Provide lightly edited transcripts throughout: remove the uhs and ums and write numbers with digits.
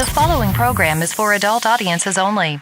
The following program is for adult audiences only.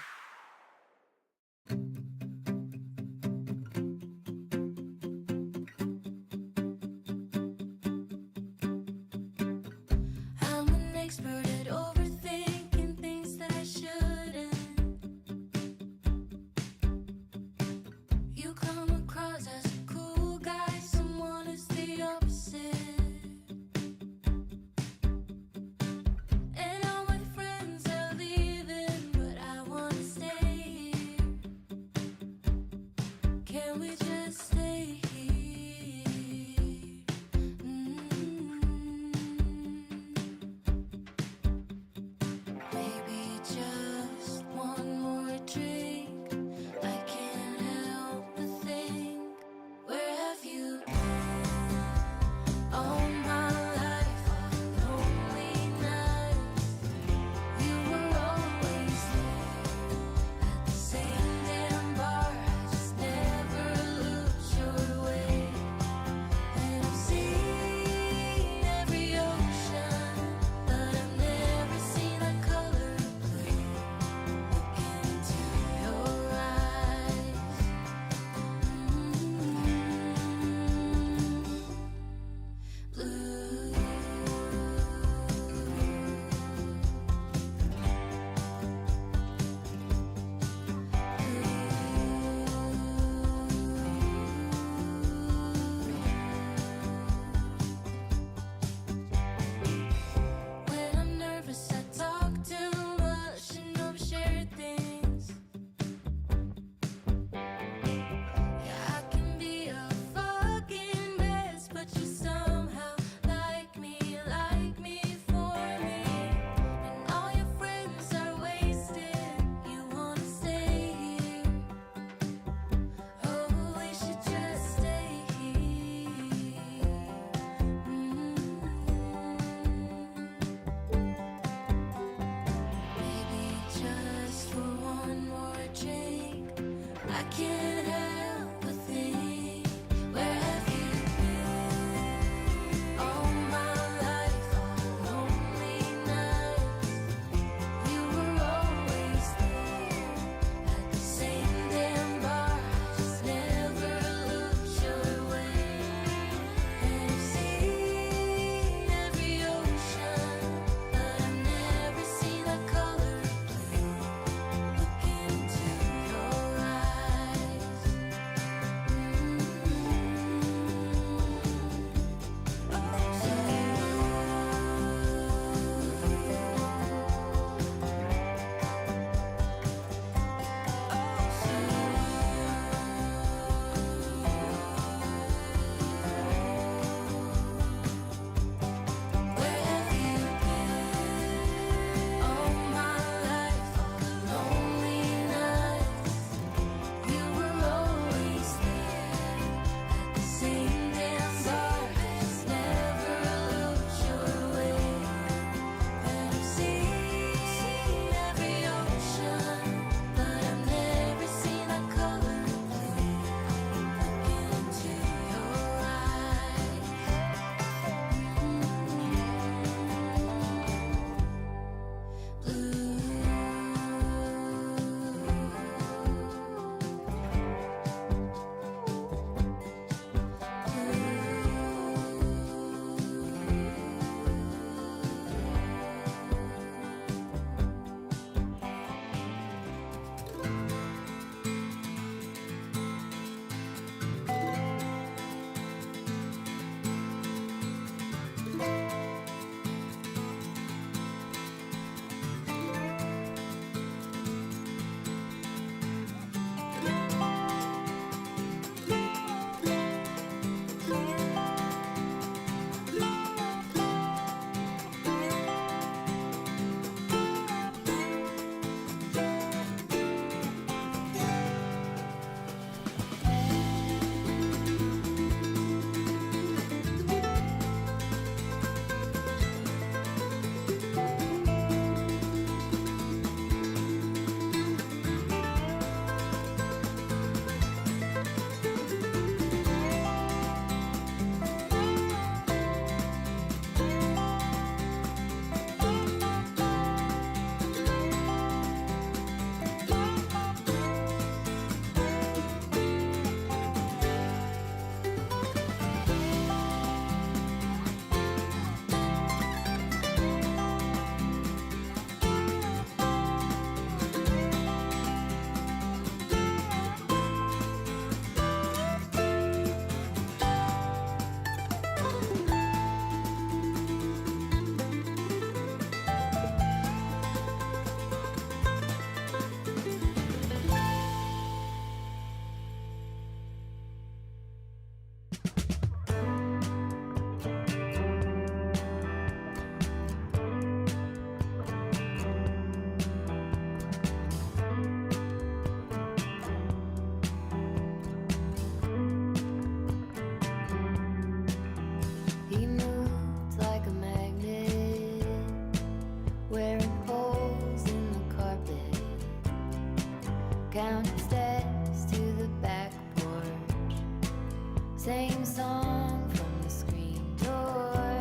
Same song from the screen door.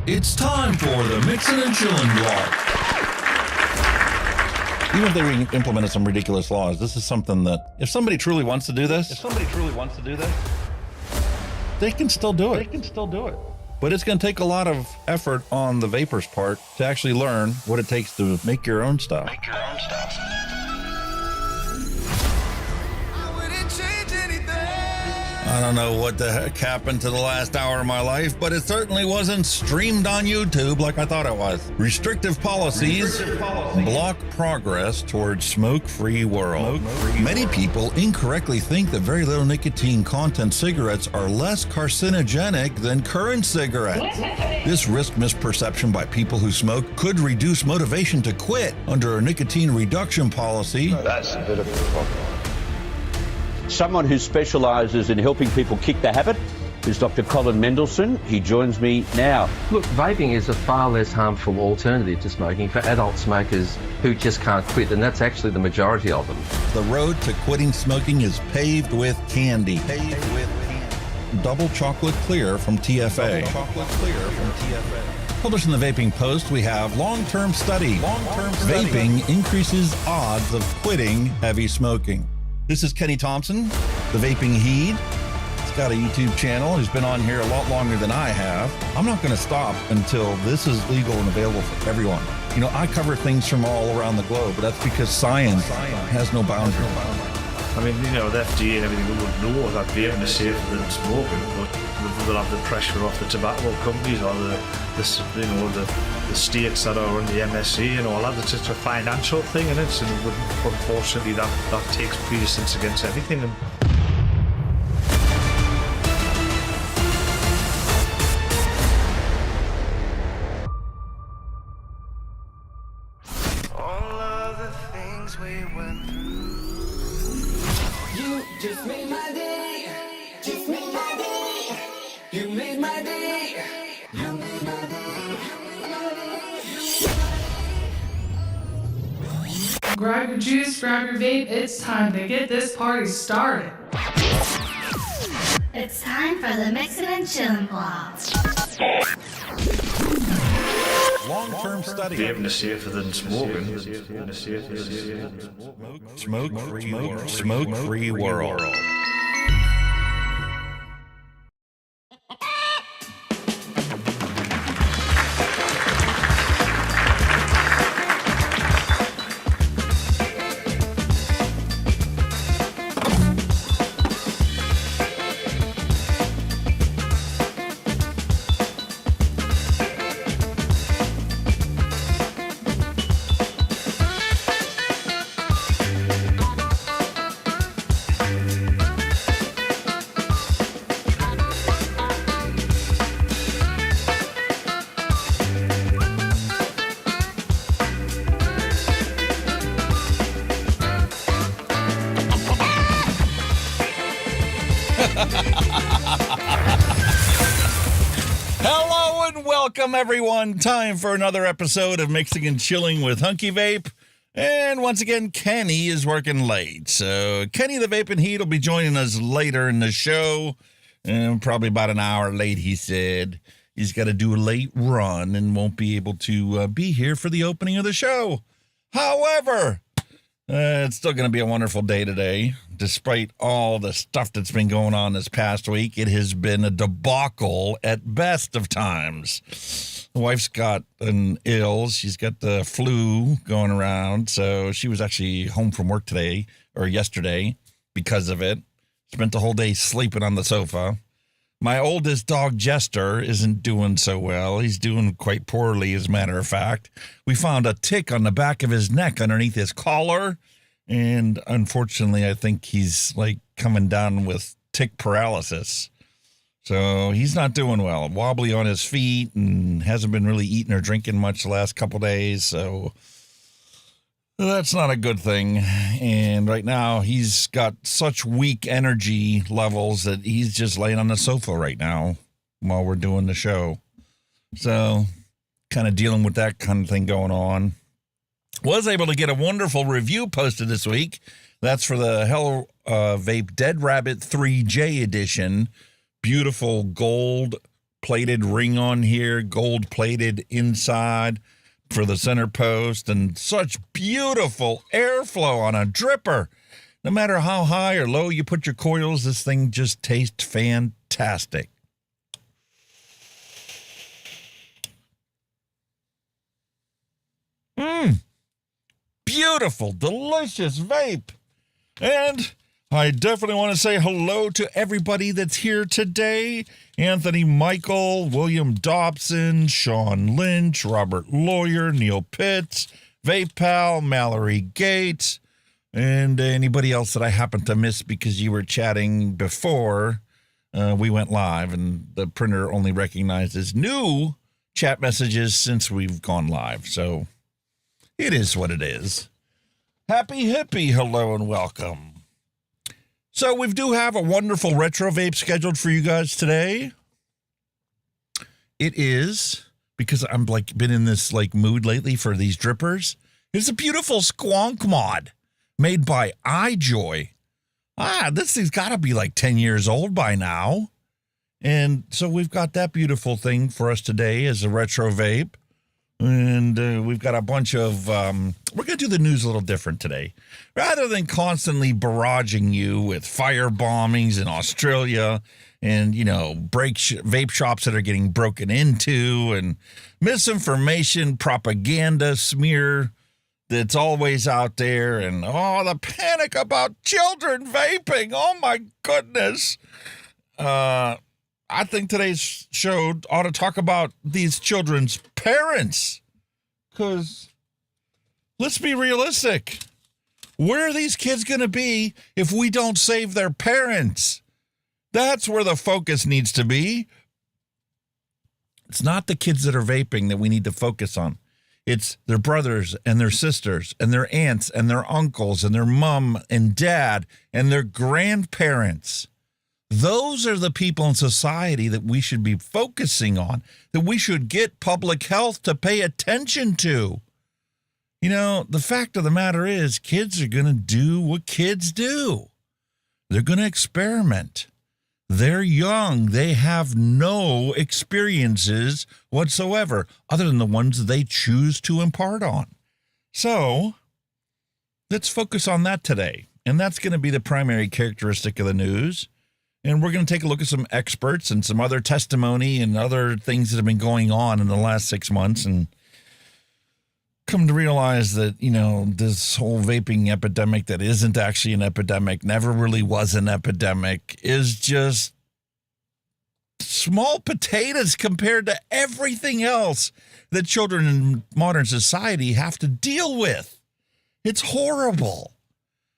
It's time for the Mixin and Chillin blog. Even if they implemented some ridiculous laws, this is something that if somebody truly wants to do this, they can still do it. But it's going to take a lot of effort on the vapors' part to actually learn what it takes to make your own stuff. I don't know what the heck happened to the last hour of my life, but it certainly wasn't streamed on YouTube like I thought it was. Restrictive policies block progress towards smoke-free world. Many people incorrectly think that very little nicotine content cigarettes are less carcinogenic than current cigarettes. This risk misperception by people who smoke could reduce motivation to quit under a nicotine reduction policy. That's a bit of a problem. Someone who specialises in helping people kick the habit is Dr. Colin Mendelsohn. He joins me now. Look, vaping is a far less harmful alternative to smoking for adult smokers who just can't quit, and that's actually the majority of them. The road to quitting smoking is paved with candy. Double chocolate clear from TFA. Published in the Vaping Post, we have long-term study. Vaping increases odds of quitting heavy smoking. This is Kenny Thompson, the Vaping Heed. He's got a YouTube channel. He's been on here a lot longer than I have. I'm not going to stop until this is legal and available for everyone. You know, I cover things from all around the globe, but that's because science has no boundaries. I mean, you know, the FDA and everything would know that vaping is safer than smoking, but they'll have the pressure off the tobacco companies or the states that are on the MnC and all that. It's just a financial thing, and unfortunately that takes precedence against everything. And all of the things we went through. You just made my day. Just made my day. You made my day. You made my day. Grab your juice, grab your vape. It's time to get this party started. It's time for the Mixin and Chillin blog. Long-term study. vaping is safer than smoking. Smoke-free world. Hello and welcome, everyone. Time for another episode of Mixing and Chilling with Hunky Vape. And once again, Kenny is working late. So Kenny the Vaping Heat will be joining us later in the show. Probably about an hour late, he said. He's got to do a late run and won't be able to be here for the opening of the show. However, it's still going to be a wonderful day today. Despite all the stuff that's been going on this past week, it has been a debacle at best of times. The wife's got an ill. She's got the flu going around. So she was actually home from work today or yesterday because of it. Spent the whole day sleeping on the sofa. My oldest dog, Jester, isn't doing so well. He's doing quite poorly, as a matter of fact. We found a tick on the back of his neck underneath his collar. And unfortunately, I think he's like coming down with tick paralysis. So he's not doing well. Wobbly on his feet and hasn't been really eating or drinking much the last couple days. So that's not a good thing. And right now he's got such weak energy levels that he's just laying on the sofa right now while we're doing the show. So kind of dealing with that kind of thing going on. Was able to get a wonderful review posted this week That's for the Hell Vape Dead Rabbit 3J edition. Beautiful gold plated ring on here, gold plated inside for the center post, and such beautiful airflow on a dripper. No matter how high or low you put your coils, this thing just tastes fantastic. Beautiful, delicious vape. And I definitely want to say hello to everybody that's here today. Anthony Michael, William Dobson, Sean Lynch, Robert Lawyer, Neil Pitts, Vape Pal, Mallory Gates, and anybody else that I happened to miss because you were chatting before we went live, and the printer only recognizes new chat messages since we've gone live. So it is what it is. Happy hippie, hello and welcome. So we do have a wonderful retro vape scheduled for you guys today. It is, because I'm been in this mood lately for these drippers. It's a beautiful Squonk mod made by iJoy. This thing's got to be 10 years old by now. And so we've got that beautiful thing for us today as a retro vape. And we've got a bunch of, we're going to do the news a little different today. Rather than constantly barraging you with fire bombings in Australia and, vape shops that are getting broken into and misinformation, propaganda, smear that's always out there, and, the panic about children vaping. Oh, my goodness. I think today's show ought to talk about these children's parents, because let's be realistic. Where are these kids going to be if we don't save their parents? That's where the focus needs to be. It's not the kids that are vaping that we need to focus on. It's their brothers and their sisters and their aunts and their uncles and their mom and dad and their grandparents. Those are the people in society that we should be focusing on, that we should get public health to pay attention to. The fact of the matter is, kids are going to do what kids do. They're going to experiment. They're young. They have no experiences whatsoever other than the ones that they choose to impart on. So let's focus on that today. And that's going to be the primary characteristic of the news. And we're going to take a look at some experts and some other testimony and other things that have been going on in the last 6 months, and come to realize that, this whole vaping epidemic that isn't actually an epidemic, never really was an epidemic, is just small potatoes compared to everything else that children in modern society have to deal with. It's horrible.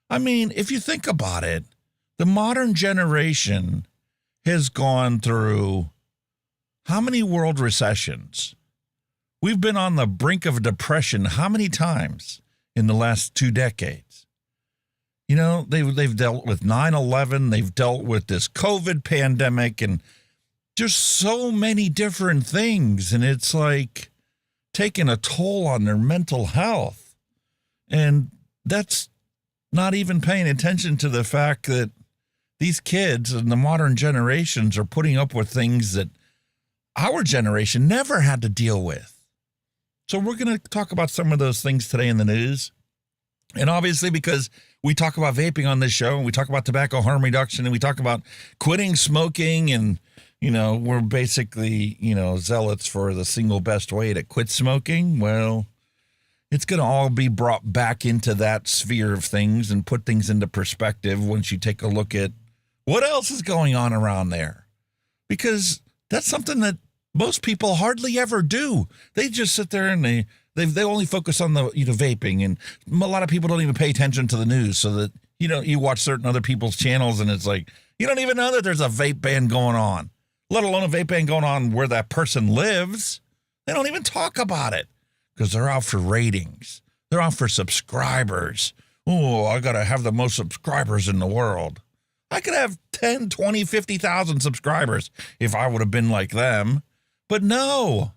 I mean, if you think about it, the modern generation has gone through how many world recessions? We've been on the brink of a depression how many times in the last 2 decades? They've dealt with 9/11, they've dealt with this COVID pandemic, and just so many different things. And it's taking a toll on their mental health. And that's not even paying attention to the fact that these kids and the modern generations are putting up with things that our generation never had to deal with. So we're going to talk about some of those things today in the news. And obviously, because we talk about vaping on this show, and we talk about tobacco harm reduction, and we talk about quitting smoking, and, we're basically, zealots for the single best way to quit smoking. Well, it's going to all be brought back into that sphere of things and put things into perspective once you take a look at what else is going on around there. Because that's something that most people hardly ever do. They just sit there and they only focus on the vaping, and a lot of people don't even pay attention to the news, so that you watch certain other people's channels and it's you don't even know that there's a vape ban going on, let alone a vape ban going on where that person lives. They don't even talk about it because they're out for ratings. They're out for subscribers. Oh, I got to have the most subscribers in the world. I could have 10, 20, 50,000 subscribers if I would have been like them. But no,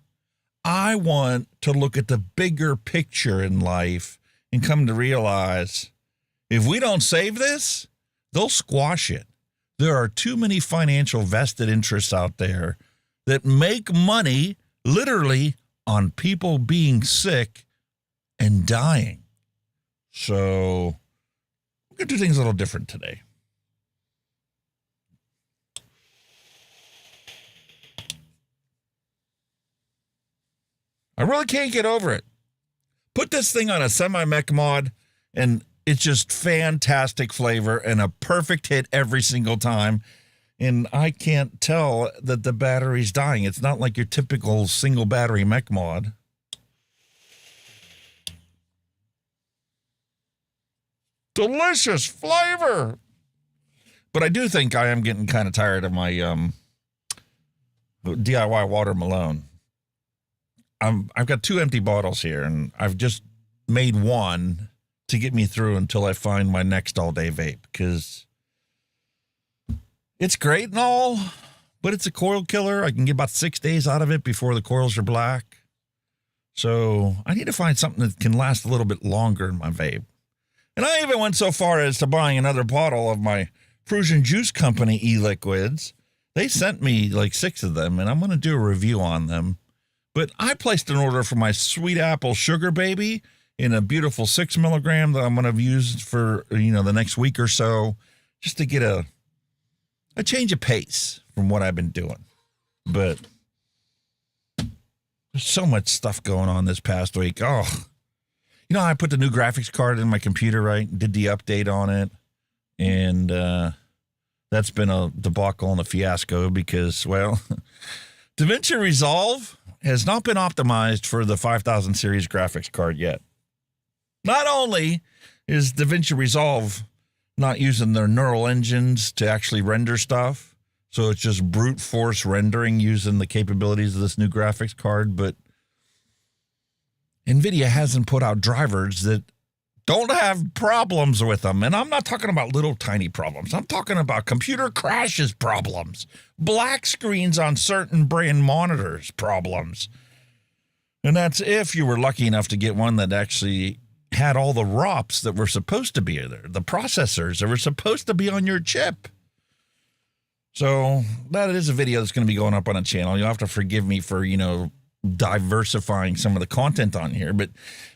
I want to look at the bigger picture in life and come to realize If we don't save this, they'll squash it. There are too many financial vested interests out there that make money literally on people being sick and dying. So we're going to do things a little different today. I really can't get over it. Put this thing on a semi-mech mod, and it's just fantastic flavor and a perfect hit every single time. And I can't tell that the battery's dying. It's not like your typical single battery mech mod. Delicious flavor. But I do think I am getting kind of tired of my DIY water Malone. I've got 2 empty bottles here, and I've just made one to get me through until I find my next all-day vape, because it's great and all, but it's a coil killer. I can get about 6 days out of it before the coils are black. So I need to find something that can last a little bit longer in my vape. And I even went so far as to buying another bottle of my Prussian Juice Company e-liquids. They sent me like 6 of them, and I'm going to do a review on them. But I placed an order for my Sweet Apple Sugar Baby in a beautiful 6 milligram that I'm going to use for, the next week or so, just to get a change of pace from what I've been doing. But there's so much stuff going on this past week. Oh, I put the new graphics card in my computer, right? Did the update on it. And that's been a debacle and a fiasco because, well, DaVinci Resolve has not been optimized for the 5000 series graphics card yet. Not only is DaVinci Resolve not using their neural engines to actually render stuff, so it's just brute force rendering using the capabilities of this new graphics card, but NVIDIA hasn't put out drivers that don't have problems with them. And I'm not talking about little tiny problems. I'm talking about computer crashes problems, black screens on certain brand monitors problems. And that's if you were lucky enough to get one that actually had all the ROPs that were supposed to be there, the processors that were supposed to be on your chip. So that is a video that's going to be going up on a channel. You'll have to forgive me for, diversifying some of the content on here, but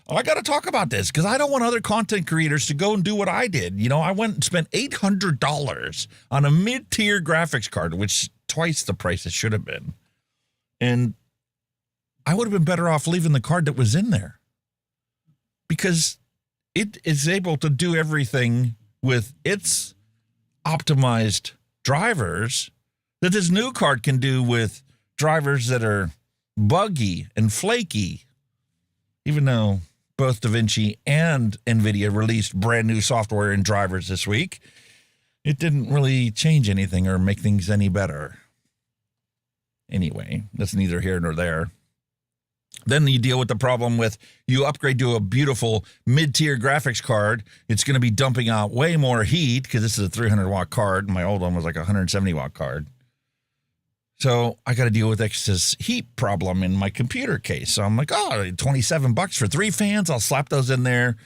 I got to talk about this because I don't want other content creators to go and do what I did. I went and spent $800 on a mid-tier graphics card, which twice the price it should have been. And I would have been better off leaving the card that was in there because it is able to do everything with its optimized drivers that this new card can do with drivers that are buggy and flaky. Even though both DaVinci and NVIDIA released brand new software and drivers this week, it didn't really change anything or make things any better. Anyway, that's neither here nor there. Then you deal with the problem with you upgrade to a beautiful mid-tier graphics card. It's going to be dumping out way more heat because this is a 300-watt card. My old one was like a 170-watt card. So I got to deal with excess heat problem in my computer case. So I'm like, $27 for 3 fans. I'll slap those in there,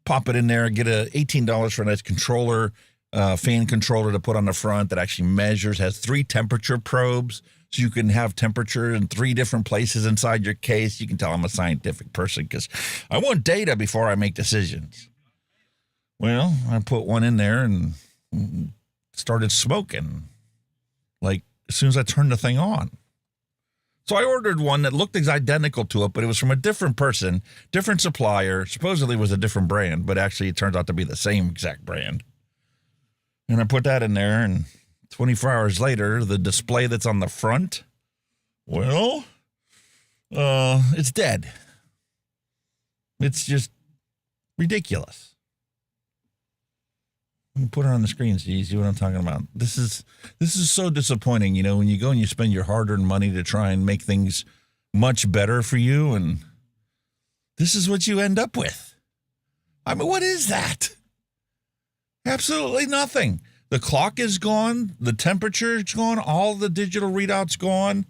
pop it in there, get $18 for a nice controller, fan controller to put on the front that actually measures, has 3 temperature probes. So you can have temperature in 3 different places inside your case. You can tell I'm a scientific person because I want data before I make decisions. Well, I put one in there and started smoking like as soon as I turned the thing on. So I ordered one that looked identical to it, but it was from a different person, different supplier, supposedly was a different brand, but actually it turns out to be the same exact brand. And I put that in there, and 24 hours later, the display that's on the front, well, it's dead. It's just ridiculous. Let me put it on the screen so you see what I'm talking about. This is so disappointing, when you go and you spend your hard-earned money to try and make things much better for you, and this is what you end up with. I mean, what is that? Absolutely nothing. The clock is gone. The temperature is gone. All the digital readouts gone.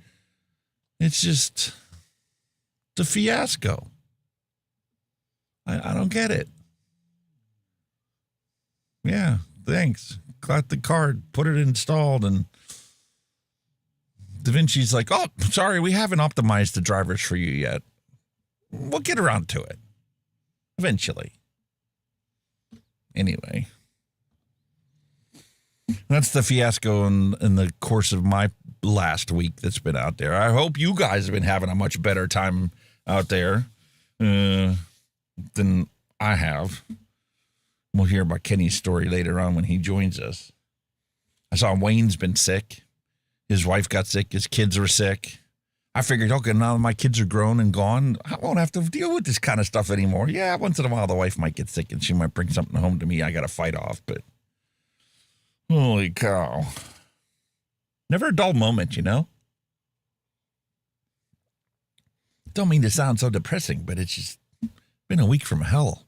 It's a fiasco. I don't get it. Yeah, thanks. Got the card, put it installed, and Da Vinci's like, oh, sorry, we haven't optimized the drivers for you yet. We'll get around to it eventually. Anyway, that's the fiasco in the course of my last week that's been out there. I hope you guys have been having a much better time out there than I have. We'll hear about Kenny's story later on when he joins us. I saw Wayne's been sick. His wife got sick. His kids were sick. I figured, okay, now that my kids are grown and gone, I won't have to deal with this kind of stuff anymore. Yeah, once in a while the wife might get sick and she might bring something home to me I got to fight off, but holy cow. Never a dull moment, you know? Don't mean to sound so depressing, but it's just been a week from hell.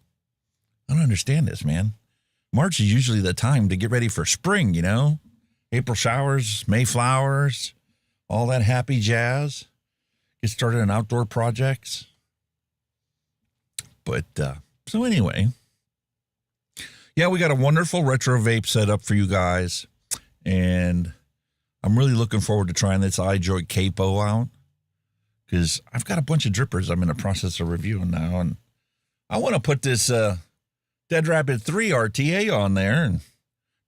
I don't understand this, man. March is usually the time to get ready for spring, you know? April showers, May flowers, all that happy jazz. Get started on outdoor projects. But, so anyway. Yeah, we got a wonderful retro vape set up for you guys. And I'm really looking forward to trying this iJoy CAPO out. Because I've got a bunch of drippers I'm in the process of reviewing now. And I want to put this Dead Rabbit 3 RTA on there and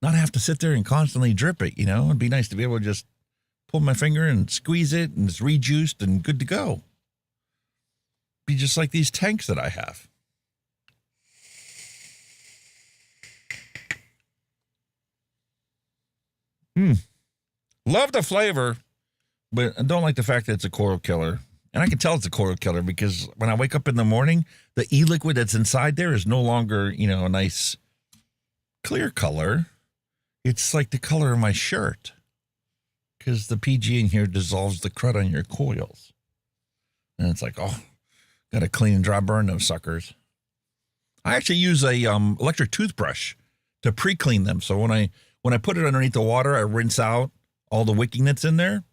not have to sit there and constantly drip it, you know? It'd be nice to be able to just pull my finger and squeeze it and it's rejuiced and good to go. Be just like these tanks that I have. Love the flavor, but I don't like the fact that it's a coil killer. And I can tell it's a coil killer because when I wake up in the morning, the e-liquid that's inside there is no longer, you know, a nice clear color. It's like the color of my shirt because the PG in here dissolves the crud on your coils. And it's like, oh, got to clean and dry burn those suckers. I actually use a electric toothbrush to pre-clean them. So when I put it underneath the water, I rinse out all the wicking that's in there,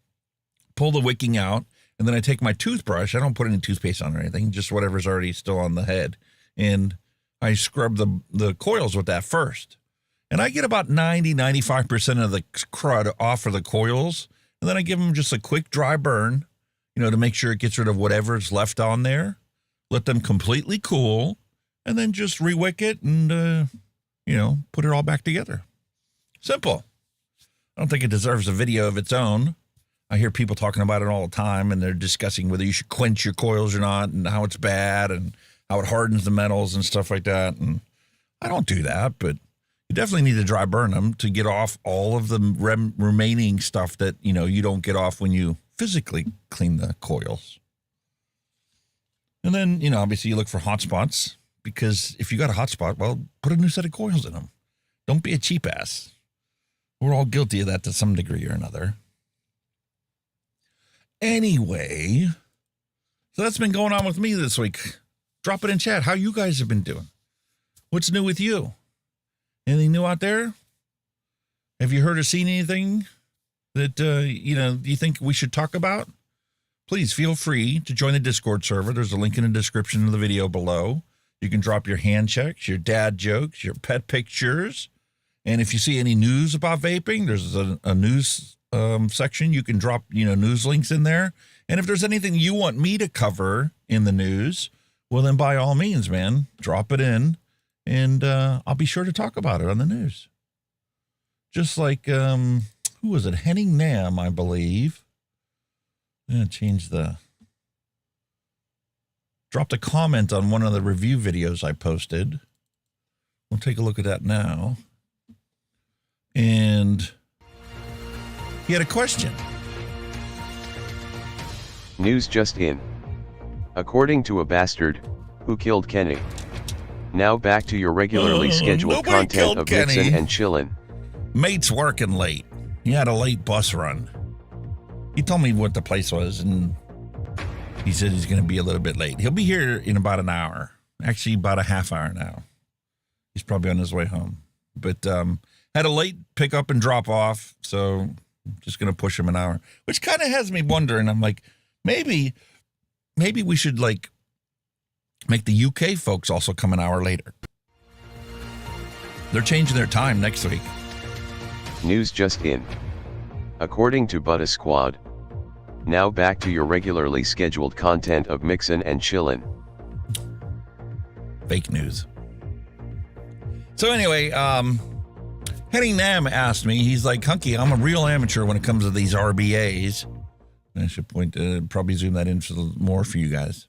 pull the wicking out, and then I take my toothbrush. I don't put any toothpaste on or anything, just whatever's already still on the head. And I scrub the coils with that first. And I get about 95% of the crud off of the coils. And then I give them just a quick dry burn, you know, to make sure it gets rid of whatever's left on there. Let them completely cool. And then just re-wick it and, you know, put it all back together. Simple. I don't think it deserves a video of its own. I hear people talking about it all the time, and they're discussing whether you should quench your coils or not and how it's bad and how it hardens the metals and stuff like that. And I don't do that, but you definitely need to dry burn them to get off all of the remaining stuff that, you know, you don't get off when you physically clean the coils. And then, you know, obviously you look for hot spots because if you got a hot spot, well, put a new set of coils in them. Don't be a cheap ass. We're all guilty of that to some degree or another. Anyway, so that's been going on with me this week. Drop it in chat. How you guys have been doing? What's new with you? Anything new out there? Have you heard or seen anything that, you know, you think we should talk about? Please feel free to join the Discord server. There's a link in the description of the video below. You can drop your hand checks, your dad jokes, your pet pictures. And if you see any news about vaping, there's a news section. You can drop, you know, news links in there. And if there's anything you want me to cover in the news, well, then by all means, man, drop it in. And I'll be sure to talk about it on the news. Just like, who was it? Henning Nam, I believe. I'm going to change dropped a comment on one of the review videos I posted. We'll take a look at that now. And he had a question. News just in. According to a bastard who killed Kenny. Now back to your regularly scheduled content of Mixin and Chillin. Mate's working late. He had a late bus run. He told me what the place was, and he said he's going to be a little bit late. He'll be here in about an hour. Actually, about a half hour now. He's probably on his way home. But had a late pickup and drop off, so I'm just going to push him an hour. Which kind of has me wondering. I'm like, maybe we should, like, make the UK folks also come an hour later. They're changing their time next week. News just in. According to Butta Squad. Now back to your regularly scheduled content of Mixin and Chillin. Fake news. So anyway, Henning Nam asked me, he's like, Hunky, I'm a real amateur when it comes to these RBAs. I should probably zoom that in more for you guys.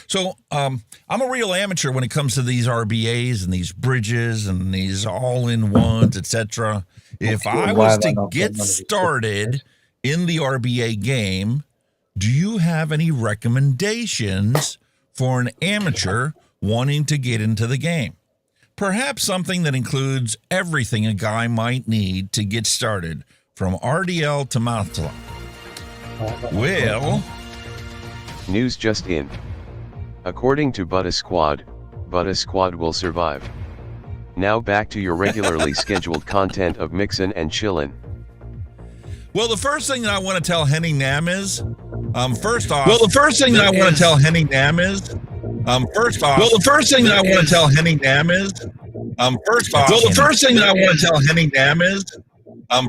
So I'm a real amateur when it comes to these RBAs and these bridges and these all-in-ones, etc. If I was to get started in the RBA game, do you have any recommendations for an amateur wanting to get into the game? Perhaps something that includes everything a guy might need to get started, from RDL to mouth to lung. Well, news just in. According to Butta Squad will survive. Now back to your regularly scheduled content of Mixin and Chillin. Well, the first thing that I want to tell Henning Nam is, first off. Well, the first thing that I want to tell Henning Nam is, first off. Well, the first thing that I want to tell Henning Nam is, first off. Well, the first thing that I want to tell Henning Nam is,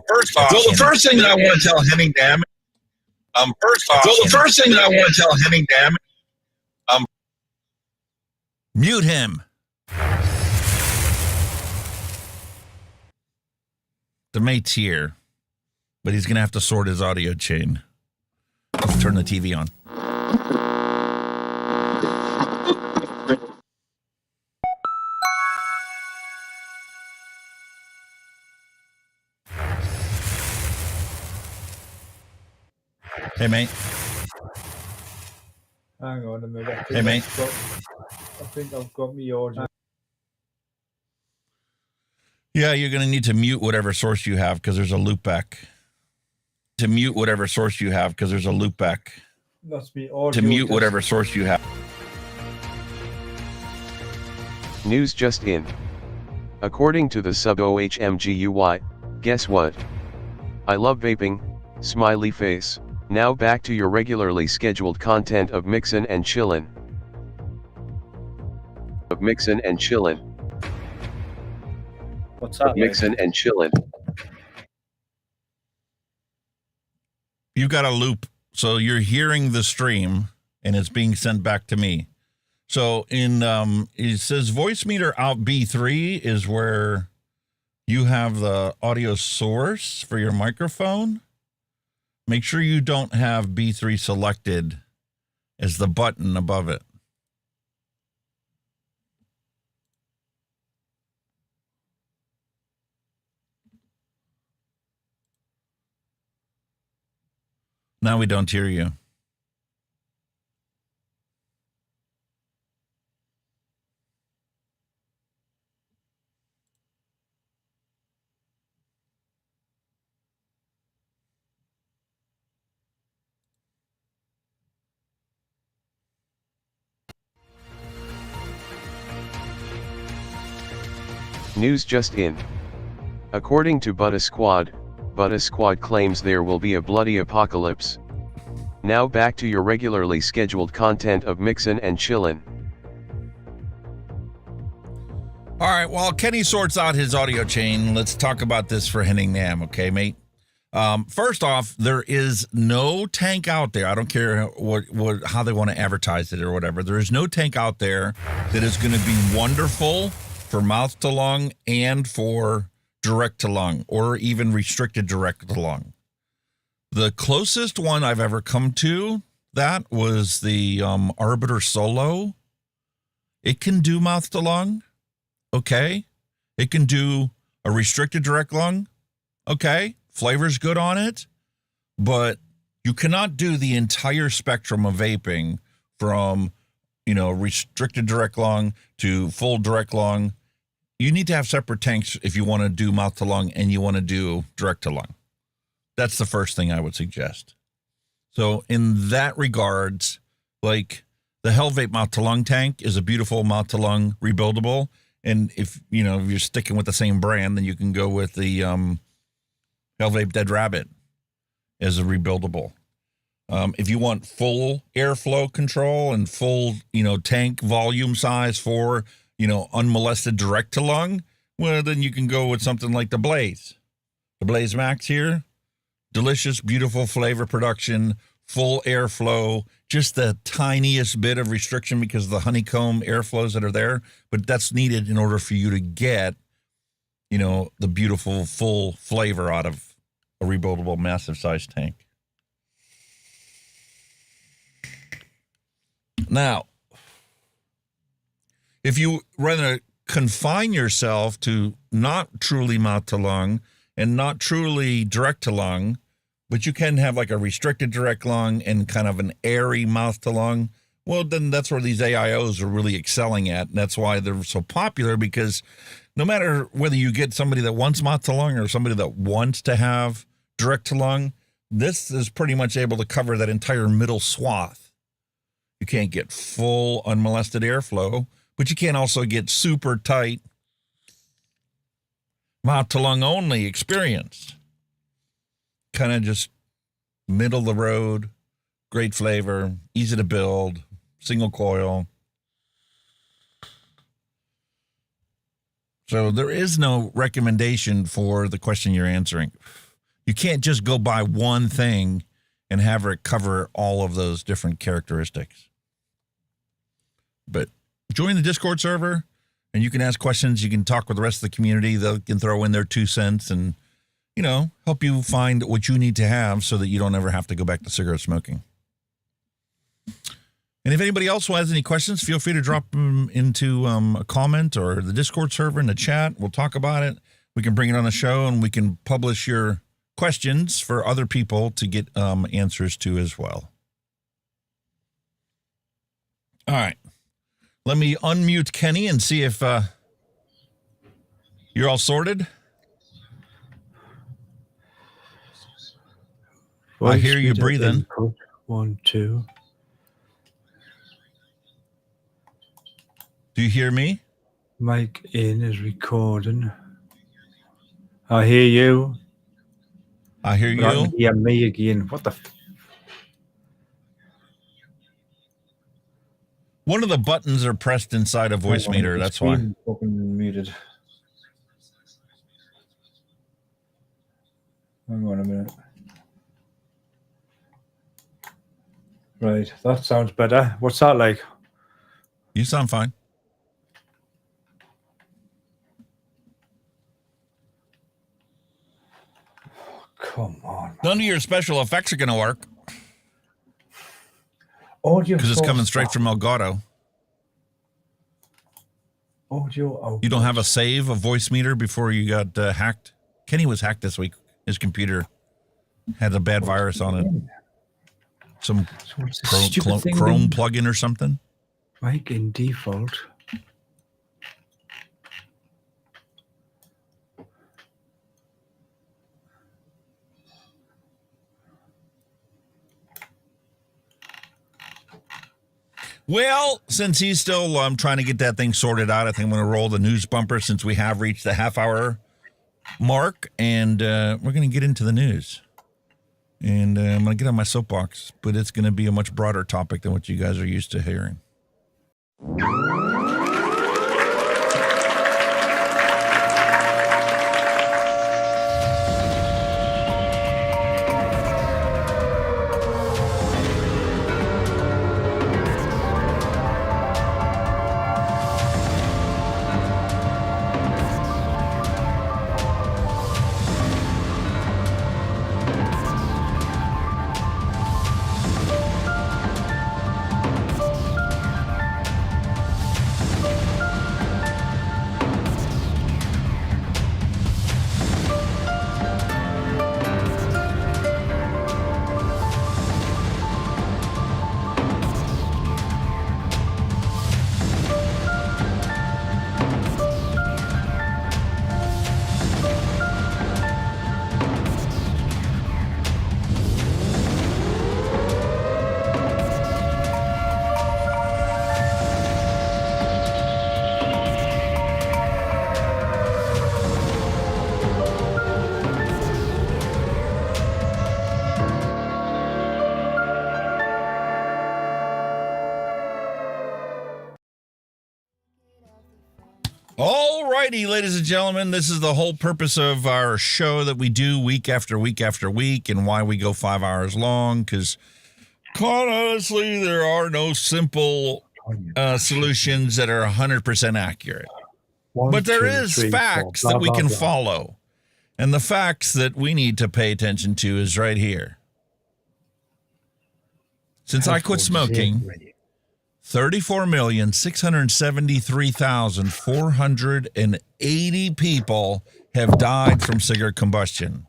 first off. Well, the first thing that I want to tell Henning Nam. First off. Well, the first thing that I want to tell Henning Nam. Mute him. The mate's here, but he's going to have to sort his audio chain. Let's turn the TV on. Hey, mate. Hang on a minute. Hey, mate. I think I've got me audio. Yeah, you're going to need to mute whatever source you have because there's a loopback. To mute whatever source you have because there's a loopback. That's me audio. To mute whatever source you have. News just in. According to the sub OHMGUY, guess what? I love vaping, smiley face. Now back to your regularly scheduled content of Mixin and Chillin. What's up? Mixin and Chillin. You've got a loop, so you're hearing the stream, and it's being sent back to me. So it says voice meter out B3 is where you have the audio source for your microphone. Make sure you don't have B3 selected as the button above it. Now we don't hear you. News just in. According to Butta Squad claims there will be a bloody apocalypse. Now back to your regularly scheduled content of Mixin and Chillin. All right, while Kenny sorts out his audio chain, let's talk about this for Henning Nam, okay, mate? First off, there is no tank out there. I don't care how they want to advertise it or whatever. There is no tank out there that is going to be wonderful for mouth to lung and for direct to lung, or even restricted direct to lung. The closest one I've ever come to that was the Arbiter Solo. It can do mouth to lung. Okay. It can do a restricted direct lung. Okay. Flavor's good on it. But you cannot do the entire spectrum of vaping from, restricted direct lung to full direct lung. You need to have separate tanks if you want to do mouth to lung and you want to do direct to lung. That's the first thing I would suggest. So in that regards, like the Hell Vape mouth to lung tank is a beautiful mouth to lung rebuildable. And if you're sticking with the same brand, then you can go with the Hell Vape Dead Rabbit as a rebuildable. If you want full airflow control and full, tank volume size for, unmolested direct to lung, well, then you can go with something like the Blaze. The Blaze Max here, delicious, beautiful flavor production, full airflow, just the tiniest bit of restriction because of the honeycomb airflows that are there, but that's needed in order for you to get, you know, the beautiful full flavor out of a rebuildable massive size tank. Now, if you rather confine yourself to not truly mouth to lung and not truly direct to lung, but you can have like a restricted direct lung and kind of an airy mouth to lung, well, then that's where these AIOs are really excelling at. And that's why they're so popular, because no matter whether you get somebody that wants mouth to lung or somebody that wants to have direct to lung, this is pretty much able to cover that entire middle swath. You can't get full unmolested airflow, but you can't also get super tight mouth to lung only experience. Kind of just middle of the road, great flavor, easy to build, single coil. So there is no recommendation for the question you're answering. You can't just go buy one thing and have it cover all of those different characteristics. But join the Discord server and you can ask questions. You can talk with the rest of the community. They can throw in their 2 cents and, you know, help you find what you need to have so that you don't ever have to go back to cigarette smoking. And if anybody else has any questions, feel free to drop them into a comment or the Discord server in the chat. We'll talk about it. We can bring it on the show and we can publish your questions for other people to get answers to as well. All right. Let me unmute Kenny and see if you're all sorted. I hear you breathing. 1, 2. Do you hear me? Mic in is recording. I hear you. I hear you. I can hear me again. What the? One of the buttons are pressed inside a voice meter. That's why. Fucking muted. Hang on a minute. Right, that sounds better. What's that like? You sound fine. Come on. None of your special effects are going to work. Audio. Because it's coming straight from Elgato. Audio. You don't have a save, a voice meter before you got hacked? Kenny was hacked this week. His computer had a bad virus on it. Some Chrome plugin or something. Mic in default. Well, since he's still trying to get that thing sorted out, I think I'm going to roll the news bumper since we have reached the half-hour mark, and we're going to get into the news. And I'm going to get on my soapbox, but it's going to be a much broader topic than what you guys are used to hearing. All righty, ladies and gentlemen, this is the whole purpose of our show that we do week after week after week, and why we go 5 hours long, because quite honestly, there are no simple solutions that are 100% accurate. But there is facts that we can follow. And the facts that we need to pay attention to is right here. Since I quit smoking, 34,673,480 people have died from cigarette combustion.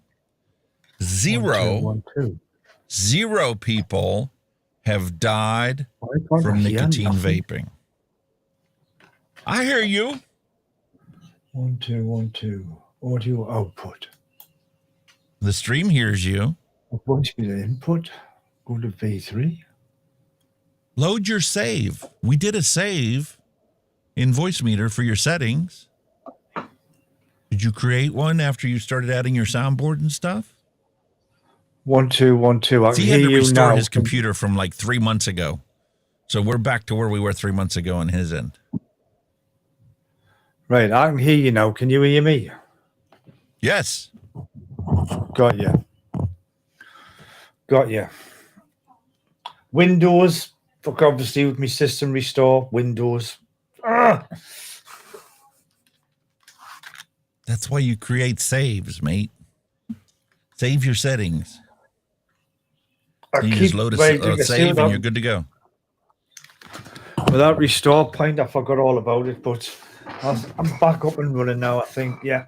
Zero people have died from nicotine vaping. I hear you. 1, 2, 1, 2. Audio output. The stream hears you. Voice input. Go to V3. Load your save. We did a save in Voice Meter for your settings. Did you create one after you started adding your soundboard and stuff? 1, 2, 1, 2. I can he had hear to you restore now. his computer from like 3 months ago. So we're back to where we were 3 months ago on his end. Right, I can hear you now. Can you hear me? Yes. Got you. Got you. Windows. Fuck, obviously, with my system restore. Windows. That's why you create saves, mate. Save your settings. You just load a save and you're good to go. With that restore point, I forgot all about it, but I'm back up and running now, I think. Yeah.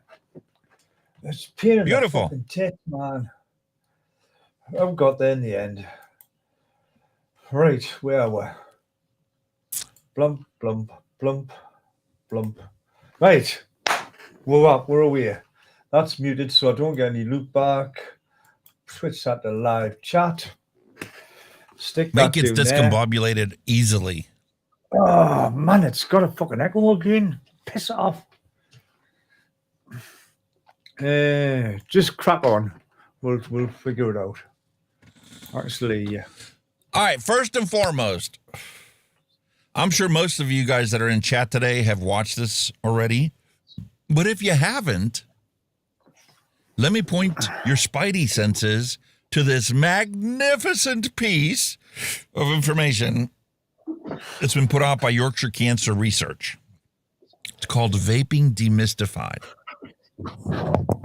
It's pain in Beautiful. the fucking tit, man. I've got there in the end. Right, where are we? Blump, blump, blump, blump. Right. We're up. We're away. That's muted, so I don't get any loop back. Switch that to live chat. Stick that Make it discombobulated easily. Oh, man, it's got a fucking echo again. Piss it off. Just crack on. We'll figure it out. Actually, yeah. All right, first and foremost, I'm sure most of you guys that are in chat today have watched this already. But if you haven't, let me point your spidey senses to this magnificent piece of information that's been put out by Yorkshire Cancer Research. It's called Vaping Demystified.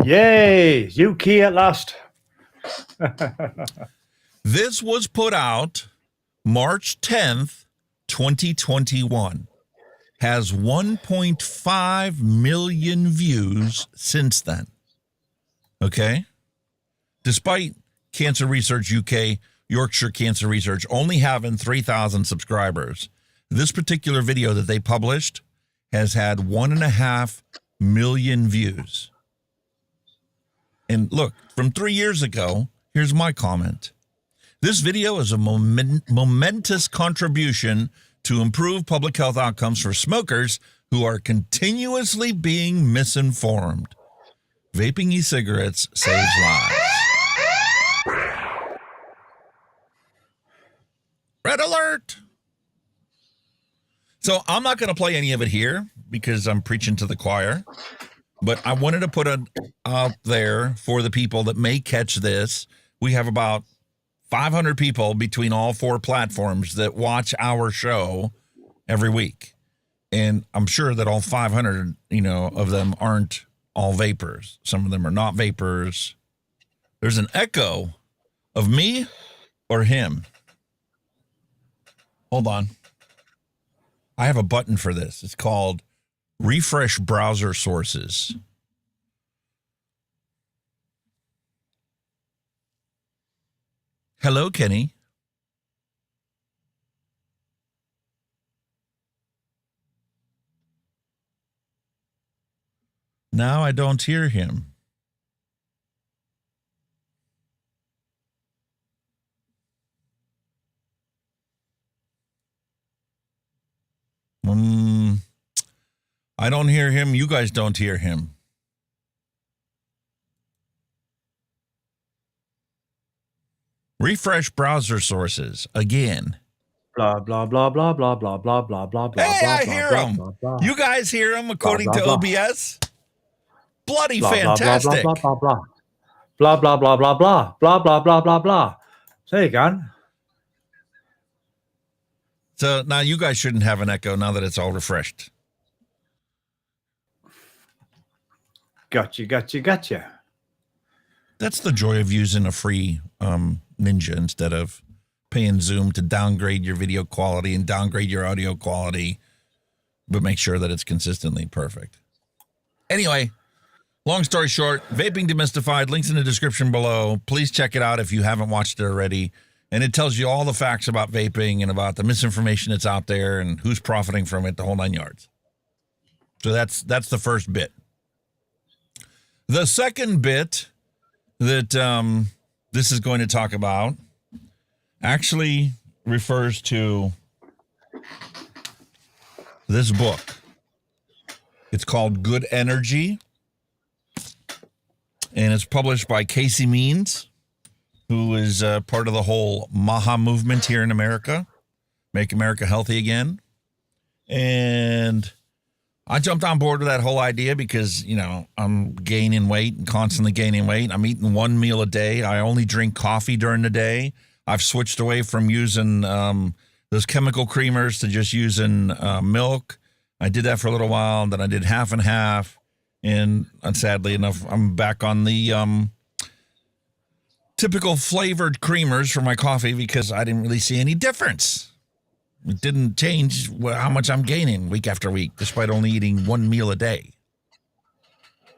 Yay! UK at last. This was put out March 10th, 2021. Has 1.5 million views since then. Okay? Despite Cancer Research UK, Yorkshire Cancer Research only having 3,000 subscribers, this particular video that they published has had 1.5 million views. And look, from 3 years ago, here's my comment. This video is a momentous contribution to improve public health outcomes for smokers who are continuously being misinformed. Vaping e-cigarettes saves lives. Red alert! So I'm not going to play any of it here because I'm preaching to the choir, but I wanted to put it out there for the people that may catch this. We have about 500 people between all 4 platforms that watch our show every week. And I'm sure that all 500, of them aren't all vapors. Some of them are not vapors. There's an echo of me or him. Hold on. I have a button for this. It's called Refresh Browser Sources. Hello, Kenny. Now I don't hear him. I don't hear him. You guys don't hear him. Refresh browser sources again. Blah blah blah blah blah blah blah blah blah blah. Hey, I blah, hear blah, him. blah, blah. You guys hear him according blah, to blah. OBS? Bloody Blah blah blah fantastic. blah blah blah blah blah blah blah blah blah blah blah blah blah. There you go. So now you guys shouldn't have an echo now that it's all refreshed. Gotcha. That's the joy of using a free Ninja instead of paying Zoom to downgrade your video quality and downgrade your audio quality, but make sure that it's consistently perfect. Anyway, long story short, Vaping Demystified, links in the description below. Please check it out if you haven't watched it already. And it tells you all the facts about vaping and about the misinformation that's out there and who's profiting from it, the whole 9 yards. So that's the first bit. The second bit that this is going to talk about actually refers to this book. It's called Good Energy, and it's published by Casey Means, who is part of the whole MAHA movement here in America, Make America Healthy Again. And I jumped on board with that whole idea because, you know, I'm gaining weight and constantly gaining weight. I'm eating one meal a day. I only drink coffee during the day. I've switched away from using those chemical creamers to just using milk. I did that for a little while, and then I did half and half. And sadly enough, I'm back on the typical flavored creamers for my coffee because I didn't really see any difference. It didn't change how much I'm gaining week after week, despite only eating one meal a day.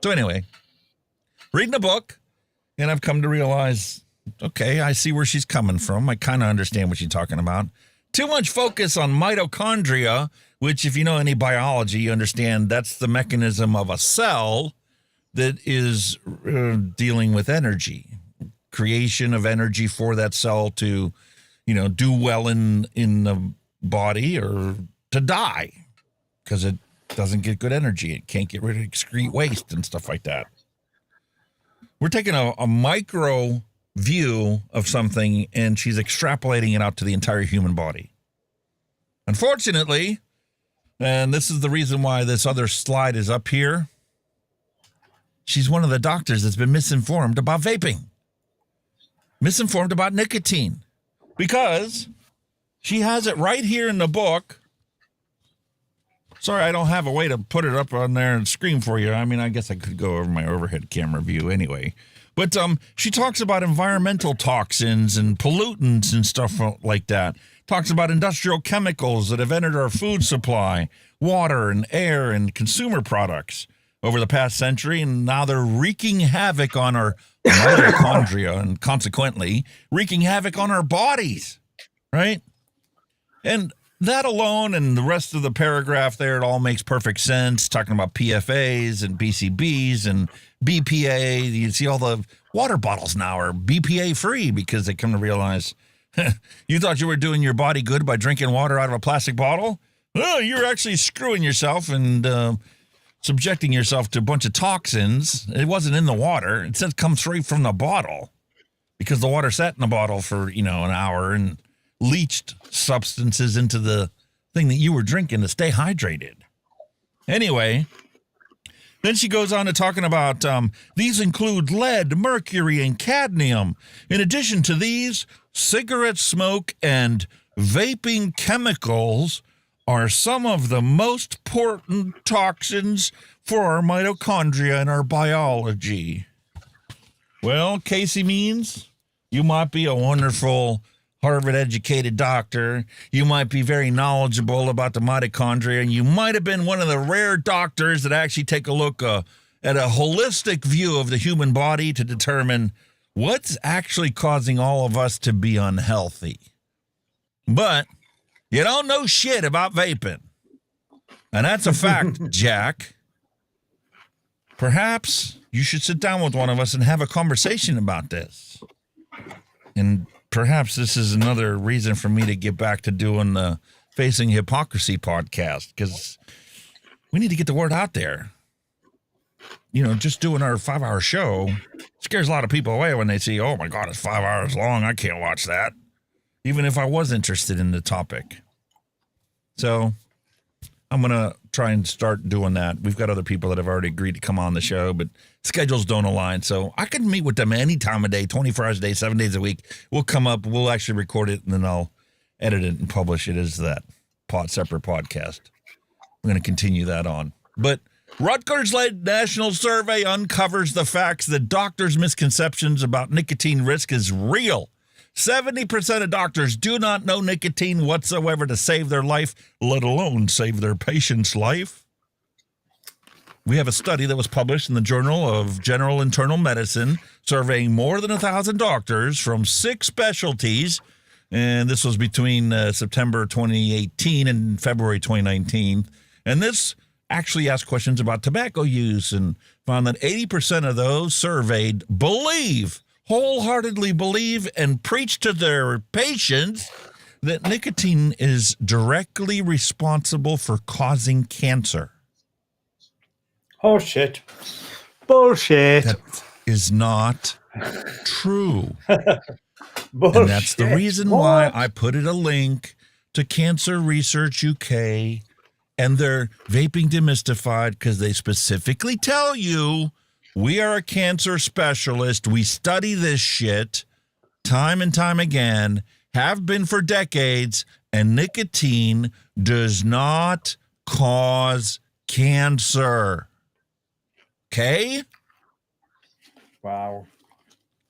So anyway, reading the book, and I've come to realize, okay, I see where she's coming from. I kind of understand what she's talking about. Too much focus on mitochondria, which if you know any biology, you understand that's the mechanism of a cell that is dealing with energy, creation of energy for that cell to, you know, do well in the body or to die because it doesn't get good energy. It can't get rid of excrete waste and stuff like that. We're taking a micro view of something, and she's extrapolating it out to the entire human body. Unfortunately, and this is the reason why this other slide is up here, she's one of the doctors that's been misinformed about vaping, misinformed about nicotine, because she has it right here in the book. Sorry, I don't have a way to put it up on there and scream for you. I mean, I guess I could go over my overhead camera view anyway. But she talks about environmental toxins and pollutants and stuff like that. Talks about industrial chemicals that have entered our food supply, water and air and consumer products over the past century, and now they're wreaking havoc on our mitochondria and consequently wreaking havoc on our bodies, right? And that alone and the rest of the paragraph there, it all makes perfect sense, talking about PFAs and BCBs and BPA. You see all the water bottles now are BPA free because they come to realize you thought you were doing your body good by drinking water out of a plastic bottle? Oh, you're actually screwing yourself and subjecting yourself to a bunch of toxins. It wasn't in the water. It said come straight from the bottle because the water sat in the bottle for, you know, an hour and leached substances into the thing that you were drinking to stay hydrated. Anyway, then she goes on to talking about these include lead, mercury, and cadmium. In addition to these, cigarette smoke and vaping chemicals are some of the most potent toxins for our mitochondria and our biology. Well, Casey Means, you might be a wonderful Harvard-educated doctor. You might be very knowledgeable about the mitochondria, and you might have been one of the rare doctors that actually take a look at a holistic view of the human body to determine what's actually causing all of us to be unhealthy. But you don't know shit about vaping. And that's a fact, Jack. Perhaps you should sit down with one of us and have a conversation about this. And perhaps this is another reason for me to get back to doing the Facing Hypocrisy podcast, because we need to get the word out there. You know, just doing our 5-hour show scares a lot of people away when they see, oh my God, it's 5 hours long. I can't watch that. even if I was interested in the topic. So I'm going to try and start doing that. We've got other people that have already agreed to come on the show, but schedules don't align. So I can meet with them any time of day, 24 hours a day, 7 days a week. We'll come up, we'll actually record it, and then I'll edit it and publish it as that separate podcast. We're going to continue that on. But Rutgers-led national survey uncovers the facts that doctors' misconceptions about nicotine risk is real. 70% of doctors do not know nicotine whatsoever to save their life, let alone save their patient's life. We have a study that was published in the Journal of General Internal Medicine surveying more than 1,000 doctors from 6 specialties, and this was between September 2018 and February 2019. And this actually asked questions about tobacco use and found that 80% of those surveyed wholeheartedly believe and preach to their patients that nicotine is directly responsible for causing cancer. Oh, shit. Bullshit. That is not true. Bullshit. And that's the reason why I put a link to Cancer Research UK and their Vaping Demystified, because they specifically tell you, we are a cancer specialist. We study this shit time and time again, have been for decades, and nicotine does not cause cancer. Okay? Wow.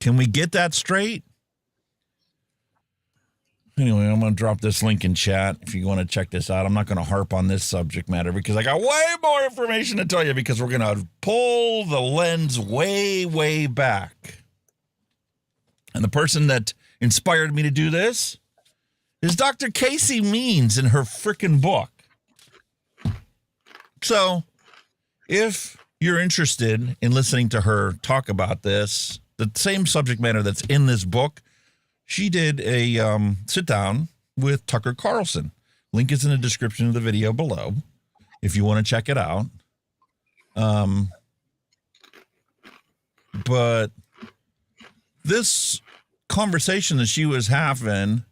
Can we get that straight? Anyway, I'm going to drop this link in chat if you want to check this out. I'm not going to harp on this subject matter because I got way more information to tell you, because we're going to pull the lens way, way back. And the person that inspired me to do this is Dr. Casey Means in her frickin' book. So if you're interested in listening to her talk about this, the same subject matter that's in this book, she did a sit down with Tucker Carlson. Link is in the description of the video below if you want to check it out. But this conversation that she was having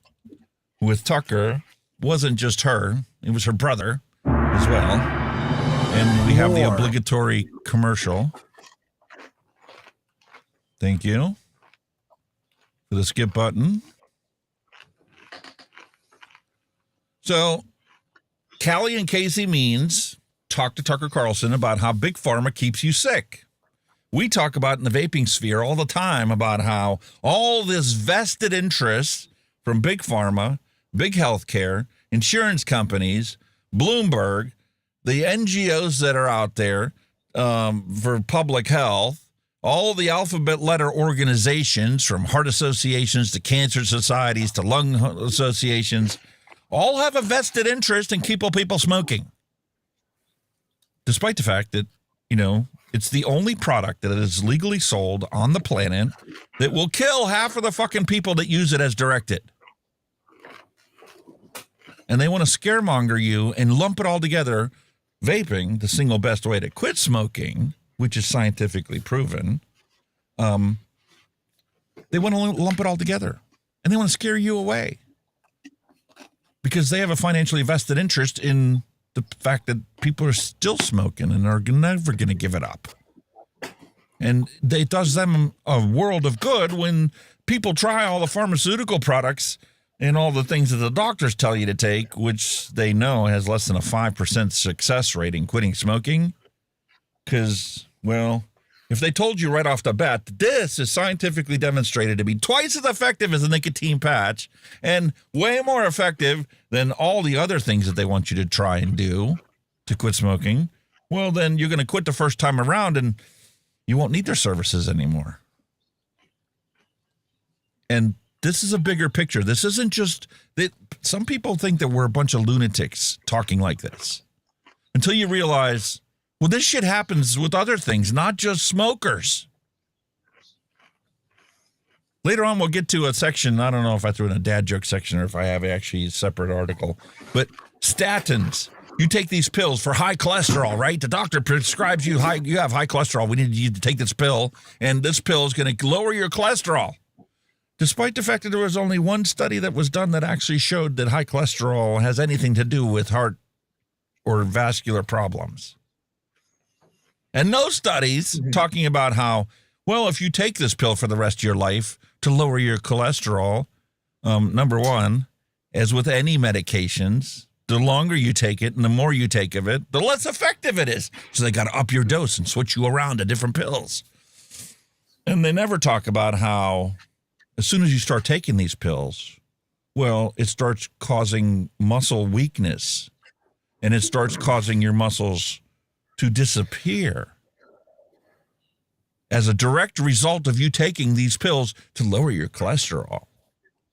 with Tucker wasn't just her. It was her brother as well. And we have the obligatory commercial. Thank you. For the skip button. So, Calley and Casey Means talk to Tucker Carlson about how Big Pharma keeps you sick. We talk about in the vaping sphere all the time about how all this vested interest from Big Pharma, big healthcare, insurance companies, Bloomberg, the NGOs that are out there for public health, all the alphabet letter organizations, from heart associations to cancer societies to lung associations, all have a vested interest in keeping people smoking. Despite the fact that, it's the only product that is legally sold on the planet that will kill half of the fucking people that use it as directed. And they want to scaremonger you and lump it all together. Vaping, the single best way to quit smoking, which is scientifically proven, they want to lump it all together. And they want to scare you away. Because they have a financially vested interest in the fact that people are still smoking and are never going to give it up. And it does them a world of good when people try all the pharmaceutical products and all the things that the doctors tell you to take, which they know has less than a 5% success rate in quitting smoking. Because, well, if they told you right off the bat, this is scientifically demonstrated to be twice as effective as a nicotine patch and way more effective than all the other things that they want you to try and do to quit smoking, well, then you're going to quit the first time around and you won't need their services anymore. And this is a bigger picture. This isn't just that. Some people think that we're a bunch of lunatics talking like this until you realize, well, this shit happens with other things, not just smokers. Later on, we'll get to a section. I don't know if I threw in a dad joke section or if I have actually a separate article, but statins. You take these pills for high cholesterol, right? The doctor prescribes you you have high cholesterol. We need you to take this pill, and this pill is going to lower your cholesterol. despite the fact that there was only one study that was done that actually showed that high cholesterol has anything to do with heart or vascular problems. And no studies talking about how, well, if you take this pill for the rest of your life to lower your cholesterol, number one, as with any medications, the longer you take it and the more you take of it, the less effective it is. So they got to up your dose and switch you around to different pills. And they never talk about how as soon as you start taking these pills, well, it starts causing muscle weakness and it starts causing your muscles to disappear as a direct result of you taking these pills to lower your cholesterol.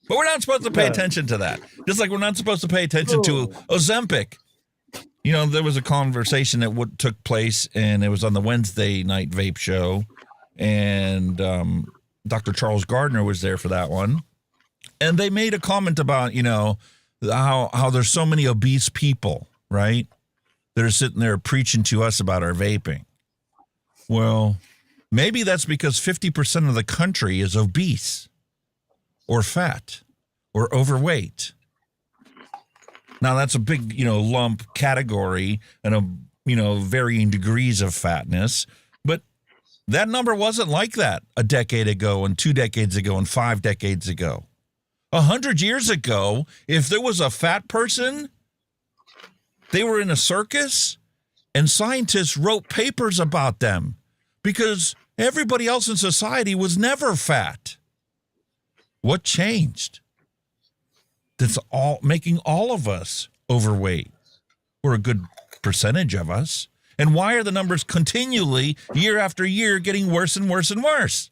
But we're not supposed to pay attention to that. Just like we're not supposed to pay attention to Ozempic. You know, there was a conversation that took place, and it was on the Wednesday night vape show, and Dr. Charles Gardner was there for that one. And they made a comment about, you know, how there's so many obese people, right, that are sitting there preaching to us about our vaping. Well, maybe that's because 50% of the country is obese or fat or overweight. Now, that's a big, you know, lump category and a, you know, varying degrees of fatness. But that number wasn't like that a decade ago and 2 decades ago and 5 decades ago. 100 years ago, if there was a fat person, they were in a circus and scientists wrote papers about them because everybody else in society was never fat. What changed? That's all making all of us overweight, or a good percentage of us. And why are the numbers continually, year after year, getting worse and worse and worse?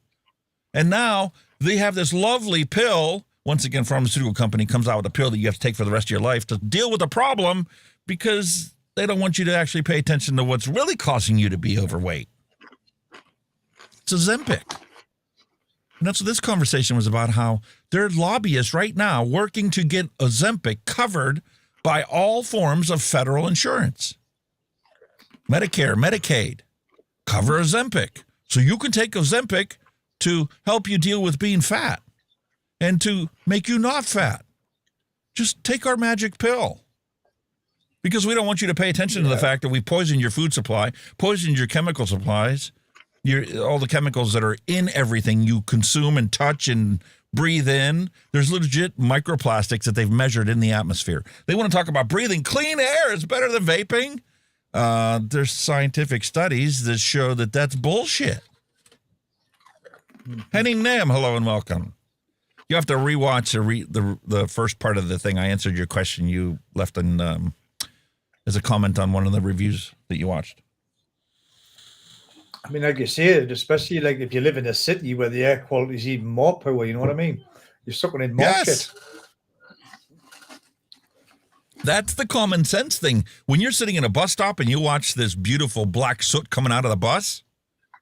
And now they have this lovely pill. Once again, pharmaceutical company comes out with a pill that you have to take for the rest of your life to deal with the problem because they don't want you to actually pay attention to what's really causing you to be overweight. It's Ozempic. And that's what this conversation was about, how there are lobbyists right now working to get Ozempic covered by all forms of federal insurance. Medicare, Medicaid, cover Ozempic. So you can take Ozempic to help you deal with being fat and to make you not fat. Just take our magic pill. Because we don't want you to pay attention to the fact that we poisoned your food supply, poisoned your chemical supplies, all the chemicals that are in everything you consume and touch and breathe in. There's legit microplastics that they've measured in the atmosphere. They want to talk about breathing clean air is better than vaping. There's scientific studies that show that that's bullshit. Henning Nam, hello and welcome. You have to rewatch the first part of the thing. I answered your question you left in as a comment on one of the reviews that you watched. I mean, like you said, especially like if you live in a city where the air quality is even more poor, you know what I mean? You're sucking in more shit. That's the common sense thing. When you're sitting in a bus stop and you watch this beautiful black soot coming out of the bus,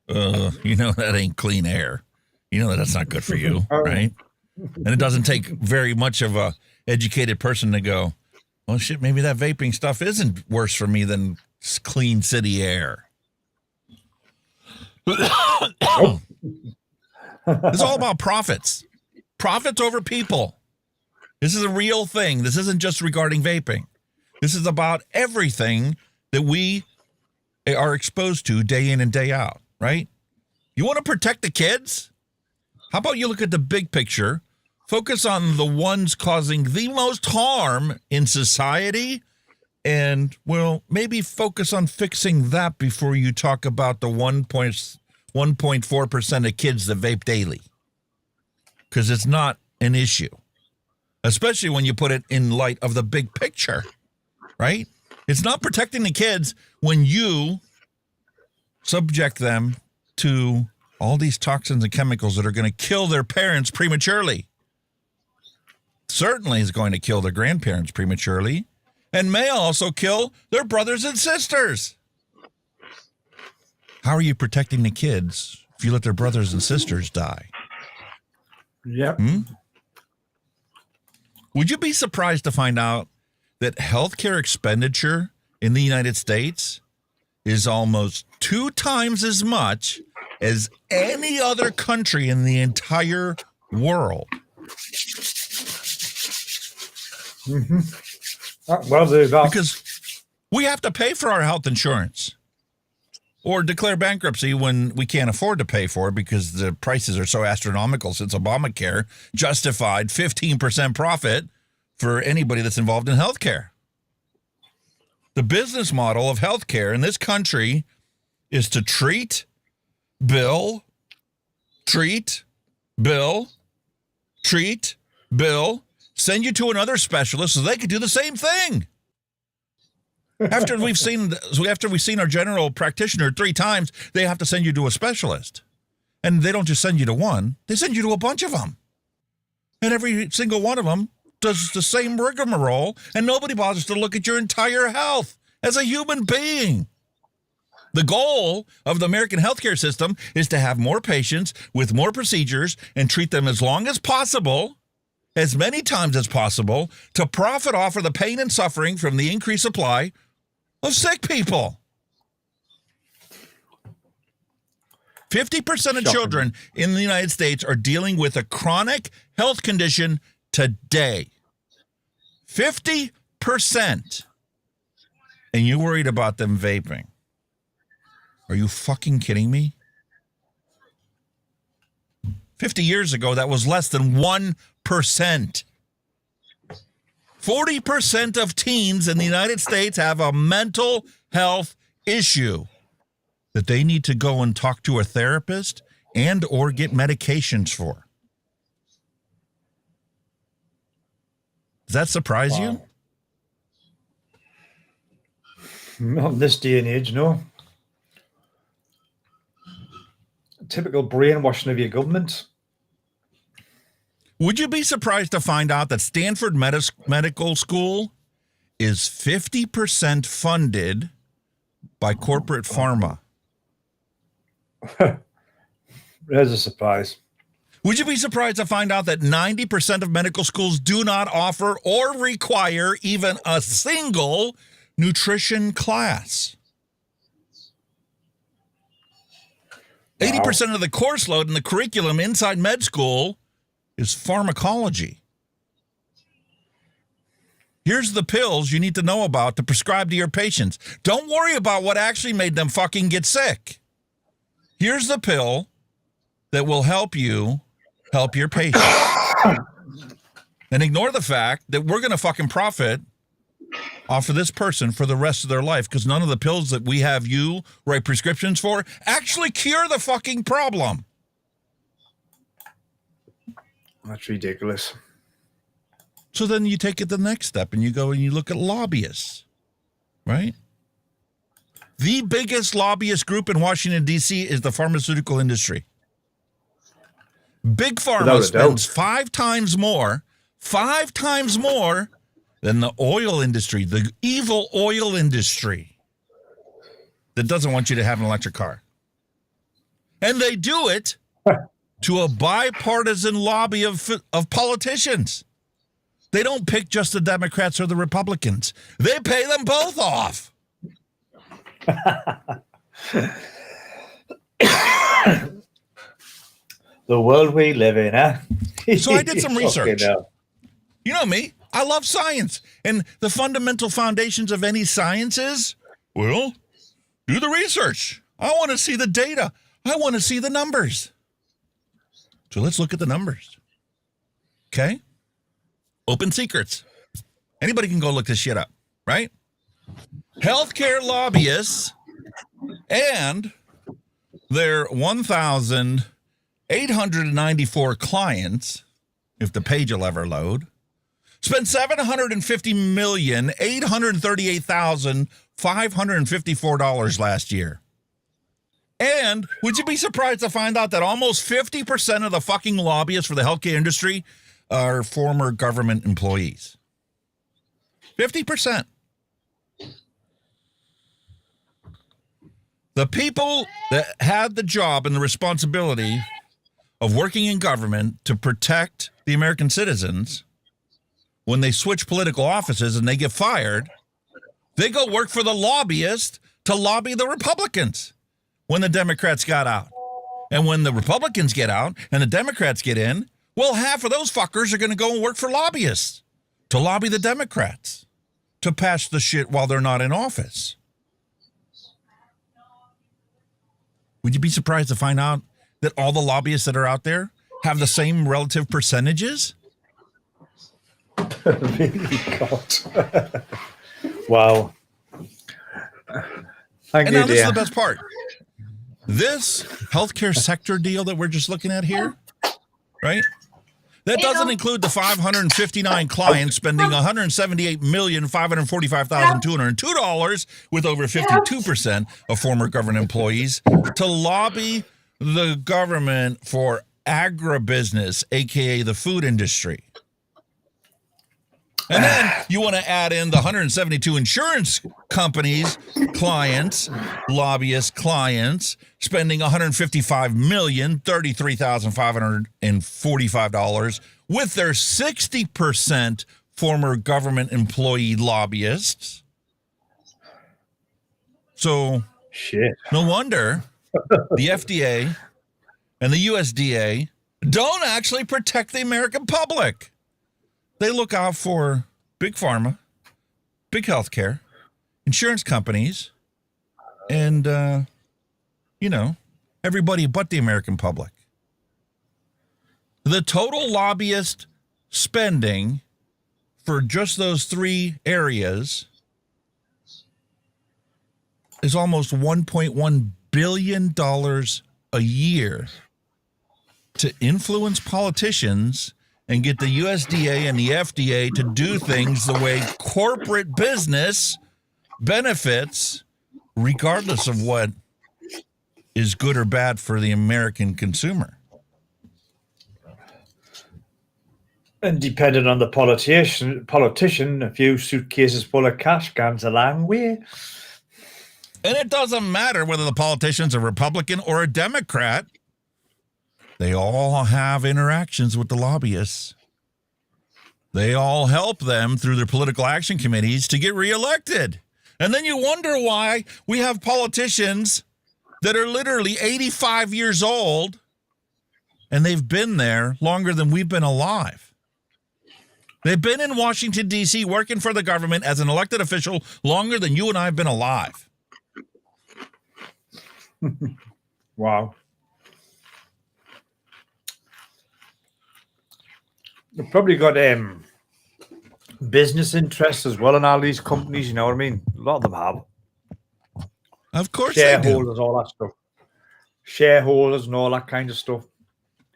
you know that ain't clean air. You know that's not good for you, right? And it doesn't take very much of a educated person to go, well, shit, maybe that vaping stuff isn't worse for me than clean city air. It's all about profits. Profits over people. This is a real thing. This isn't just regarding vaping. This is about everything that we are exposed to day in and day out, right? You want to protect the kids? How about you look at the big picture, focus on the ones causing the most harm in society, and, well, maybe focus on fixing that before you talk about the 1.4% of kids that vape daily. Because it's not an issue, especially when you put it in light of the big picture, right? It's not protecting the kids when you subject them to all these toxins and chemicals that are going to kill their parents prematurely. Certainly is going to kill their grandparents prematurely, and may also kill their brothers and sisters. How are you protecting the kids if you let their brothers and sisters die? Yep. Would you be surprised to find out that healthcare expenditure in the United States is almost 2 times as much as any other country in the entire world. Well, there you go. Because we have to pay for our health insurance or declare bankruptcy when we can't afford to pay for it because the prices are so astronomical since Obamacare justified 15% profit for anybody that's involved in healthcare. The business model of healthcare in this country is to treat, bill, send you to another specialist so they could do the same thing. After we've seen our general practitioner 3 times, they have to send you to a specialist. And they don't just send you to one, they send you to a bunch of them. And every single one of them does the same rigmarole, and nobody bothers to look at your entire health as a human being. The goal of the American healthcare system is to have more patients with more procedures and treat them as long as possible, as many times as possible, to profit off of the pain and suffering from the increased supply of sick people. 50% of children in the United States are dealing with a chronic health condition today. 50%. And you're worried about them vaping. Are you fucking kidding me? 50 years ago, that was less than 1%. 40% of teens in the United States have a mental health issue that they need to go and talk to a therapist and or get medications for. Does that surprise you? Not in this day and age, no. Typical brainwashing of your government. Would you be surprised to find out that Stanford Medical School is 50% funded by corporate pharma? There's a surprise. Would you be surprised to find out that 90% of medical schools do not offer or require even a single nutrition class? 80% of the course load in the curriculum inside med school is pharmacology. Here's the pills you need to know about to prescribe to your patients. Don't worry about what actually made them fucking get sick. Here's the pill that will help you help your patient. And ignore the fact that we're going to fucking profit off of this person for the rest of their life because none of the pills that we have you write prescriptions for actually cure the fucking problem. That's ridiculous. So then you take it the next step and you go and you look at lobbyists, right? The biggest lobbyist group in Washington, D.C. is the pharmaceutical industry. Big Pharma spends 5 times more than the oil industry, the evil oil industry that doesn't want you to have an electric car. And they do it to a bipartisan lobby of politicians. They don't pick just the Democrats or the Republicans. They pay them both off. The world we live in, huh? So I did some research. You know me. I love science. And the fundamental foundations of any science is, well, do the research. I want to see the data. I want to see the numbers. So let's look at the numbers. Okay? Open secrets. Anybody can go look this shit up, right? Healthcare lobbyists and their 1,894 clients, if the page will ever load, spent $750,838,554 last year. And would you be surprised to find out that almost 50% of the fucking lobbyists for the healthcare industry are former government employees? 50%. The people that had the job and the responsibility of working in government to protect the American citizens, when they switch political offices and they get fired, they go work for the lobbyist to lobby the Republicans when the Democrats got out. And when the Republicans get out and the Democrats get in, Well, half of those fuckers are going to go and work for lobbyists to lobby the Democrats to pass the shit while they're not in office. Would you be surprised to find out that all the lobbyists that are out there have the same relative percentages? Really, God. Wow. Thank And you, now this is dear. the best part. This healthcare sector deal that we're just looking at here, right? That doesn't include the 559 clients spending $178,545,202 with over 52% of former government employees to lobby the government for agribusiness, aka the food industry. And then you want to add in the 172 insurance companies, clients, lobbyist clients, spending $155,033,545 with their 60% former government employee lobbyists. So, shit. No wonder the FDA and the USDA don't actually protect the American public. They look out for big pharma, big healthcare, insurance companies, and, everybody but the American public. The total lobbyist spending for just those three areas is almost $1.1 billion a year to influence politicians and get the USDA and the FDA to do things the way corporate business benefits, regardless of what is good or bad for the American consumer. And depending on the politician, a few suitcases full of cash comes a long way. And it doesn't matter whether the politician's a Republican or a Democrat. They all have interactions with the lobbyists. They all help them through their political action committees to get reelected. And then you wonder why we have politicians that are literally 85 years old and they've been there longer than we've been alive. They've been in Washington, D.C. working for the government as an elected official longer than you and I have been alive. Wow. They've probably got business interests as well in all these companies, you know what I mean? A lot of them have. Of course they do. Shareholders, all that stuff. Shareholders and all that kind of stuff.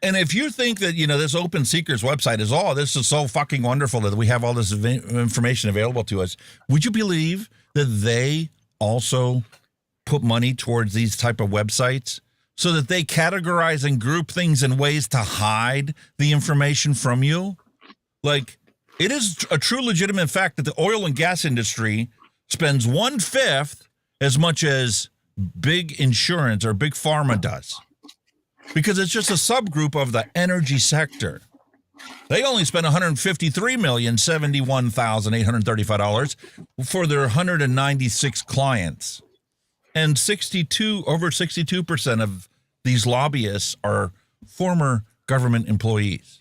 And if you think that, this Open Seekers website is, this is so fucking wonderful that we have all this information available to us, would you believe that they also put money towards these type of websites so that they categorize and group things in ways to hide the information from you? Like, it is a true legitimate fact that the oil and gas industry spends 1/5 as much as big insurance or big pharma does, because it's just a subgroup of the energy sector. They only spend $153,071,835 for their 196 clients. And over 62% of these lobbyists are former government employees.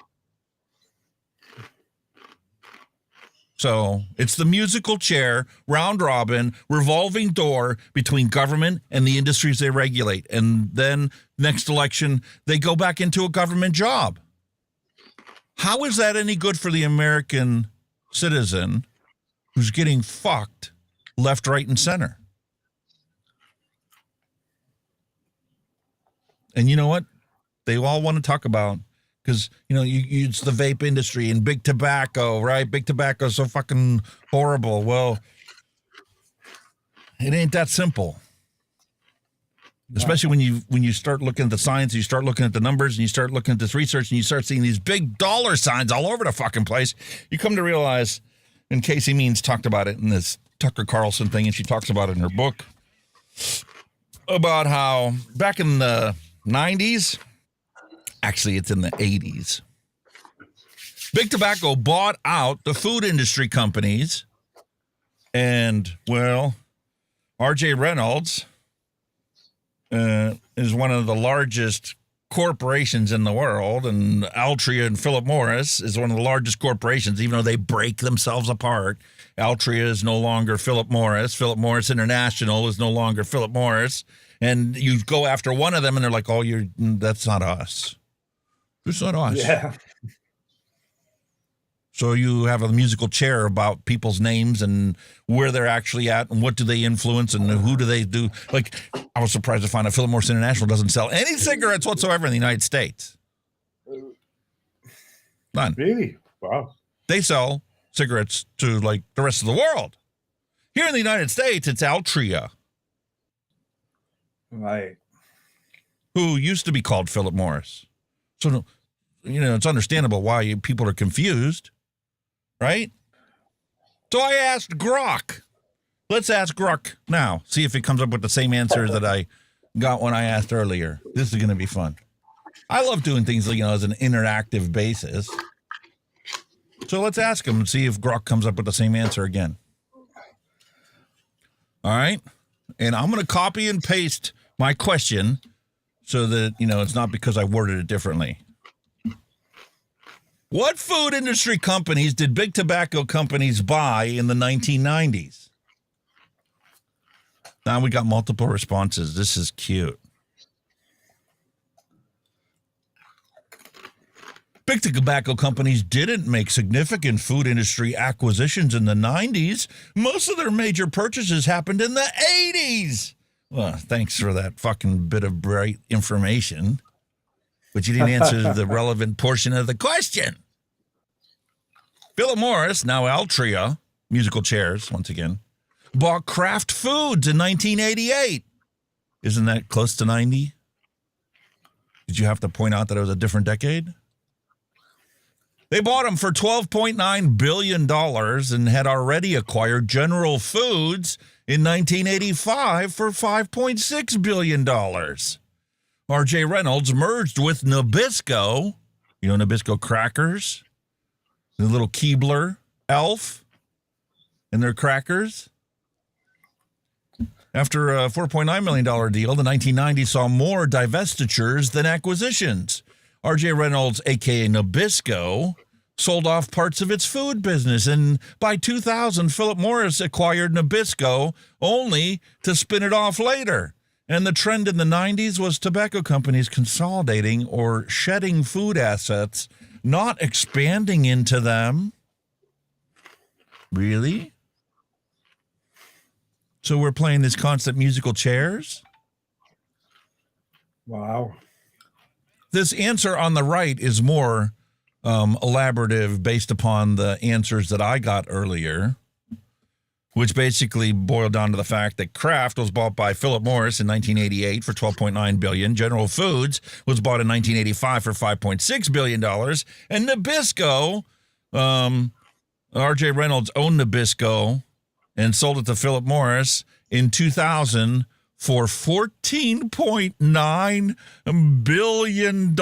So it's the musical chair, round robin, revolving door between government and the industries they regulate. And then next election, they go back into a government job. How is that any good for the American citizen who's getting fucked left, right, and center? And you know what? They all want to talk about, because, it's the vape industry and big tobacco, right? Big tobacco is so fucking horrible. Well, it ain't that simple. Especially when you start looking at the science, you start looking at the numbers, and you start looking at this research, and you start seeing these big dollar signs all over the fucking place, you come to realize, and Casey Means talked about it in this Tucker Carlson thing, and she talks about it in her book, about how back in the 90s, actually it's in the 80s, big tobacco bought out the food industry companies, and, R.J. Reynolds is one of the largest corporations in the world, and Altria and Philip Morris is one of the largest corporations, even though they break themselves apart. Altria is no longer Philip Morris. Philip Morris International is no longer Philip Morris. And you go after one of them, and they're like, "Oh, that's not us. It's not us." Yeah. So you have a musical chair about people's names and where they're actually at and what do they influence and who do they do. Like, I was surprised to find out Philip Morris International doesn't sell any cigarettes whatsoever in the United States. None. Really? Wow. They sell cigarettes to, like, the rest of the world. Here in the United States, it's Altria, Right. who used to be called Philip Morris. So, it's understandable why people are confused. Right? So I asked Grok. Let's ask Grok now. See if it comes up with the same answer that I got when I asked earlier. This is going to be fun. I love doing things, as an interactive basis. So let's ask him and see if Grok comes up with the same answer again. All right? And I'm going to copy and paste my question so that, it's not because I worded it differently. What food industry companies did big tobacco companies buy in the 1990s? Now we got multiple responses. This is cute. Big tobacco companies didn't make significant food industry acquisitions in the 90s. Most of their major purchases happened in the 80s. Well, thanks for that fucking bit of bright information. But you didn't answer the relevant portion of the question. Philip Morris, now Altria, musical chairs, once again, bought Kraft Foods in 1988. Isn't that close to 90? Did you have to point out that it was a different decade? They bought them for $12.9 billion and had already acquired General Foods in 1985 for $5.6 billion. R.J. Reynolds merged with Nabisco, Nabisco crackers, the little Keebler, Elf, and their crackers. After a $4.9 million deal, the 1990s saw more divestitures than acquisitions. R.J. Reynolds, a.k.a. Nabisco, sold off parts of its food business, and by 2000, Philip Morris acquired Nabisco only to spin it off later. And the trend in the 90s was tobacco companies consolidating or shedding food assets, not expanding into them. Really? So we're playing this constant musical chairs? Wow. This answer on the right is more elaborative based upon the answers that I got earlier, which basically boiled down to the fact that Kraft was bought by Philip Morris in 1988 for $12.9 billion. General Foods was bought in 1985 for $5.6 billion. And Nabisco, R.J. Reynolds owned Nabisco and sold it to Philip Morris in 2000 for $14.9 billion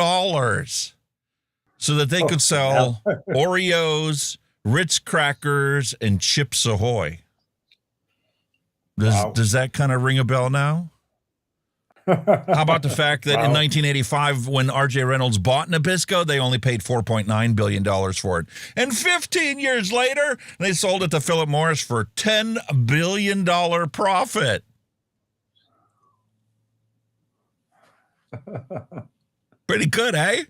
so that they could sell Oreos, Ritz crackers, and Chips Ahoy. Does that kind of ring a bell now? How about the fact that in 1985, when R.J. Reynolds bought Nabisco, they only paid $4.9 billion for it. And 15 years later, they sold it to Philip Morris for $10 billion profit. Pretty good, eh?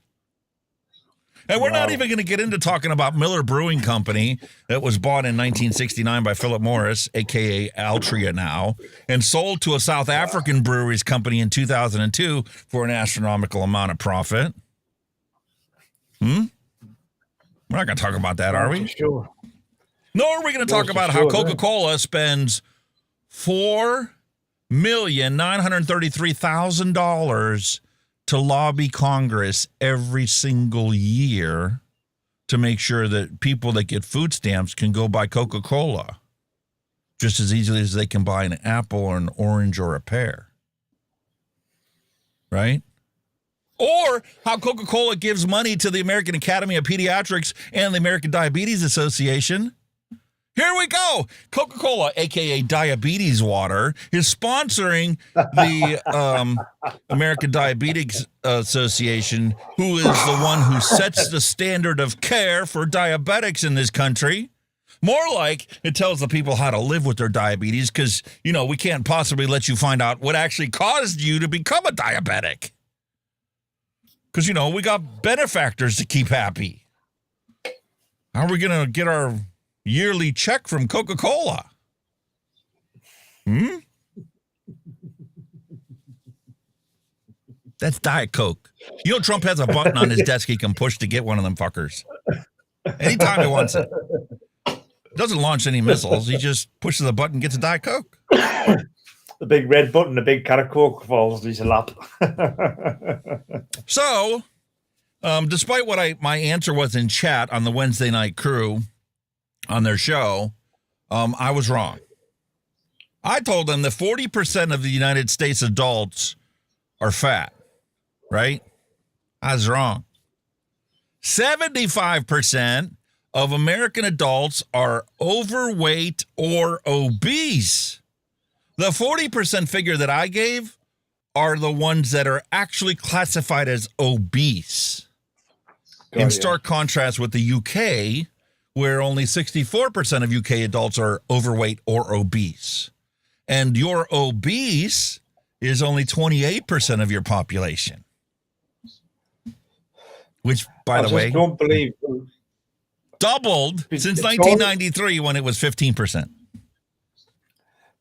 And we're not even going to get into talking about Miller Brewing Company that was bought in 1969 by Philip Morris, a.k.a. Altria now, and sold to a South African breweries company in 2002 for an astronomical amount of profit. We're not going to talk about that, are we? Sure. Nor are we going to talk about how Coca-Cola spends $4,933,000 to lobby Congress every single year to make sure that people that get food stamps can go buy Coca-Cola just as easily as they can buy an apple or an orange or a pear. Right? Or how Coca-Cola gives money to the American Academy of Pediatrics and the American Diabetes Association Here we go. Coca-Cola, aka Diabetes Water, is sponsoring the American Diabetes Association, who is the one who sets the standard of care for diabetics in this country. More like it tells the people how to live with their diabetes because, you know, we can't possibly let you find out what actually caused you to become a diabetic. Because, you know, we got benefactors to keep happy. How are we going to get our yearly check from Coca-Cola? That's Diet Coke. You know, Trump has a button on his desk he can push to get one of them fuckers. Anytime he wants it. Doesn't launch any missiles. He just pushes the button and gets a Diet Coke. The big red button, the big can of Coke falls in his lap. So, despite what my answer was in chat on the Wednesday Night Crew on their show, I was wrong. I told them that 40% of the United States adults are fat, right? I was wrong. 75% of American adults are overweight or obese. The 40% figure that I gave are the ones that are actually classified as obese. In stark contrast with the UK, where only 64% of UK adults are overweight or obese. And your obese is only 28% of your population. Which, by the way, don't believe doubled since 1993 when it was 15%.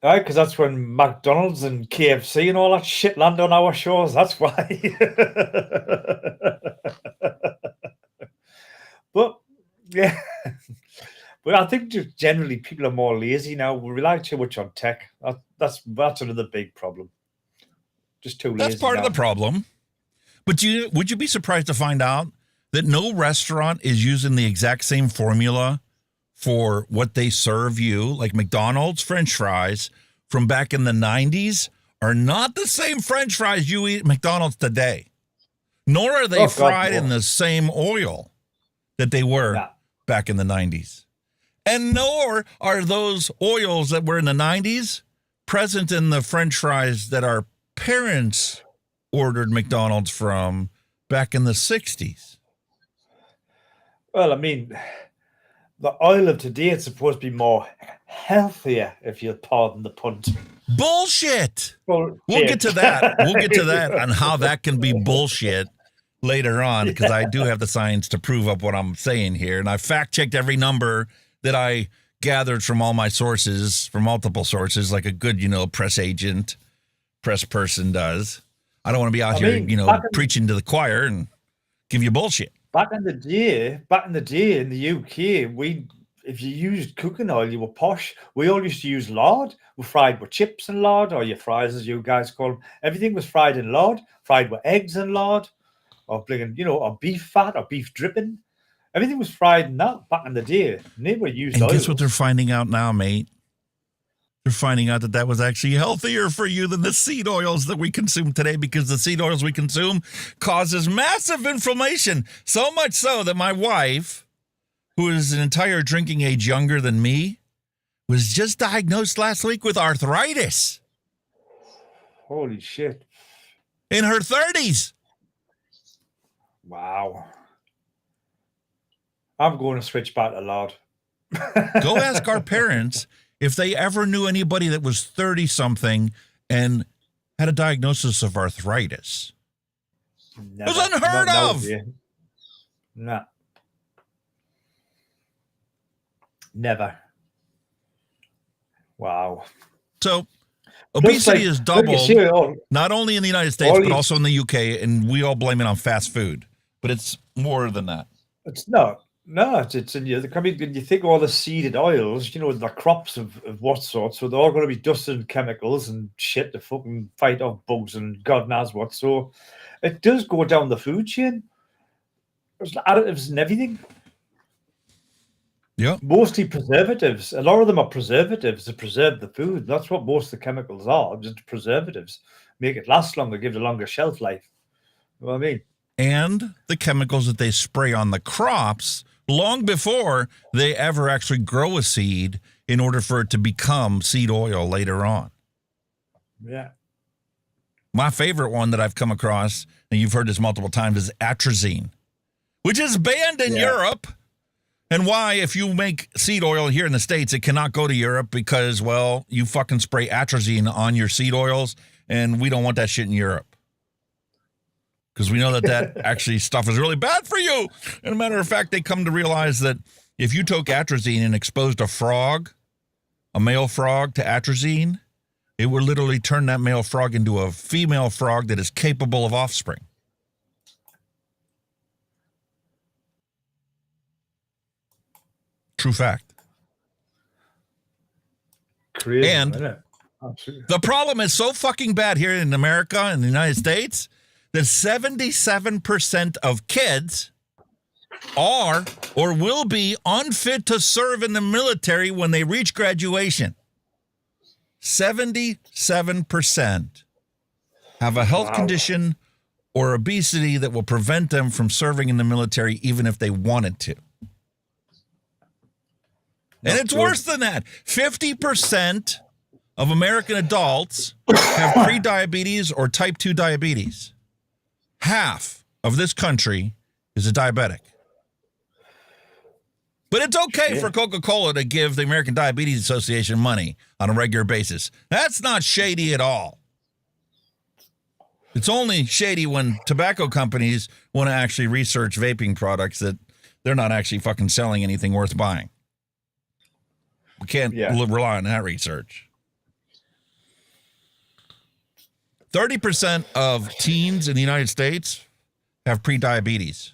Right, because that's when McDonald's and KFC and all that shit land on our shores. That's why. But yeah, but I think just generally people are more lazy now. We rely too much on tech. That's another big problem. Just too lazy. That's part of the problem. But would you be surprised to find out that no restaurant is using the exact same formula for what they serve you? Like McDonald's French fries from back in the 90s are not the same French fries you eat at McDonald's today. Nor are they fried in the same oil that they were back in the 90s. And nor are those oils that were in the 90s present in the French fries that our parents ordered McDonald's from back in the 60s. Well, I mean, the oil of today is supposed to be more healthier, if you'll pardon the pun. Bullshit. We'll get to that. We'll get to that on how that can be bullshit later on, because I do have the science to prove up what I'm saying here. And I fact-checked every number that I gathered from all my sources, from multiple sources, like a good, press agent, press person does. I don't want to be out here, preaching to the choir and give you bullshit. Back in the day in the UK, if you used cooking oil, you were posh. We all used to use lard. We fried with chips and lard, or your fries, as you guys call them. Everything was fried in lard, fried with eggs and lard, or or beef fat or beef dripping. Everything was fried in that back in the day. Never used oil. Guess what they're finding out now, mate? They're finding out that was actually healthier for you than the seed oils that we consume today, because the seed oils we consume causes massive inflammation. So much so that my wife, who is an entire drinking age younger than me, was just diagnosed last week with arthritis. Holy shit. In her 30s. Wow. I'm going to switch back to lard. Go ask our parents if they ever knew anybody that was 30-something and had a diagnosis of arthritis. Never. It was unheard of. No. Never. Wow. So obesity is doubled, not only in the United States, but also in the UK, and we all blame it on fast food. But it's more than that. It's not. No, it's in you. You think all the seeded oils, the crops of what sort, so they're all going to be dusted with chemicals and shit to fucking fight off bugs and God knows what. So it does go down the food chain. There's additives and everything. Yeah. Mostly preservatives. A lot of them are preservatives to preserve the food. That's what most of the chemicals are, just preservatives. Make it last longer, give it a longer shelf life. You know what I mean? and the chemicals that they spray on the crops long before they ever actually grow a seed in order for it to become seed oil later on. Yeah. My favorite one that I've come across, and you've heard this multiple times, is atrazine, which is banned in Europe. And why, if you make seed oil here in the States, it cannot go to Europe because, well, you fucking spray atrazine on your seed oils, and we don't want that shit in Europe. Because we know that actually stuff is really bad for you. And a matter of fact, they come to realize that if you took atrazine and exposed a frog, a male frog, to atrazine, it would literally turn that male frog into a female frog that is capable of offspring. True fact. Crazy, and isn't it? Absolutely. The problem is so fucking bad here in America and the United States that 77% of kids are or will be unfit to serve in the military when they reach graduation. 77% have a health condition or obesity that will prevent them from serving in the military even if they wanted to. And it's worse than that. 50% of American adults have prediabetes or type 2 diabetes. Half of this country is a diabetic. But it's okay for Coca-Cola to give the American Diabetes Association money on a regular basis. That's not shady at all. It's only shady when tobacco companies want to actually research vaping products that they're not actually fucking selling anything worth buying. We can't rely on that research. 30% of teens in the United States have prediabetes.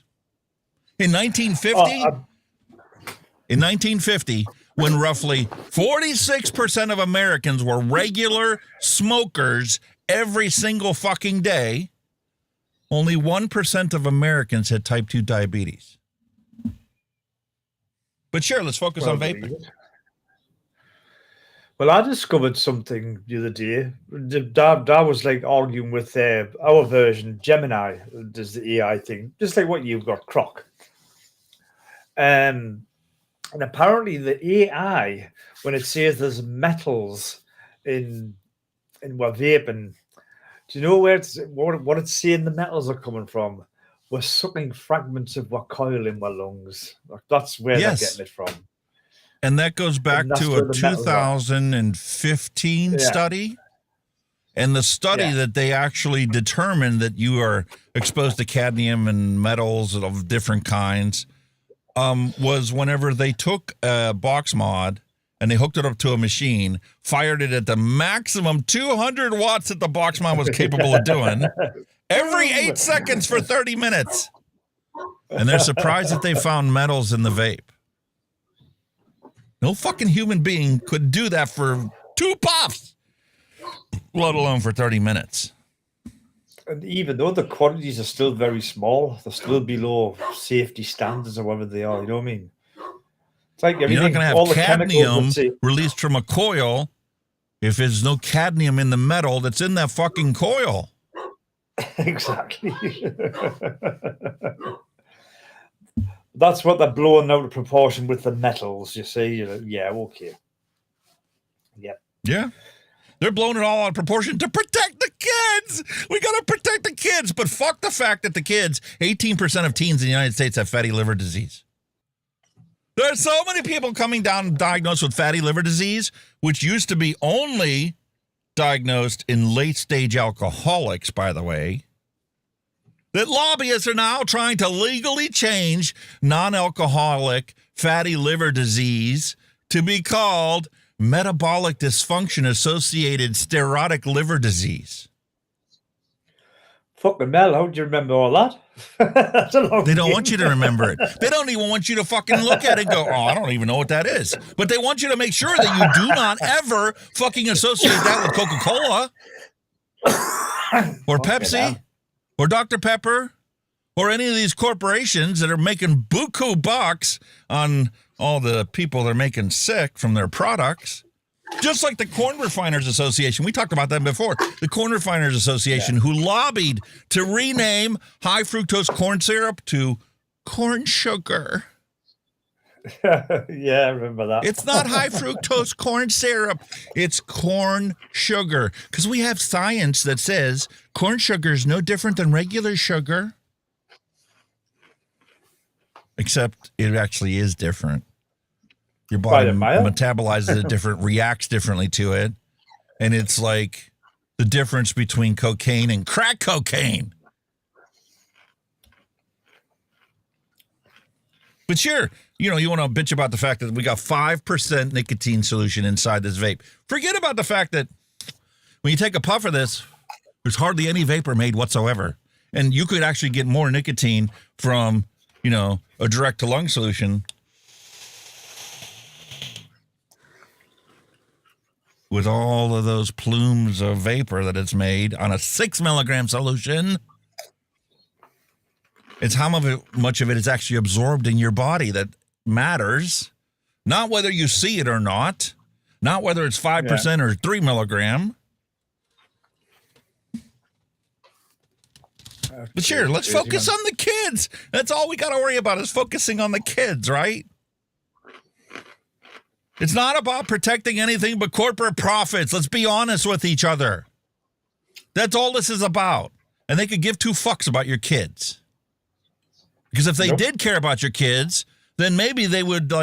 In 1950, when roughly 46% of Americans were regular smokers every single fucking day, only 1% of Americans had type 2 diabetes. But sure, let's focus on vaping. Well, I discovered something the other day. Dad was like arguing with our version, Gemini, does the AI thing, just like what you've got, Croc. And apparently the AI, when it says there's metals in what vaping, do you know where what it's saying the metals are coming from? We're sucking fragments of our coil in our lungs. Like, that's where they're getting it from. And that goes back to a 2015 study. And the study that they actually determined that you are exposed to cadmium and metals of different kinds was whenever they took a box mod and they hooked it up to a machine, fired it at the maximum 200 watts that the box mod was capable of doing every 8 seconds for 30 minutes. And they're surprised that they found metals in the vape. No fucking human being could do that for 2 puffs, let alone for 30 minutes. And even though the quantities are still very small, they're still below safety standards or whatever they are. You know what I mean? It's like you're not going to have cadmium released from a coil if there's no cadmium in the metal that's in that fucking coil. Exactly. That's what they're blowing out of proportion with the metals, you see. Yeah, okay. Yeah. Yeah. They're blowing it all out of proportion to protect the kids. We got to protect the kids. But fuck the fact that the kids, 18% of teens in the United States have fatty liver disease. There's so many people coming down diagnosed with fatty liver disease, which used to be only diagnosed in late-stage alcoholics, by the way, that lobbyists are now trying to legally change non-alcoholic fatty liver disease to be called metabolic dysfunction-associated sterotic liver disease. Fucking hell, how do you remember all that? They don't want you to remember it. They don't even want you to fucking look at it and go, oh, I don't even know what that is. But they want you to make sure that you do not ever fucking associate that with Coca-Cola or Pepsi or Dr. Pepper or any of these corporations that are making buku bucks on all the people they're making sick from their products. Just like the Corn Refiners Association. We talked about that before. The Corn Refiners Association, who lobbied to rename high fructose corn syrup to corn sugar. Yeah, I remember that. It's not high fructose corn syrup. It's corn sugar. Because we have science that says corn sugar is no different than regular sugar. Except it actually is different. Your body metabolizes it different, reacts differently to it. And it's like the difference between cocaine and crack cocaine. But sure, you want to bitch about the fact that we got 5% nicotine solution inside this vape. Forget about the fact that when you take a puff of this, there's hardly any vapor made whatsoever. And you could actually get more nicotine from, a direct-to-lung solution with all of those plumes of vapor that it's made on a 6 milligram solution. It's how much of it is actually absorbed in your body that matters. Not whether you see it or not. Not whether it's 5% or 3 milligram. But sure, let's focus on the kids. That's all we got to worry about is focusing on the kids, right? It's not about protecting anything but corporate profits. Let's be honest with each other. That's all this is about. And they could give two fucks about your kids. Because if they did care about your kids, then maybe they would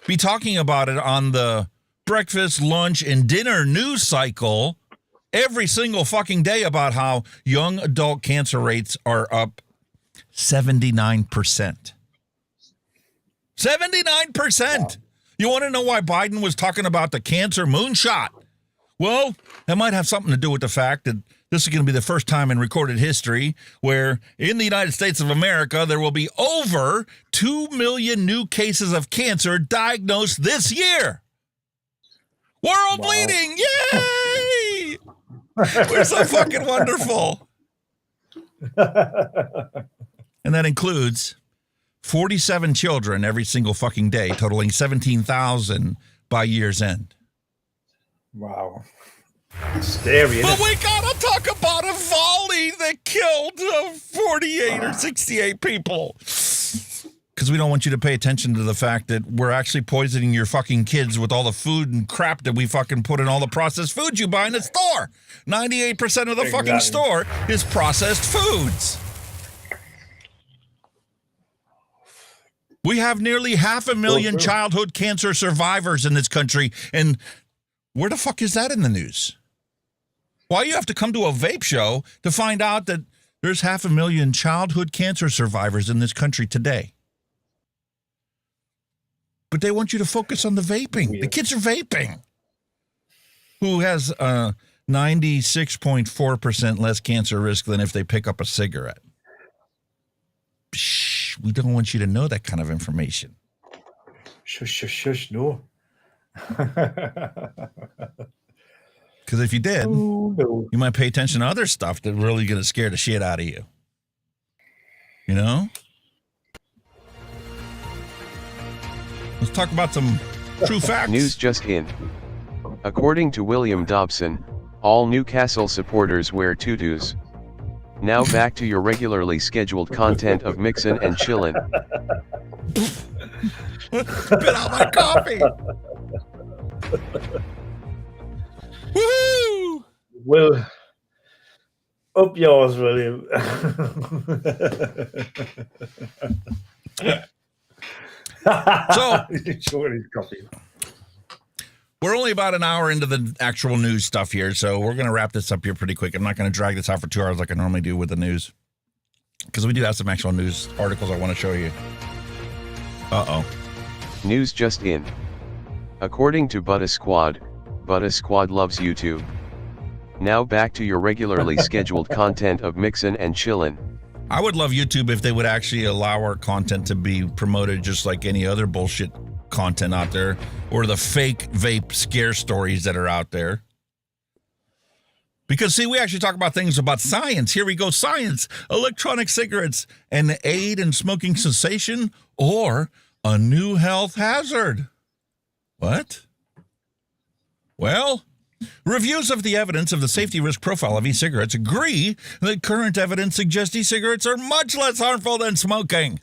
be talking about it on the breakfast, lunch, and dinner news cycle every single fucking day about how young adult cancer rates are up 79%. 79%. Wow. You want to know why Biden was talking about the cancer moonshot? Well, that might have something to do with the fact that this is going to be the first time in recorded history where in the United States of America, there will be over 2 million new cases of cancer diagnosed this year. World leading. Yay! We're so fucking wonderful. And that includes 47 children every single fucking day, totaling 17,000 by year's end. Wow. Scary. But we gotta talk about a volley that killed 48 or 68 people. Because we don't want you to pay attention to the fact that we're actually poisoning your fucking kids with all the food and crap that we fucking put in all the processed food you buy in the store. 98% of the fucking store is processed foods. We have nearly 500,000 childhood cancer survivors in this country. And where the fuck is that in the news? Why you have to come to a vape show to find out that there's 500,000 childhood cancer survivors in this country today? But they want you to focus on the vaping. The kids are vaping. Who has 96.4% less cancer risk than if they pick up a cigarette. Shh, we don't want you to know that kind of information. Shush, shush, shush, no. Because if you did, you might pay attention to other stuff that's really going to scare the shit out of you. You know? Let's talk about some true facts. News just in. According to William Dobson, all Newcastle supporters wear tutus. Now back to your regularly scheduled content of Mixin and Chillin. Spit out my coffee. Woo! Well, up yours, William. So, his coffee. We're only about an hour into the actual news stuff here, so we're going to wrap this up here pretty quick. I'm not going to drag this out for 2 hours like I normally do with the news, because we do have some actual news articles I want to show you. Uh-oh. News just in. According to Butta Squad loves YouTube. Now back to your regularly scheduled content of Mixin and Chillin. I would love YouTube if they would actually allow our content to be promoted just like any other bullshit content out there, or the fake vape scare stories that are out there. Because, see, we actually talk about things about science. Here we go, science, electronic cigarettes, an aid in smoking cessation, or a new health hazard. What? Well, reviews of the evidence of the safety risk profile of e-cigarettes agree that current evidence suggests e-cigarettes are much less harmful than smoking.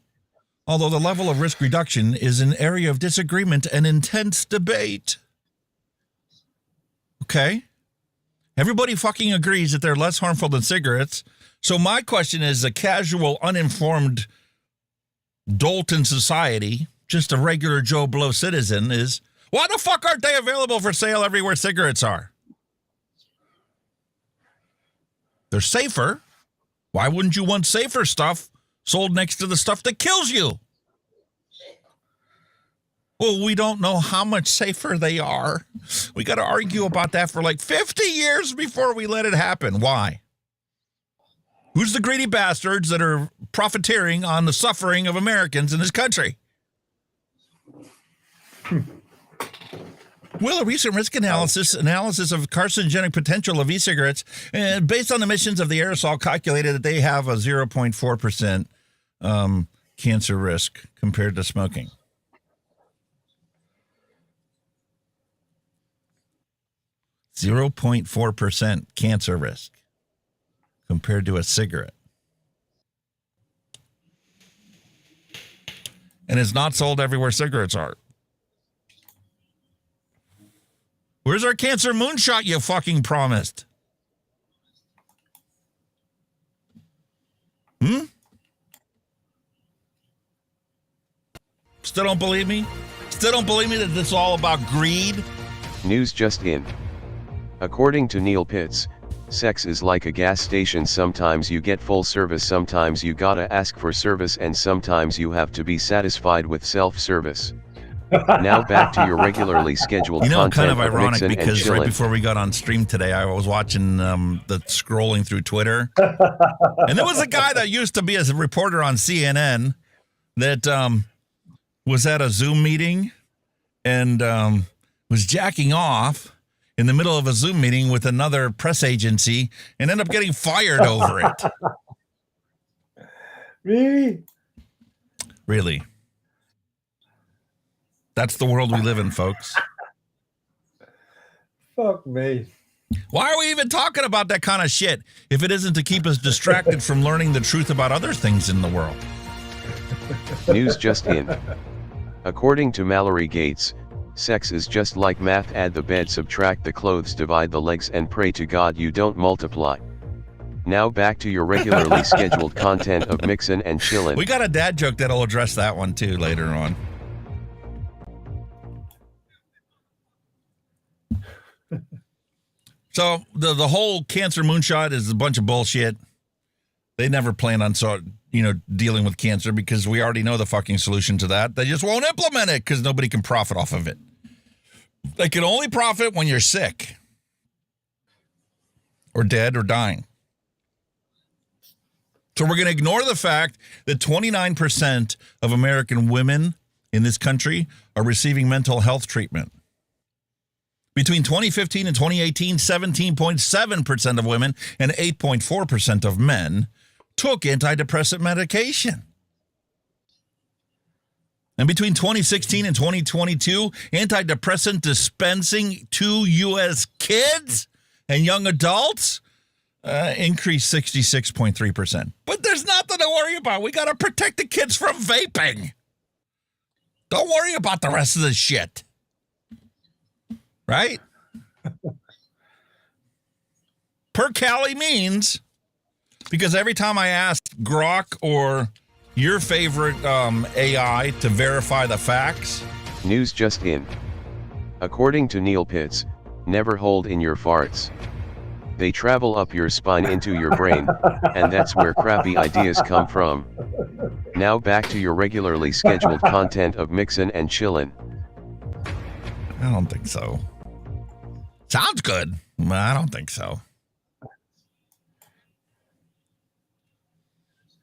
Although the level of risk reduction is an area of disagreement and intense debate. Okay. Everybody fucking agrees that they're less harmful than cigarettes. So my question is, a casual, uninformed dolt in society, just a regular Joe Blow citizen, is, why the fuck aren't they available for sale everywhere cigarettes are? They're safer. Why wouldn't you want safer stuff sold next to the stuff that kills you? Well, we don't know how much safer they are. We got to argue about that for like 50 years before we let it happen. Why? Who's the greedy bastards that are profiteering on the suffering of Americans in this country? Well, a recent risk analysis of carcinogenic potential of e-cigarettes, based on emissions of the aerosol, calculated that they have a 0.4% cancer risk compared to smoking. 0.4% cancer risk compared to a cigarette. And it's not sold everywhere cigarettes are. Where's our cancer moonshot you fucking promised? Still don't believe me? Still don't believe me that this is all about greed? News just in. According to Neil Pitts, sex is like a gas station. Sometimes you get full service, sometimes you gotta ask for service, and sometimes you have to be satisfied with self-service. Now back to your regularly scheduled content. Kind of ironic Mixin because right before we got on stream today, I was watching the scrolling through Twitter, and there was a guy that used to be a reporter on CNN that was at a Zoom meeting and was jacking off in the middle of a Zoom meeting with another press agency and ended up getting fired over it. Really? Really. That's the world we live in, folks. Fuck me. Why are we even talking about that kind of shit if it isn't to keep us distracted from learning the truth about other things in the world? News just in. According to Mallory Gates, sex is just like math. Add the bed, subtract the clothes, divide the legs, and pray to God you don't multiply. Now back to your regularly scheduled content of Mixin and Chillin. We got a dad joke that'll address that one too later on. So the whole cancer moonshot is a bunch of bullshit. They never plan on dealing with cancer because we already know the fucking solution to that. They just won't implement it because nobody can profit off of it. They can only profit when you're sick or dead or dying. So we're going to ignore the fact that 29% of American women in this country are receiving mental health treatment. Between 2015 and 2018, 17.7% of women and 8.4% of men took antidepressant medication. And between 2016 and 2022, antidepressant dispensing to U.S. kids and young adults increased 66.3%. But there's nothing to worry about. We got to protect the kids from vaping. Don't worry about the rest of the shit. Right? Per Calley means, because every time I ask Grok or your favorite AI to verify the facts. News just in. According to Neil Pitts, never hold in your farts. They travel up your spine into your brain, and that's where crappy ideas come from. Now back to your regularly scheduled content of Mixin and Chillin. I don't think so. Sounds good, but I don't think so.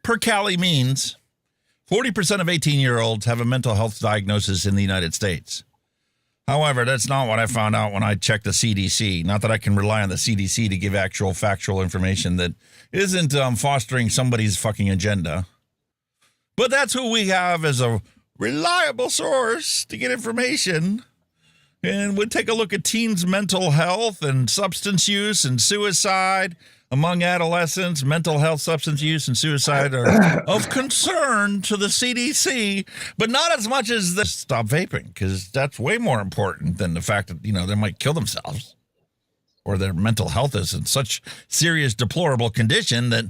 Per Calley means 40% of 18-year-olds have a mental health diagnosis in the United States. However, that's not what I found out when I checked the CDC. Not that I can rely on the CDC to give actual factual information that isn't fostering somebody's fucking agenda. But that's who we have as a reliable source to get information. And we'll take a look at teens' mental health and substance use and suicide. Among adolescents, mental health, substance use, and suicide are of concern to the CDC, but not as much as the stop vaping, because that's way more important than the fact that, they might kill themselves or their mental health is in such serious, deplorable condition that,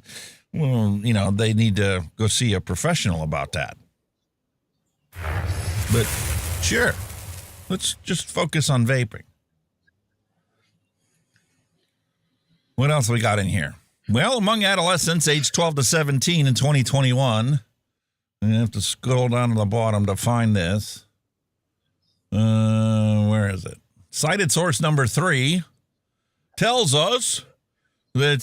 they need to go see a professional about that. But sure, let's just focus on vaping. What else we got in here? Well, among adolescents aged 12 to 17 in 2021, I have to scroll down to the bottom to find this. Where is it? Cited source number 3 tells us that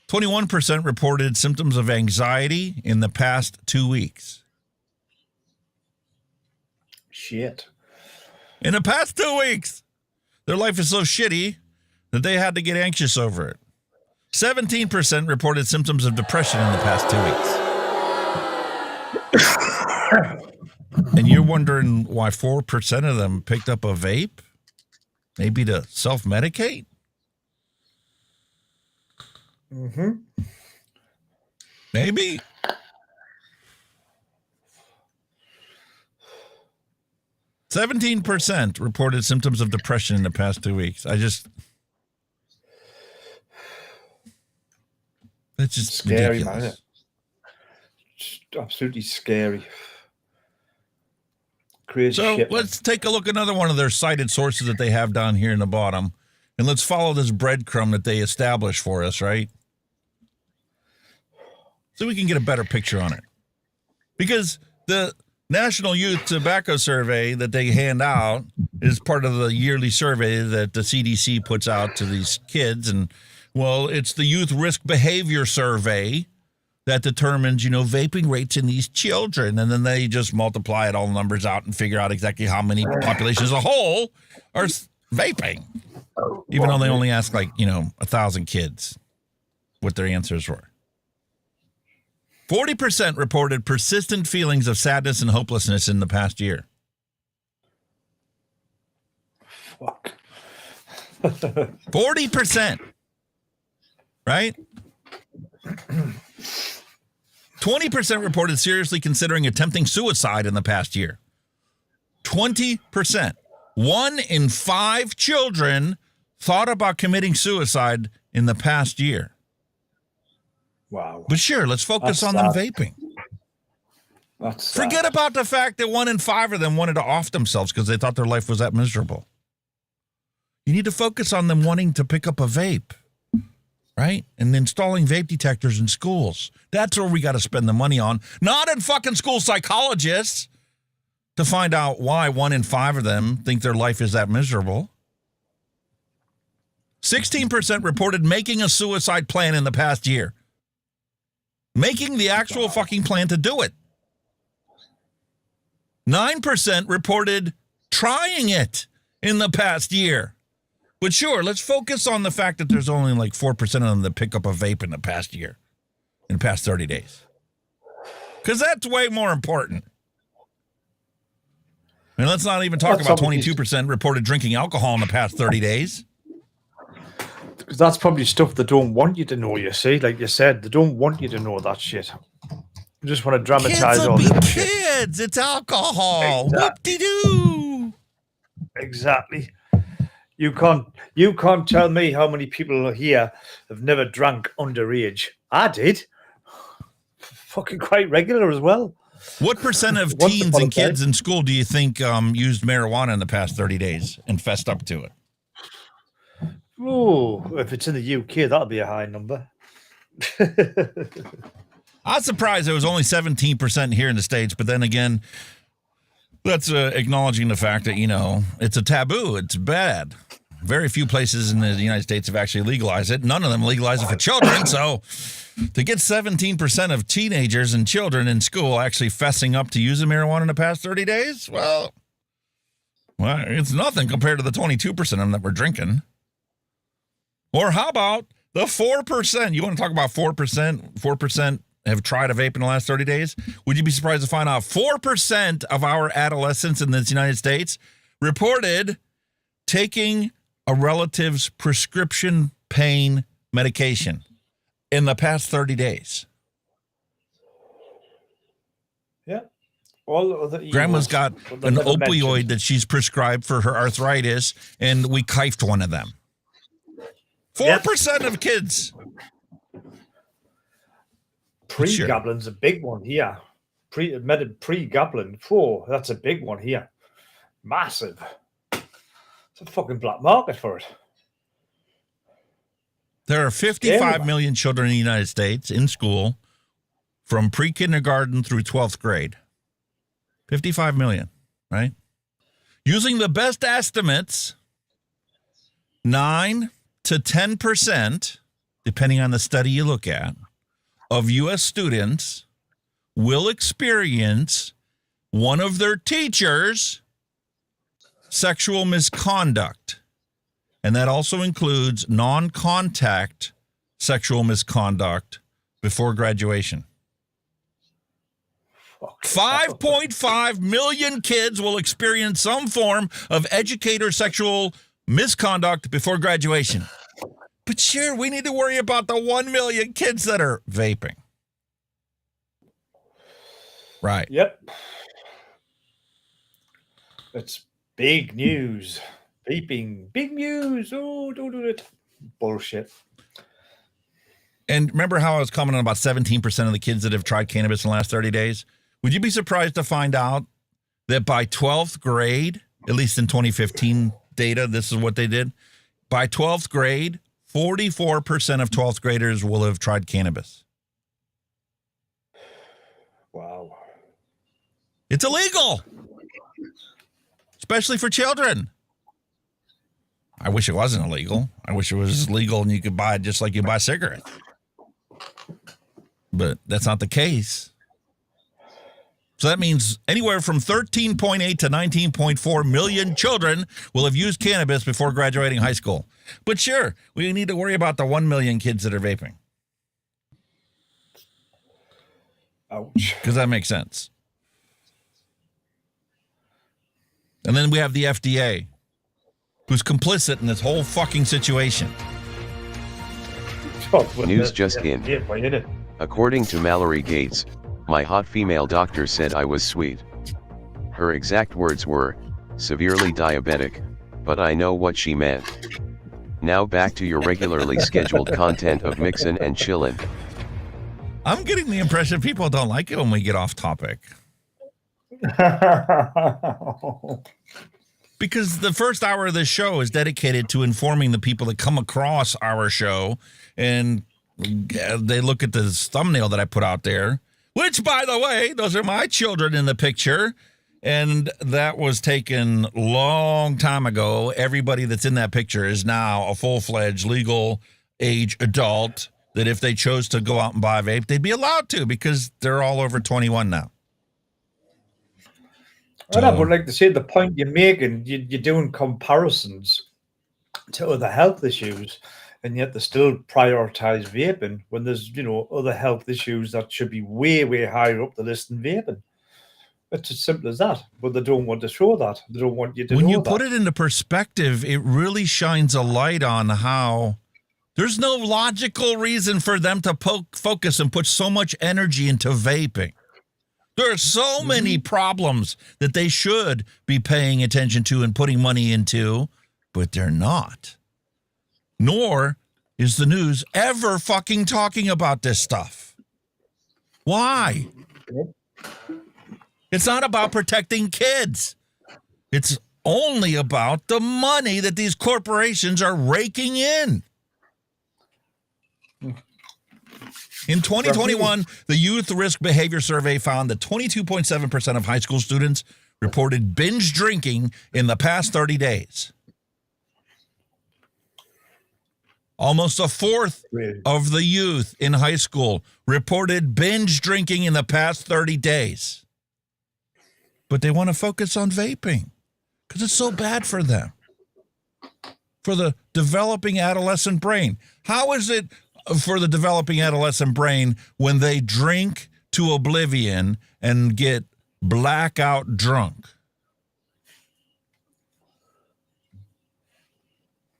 21% reported symptoms of anxiety in the past 2 weeks. Shit. In the past 2 weeks, their life is so shitty that they had to get anxious over it. 17% reported symptoms of depression in the past 2 weeks. And you're wondering why 4% of them picked up a vape? Maybe to self-medicate? Mm-hmm. Maybe. %17% reported symptoms of depression in the past 2 weeks. That's just scary, ridiculous. man. Just absolutely scary. Crazy So shit. let's take a look at another one of their cited sources that they have down here in the bottom. And let's follow this breadcrumb that they established for us, right? So we can get a better picture on it. Because the National Youth Tobacco Survey that they hand out is part of the yearly survey that the CDC puts out to these kids. And, well, it's the Youth Risk Behavior Survey that determines, vaping rates in these children. And then they just multiply all the numbers out and figure out exactly how many population as a whole are vaping. Even though they only ask 1,000 kids what their answers were. 40% reported persistent feelings of sadness and hopelessness in the past year. Fuck. 40%. Right? 20% reported seriously considering attempting suicide in the past year. 20%. 1 in 5 children thought about committing suicide in the past year. Wow. But sure, let's focus on them vaping. Forget about the fact that 1 in 5 of them wanted to off themselves because they thought their life was that miserable. You need to focus on them wanting to pick up a vape, right? And installing vape detectors in schools. That's where we got to spend the money on. Not in fucking school psychologists to find out why 1 in 5 of them think their life is that miserable. 16% reported making a suicide plan in the past year. Making the actual fucking plan to do it. 9% reported trying it in the past year. But sure, let's focus on the fact that there's only 4% of them that pick up a vape in the past year, in the past 30 days. Because that's way more important. And let's not even talk about 22% reported drinking alcohol in the past 30 days. Because that's probably stuff they don't want you to know, you see. Like you said, they don't want you to know that shit. They just want to dramatize all this shit. Kids, it's alcohol. Exactly. Whoop-de-doo. Exactly. You can't tell me how many people here have never drank underage. I did. Fucking quite regular as well. What percent of teens and kids in school do you think used marijuana in the past 30 days and fessed up to it? Oh, if it's in the UK, that'll be a high number. I was surprised it was only 17% here in the States, but then again, that's acknowledging the fact that, it's a taboo. It's bad. Very few places in the United States have actually legalized it. None of them legalize it for children. So to get 17% of teenagers and children in school actually fessing up to using marijuana in the past 30 days, well, it's nothing compared to the 22% of them that were drinking. Or how about the 4%? You want to talk about 4%? 4% have tried a vape in the last 30 days, would you be surprised to find out 4% of our adolescents in the United States reported taking a relative's prescription pain medication in the past 30 days? Yeah. All of the Grandma's evils got that an never opioid mentioned. that she's prescribed for her arthritis, and we kifed one of them. 4% of kids. Pre-Goblin's a big one here. Pre-Goblin. Oh, that's a big one here. Massive. It's a fucking black market for it. There are 55 million children in the United States in school from pre-kindergarten through 12th grade. 55 million, right? Using the best estimates, 9 to 10%, depending on the study you look at, of U.S. students will experience one of their teachers' sexual misconduct. And that also includes non-contact sexual misconduct before graduation. 5.5 million kids will experience some form of educator sexual misconduct before graduation. But sure, we need to worry about the 1 million kids that are vaping. Right. Yep. It's big news. Vaping. Big news. Oh, don't do it. Bullshit. And remember how I was commenting on about 17% of the kids that have tried cannabis in the last 30 days? Would you be surprised to find out that by 12th grade, at least in 2015 data, this is what they did. By 12th grade, 44% of 12th graders will have tried cannabis. Wow. It's illegal, especially for children. I wish it wasn't illegal. I wish it was legal and you could buy it just like you buy cigarettes. But that's not the case. So that means anywhere from 13.8 to 19.4 million children will have used cannabis before graduating high school. But sure, we need to worry about the 1 million kids that are vaping. Ouch. Because that makes sense. And then we have the FDA, who's complicit in this whole fucking situation. News just in. According to Mallory Gates, my hot female doctor said I was sweet. Her exact words were, severely diabetic, but I know what she meant. Now back to your regularly scheduled content of Mixin and Chillin. I'm getting the impression people don't like it when we get off topic. Because the first hour of this show is dedicated to informing the people that come across our show, and they look at this thumbnail that I put out there, which, by the way, those are my children in the picture, and that was taken long time ago. Everybody that's in that picture is now a full-fledged legal age adult that if they chose to go out and buy a vape, they'd be allowed to because they're all over 21 now. I would like to say the point you're making, you're doing comparisons to other health issues, and yet they still prioritize vaping when there's, other health issues that should be way, way higher up the list than vaping. It's as simple as that. But they don't want to show that. They don't want you to know that. When you put it into perspective, it really shines a light on how there's no logical reason for them to focus and put so much energy into vaping. There are so many problems that they should be paying attention to and putting money into, but they're not. Nor is the news ever fucking talking about this stuff. Why? It's not about protecting kids. It's only about the money that these corporations are raking in. In 2021, the Youth Risk Behavior Survey found that 22.7% of high school students reported binge drinking in the past 30 days. Almost a fourth of the youth in high school reported binge drinking in the past 30 days. But they want to focus on vaping because it's so bad for them, for the developing adolescent brain. How is it for the developing adolescent brain when they drink to oblivion and get blackout drunk.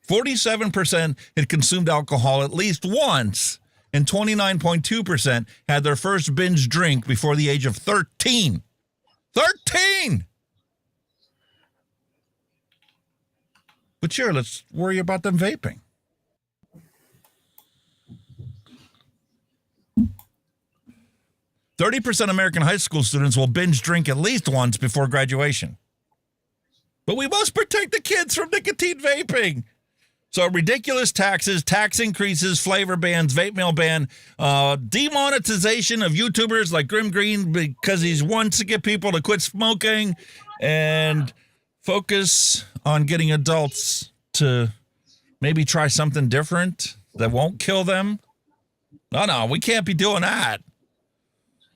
47% had consumed alcohol at least once, and 29.2% had their first binge drink before the age of 13. 13! But sure, let's worry about them vaping. %30 American high school students will binge drink at least once before graduation. But we must protect the kids from nicotine vaping. So ridiculous taxes, tax increases, flavor bans, vape mail ban, demonetization of YouTubers like Grim Green because he wants to get people to quit smoking, and focus on getting adults to maybe try something different that won't kill them. No, we can't be doing that.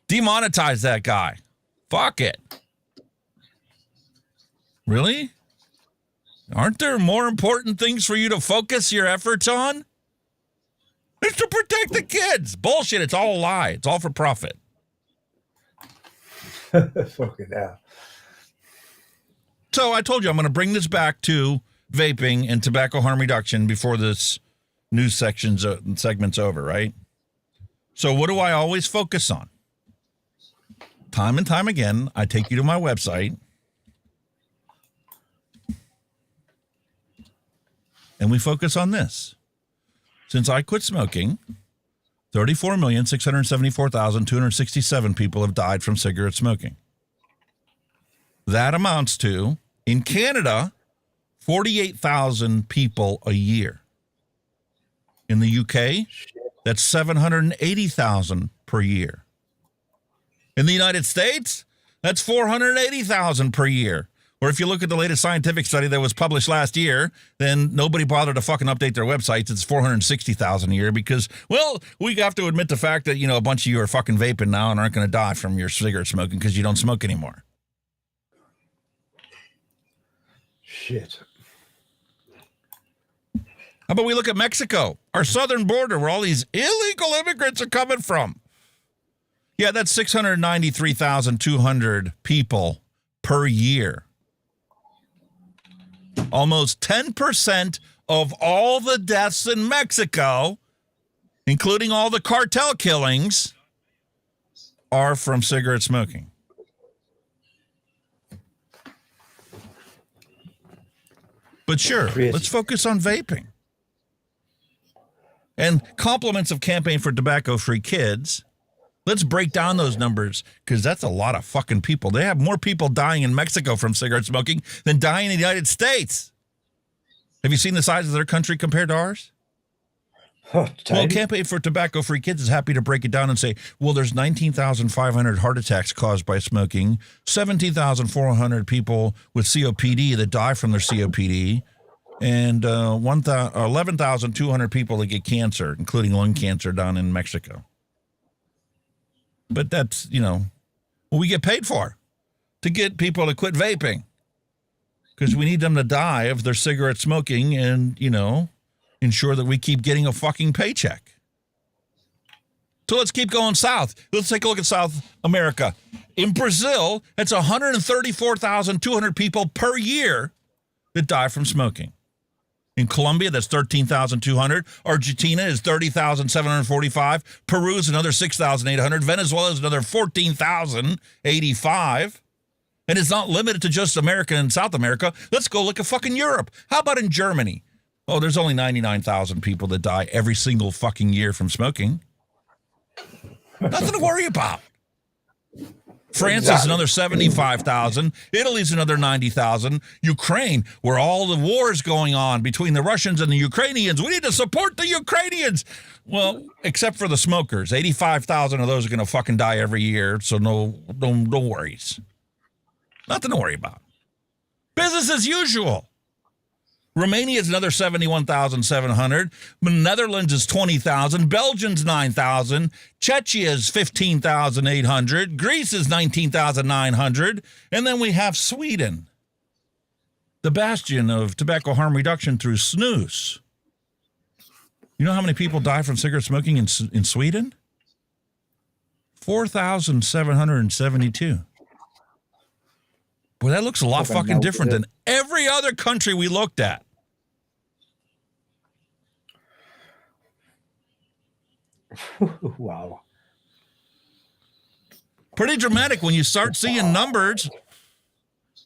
Demonetize that guy. Fuck it. Really? Aren't there more important things for you to focus your efforts on? It's to protect the kids. Bullshit. It's all a lie. It's all for profit. Fucking hell. So I told you I'm going to bring this back to vaping and tobacco harm reduction before this news segment's over, right? So what do I always focus on? Time and time again, I take you to my website, and we focus on this. Since I quit smoking, 34,674,267 people have died from cigarette smoking. That amounts to, in Canada, 48,000 people a year. In the UK, that's 780,000 per year. In the United States, that's 480,000 per year. Or if you look at the latest scientific study that was published last year, then nobody bothered to fucking update their websites. It's 460,000 a year because, well, we have to admit the fact that, a bunch of you are fucking vaping now and aren't going to die from your cigarette smoking because you don't smoke anymore. Shit. How about we look at Mexico, our southern border, where all these illegal immigrants are coming from? Yeah, that's 693,200 people per year. Almost 10% of all the deaths in Mexico, including all the cartel killings, are from cigarette smoking. But sure, let's focus on vaping. And compliments of Campaign for Tobacco-Free Kids. Let's break down those numbers, because that's a lot of fucking people. They have more people dying in Mexico from cigarette smoking than dying in the United States. Have you seen the size of their country compared to ours? Well, Campaign for Tobacco-Free Kids is happy to break it down and say, well, there's 19,500 heart attacks caused by smoking, 17,400 people with COPD that die from their COPD, and 11,200 people that get cancer, including lung cancer down in Mexico. But that's, what we get paid for, to get people to quit vaping. Because we need them to die of their cigarette smoking and, ensure that we keep getting a fucking paycheck. So let's keep going south. Let's take a look at South America. In Brazil, it's 134,200 people per year that die from smoking. In Colombia, that's 13,200. Argentina is 30,745. Peru is another 6,800. Venezuela is another 14,085. And it's not limited to just America and South America. Let's go look at fucking Europe. How about in Germany? Oh, there's only 99,000 people that die every single fucking year from smoking. Nothing to worry about. France is another 75,000. Italy's another 90,000. Ukraine, where all the wars going on between the Russians and the Ukrainians. We need to support the Ukrainians. Well, except for the smokers. 85,000 of those are going to fucking die every year, so no worries. Nothing to worry about. Business as usual. Romania is another 71,700. Netherlands is 20,000. Belgium's 9,000. Czechia is 15,800. Greece is 19,900. And then we have Sweden, the bastion of tobacco harm reduction through snus. You know how many people die from cigarette smoking in Sweden? 4,772. Boy, that looks a lot fucking different than every other country we looked at. Wow. Pretty dramatic when you start seeing numbers.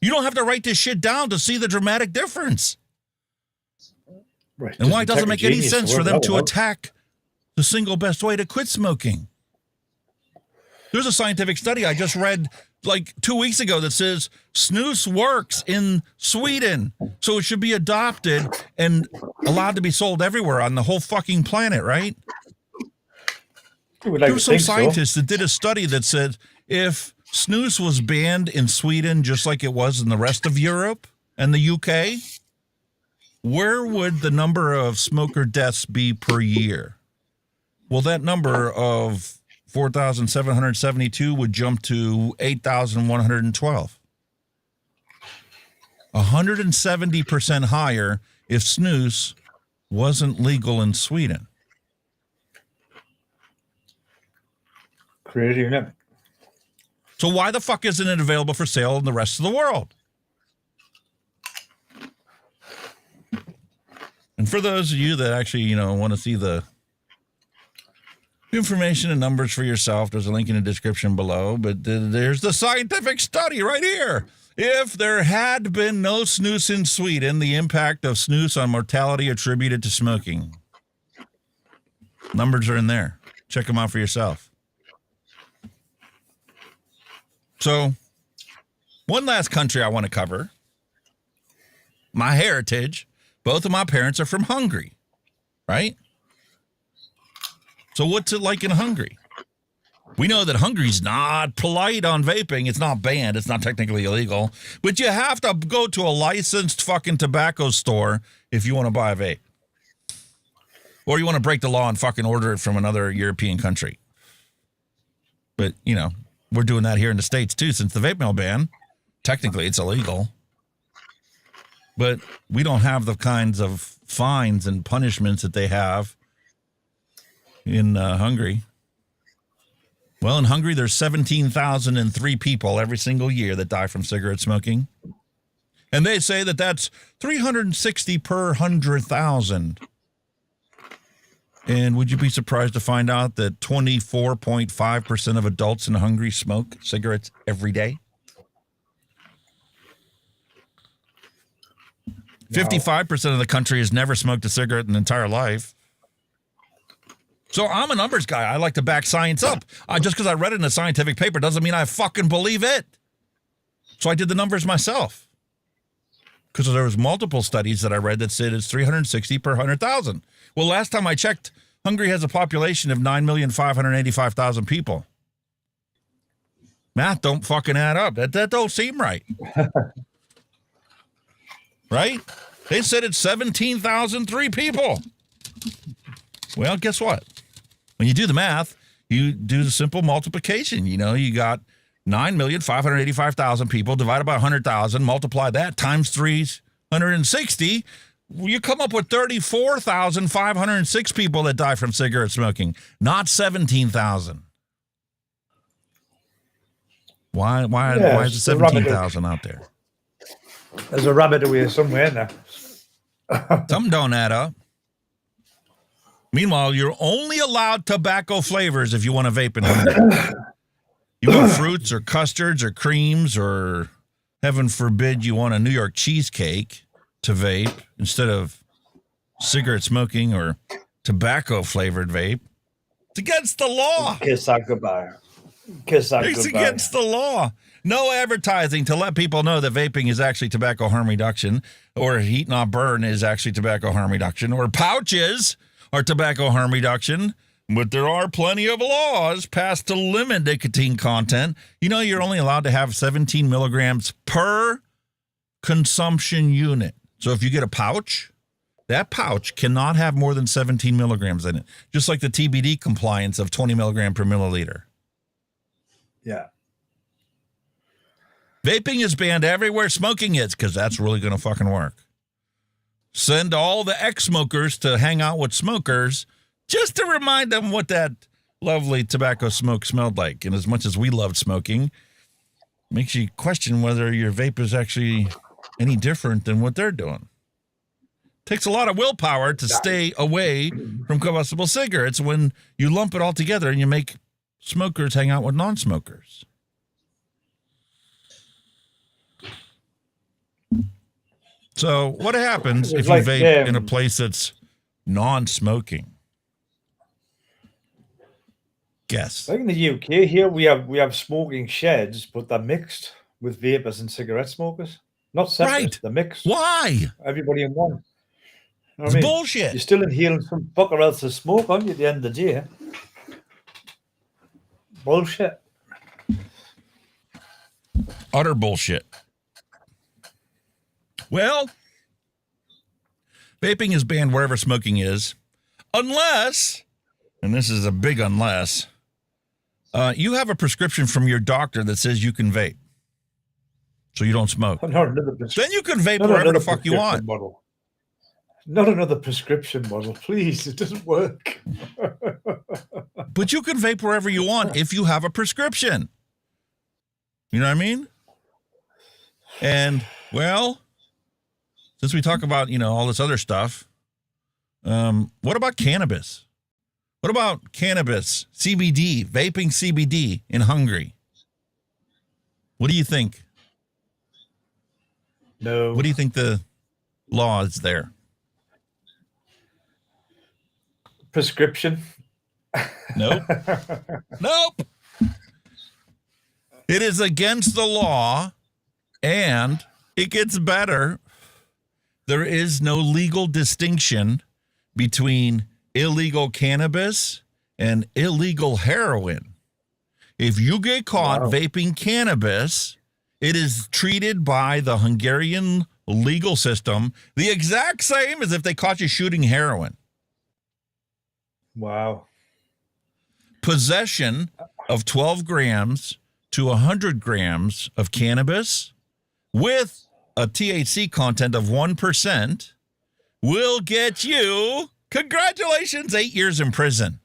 You don't have to write this shit down to see the dramatic difference. Right. And why it doesn't make any sense for them to attack the single best way to quit smoking. There's a scientific study I just read like 2 weeks ago that says snus works in Sweden, so it should be adopted and allowed to be sold everywhere on the whole fucking planet, right? There were some scientists that did a study that said if snus was banned in Sweden just like it was in the rest of Europe and the UK, where would the number of smoker deaths be per year? Well, that number of 4,772 would jump to 8,112. 170% higher if snus wasn't legal in Sweden. Crazy, isn't it? So why the fuck isn't it available for sale in the rest of the world? And for those of you that actually, want to see the information and numbers for yourself, there's a link in the description below, but there's the scientific study right here. If there had been no snus in Sweden, the impact of snus on mortality attributed to smoking. Numbers are in there. Check them out for yourself. So, one last country I want to cover. My heritage. Both of my parents are from Hungary, right? So what's it like in Hungary? We know that Hungary's not polite on vaping. It's not banned. It's not technically illegal. But you have to go to a licensed fucking tobacco store if you want to buy a vape. Or you want to break the law and fucking order it from another European country. But, we're doing that here in the States too since the vape mail ban. Technically, it's illegal. But we don't have the kinds of fines and punishments that they have in Hungary. Well, in Hungary, there's 17,003 people every single year that die from cigarette smoking. And they say that that's 360 per 100,000. And would you be surprised to find out that 24.5% of adults in Hungary smoke cigarettes every day? 55% of the country has never smoked a cigarette in their entire life. So I'm a numbers guy. I like to back science up. Just because I read it in a scientific paper doesn't mean I fucking believe it. So I did the numbers myself. Because there was multiple studies that I read that said it's 360 per 100,000. Well, last time I checked, Hungary has a population of 9,585,000 people. Math don't fucking add up. That don't seem right. Right? They said it's 17,003 people. Well, guess what? When you do the math, you do the simple multiplication. You got 9,585,000 people divided by 100,000, multiply that times 360. You come up with 34,506 people that die from cigarette smoking, not 17,000. Why is it 17,000 out there? There's a rabbit away somewhere in there. Something don't add up. Meanwhile, you're only allowed tobacco flavors if you want to vape in Hungary. You want fruits or custards or creams or, heaven forbid, you want a New York cheesecake to vape instead of cigarette smoking or tobacco-flavored vape. It's against the law. Kiss that goodbye. It's against the law. No advertising to let people know that vaping is actually tobacco harm reduction, or heat not burn is actually tobacco harm reduction, or pouches are tobacco harm reduction. But there are plenty of laws passed to limit nicotine content. You're only allowed to have 17 milligrams per consumption unit. So if you get a pouch, that pouch cannot have more than 17 milligrams in it, just like the TBD compliance of 20 milligram per milliliter. Yeah. Vaping is banned everywhere smoking is, because that's really going to fucking work. send all the ex-smokers to hang out with smokers just to remind them what that lovely tobacco smoke smelled like. And as much as we loved smoking, makes you question whether your vape is actually any different than what they're doing. Takes a lot of willpower to stay away from combustible cigarettes when you lump it all together and you make smokers hang out with non-smokers. So what happens if you vape in a place that's non-smoking? Guess. Like in the UK here, we have smoking sheds, but they're mixed with vapors and cigarette smokers. Not separate, Right. They're mixed. Why? Everybody in one. You know It's what I mean? bullshit. You're still inhaling some fucker else's smoke, aren't you, at the end of the day? Bullshit. Utter bullshit. Well, vaping is banned wherever smoking is, unless, and this is a big unless, you have a prescription from your doctor that says you can vape, so you don't smoke. Not another Then you can vape wherever the fuck you want. Model. Not another prescription model, please. It doesn't work. But you can vape wherever you want if you have a prescription. You know what I mean? And, well, since we talk about, all this other stuff, what about cannabis? What about cannabis, CBD, vaping CBD in Hungary? What do you think? No. What do you think the law is there? Prescription. Nope. Nope. It is against the law, and it gets better. There is no legal distinction between illegal cannabis and illegal heroin. If you get caught vaping cannabis, it is treated by the Hungarian legal system the exact same as if they caught you shooting heroin. Wow. Possession of 12 grams to 100 grams of cannabis with a THC content of 1% will get you, congratulations, 8 years in prison.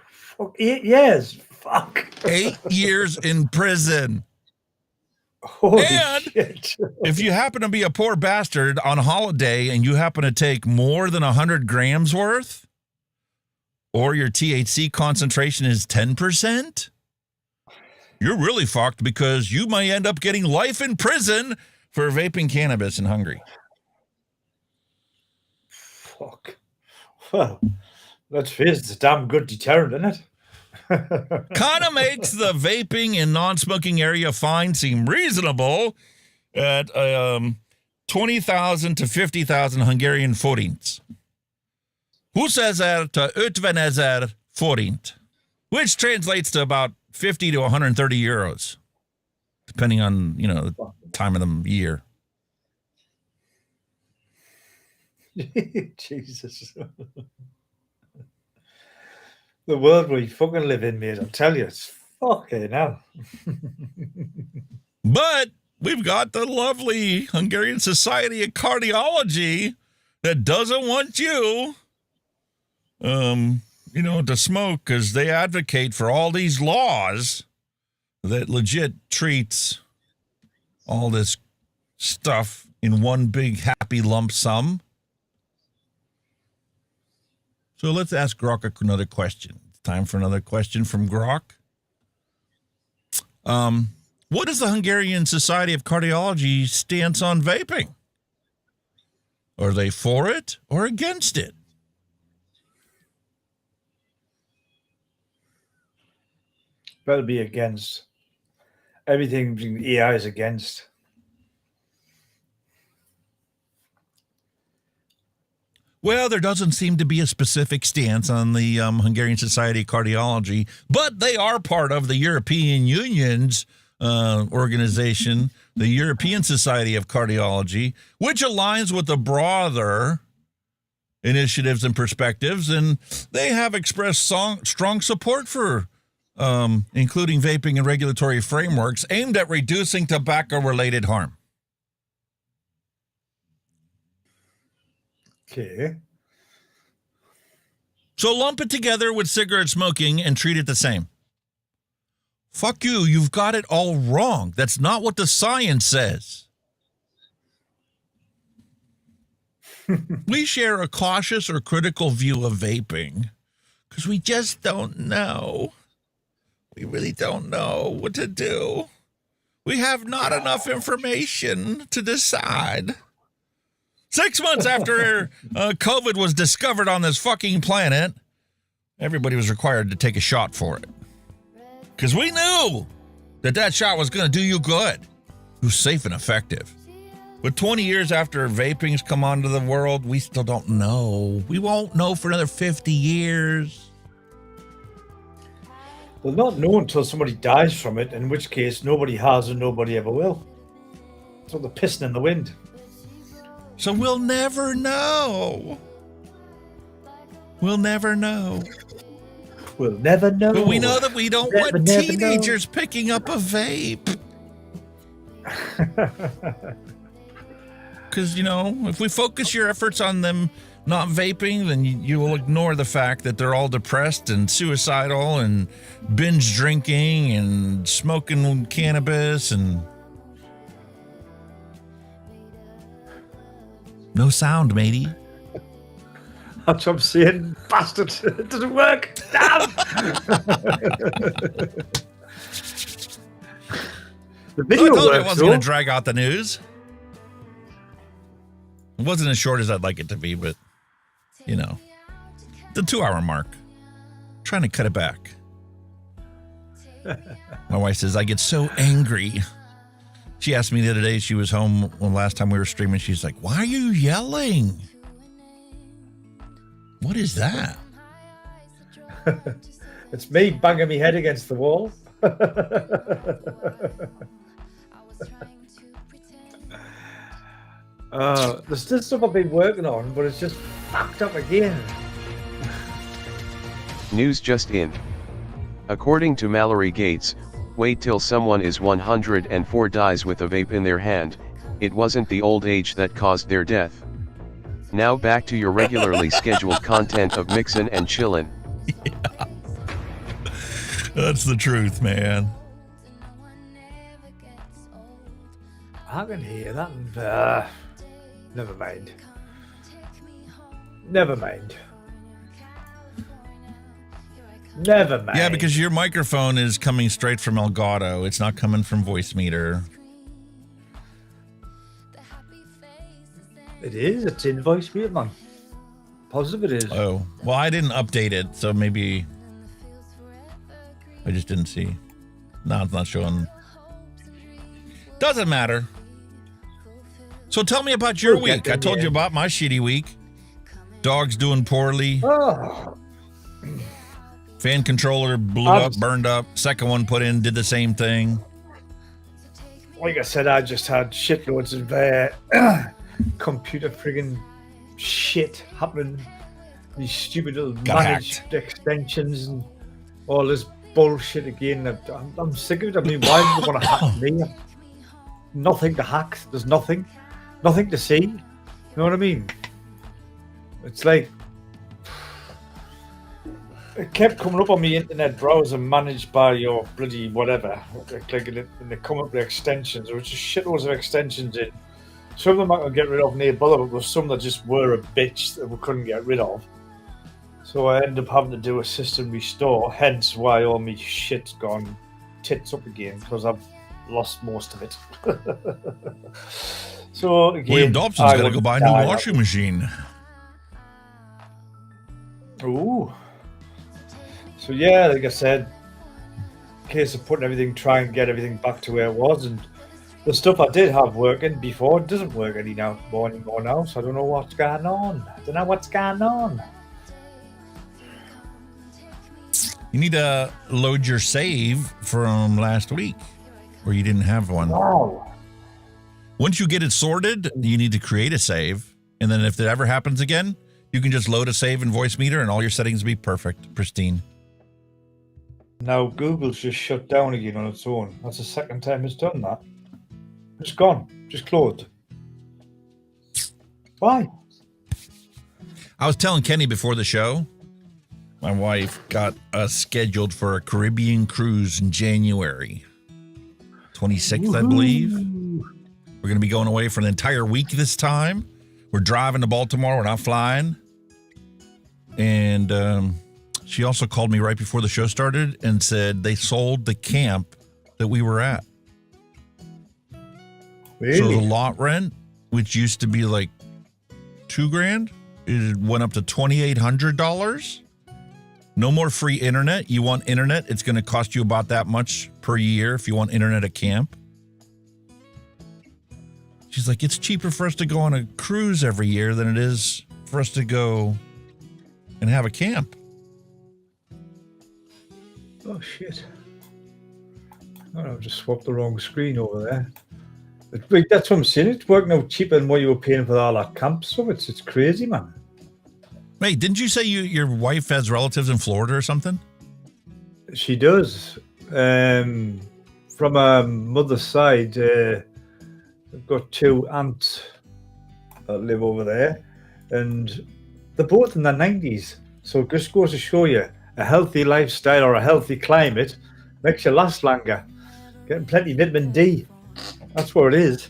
Fuck, 8 years. Fuck. 8 years in prison. Holy And shit. if you happen to be a poor bastard on holiday and you happen to take more than 100 grams worth, or your THC concentration is 10%, you're really fucked because you might end up getting life in prison for vaping cannabis in Hungary. Fuck. Well, let's face it, it's a damn good deterrent, isn't it? Kind of makes the vaping in non-smoking area fine seem reasonable at 20,000 to 50,000 Hungarian forints. Húszezer to 50,000 forint, which translates to about 50 to 130 euros, depending on, the time of the year. Jesus. The world we fucking live in, mate, I tell you, it's fucking hell. But we've got the lovely Hungarian Society of Cardiology that doesn't want you, to smoke because they advocate for all these laws that legit treats all this stuff in one big happy lump sum. So let's ask Grok another question. It's time for another question from Grok. What is the Hungarian Society of Cardiology stance on vaping? Are they for it or against it? Better be against. Everything the AI is against. Well, there doesn't seem to be a specific stance on the Hungarian Society of Cardiology, but they are part of the European Union's organization, the European Society of Cardiology, which aligns with the broader initiatives and perspectives, and they have expressed strong support for including vaping and regulatory frameworks aimed at reducing tobacco-related harm. Okay. So lump it together with cigarette smoking and treat it the same. Fuck you, you've got it all wrong. That's not what the science says. We share a cautious or critical view of vaping because we just don't know. We really don't know what to do. We have not enough information to decide. 6 months after COVID was discovered on this fucking planet, everybody was required to take a shot for it. Because we knew that shot was going to do you good. It was safe and effective. But 20 years after vaping's come onto the world, we still don't know. We won't know for another 50 years. We'll not know until somebody dies from it, in which case nobody has and nobody ever will. It's all the pissing in the wind. So we'll never know. We'll never know. We'll never know. But we know that we don't want teenagers picking up a vape. Because, you know, if we focus your efforts on them not vaping, then you will ignore the fact that they're all depressed and suicidal and binge drinking and smoking cannabis and... No sound, matey. That's what I'm saying, bastard. It doesn't work. Damn! The video I told you I works, wasn't going to drag out the news. It wasn't as short as I'd like it to be, but, you know, the 2-hour mark. Trying to cut it back. My wife says, I get so angry. She asked me the other day, she was home when last time we were streaming. She's like, why are you yelling? What is that? It's me banging my head against the wall. There's still stuff I've been working on, but it's just fucked up again. News just in. According to Mallory Gates, wait till someone is 104 dies with a vape in their hand. It wasn't the old age that caused their death. Now back to your regularly scheduled content of Mixin and Chillin. Yeah. That's the truth, man. I can hear that. And, never mind. Never mind. Never mind. Yeah, because your microphone is coming straight from Elgato. It's not coming from Voice Meter. It is. It's in Voice Meter, man. Positive it is. Oh, well, I didn't update it, so maybe I just didn't see. No, it's not showing. Doesn't matter. So tell me about your week. I told you about my shitty week. Dog's doing poorly. Oh. Fan controller blew up, burned up. Second one put in, did the same thing. Like I said, I just had shitloads of computer friggin' shit happening. These stupid little managed extensions and all this bullshit again. I'm sick of it. I mean, why do you want to hack me? Nothing to hack. There's nothing. Nothing to see. You know what I mean? It's like it kept coming up on my internet browser managed by your bloody whatever. Clicking it and they come up with extensions. There was just shitloads of extensions in. Some of them I could get rid of near bother, but there were some that just were a bitch that we couldn't get rid of. So I ended up having to do a system restore, hence why all my shit's gone tits up again, because I've lost most of it. So again, William Dobson's got to go buy a new washing machine. Ooh. So yeah, like I said, case of putting everything, try and get everything back to where it was, and the stuff I did have working before doesn't work anymore now, so I don't know what's going on. You need to load your save from last week, where you didn't have one. Wow. Once you get it sorted, you need to create a save, and then if it ever happens again, you can just load a save in Voice Meter, and all your settings will be perfect, pristine. Now Google's just shut down again on its own. That's the second time it's done that. It's gone. Just closed. Why? I was telling Kenny before the show, my wife got us scheduled for a Caribbean cruise in January 26th, I believe. We're going to be going away for an entire week this time. We're driving to Baltimore. We're not flying. And she also called me right before the show started and said they sold the camp that we were at. Really? So the lot rent, which used to be like $2,000, it went up to $2,800. No more free internet. You want internet, it's going to cost you about that much per year if you want internet at camp. She's like, it's cheaper for us to go on a cruise every year than it is for us to go and have a camp. Oh, shit. Oh, I just swapped the wrong screen over there. But that's what I'm saying. It's working out cheaper than what you were paying for all that camp stuff. It's crazy, man. Wait, didn't you say your wife has relatives in Florida or something? She does. From her mother's side, I've got 2 aunts that live over there, and they're both in their 90s. So it just goes to show you a healthy lifestyle or a healthy climate makes you last longer. Getting plenty of vitamin D. That's what it is.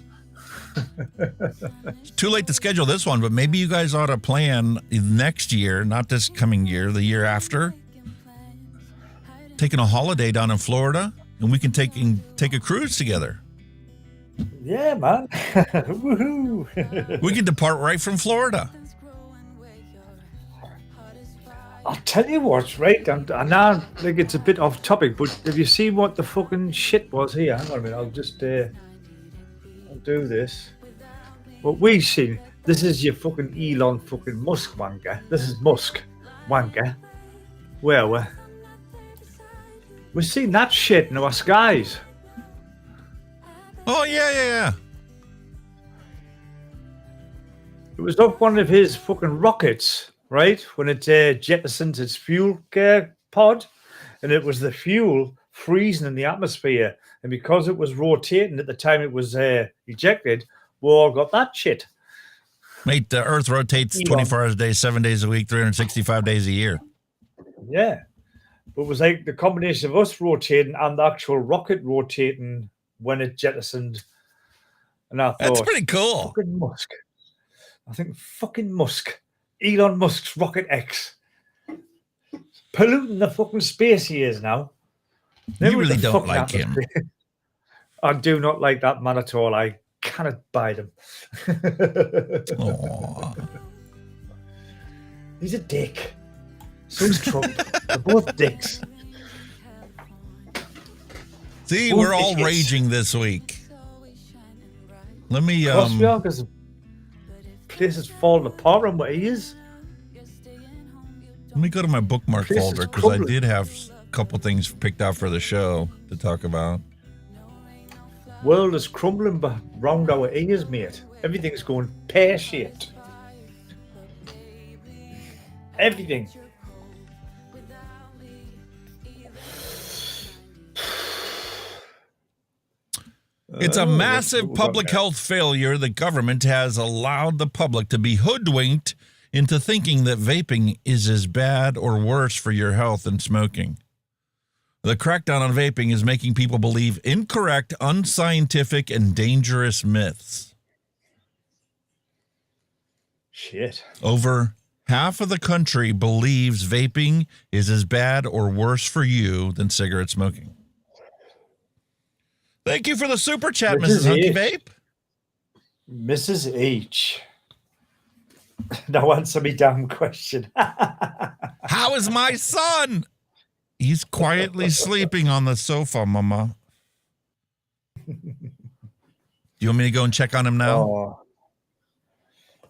It's too late to schedule this one, but maybe you guys ought to plan next year, not this coming year, the year after, taking a holiday down in Florida, and we can take a cruise together. Yeah, man. Woohoo. We can depart right from Florida. I'll tell you what's right. I now think it's a bit off topic, but have you seen what the fucking shit was here? Hang on a minute. I'll just I'll do this. What we've seen. This is your fucking Elon fucking Musk wanker. This is Musk wanker. Where we're seeing that shit in our skies. Oh yeah. It was up one of his fucking rockets, right? When it jettisoned its fuel pod, and it was the fuel freezing in the atmosphere. And because it was rotating at the time it was ejected, we all got that shit. Mate, the Earth rotates 24 hours a day, 7 days a week, 365 days a year. Yeah. But it was like the combination of us rotating and the actual rocket rotating when it jettisoned. And I thought, that's pretty cool. Fucking Musk. I think fucking Musk. Elon Musk's Rocket X. Polluting the fucking space he is now. You really don't like him. I do not like that man at all. I cannot bide him. He's a dick. So's Trump. They're both dicks. See, Both we're all idiots. raging this week. Let me Of course we are, because the place is falling apart on what he is. Let me go to my bookmark Place is folder because I crumbling. did have a couple things picked out for the show to talk about. World is crumbling round our ears, mate. Everything's going pear-shaped. Everything. It's a massive public health failure. The government has allowed the public to be hoodwinked into thinking that vaping is as bad or worse for your health than smoking. The crackdown on vaping is making people believe incorrect, unscientific, and dangerous myths. Shit. Over half of the country believes vaping is as bad or worse for you than cigarette smoking. Thank you for the super chat, Mrs. Hunky Vape. Mrs. H. Now answer me damn question. How is my son? He's quietly sleeping on the sofa, Mama. Do you want me to go and check on him now? Oh,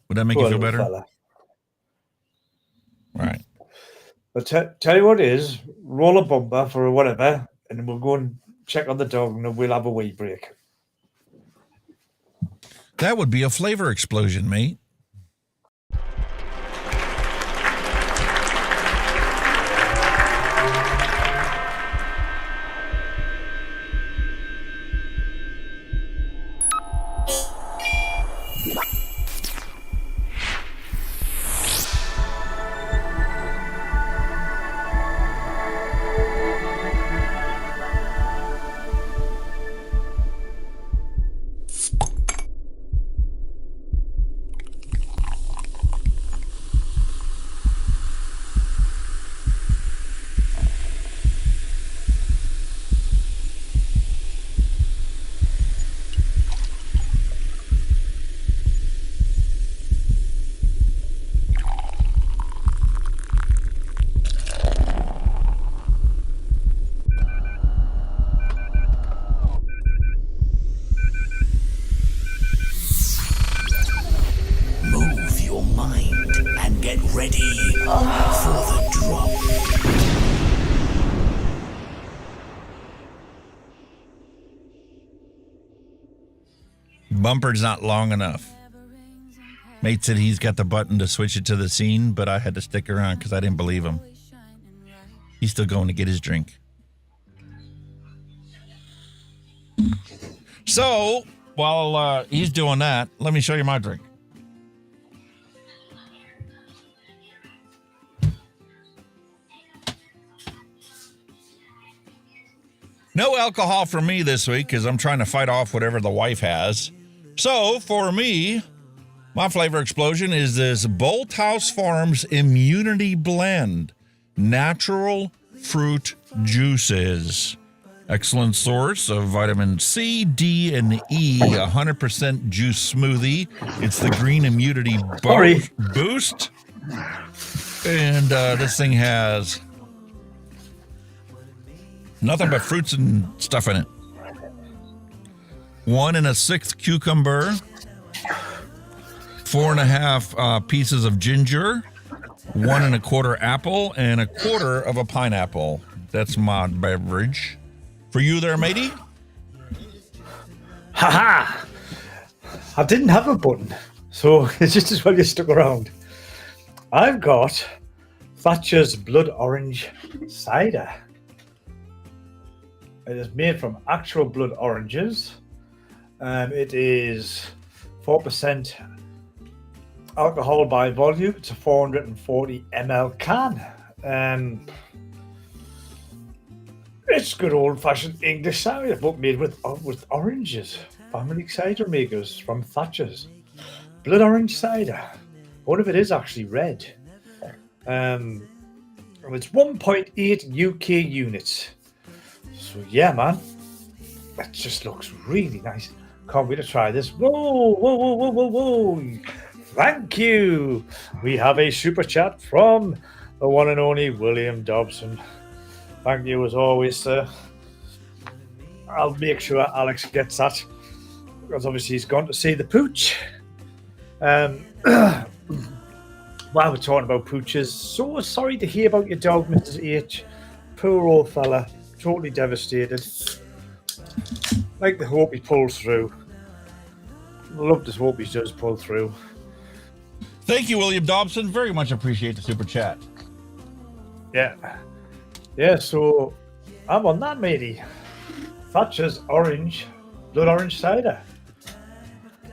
Would that make you feel better? fella. Right. But tell you what it is, roll a bumper for whatever, and then we'll go and check on the dog, and then we'll have a wee break. That would be a flavor explosion, mate. ready for the drop. Bumper's not long enough. Mate said he's got the button to switch it to the scene, but I had to stick around because I didn't believe him. He's still going to get his drink. So, while he's doing that, let me show you my drink. No alcohol for me this week because I'm trying to fight off whatever the wife has. So, for me, my flavor explosion is this Bolthouse Farms Immunity Blend. Natural fruit juices. Excellent source of vitamin C, D, and E. 100% juice smoothie. It's the green immunity boost. And this thing has nothing but fruits and stuff in it. 1 1/6 cucumber, 4 1/2 pieces of ginger, 1 1/4 apple, and 1/4 of a pineapple. That's my beverage. For you there, matey? Ha! I didn't have a button, so it's just as well you stuck around. I've got Thatcher's Blood Orange Cider. It is made from actual blood oranges. It is 4% alcohol by volume. It's a 440 ml can. It's good old-fashioned English cider, but made with oranges. Family cider makers from Thatcher's. Blood orange cider. One of it is actually red. And it's 1.8 UK units. So yeah, man. That just looks really nice. Can't wait to try this. Whoa. Thank you. We have a super chat from the one and only William Dobson. Thank you as always, sir. I'll make sure Alex gets that because obviously he's gone to see the pooch. While we're talking about pooches, so sorry to hear about your dog, Mrs. H. Poor old fella, totally devastated. Like to hope he pulls through. Love to hope he does pull through. Thank you, William Dobson. Very much appreciate the super chat. Yeah, so I'm on that, matey. Thatcher's blood orange cider.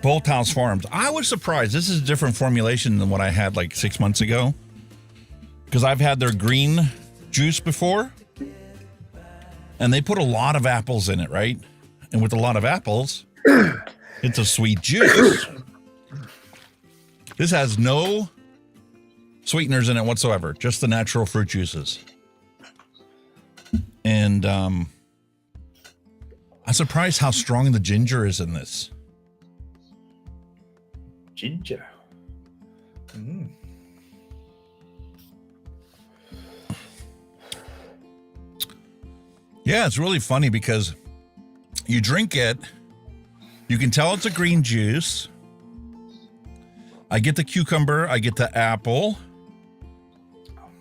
Bolthouse Farms. I was surprised. This is a different formulation than what I had like 6 months ago. Because I've had their green juice before. And they put a lot of apples in it, right? And with a lot of apples, it's a sweet juice. This has no sweeteners in it whatsoever. Just the natural fruit juices. And I'm surprised how strong the ginger is in this. Ginger. Yeah, it's really funny because you drink it, you can tell it's a green juice. I get the cucumber, I get the apple,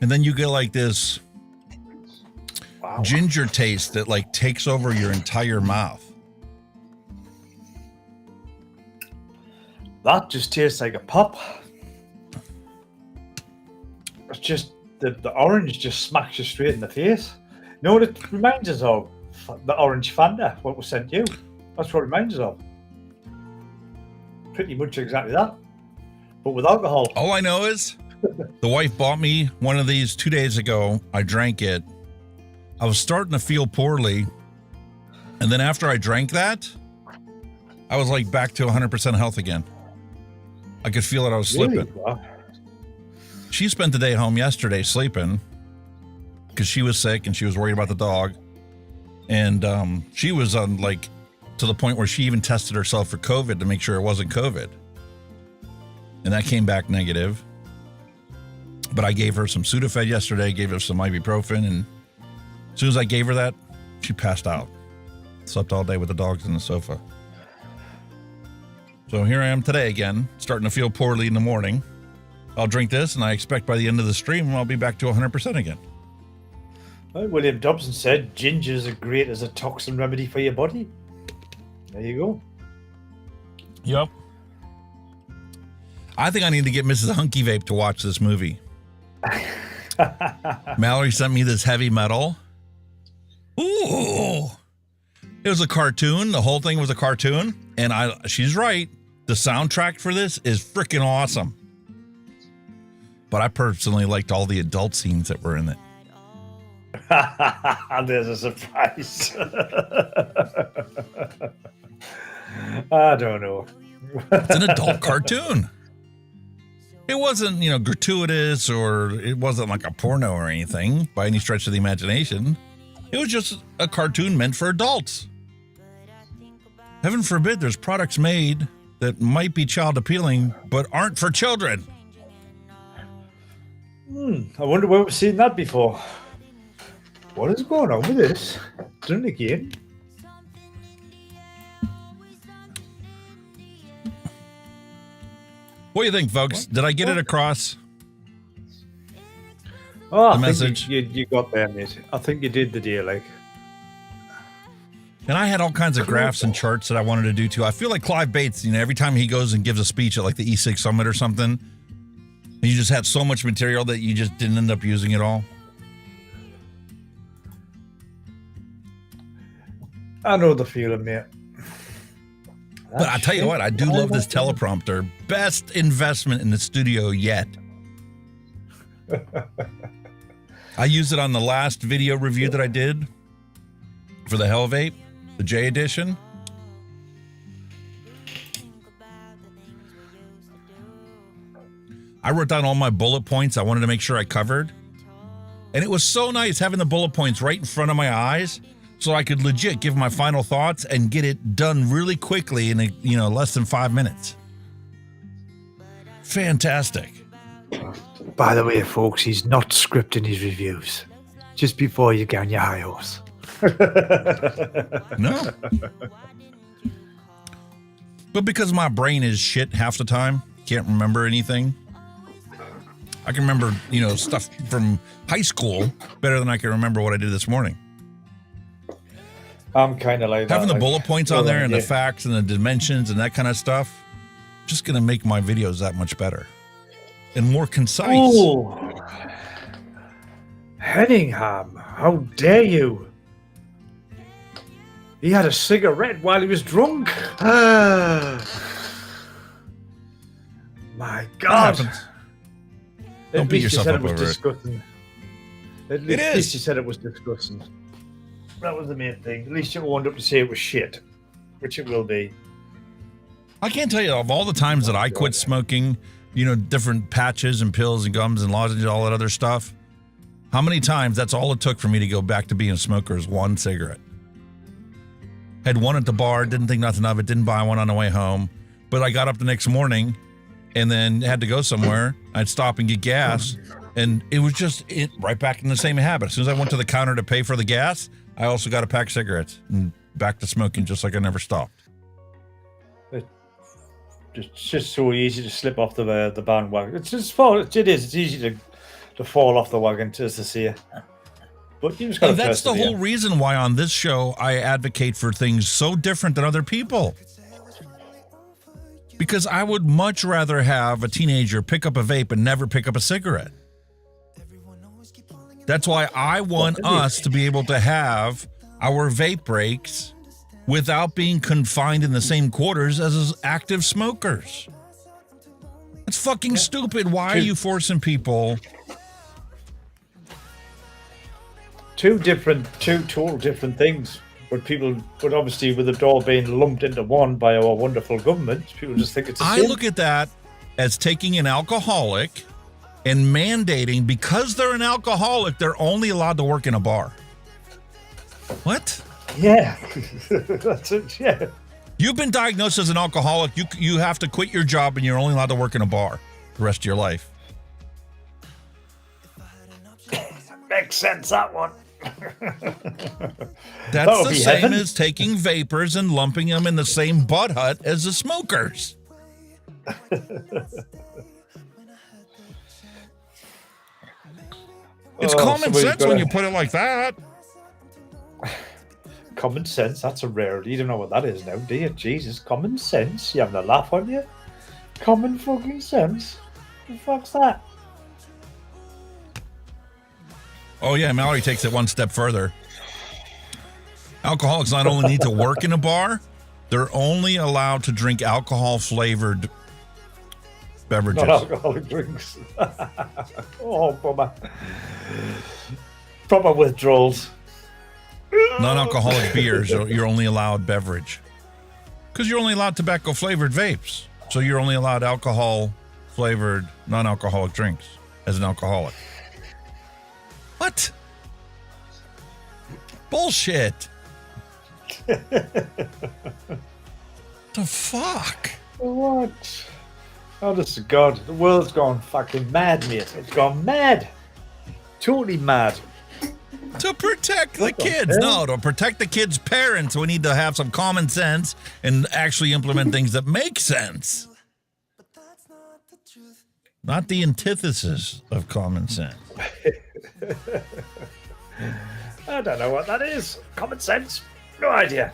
and then you get like this ginger taste that like takes over your entire mouth. That just tastes like a pop. It's just the orange just smacks you straight in the face. You know what it reminds us of? The orange Fanta, what was sent you. That's what it reminds us of. Pretty much exactly that. But with alcohol. All I know is the wife bought me one of these 2 days ago. I drank it. I was starting to feel poorly. And then after I drank that, I was like back to 100% health again. I could feel it. I was slipping. Really? Wow. She spent the day home yesterday sleeping because she was sick and she was worried about the dog. And she was on like to the point where she even tested herself for COVID to make sure it wasn't COVID. And that came back negative. But I gave her some Sudafed yesterday, gave her some ibuprofen, and as soon as I gave her that, she passed out. Slept all day with the dogs on the sofa. So here I am today again, starting to feel poorly in the morning. I'll drink this, and I expect by the end of the stream, I'll be back to 100% again. Well, William Dobson said gingers are great as a toxin remedy for your body. There you go. Yep. I think I need to get Mrs. Hunky Vape to watch this movie. Mallory sent me this heavy metal. Ooh. It was a cartoon. The whole thing was a cartoon. And she's right. The soundtrack for this is freaking awesome. But I personally liked all the adult scenes that were in it. There's a surprise. I don't know. It's an adult cartoon. It wasn't, gratuitous, or it wasn't like a porno or anything by any stretch of the imagination. It was just a cartoon meant for adults. Heaven forbid there's products made that might be child appealing, but aren't for children. I wonder where we've seen that before. What is going on with this? Done it again. What do you think, folks? Did I get it across? Oh, The I message? think you got there, mate. I think you did the deal, like. And I had all kinds of graphs and charts that I wanted to do too. I feel like Clive Bates, every time he goes and gives a speech at like the E6 Summit or something, and you just had so much material that you just didn't end up using it all. I know the feeling, mate. But I tell you what, I do love this teleprompter. Best investment in the studio yet. I used it on the last video review that I did for the Hell Vape, the J edition. I wrote down all my bullet points I wanted to make sure I covered. And it was so nice having the bullet points right in front of my eyes, so I could legit give my final thoughts and get it done really quickly in less than 5 minutes. Fantastic. By the way, folks, he's not scripting his reviews. Just before you get on your high horse. No. But because my brain is shit half the time, can't remember anything. I can remember, stuff from high school better than I can remember what I did this morning. I'm kind of like that. Having the bullet points on there and yeah. the facts and the dimensions and that kind of stuff, just going to make my videos that much better and more concise. Oh, Henningham, how dare you? He had a cigarette while he was drunk. My God. Don't beat yourself up over it. Disgusting. At least you said it was disgusting. That was the main thing. At least you wound up to say it was shit, which it will be. I can't tell you, of all the times that I quit smoking, different patches and pills and gums and lozenges, all that other stuff, how many times that's all it took for me to go back to being a smoker is one cigarette. Had one at the bar, didn't think nothing of it, didn't buy one on the way home, but I got up the next morning and then had to go somewhere. I'd stop and get gas, and it was just right back in the same habit. As soon as I went to the counter to pay for the gas, I also got a pack of cigarettes and back to smoking just like I never stopped. It's just so easy to slip off the bandwagon. It's easy to fall off the wagon, as they say. But you just got to that's the whole reason why on this show I advocate for things so different than other people. Because I would much rather have a teenager pick up a vape and never pick up a cigarette. That's why I want us to be able to have our vape breaks without being confined in the same quarters as active smokers. It's fucking stupid. Why are you forcing people? Two total different things. But obviously with it all being lumped into one by our wonderful government, people just think it's a sin. I look at that as taking an alcoholic and mandating, because they're an alcoholic, they're only allowed to work in a bar. What? Yeah. That's it, yeah. You've been diagnosed as an alcoholic. You have to quit your job and you're only allowed to work in a bar the rest of your life. Makes sense, that one. That's the same as taking vapors and lumping them in the same butt hut as the smokers. It's common sense when you put it like that. Common sense, that's a rarity. You don't know what that is now, do you? Jesus, common sense. You having a laugh, aren't you? Common fucking sense. What the fuck's that? Oh, yeah, Mallory takes it one step further. Alcoholics not only need to work in a bar, they're only allowed to drink alcohol-flavored beverages. Not alcoholic drinks. Oh, bummer. Proper withdrawals. Non-alcoholic beers, you're only allowed beverage. Because you're only allowed tobacco-flavored vapes. So you're only allowed alcohol-flavored non-alcoholic drinks as an alcoholic. What? Bullshit. The fuck? What? Oh, this is God. The world's gone fucking mad, mate. It's gone mad. Totally mad. To protect the kids. No, to protect the kids' parents, we need to have some common sense and actually implement things that make sense. Not the antithesis of common sense. I don't know what that is. Common sense? No idea.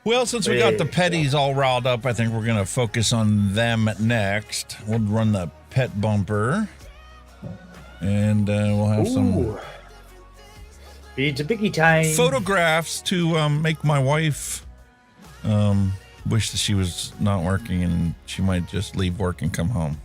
Well, since we got the petties all riled up, I think we're going to focus on them next. We'll run the pet bumper. And we'll have some Beads a biggie time. Photographs to make my wife wish that she was not working and she might just leave work and come home.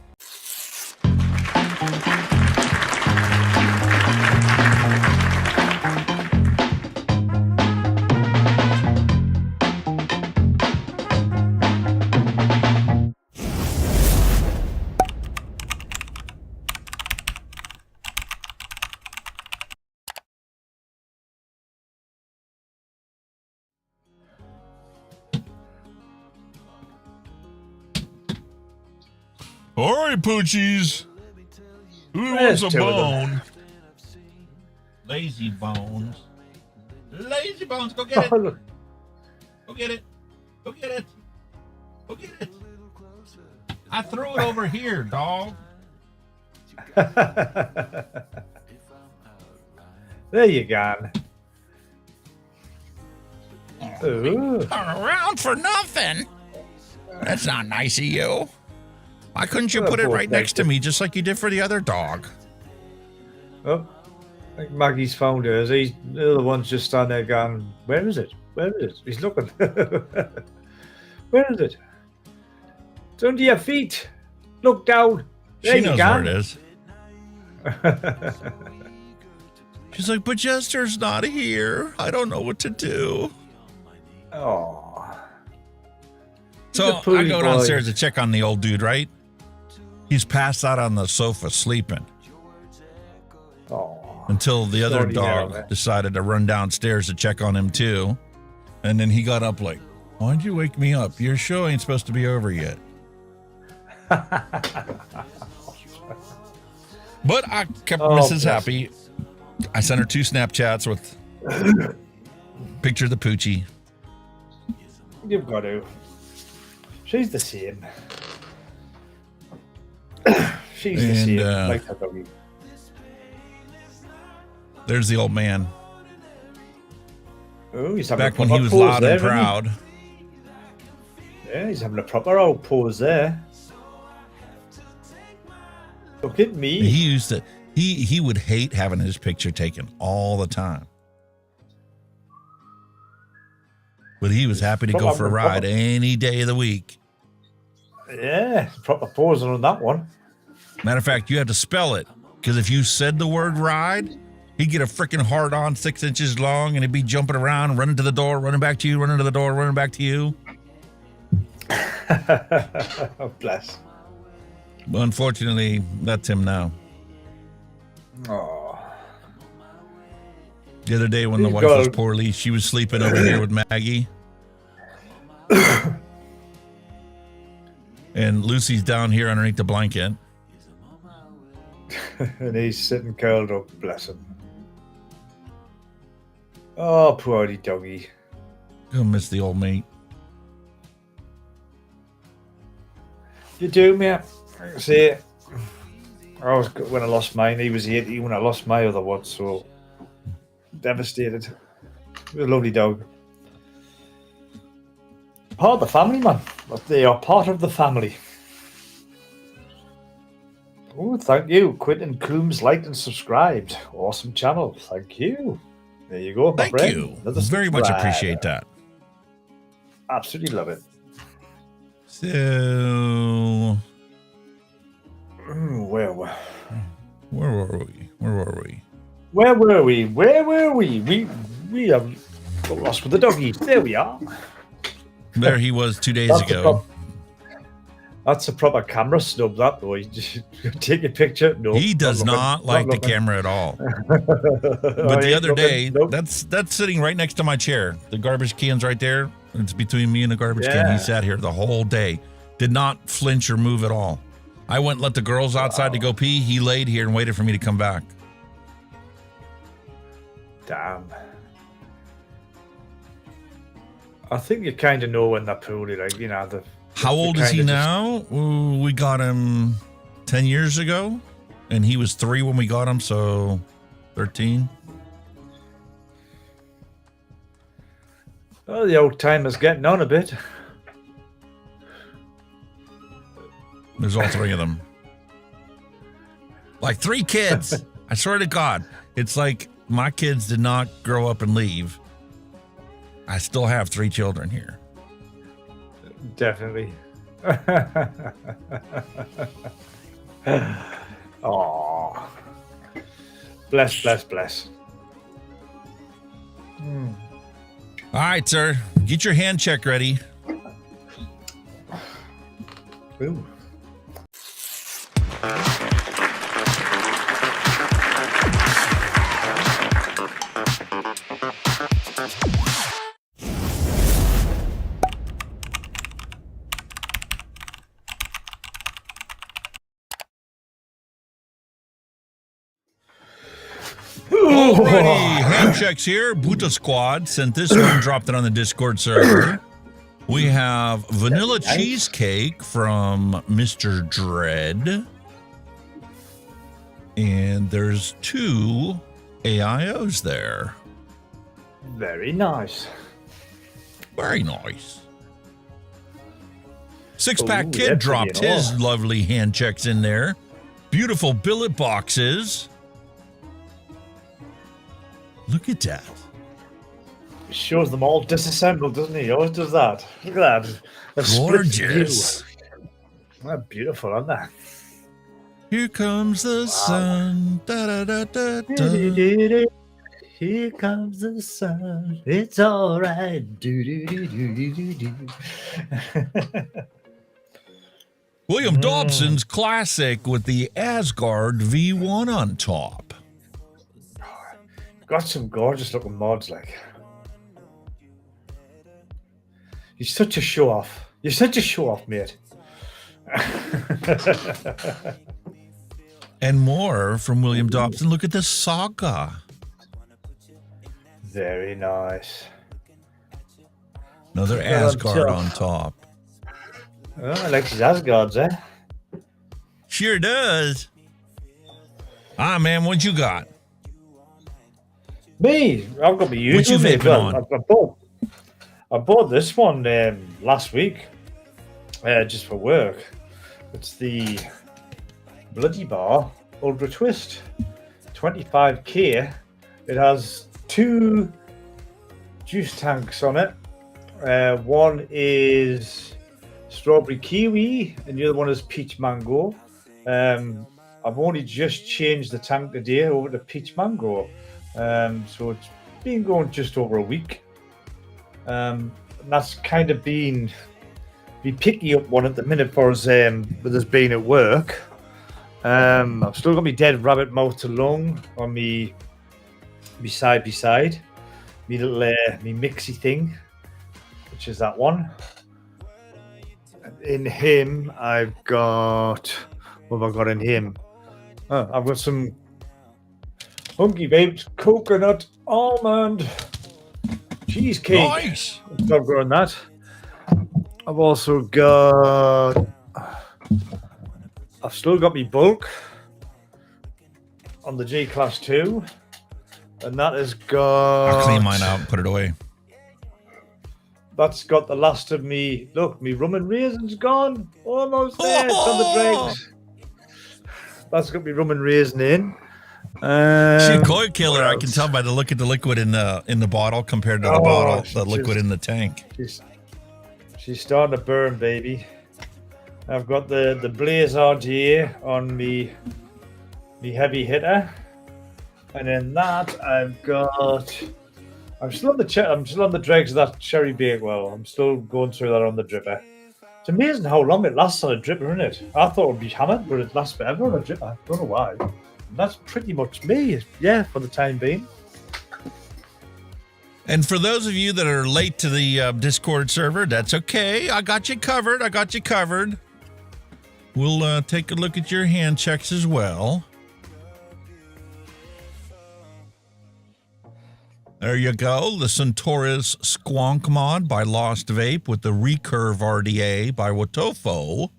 All right, Poochies. Who wants a bone? Lazy bones. Lazy bones, go get it. Go get it. Go get it. Go get it. I threw it over here, dog. There you go. Ooh. Turn around for nothing. That's not nice of you. Why couldn't you put it right next to me, just like you did for the other dog? Oh, I think Maggie's found hers. The other one's just standing there going, where is it? Where is it? He's looking. Where is it? It's under your feet. Look down. There she knows where it is. She's like, but Jester's not here. I don't know what to do. Oh. So I go downstairs to check on the old dude, right? He's passed out on the sofa sleeping. Oh. Until the other dog decided to run downstairs to check on him too. And then he got up like, why'd you wake me up? Your show ain't supposed to be over yet. But I kept Mrs. happy. I sent her 2 Snapchats with picture of the Poochie. You've got to. She's the same. She's the same. Like her doggy. There's the old man. Oh, he's having back when he was loud and proud. Yeah, he's having a proper old pose there. Look at me. He used to. He would hate having his picture taken all the time. But he was happy to go for a ride any day of the week. Yeah, proper posing on that one. Matter of fact, you had to spell it. Because if you said the word ride, he'd get a freaking hard on 6 inches long and he'd be jumping around, running to the door, running back to you, running to the door, running back to you. Oh, bless. But unfortunately, that's him now. Oh. The other day when the wife was poorly, she was sleeping over here with Maggie. And Lucy's down here underneath the blanket. And he's sitting curled up, bless him. Oh, poor doggy. Gonna miss the old mate. You do, mate. I can see it. when I lost mine. He was 80 when I lost my other one, so devastated. A lovely dog. Part of the family, man. They are part of the family. Oh, thank you. Quentin Coombs liked and subscribed. Awesome channel. Thank you. There you go. Thank you. Very much appreciate that. Absolutely love it. So, where were we? We have got lost with the doggies. There we are. There he was 2 days ago. That's a proper camera snub, that though. You just take a picture. No, he does not like the camera at all. But the other day, that's sitting right next to my chair. The garbage can's right there. It's between me and the garbage can. He sat here the whole day. Did not flinch or move at all. I went and let the girls outside to go pee. He laid here and waited for me to come back. Damn. I think you kind of know when they're poorly, like, you know, how old is he now? Ooh, we got him 10 years ago, and he was 3 when we got him, so 13. Oh, the old timer's getting on a bit. There's all 3 of them. Like 3 kids. I swear to God. It's like my kids did not grow up and leave. I still have 3 children here. Definitely. Oh, bless. All right, sir. Get your hand check ready. Ooh. Alrighty, hand checks here. Buddha Squad sent this one, dropped it on the Discord server. We have vanilla cheesecake from Mr. Dread. And there's 2 AIOs there. Very nice. Very nice. Six-Pack Kid dropped his lovely hand checks in there. Beautiful billet boxes. Look at that. He shows them all disassembled, doesn't he? He always does that. Look at that. Gorgeous. They're beautiful, aren't they? Here comes the sun. Da, da, da, da, da. Here comes the sun. It's all right. William Dobson's classic with the Asgard V1 on top. Got some gorgeous looking mods, like. You're such a show off. You're such a show off, mate. And more from William Dobson. Look at this Saga. Very nice. Another Asgard on top. Oh, I like his Asgards, eh? Sure does. Ah, man, what you got? Me, I've got my usual. What you vaping on? I bought this one last week, just for work. It's the Bloody Bar Ultra Twist, 25k. It has 2 juice tanks on it. One is strawberry kiwi, and the other one is peach mango. I've only just changed the tank today over to peach mango. So it's been going just over a week. And that's kind of been picky up one at the minute for us with us being at work. I've still got my dead rabbit mouth to lung on me side by side. Me little me mixy thing, which is that one. In him, I've got, what have I got in him? I've got some Hunky Vape coconut almond cheesecake. Nice. I've got that. I've also got. I've still got me bulk. on the G Class 2. And that has got... I'll clean mine out and put it away. That's got the last of me. Look, me rum and raisin's gone. Almost there. It's on the dregs. That's got me rum and raisin in. She's a koi killer. I can tell by the look at the liquid in the bottle compared to the bottle, the liquid in the tank. She's starting to burn, baby. I've got the Blaze RDA on me heavy hitter, and in that I'm still on the dregs of that cherry bakewell. I'm still going through that on the dripper. It's amazing how long it lasts on a dripper, isn't it? I thought it would be hammered, but it lasts forever on a dripper. I don't know why. And that's pretty much me, yeah, for the time being. And for those of you that are late to the Discord server, that's okay. I got you covered. We'll take a look at your hand checks as well. There you go. The Centaurus Squonk mod by Lost Vape with the Recurve RDA by Watofo.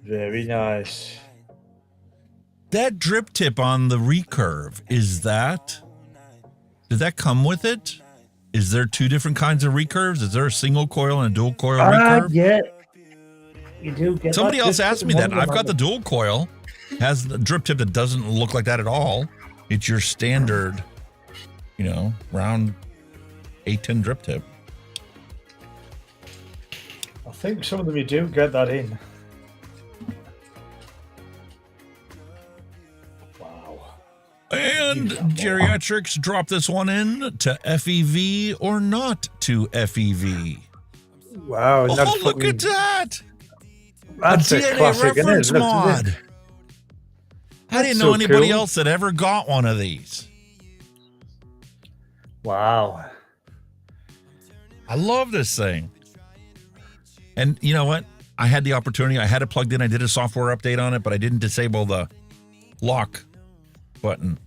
Very nice. That drip tip on the Recurve, did that come with it? Is there two different kinds of recurves? Is there a single coil and a dual coil recurve? Yeah. You do get Somebody that. else asked me that. I've got the dual coil. Has the drip tip that doesn't look like that at all. It's your standard, round 810 drip tip. I think some of them you do get that in. And Geriatrics drop this one in to FEV or not to FEV. Wow. Oh, look at that. That's a DNA classic, reference isn't it? mod. I didn't know anybody else that ever got one of these. Wow. I love this thing. And you know what? I had the opportunity. I had it plugged in. I did a software update on it, but I didn't disable the lock button.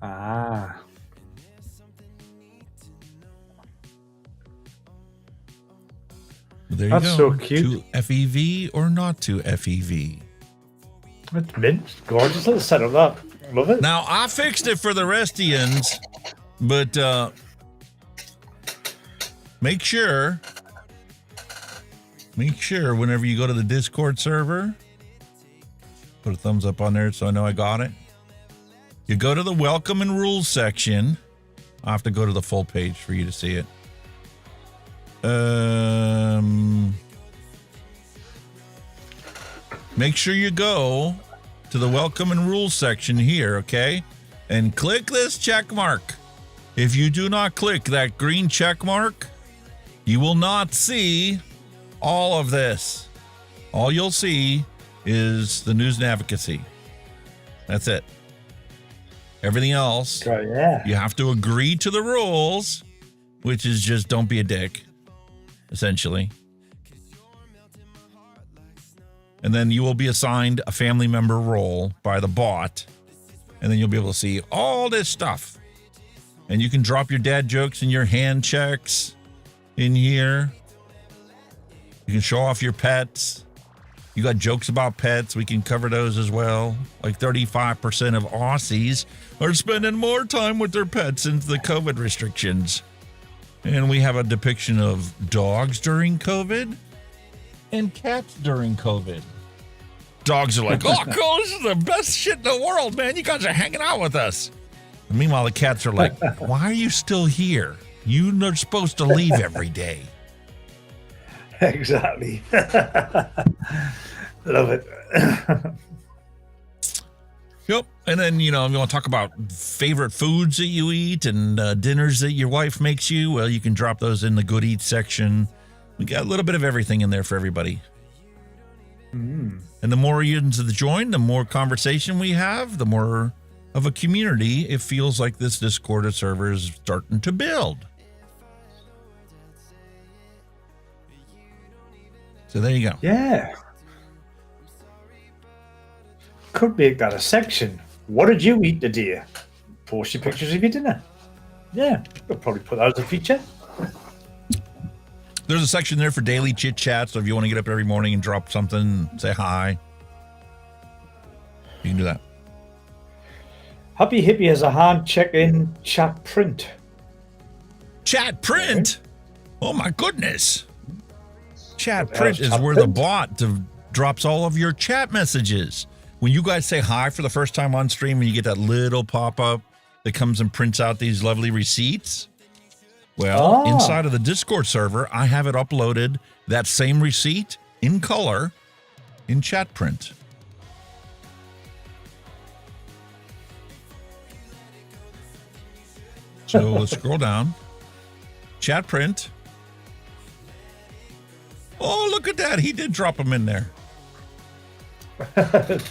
Ah. There you That's go. so cute. To FEV or not to FEV. It's mint. Gorgeous little setup, that. Love it. Now, I fixed it for the restians, but make sure whenever you go to the Discord server, put a thumbs up on there so I know I got it. You go to the welcome and rules section. I'll have to go to the full page for you to see it. Make sure you go to the welcome and rules section here, okay? And click this check mark. If you do not click that green check mark, you will not see all of this. All you'll see is the news and advocacy. That's it. Everything else, you have to agree to the rules, which is just don't be a dick, essentially. And then you will be assigned a family member role by the bot. And then you'll be able to see all this stuff. And you can drop your dad jokes and your hand checks in here. You can show off your pets. You got jokes about pets. We can cover those as well. Like 35% of Aussies are spending more time with their pets since the COVID restrictions. And we have a depiction of dogs during COVID and cats during COVID. Dogs are like, oh, cool, this is the best shit in the world, man. You guys are hanging out with us. And meanwhile, the cats are like, why are you still here? You're supposed to leave every day. Exactly. Love it. Yep. And then, you want to talk about favorite foods that you eat and dinners that your wife makes you. Well, you can drop those in the good eat section. We got a little bit of everything in there for everybody. And the more you into the join, the more conversation we have, the more of a community it feels like this Discord server is starting to build. So there you go. Yeah. Could make that a section. What did you eat today? Post your pictures of your dinner. Yeah, we'll probably put that as a feature. There's a section there for daily chit chat. So if you want to get up every morning and drop something, say hi. You can do that. Happy Hippie has a hand check in chat print. Chat print? Oh my goodness. Chat What print else? is Chat where print? the bot drops all of your chat messages. When you guys say hi for the first time on stream and you get that little pop-up that comes and prints out these lovely receipts. Well, inside of the Discord server, I have it uploaded, that same receipt in color in chat print. So let's scroll down. Chat print. Oh, look at that. He did drop them in there.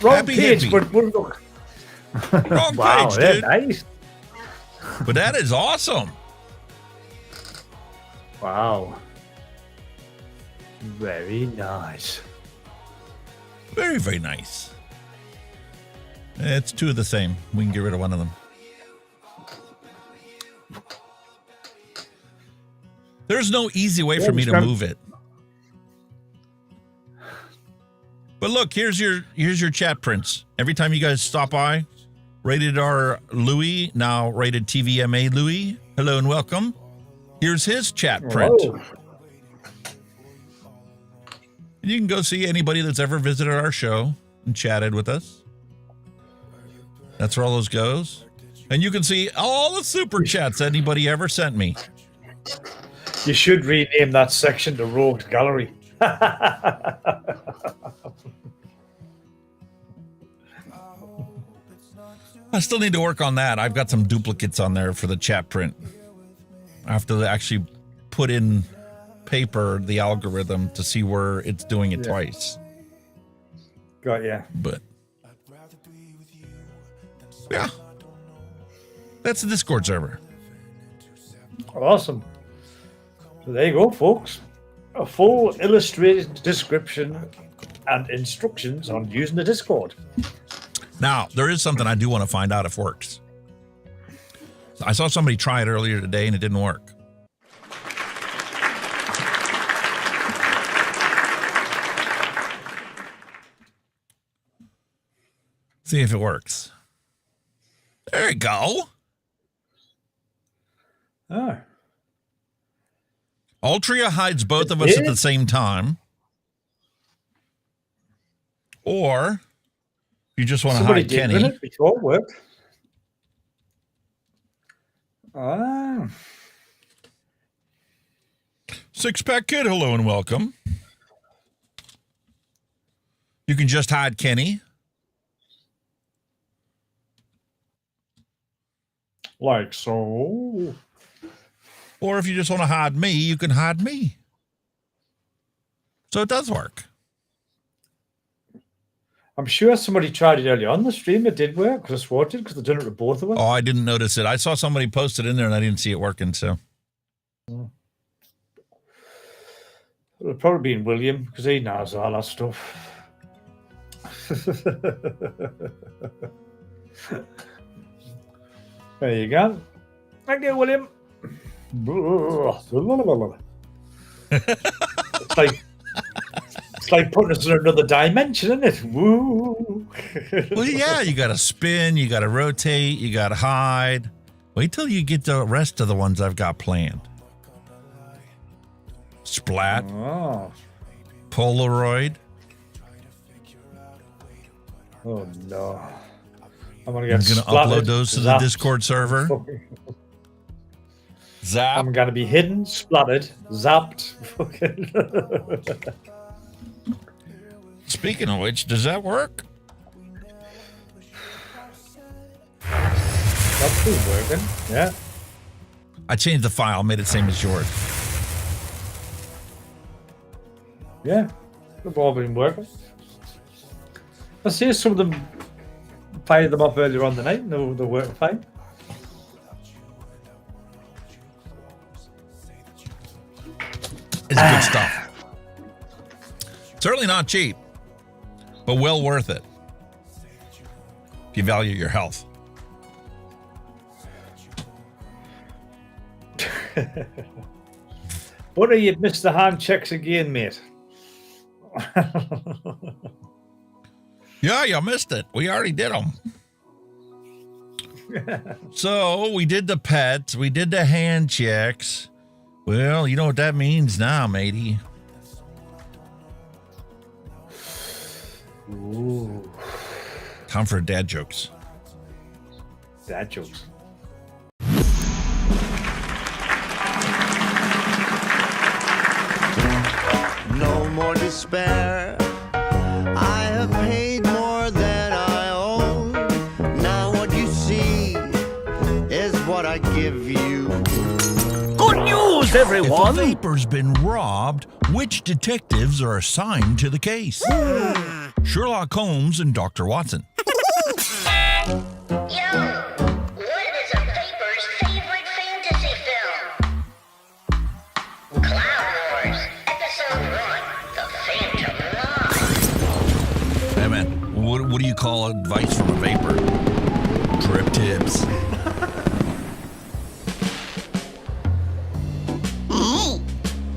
Wrong Happy page, hippie. but look. Wrong Wow, page, they're dude. nice. But that is awesome. Wow. Very nice. Very, very nice. It's two of the same. We can get rid of one of them. There's no easy way for me to move it. But look, here's your chat prints. Every time you guys stop by, Rated R Louis, now Rated TVMA Louis. Hello and welcome. Here's his chat print. Whoa. And you can go see anybody that's ever visited our show and chatted with us. That's where all those goes. And you can see all the super chats anybody ever sent me. You should rename that section to Rogued Gallery. I still need to work on that. I've got some duplicates on there for the chat print. I have to actually put in paper the algorithm to see where it's doing it twice. Got ya. But yeah, that's the Discord server. Awesome. So there you go, folks. A full illustrated description and instructions on using the Discord. Now, there is something I do want to find out if works. I saw somebody try it earlier today and it didn't work. See if it works. There you go. Oh. Altria hides both of us at the same time. Or you just want to hide Kenny. It before it worked. Ah. Six Pack Kid, hello and welcome. You can just hide Kenny. Like so. Or if you just want to hide me, you can hide me. So it does work. I'm sure somebody tried it earlier on the stream. It did work because I swore it did because they've done it to both of us. Oh, I didn't notice it. I saw somebody post it in there and I didn't see it working. So It'll probably be William because he knows all that stuff. There you go. Thank you, William. It's like putting us in another dimension, isn't it? Woo. well, yeah, you got to spin, you got to rotate, you got to hide. Wait till you get the rest of the ones I've got planned. Splat. Oh. Polaroid. Oh no. I'm going to upload those to the Discord server. Zap. I'm going to be hidden, splattered, zapped. Speaking of which, does that work? That's been working, yeah. I changed the file, made it same as yours. Yeah, they've all been working. I see some of them fired them up earlier on the night and they working fine. It's good stuff. Certainly not cheap, but well worth it if you value your health. What are you, Mr. Hand checks again, mate? Yeah, you missed it. We already did them. So we did the pets. We did the hand checks. Well, you know what that means now, matey. Ooh. Time for dad jokes. Dad jokes. No more despair. I have paid more than I owe. Now what you see is what I give you. Good news, everyone! If a vapor's been robbed, which detectives are assigned to the case? Sherlock Holmes and Dr. Watson. Yo, what is a vapor's favorite fantasy film? Cloud Wars, Episode 1, The Phantom Law. Hey, man, what do you call advice from a vapor? Trip tips. Hey,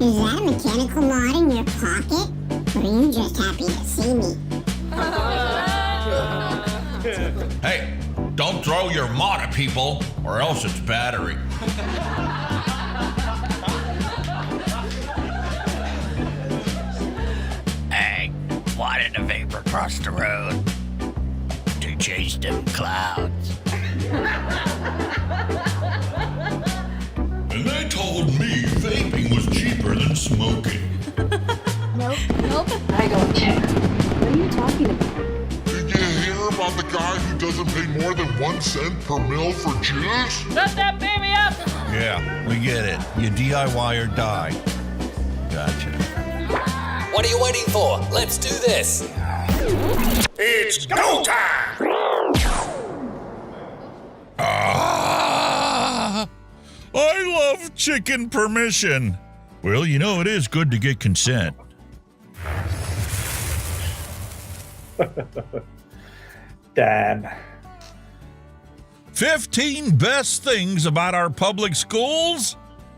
is that a mechanical mod in your pocket? Or are you just happy to see me? Hey, don't throw your mod at people, or else it's battery. Hey, why did a vapor cross the road? To chase them clouds. And they told me vaping was cheaper than smoking. Nope, I don't care. What are you talking about? Did you hear about the guy who doesn't pay more than 1 cent per mil for juice? Shut that baby up! Yeah, we get it. You DIY or die. Gotcha. What are you waiting for? Let's do this. It's go time! I love chicken permission. Well, you know, it is good to get consent. Damn. 15 best things about our public schools?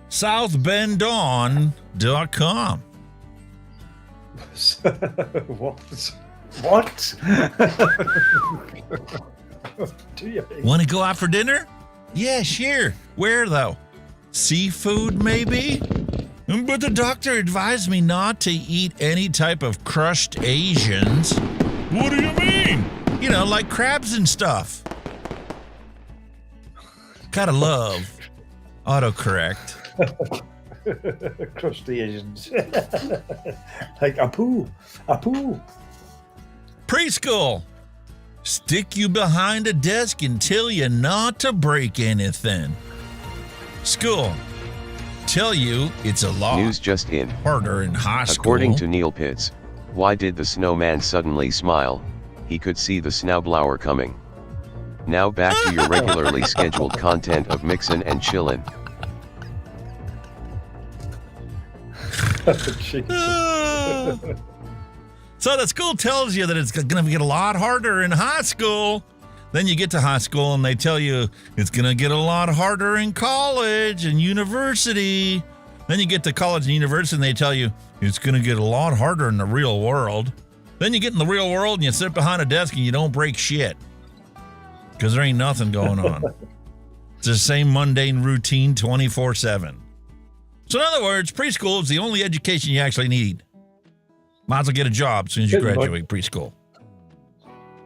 SouthBendOn.com. What? Do you mean? Want to go out for dinner? Yeah, sure. Where, though? Seafood, maybe? But the doctor advised me not to eat any type of crushed Asians. What do you mean? You know, like crabs and stuff. Gotta love autocorrect. Crusty Asians. Like Apu. Preschool. Stick you behind a desk and tell you not to break anything. School. Tell you it's a lot News just in. harder in high school. According to Neil Pitts, why did the snowman suddenly smile? He could see the snowblower coming. Now back to your regularly scheduled content of Mixin and Chillin. So the school tells you that it's going to get a lot harder in high school. Then you get to high school and they tell you it's going to get a lot harder in college and university. Then you get to college and university and they tell you it's going to get a lot harder in the real world. Then you get in the real world and you sit behind a desk and you don't break shit because there ain't nothing going on. It's the same mundane routine 24/7. So in other words, preschool is the only education you actually need. Might as well get a job as soon as you graduate preschool.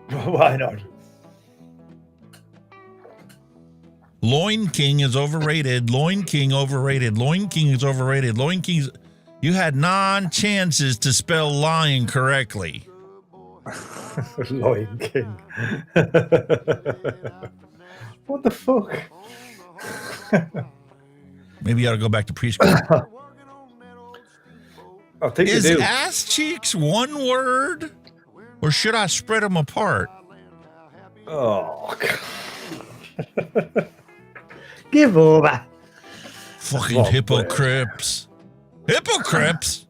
Why not? Loin King is overrated. Loin King overrated. Loin King is overrated. Loin King's... You had 9 chances to spell lion correctly. Loin King. What the fuck? Maybe you ought to go back to preschool. I think Is you do. ass cheeks one word? Or should I spread them apart? Oh, God. Give over. Fucking hypocrites. Hypocrites?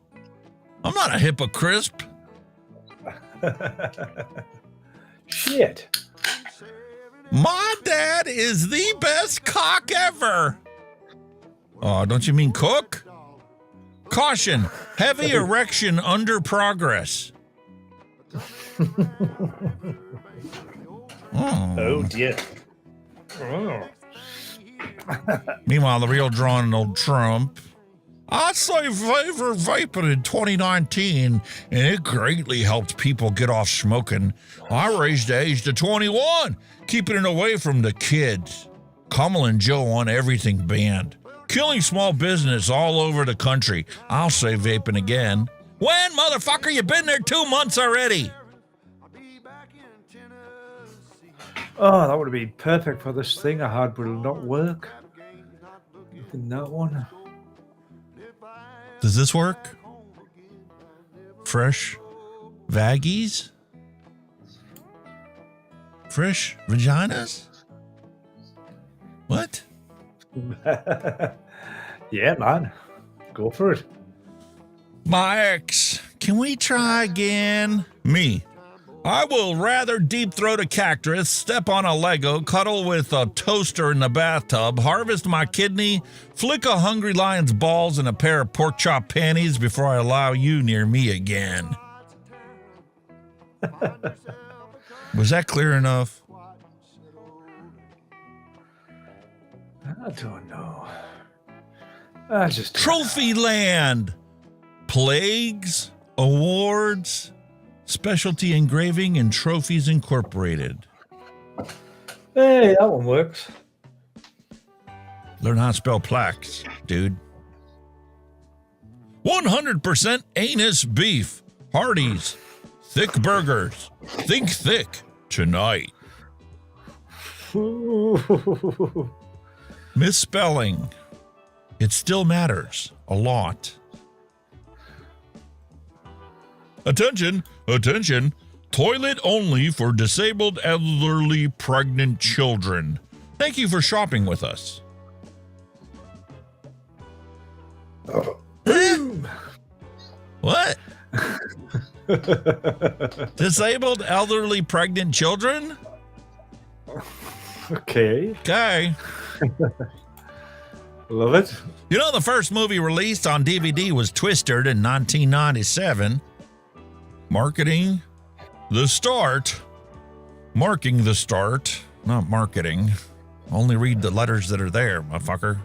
I'm not a hypocrite. Shit. My dad is the best cock ever. Oh, don't you mean cook? Caution, heavy erection under progress. Oh dear. Oh. Meanwhile, the real drawing old Trump. I'd say favor vaping in 2019, and it greatly helped people get off smoking. I raised the age to 21, keeping it away from the kids. Kamal and Joe want everything banned. Killing small business all over the country. I'll say vaping again. When, motherfucker? You've been there 2 months already. Oh, that would have been perfect for this thing I had, but it'll not work. In that one. Does this work? Fresh vaggies? Fresh vaginas? What? Yeah, man. Go for it. My ex, can we try again? Me. I will rather deep throat a cactus, step on a Lego, cuddle with a toaster in the bathtub, harvest my kidney, flick a hungry lion's balls in a pair of pork chop panties before I allow you near me again. Was that clear enough? I don't know. I just Trophy land. Plagues, awards, Specialty Engraving and Trophies Incorporated. Hey, that one works. Learn how to spell plaques, dude. 100% anus beef. Hardee's. Thick burgers. Think thick tonight. Misspelling. It still matters a lot. Attention, attention. Toilet only for disabled, elderly, pregnant children. Thank you for shopping with us. What? Disabled, elderly, pregnant children? Okay. Okay. Love it. You know, the first movie released on DVD was Twisted in 1997. Marketing the start. Marking the start. Not marketing. Only read the letters that are there, motherfucker.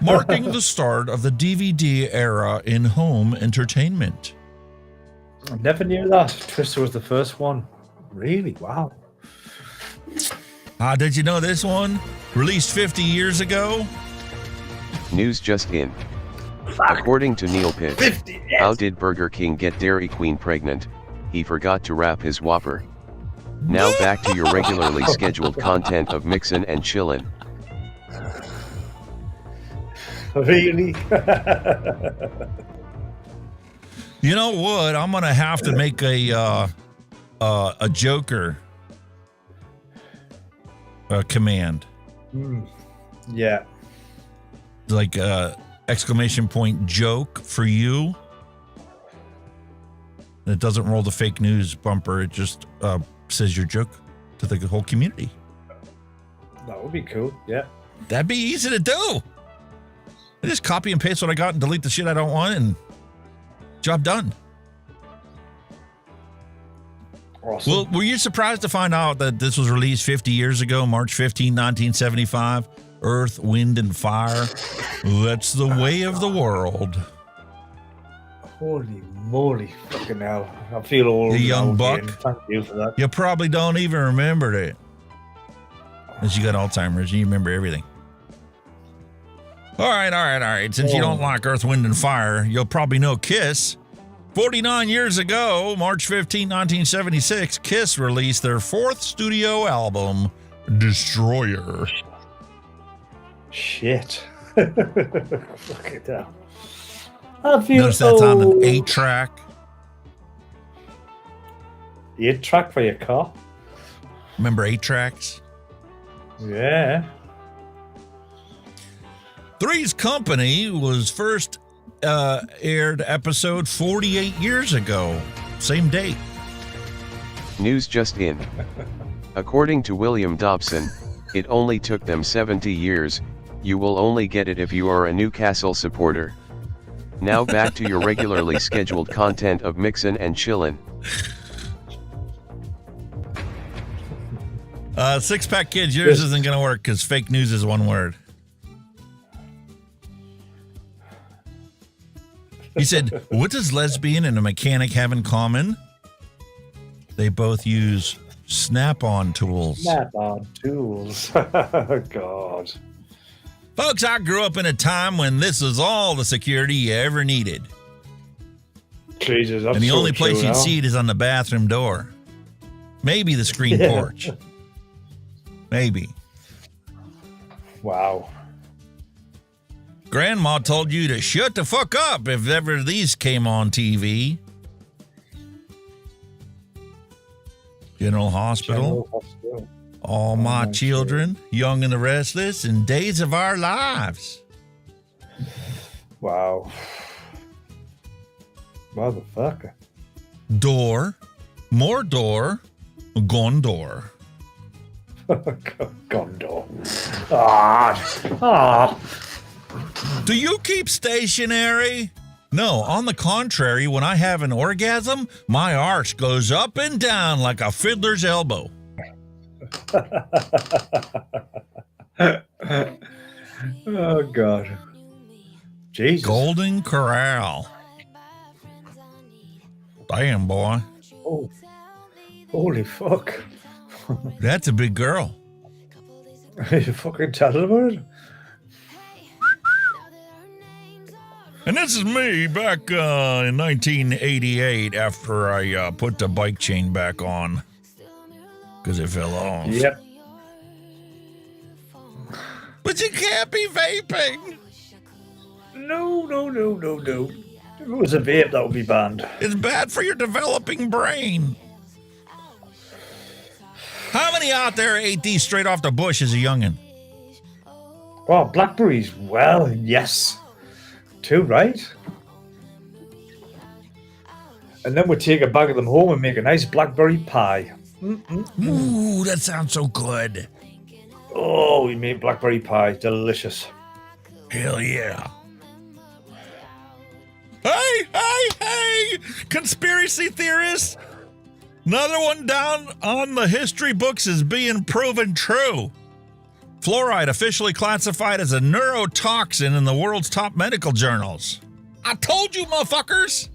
Marking the start of the DVD era in home entertainment. I never knew that. Twister was the first one. Really? Wow. Did you know this one? Released 50 years ago? News just in. According to Neil Pitt, how did Burger King get Dairy Queen pregnant? He forgot to wrap his Whopper. Now back to your regularly scheduled content of Mixin and Chillin. Really? You know what? I'm gonna have to make a Joker command. Yeah. Like exclamation point joke for you. And it doesn't roll the fake news bumper. It just says your joke to the whole community. That would be cool. Yeah. That'd be easy to do. I just copy and paste what I got and delete the shit I don't want, and job done. Awesome. Well, were you surprised to find out that this was released 50 years ago, March 15, 1975? Earth, Wind, and Fire. That's the way of the world. Holy moly, fucking hell. I feel old. The young buck. Again. Thank you for that. You probably don't even remember it. Unless you got Alzheimer's, you remember everything. All right. Since you don't like Earth, Wind, and Fire, you'll probably know Kiss. 49 years ago, March 15, 1976, Kiss released their fourth studio album, Destroyer. Shit. Look at that. I feel Notice that's on an 8-track. 8-track for your car? Remember 8 tracks? Yeah. Three's Company was first aired episode 48 years ago. Same date. News just in. According to William Dobson, it only took them 70 years. You will only get it if you are a Newcastle supporter. Now back to your regularly scheduled content of Mixin and Chillin. Six-pack kids, yours isn't going to work because fake news is one word. He said, what does lesbian and a mechanic have in common? They both use snap-on tools. Snap-on tools. God. Folks, I grew up in a time when this was all the security you ever needed. Jesus, and the only place you'd see it is on the bathroom door. Maybe the screen porch. Maybe. Wow. Grandma told you to shut the fuck up if ever these came on TV. General Hospital. All my children, young and the restless, and days of our lives. Wow. Motherfucker. Door. More door. Gondor. Gondor. Ah. Do you keep stationary? No, on the contrary, when I have an orgasm, my arch goes up and down like a fiddler's elbow. Oh, God. Jesus. Golden Corral. Damn, boy. Oh. Holy fuck. That's a big girl. Are you fucking telling about it? And this is me back in 1988 after I put the bike chain back on because it fell off. Yep. But you can't be vaping. No. If it was a vape, that would be banned. It's bad for your developing brain. How many out there ate these straight off the bush as a youngin'? Well, blackberries. Well, yes. 2, right? And then we'd take a bag of them home and make a nice blackberry pie. Ooh, that sounds so good. Oh, we made blackberry pie. Delicious. Hell yeah. Hey! Conspiracy theorists! Another one down on the history books is being proven true. Fluoride officially classified as a neurotoxin in the world's top medical journals. I told you, motherfuckers!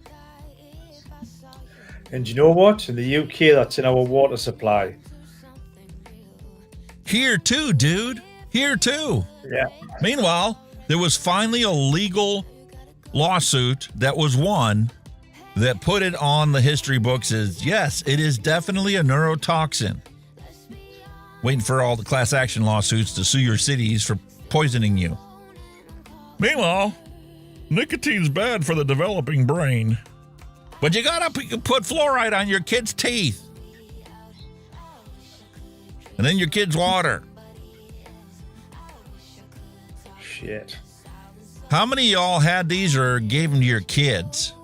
And you know what? In the UK, that's in our water supply. Here too, dude. Here too. Yeah. Meanwhile, there was finally a legal lawsuit that was won that put it on the history books as, yes, it is definitely a neurotoxin. Waiting for all the class action lawsuits to sue your cities for poisoning you. Meanwhile, nicotine's bad for the developing brain. But you gotta put fluoride on your kids' teeth. And then your kids' water. Shit. How many of y'all had these or gave them to your kids?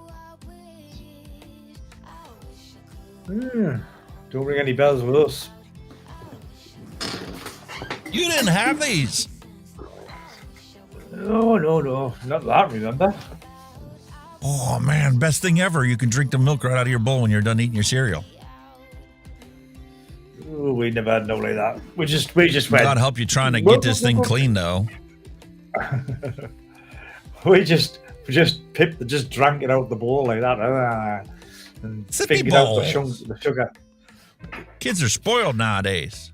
Don't ring any bells with us. You didn't have these. No. Not that I remember. Oh, man. Best thing ever. You can drink the milk right out of your bowl when you're done eating your cereal. Ooh, we never had no like that. We just went. God help you trying to get this thing clean, though. we just drank it out the bowl like that. And Sippy fingered out bowl. the sugar. Kids are spoiled nowadays.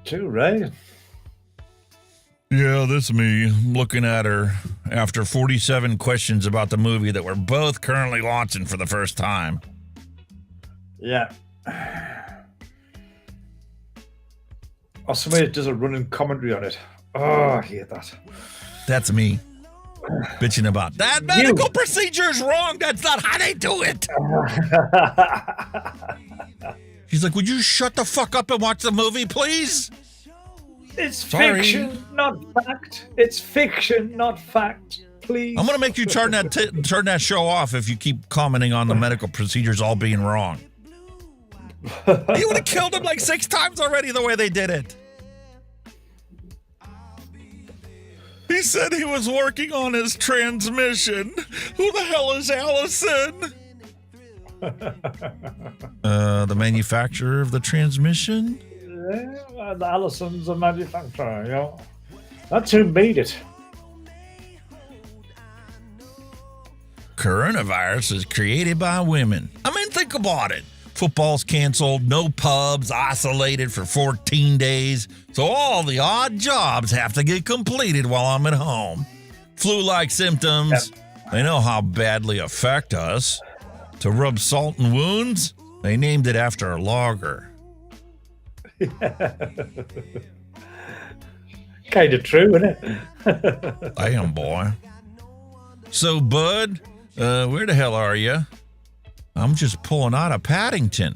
Too, right? Yeah, this is me looking at her after 47 questions about the movie that we're both currently watching for the first time. Yeah. Or somebody does a running commentary on it. Oh, I hate that. That's me. Bitching about that medical procedure is wrong. That's not how they do it. She's like, would you shut the fuck up and watch the movie, please? It's fiction, not fact. It's fiction, not fact. Please. I'm going to make you turn that show off if you keep commenting on the medical procedures all being wrong. You would have killed him like 6 times already the way they did it. He said he was working on his transmission. Who the hell is Allison? The manufacturer of the transmission? And Allison's a manufacturer, you know. That's who made it. Coronavirus is created by women. I mean, think about it. Football's canceled, no pubs, isolated for 14 days. So all the odd jobs have to get completed while I'm at home. Flu-like symptoms, they know how badly affect us. To rub salt in wounds, they named it after a lager. Kind of true, isn't it? Damn, boy. So, Bud, where the hell are you? I'm just pulling out of Paddington.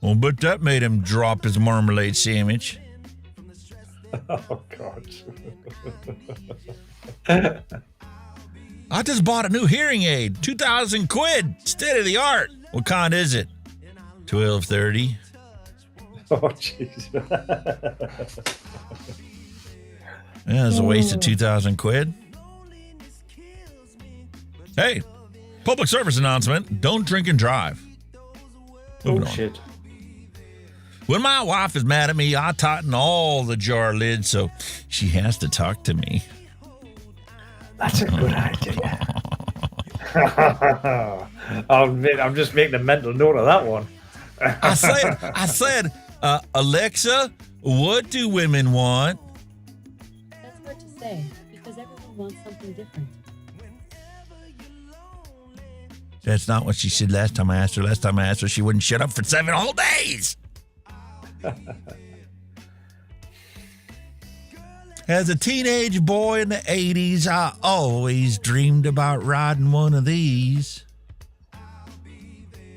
Well, but that made him drop his marmalade sandwich. Oh, God. I just bought a new hearing aid. 2,000 quid. State of the art. What kind is it? 1230. Oh, jeez. Yeah, it's a waste of 2,000 quid. Hey, public service announcement. Don't drink and drive. Moving on. Shit. When my wife is mad at me, I tighten all the jar lids so she has to talk to me. That's a good idea. I'm just making a mental note of that one. I said, Alexa, what do women want? That's hard to say because everyone wants something different. That's not what she said last time I asked her. Last time I asked her, she wouldn't shut up for 7 whole days. As a teenage boy in the 80s, I always dreamed about riding one of these.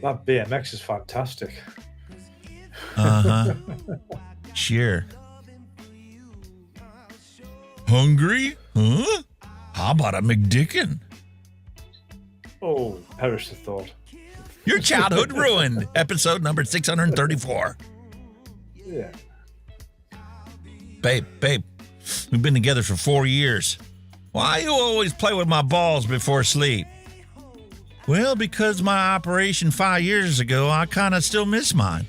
That BMX is fantastic. Uh-huh. Sure. Hungry? Huh? How about a McDickin? Oh, perish the thought. Your childhood ruined. Episode number 634. Yeah. Babe, we've been together for 4 years. Why you always play with my balls before sleep? Well, because my operation 5 years ago, I kind of still miss mine.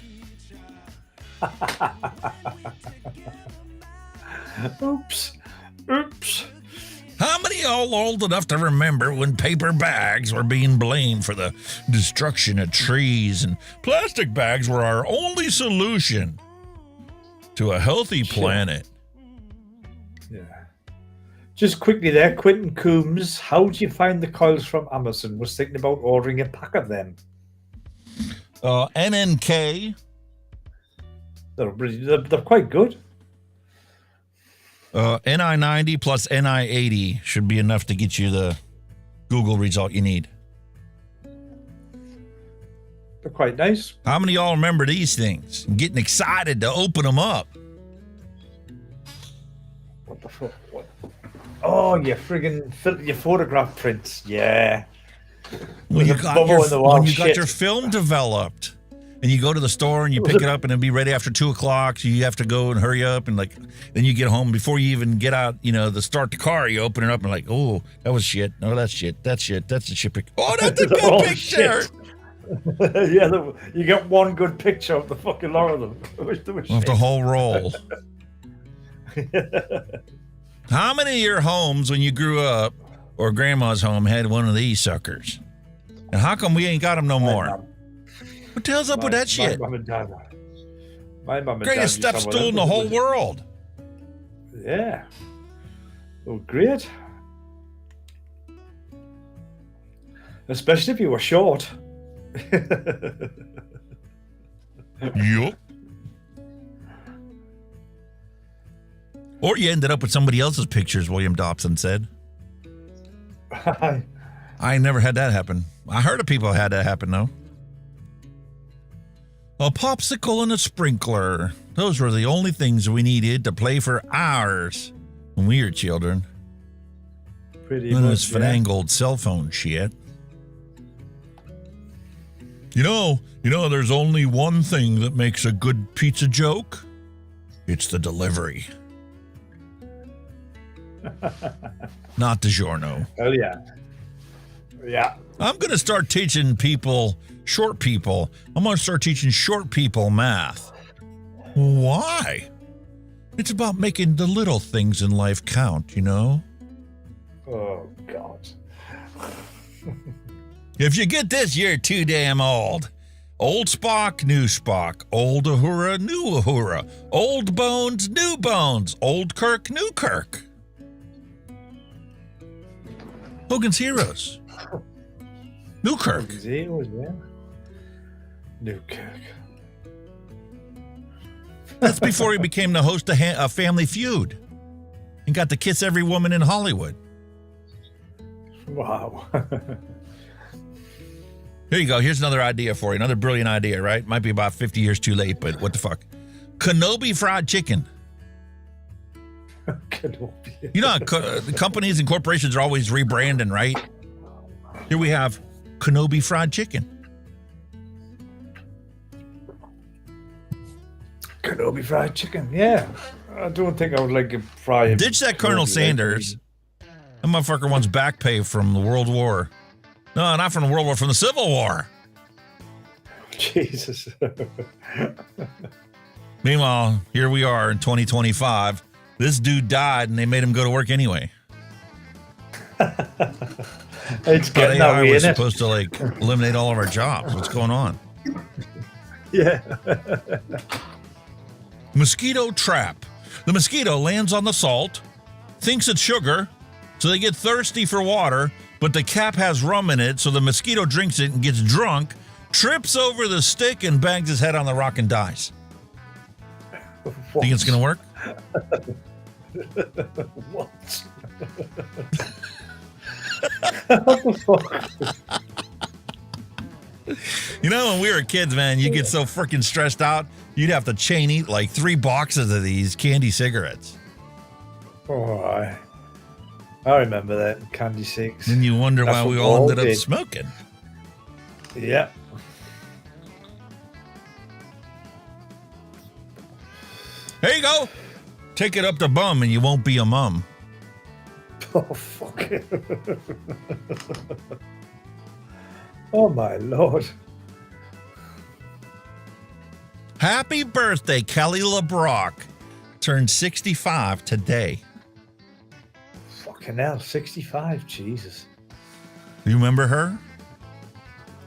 Oops. How many all old enough to remember when paper bags were being blamed for the destruction of trees and plastic bags were our only solution to a healthy planet? Yeah. Just quickly there, Quentin Coombs, how do you find the coils from Amazon? Was thinking about ordering a pack of them. MnC. They're quite good. NI90 plus NI80 should be enough to get you the Google result you need. They're quite nice. How many of y'all remember these things? I'm getting excited to open them up. What the fuck? What? Oh, you friggin' your photograph prints. Yeah. When you got your film developed and you go to the store and you pick it up and it'll be ready after 2 o'clock. So you have to go and hurry up and then you get home before you even get out, to start the car. You open it up and like, oh, that was shit. No, that's shit. That's shit. That's a shit picture. Oh, that's a good picture. Yeah, you get one good picture of the fucking lot of them. Of the whole roll. How many of your homes when you grew up or grandma's home had one of these suckers? And how come we ain't got them no more? What the hell's up with that shit? My mum and dad. Greatest step stool in the whole world. Yeah. Well, great. Especially if you were short. Yup. Or you ended up with somebody else's pictures, William Dobson said. I never had that happen. I heard of people had that happen, though. A popsicle and a sprinkler. Those were the only things we needed to play for hours when we were children. Pretty None of much, this finagled cell phone shit. You know, there's only one thing that makes a good pizza joke. It's the delivery. Not DiGiorno. Oh, yeah. Yeah. I'm going to start teaching short people, I'm going to start teaching short people math. Why? It's about making the little things in life count, you know? Oh, God. If you get this, you're too damn old. Old Spock, new Spock. Old Uhura, new Uhura. Old Bones, new Bones. Old Kirk, new Kirk. Hogan's Heroes. New Kirk. Hogan's Heroes, yeah. New Kirk. That's before he became the host of Family Feud and got to kiss every woman in Hollywood. Wow. Here you go. Here's another idea for you. Another brilliant idea, right? Might be about 50 years too late, but what the fuck? Kenobi fried chicken. Kenobi. You know, companies and corporations are always rebranding, right? Here we have Kenobi fried chicken. Kenobi fried chicken, yeah. I don't think I would like to fry it. Ditch that Colonel Sanders. That motherfucker wants back pay from the World War. No, not from the World War, from the Civil War. Jesus. Meanwhile, here we are in 2025. This dude died and they made him go to work anyway. It's getting AI that way, was isn't it? supposed to like eliminate all of our jobs. What's going on? Yeah. Mosquito trap. The mosquito lands on the salt, thinks it's sugar, so they get thirsty for water, but the cap has rum in it, so the mosquito drinks it and gets drunk, trips over the stick, and bangs his head on the rock and dies. Think it's going to work? What? What the fuck? You know, when we were kids, man, you get so freaking stressed out, you'd have to chain eat like 3 boxes of these candy cigarettes. Oh, I remember that, candy cigs. Then you wonder why we all ended up smoking. Yeah. There you go. Take it up the bum and you won't be a mum. Oh, fuck. Oh, my Lord. Happy birthday, Kelly LeBrock. Turned 65 today. Fucking hell, 65, Jesus. You remember her?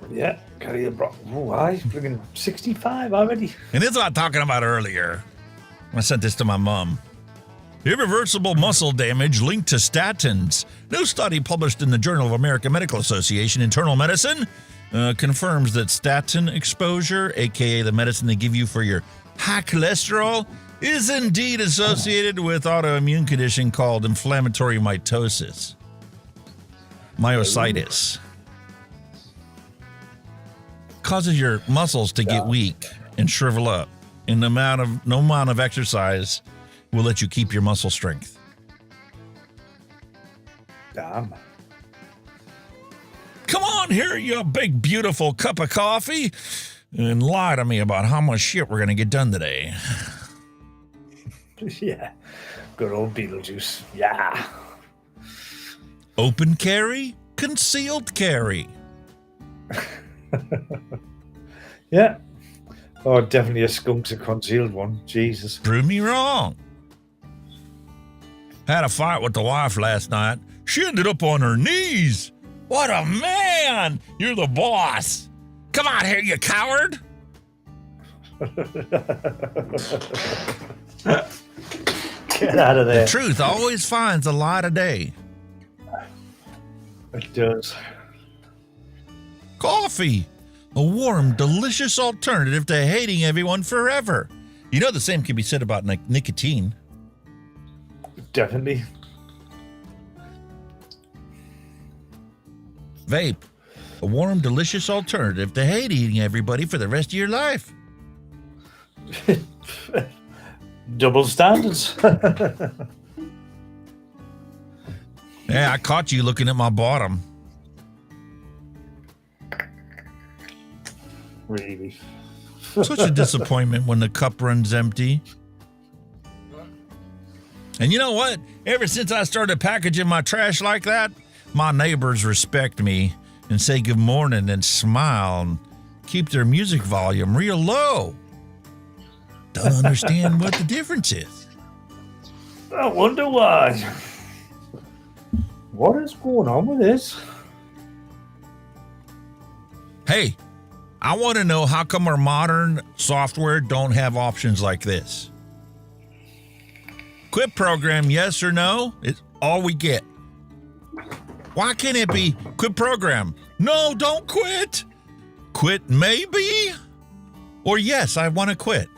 Yeah, Kelly LeBrock. Oh, I freaking 65 already. And this is what I'm talking about earlier. I sent this to my mom. Irreversible muscle damage linked to statins. New study published in the Journal of American Medical Association Internal Medicine confirms that statin exposure, aka the medicine they give you for your high cholesterol, is indeed associated with autoimmune condition called inflammatory myositis. Causes your muscles to get weak and shrivel up. And no amount of exercise will let you keep your muscle strength. Damn. Come on here, you big, beautiful cup of coffee, and lie to me about how much shit we're going to get done today. Yeah. Good old Beetlejuice. Yeah. Open carry, concealed carry. Yeah. Oh, definitely a skunk's a concealed one. Jesus. Prove me wrong. Had a fight with the wife last night. She ended up on her knees. What a man! You're the boss. Come on here, you coward. Get out of there. The truth always finds a light of day. It does. Coffee. A warm, delicious alternative to hating everyone forever. You know the same can be said about nicotine. Definitely. Vape. A warm, delicious alternative to hate eating everybody for the rest of your life. Double standards. Yeah, I caught you looking at my bottom. Really. Such a disappointment when the cup runs empty. And you know what? Ever since I started packaging my trash like that, my neighbors respect me and say good morning and smile and keep their music volume real low. Don't understand what the difference is. I wonder why. What is going on with this? Hey, I want to know how come our modern software don't have options like this. Quit program, yes or no? It's all we get. Why can't it be quit program? No, don't quit. Quit maybe? Or yes, I want to quit.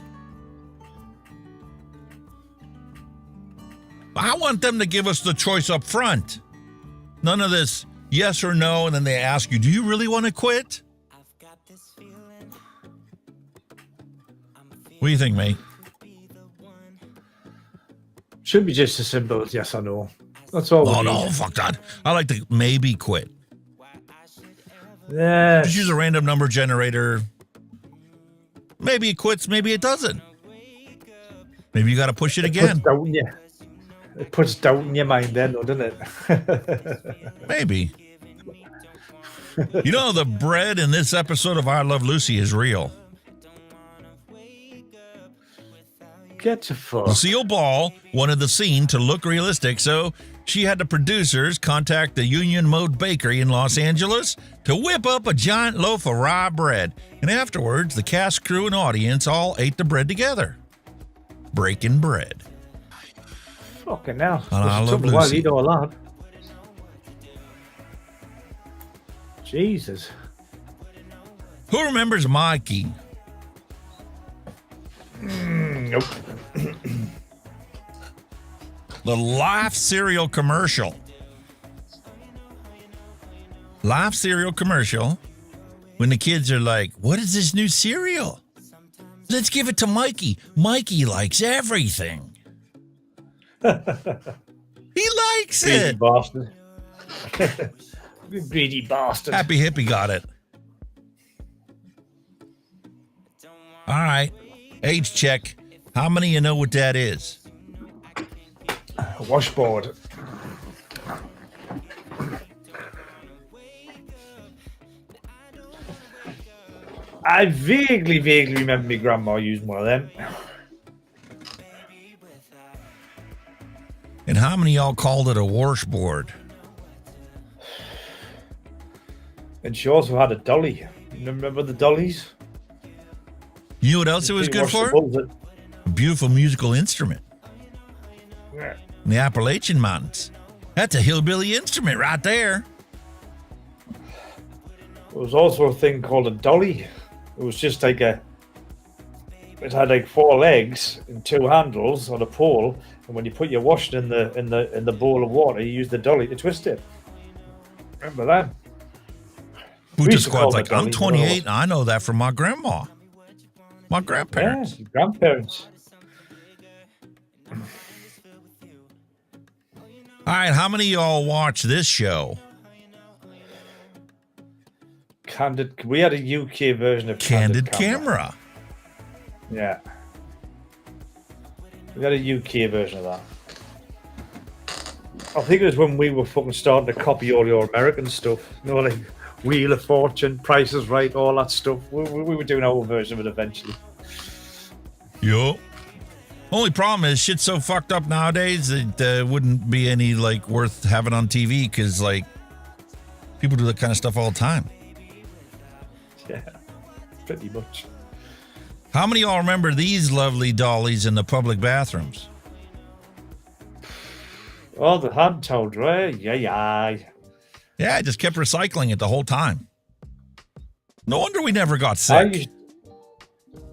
I want them to give us the choice up front. None of this yes or no, and then they ask you, do you really want to quit? What do you think, mate? Should be just as simple as yes or no. That's all. Oh, no, fuck that. I like to maybe quit. Yeah. Just use a random number generator. Maybe it quits, maybe it doesn't. Maybe you got to push it again. It puts doubt in your mind then, though, doesn't it? Maybe. You know, the bread in this episode of I Love Lucy is real. Get to fuck. Lucille Ball wanted the scene to look realistic, so she had the producers contact the Union Mode Bakery in Los Angeles to whip up a giant loaf of rye bread. And afterwards, the cast, crew, and audience all ate the bread together. Breaking bread. Fucking hell. I Love took a while to Lucy. eat all that. Jesus. Who remembers Mikey? Nope. The Life cereal commercial. Life cereal commercial. When the kids are like, what is this new cereal? Let's give it to Mikey. Mikey likes everything. He likes Greedy it. bastard. Greedy bastard. Happy Hippie got it. All right. Age check. How many of you know what that is? Washboard. I vaguely remember my grandma using one of them. And how many of y'all called it a washboard? And she also had a dolly. You remember the dollies? You know what else it was good for? A beautiful musical instrument. Yeah. In the Appalachian Mountains. That's a hillbilly instrument right there. There was also a thing called a dolly. It was just like it had like 4 legs and 2 handles on a pole, and when you put your washing in the bowl of water, you use the dolly to twist it. Remember that? Booster Squad's like, I'm 28 and I know that from my grandma. My grandparents. Yeah, your grandparents. All right, how many of y'all watch this show? We had a UK version of Candid Camera. Yeah. We had a UK version of that. I think it was when we were fucking starting to copy all your American stuff. You know, like Wheel of Fortune, Price is Right, all that stuff. We were doing our own version of it eventually. Yo. Only problem is shit's so fucked up nowadays that wouldn't be any like worth having on TV because like people do that kind of stuff all the time. Yeah, pretty much. How many of y'all remember these lovely dollies in the public bathrooms? Oh, the hand towel dryer. Yeah. Yeah, I just kept recycling it the whole time. No wonder we never got sick.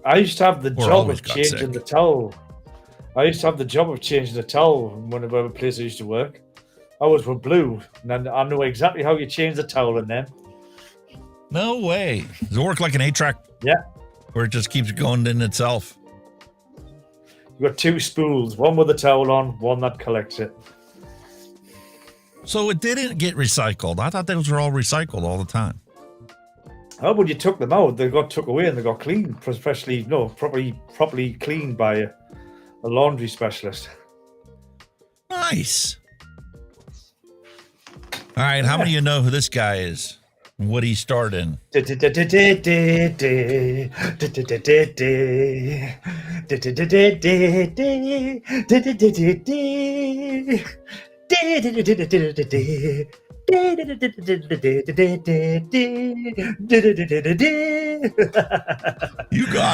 I used to have the Or job always of got changing sick. the towel. I used to have the job of changing the towel whenever place I used to work. Ours were blue, and I knew exactly how you change the towel in them. No way. Does it work like an 8-track? Yeah. Where it just keeps going in itself? You got 2 spools, one with the towel on, one that collects it. So it didn't get recycled. I thought those were all recycled all the time. Oh, but you took them out. They got took away and they got cleaned, properly cleaned by a laundry specialist. Nice. All right, how many of you know who this guy is? What he starred in? You got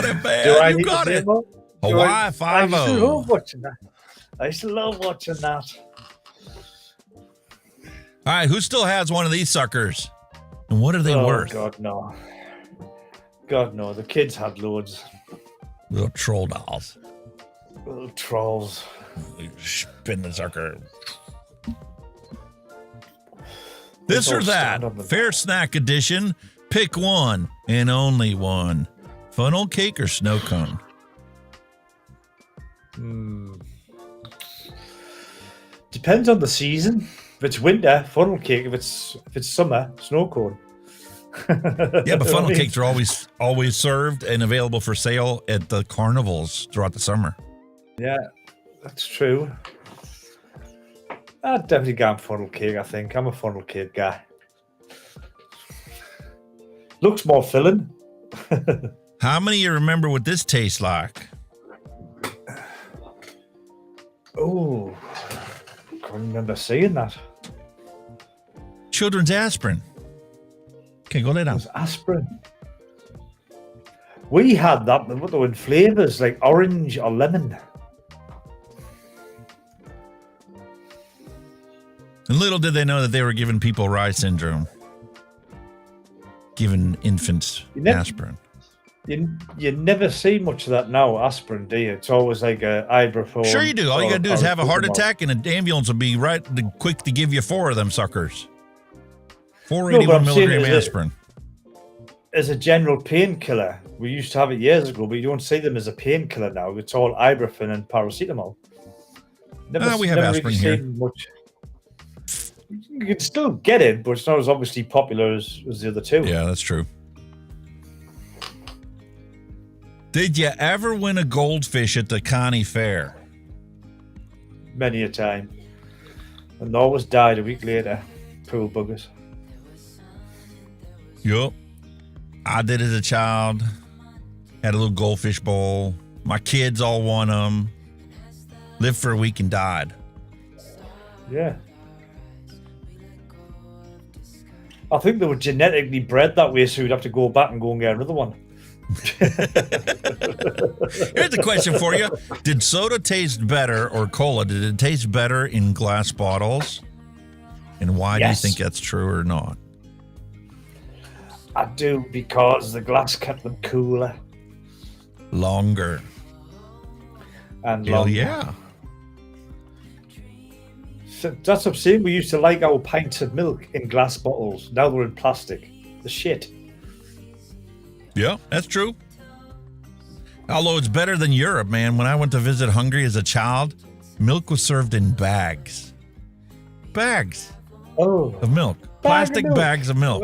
it, man. You got it. Hawaii 5-0. I used to love watching that. I used to love watching that. All right, who still has one of these suckers? And what are they worth? God, no. God, no. The kids had loads. Little troll dolls. Little trolls. You spin the sucker. This or that. Fair snack edition. Pick one and only one. Funnel cake or snow cone? Depends on the season. If it's winter, funnel cake. If it's summer, snow cone. Yeah, but funnel cakes are always served and available for sale at the carnivals throughout the summer. Yeah, that's true. I'd definitely go funnel cake, I think. I'm a funnel cake guy. Looks more filling. How many of you remember what this tastes like? Oh, I can't remember seeing that. Children's aspirin. Okay, go lay down. Aspirin. We had that, but what they were in flavors like orange or lemon. And little did they know that they were giving people Rye syndrome. Giving infants aspirin. You never see much of that now, aspirin, do you? It's always like a ibuprofen. Sure you do. All you got to do is have a heart attack and an ambulance will be quick to give you 4 of them suckers. 481 milligram aspirin. As a general painkiller, we used to have it years ago, but you don't see them as a painkiller now. It's all ibuprofen and paracetamol. We have aspirin here. Much. You can still get it, but it's not as obviously popular as the other two. Yeah, that's true. Did you ever win a goldfish at the Connie Fair? Many a time. And always died a week later. Poor buggers. Yup. I did as a child. Had a little goldfish bowl. My kids all won them. Lived for a week and died. Yeah. I think they were genetically bred that way, so you'd have to go back and get another one. Here's a question for you. Did soda taste better or cola? Did it taste better in glass bottles? And why do you think that's true or not? I do, because the glass kept them cooler. Longer. And hell longer. Yeah. So that's what I'm saying. We used to like our pints of milk in glass bottles. Now they're in plastic. The shit. Yeah, that's true. Although it's better than Europe, man. When I went to visit Hungary as a child, milk was served in bags. Bags of milk. Plastic bags of milk.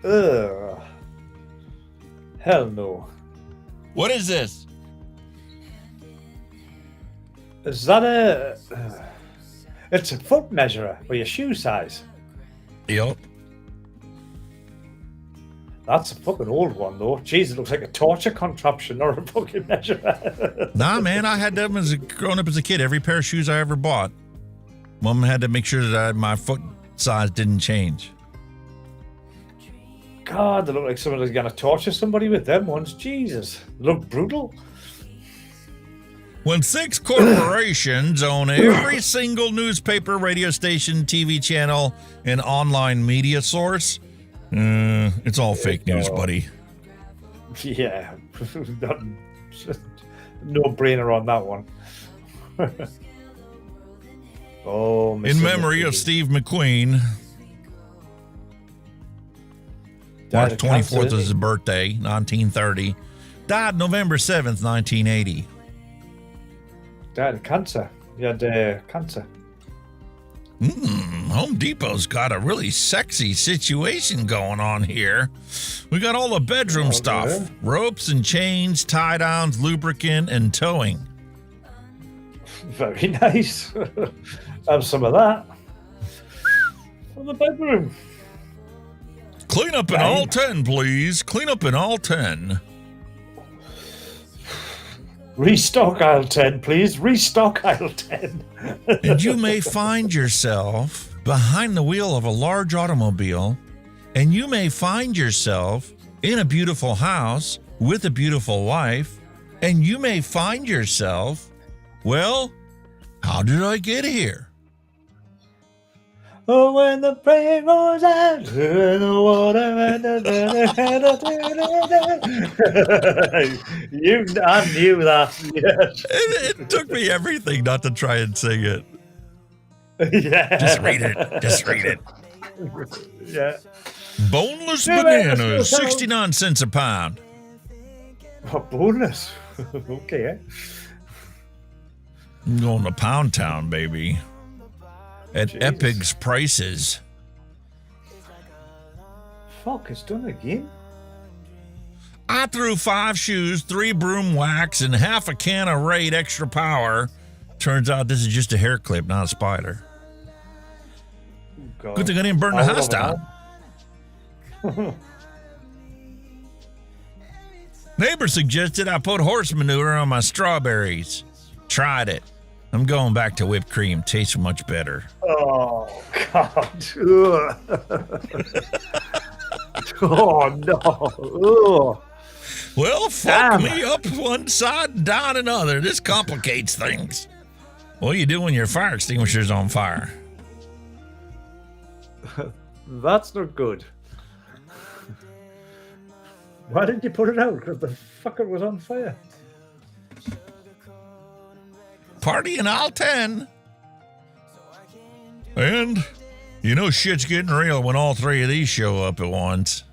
Ugh. Hell no. What is this? Is that a... it's a foot measurer for your shoe size. Yep. That's a fucking old one, though. Jeez, it looks like a torture contraption or a fucking measurer. Nah, man, I had them growing up as a kid. Every pair of shoes I ever bought, Mom had to make sure that my foot size didn't change. God, they look like somebody's going to torture somebody with them ones. Jesus, they look brutal. When 6 corporations own every single newspaper, radio station, TV channel, and online media source, it's all fake news, buddy. Yeah, no brainer on that one. Oh, in memory of Steve McQueen. March 24th is his birthday, 1930. Died November 7th, 1980. Died of cancer. He had cancer. Home Depot's got a really sexy situation going on here. We got all the bedroom stuff. Yeah. Ropes and chains, tie-downs, lubricant, and towing. Very nice. Have some of that. For the bedroom. Clean up in all 10, please. Clean up in all 10. Restock aisle 10, please. Restock aisle 10. And you may find yourself behind the wheel of a large automobile, and you may find yourself in a beautiful house with a beautiful wife, and you may find yourself, well, how did I get here? Oh, when the prayer goes out in the water I knew that. Yes. It took me everything not to try and sing it. Yeah. Just read it. Just read it. Yeah. Boneless bananas, 69 cents a pound. Oh, boneless. Okay. I'm going to Pound Town, baby. At Jeez. Epic's prices. Fuck, it's done again. I threw 5 shoes, 3 broom wax, and half a can of Raid Extra Power. Turns out this is just a hair clip, not a spider. God. Good thing I didn't burn the house down. Neighbor suggested I put horse manure on my strawberries. Tried it. I'm going back to whipped cream. Tastes much better. Oh, God. Oh, no. Ugh. Well, fuck me up one side, down another. This complicates things. What do you do when your fire extinguisher's on fire? That's not good. Why didn't you put it out? Because the fucker was on fire. Party in all 10. And, you know shit's getting real when all 3 of these show up at once.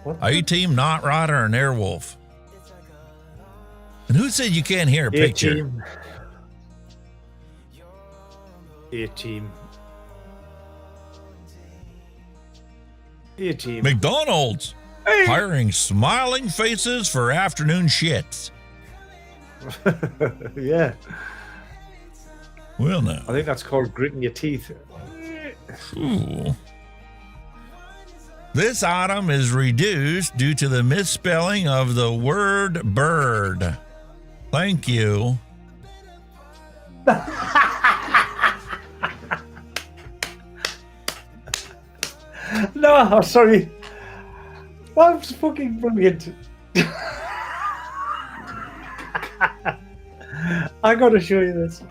What? Are you team Knot Rider and Airwolf? And who said you can't hear a picture? A-team. McDonald's hiring smiling faces for afternoon shits. Yeah. Well, now. I think that's called gritting your teeth. Ooh. This item is reduced due to the misspelling of the word bird. Thank you. No, sorry. That's fucking brilliant. I gotta show you this.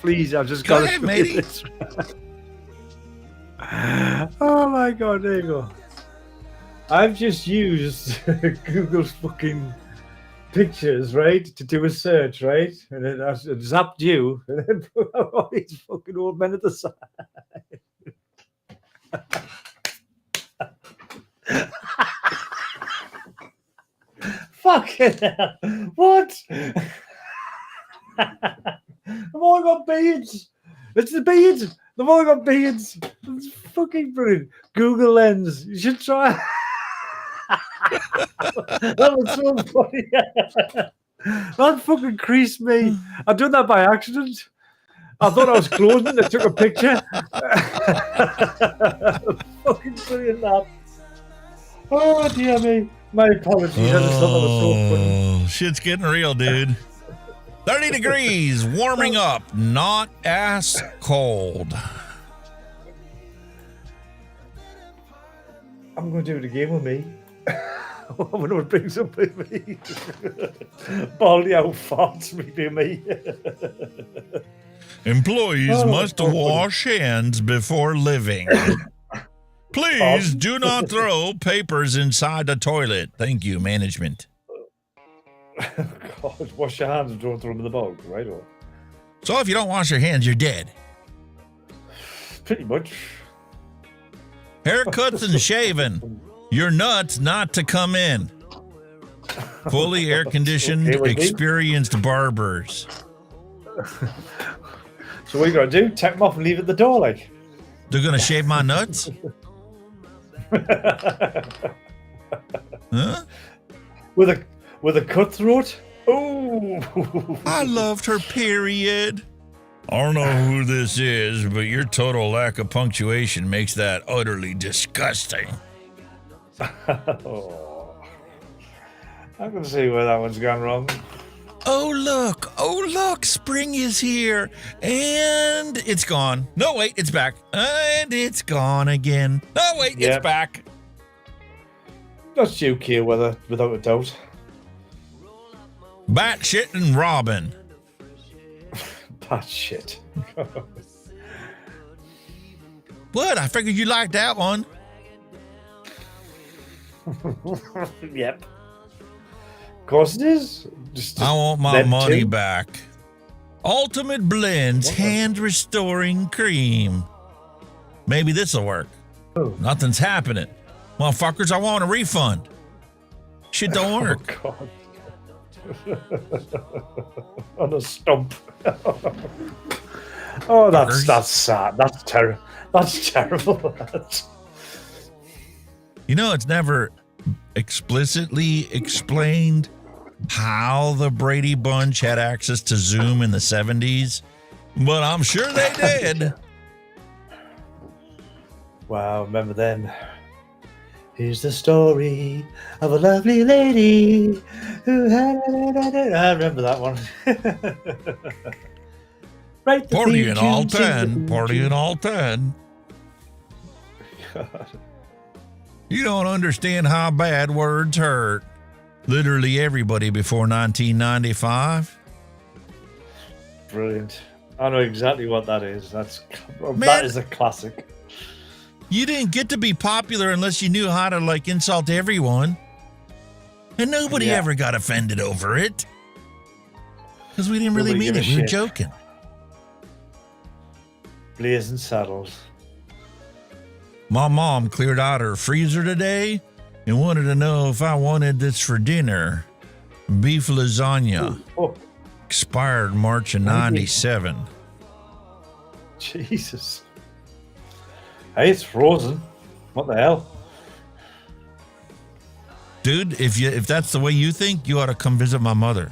Please, I've just gotta show you this. Oh my God, there you go. I've just used Google's fucking pictures, right, to do a search, right? And then I zapped you and then put all these fucking old men at the side. Fucking hell. What? They've all got beards. It's the beards. They've all got beards. It's fucking brilliant. Google Lens. You should try. That was so funny. That fucking creased me. I done that by accident. I thought I was closing. I took a picture. Fucking brilliant that. Oh dear me. My apologies. I just thought that was so funny. Shit's getting real, dude. 30 degrees, warming up, not ass cold. I'm going to do it again with me. I wonder what brings up with me. Baldy out farts me to me. Employees must wash hands before living. Please do not throw papers inside the toilet. Thank you, management. God, wash your hands and don't throw them in the bog, right? Or... So if you don't wash your hands, you're dead. Pretty much. Haircuts and shaving. Your nuts not to come in. Fully air-conditioned, experienced barbers. So what are you going to do? Take them off and leave it at the door, like? They're going to shave my nuts? Huh? With a cutthroat? Oh! I loved her, period. I don't know who this is, but your total lack of punctuation makes that utterly disgusting. Oh. I can see where that one's gone wrong. Oh, look, spring is here, and it's gone. No, wait, it's back, and it's gone again. No, wait, Yep. it's back. That's you, Kia Weather, without a doubt. Batshit and Robin. Bad shit. What? I figured you liked that one. Yep. Of course it is. Just I want my them money two. back. Ultimate Blends hand restoring cream. Maybe this'll work. Oh. Nothing's happening. Motherfuckers, I want a refund. Shit don't work. Oh, God. On a stump. Oh, that's sad. That's terrible. That's terrible. You know, it's never explicitly explained how the Brady Bunch had access to Zoom in the 70s, but I'm sure they did. Wow, remember then? Here's the story of a lovely lady who had. I remember that one. Right, the Party theme in tune, all sing the 10. theme Party tune. in all 10. God. You don't understand how bad words hurt. Literally everybody before 1995. Brilliant. I know exactly what that is. That Man. is a classic. You didn't get to be popular unless you knew how to, like, insult everyone. And nobody Yeah. ever got offended over it. Because we didn't really Nobody mean gave it. a We were shit. joking. Blazing Saddles. My mom cleared out her freezer today and wanted to know if I wanted this for dinner. Beef lasagna. Oh, Expired March of 97. Jesus. Hey, it's frozen. What the hell? Dude, if that's the way you think, you ought to come visit my mother.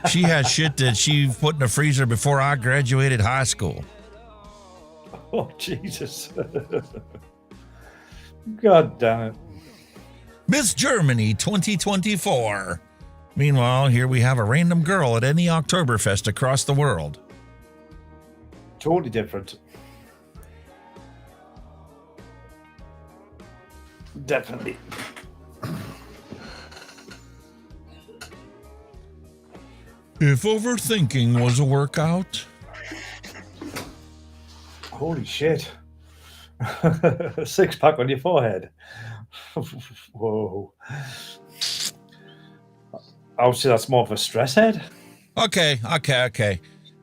She has shit that she put in the freezer before I graduated high school. Oh, Jesus. God damn it. Miss Germany 2024. Meanwhile, here we have a random girl at any Oktoberfest across the world. Totally different. Definitely. If overthinking was a workout, Holy shit. 6-pack on your forehead. Whoa. I would say that's more of a stress head. Okay.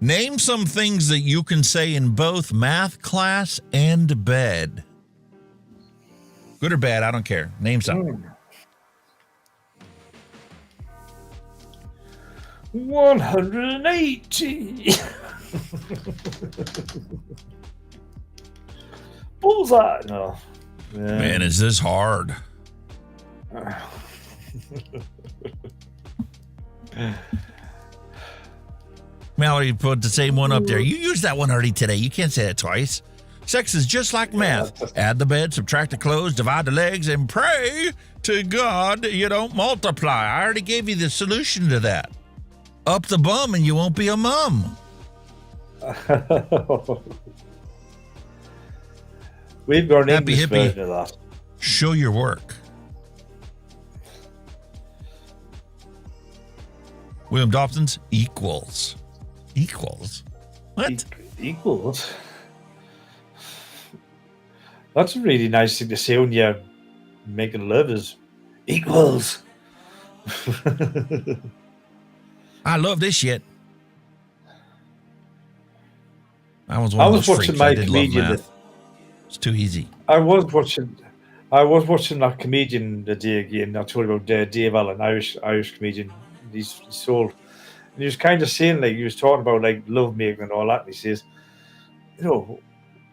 Name some things that you can say in both math class and bed. Good or bad, I don't care. Name some. 180. Bullseye. No. Man, is this hard? Mallory put the same one up there. You used that one already today. You can't say that twice. Sex is just like math. Add the bed, subtract the clothes, divide the legs, and pray to God you don't multiply. I already gave you the solution to that. Up the bum and you won't be a mum. We've got an Happy English hippie. version of that. Show your work. William Dobson's equals. Equals? What? Equals? That's a really nice thing to say when you're making love is equals. I love this shit. I was watching my did love comedian. math. It's too easy. I was watching that comedian the day again. I told you about Dave Allen, Irish comedian. He's sold, and he was kind of saying, like, he was talking about like love making and all that. And he says, you know,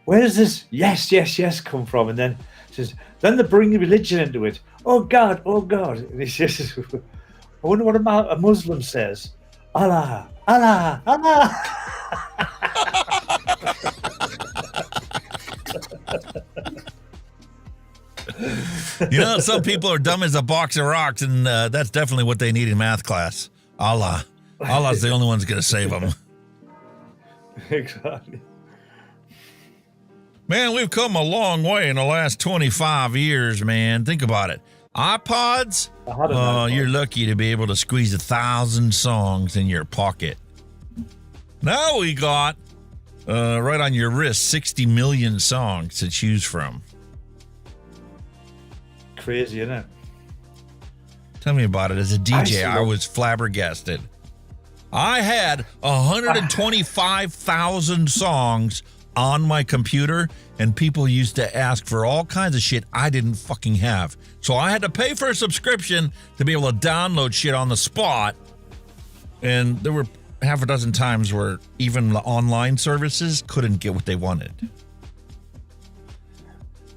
where does this yes come from? And then he says, then they bring religion into it. Oh God. And he says, I wonder what a Muslim says. Allah, Allah, Allah. You know, some people are dumb as a box of rocks, and that's definitely what they need in math class. Allah. Allah's the only one's going to save them. Exactly. Man, we've come a long way in the last 25 years, man. Think about it. iPods? You're lucky to be able to squeeze 1,000 songs in your pocket. Now we got, right on your wrist, 60 million songs to choose from. Crazy, isn't it? Tell me about it. As a DJ, I was flabbergasted. I had 125,000 songs on my computer, and people used to ask for all kinds of shit I didn't fucking have. So I had to pay for a subscription to be able to download shit on the spot. And there were half a dozen times where even the online services couldn't get what they wanted.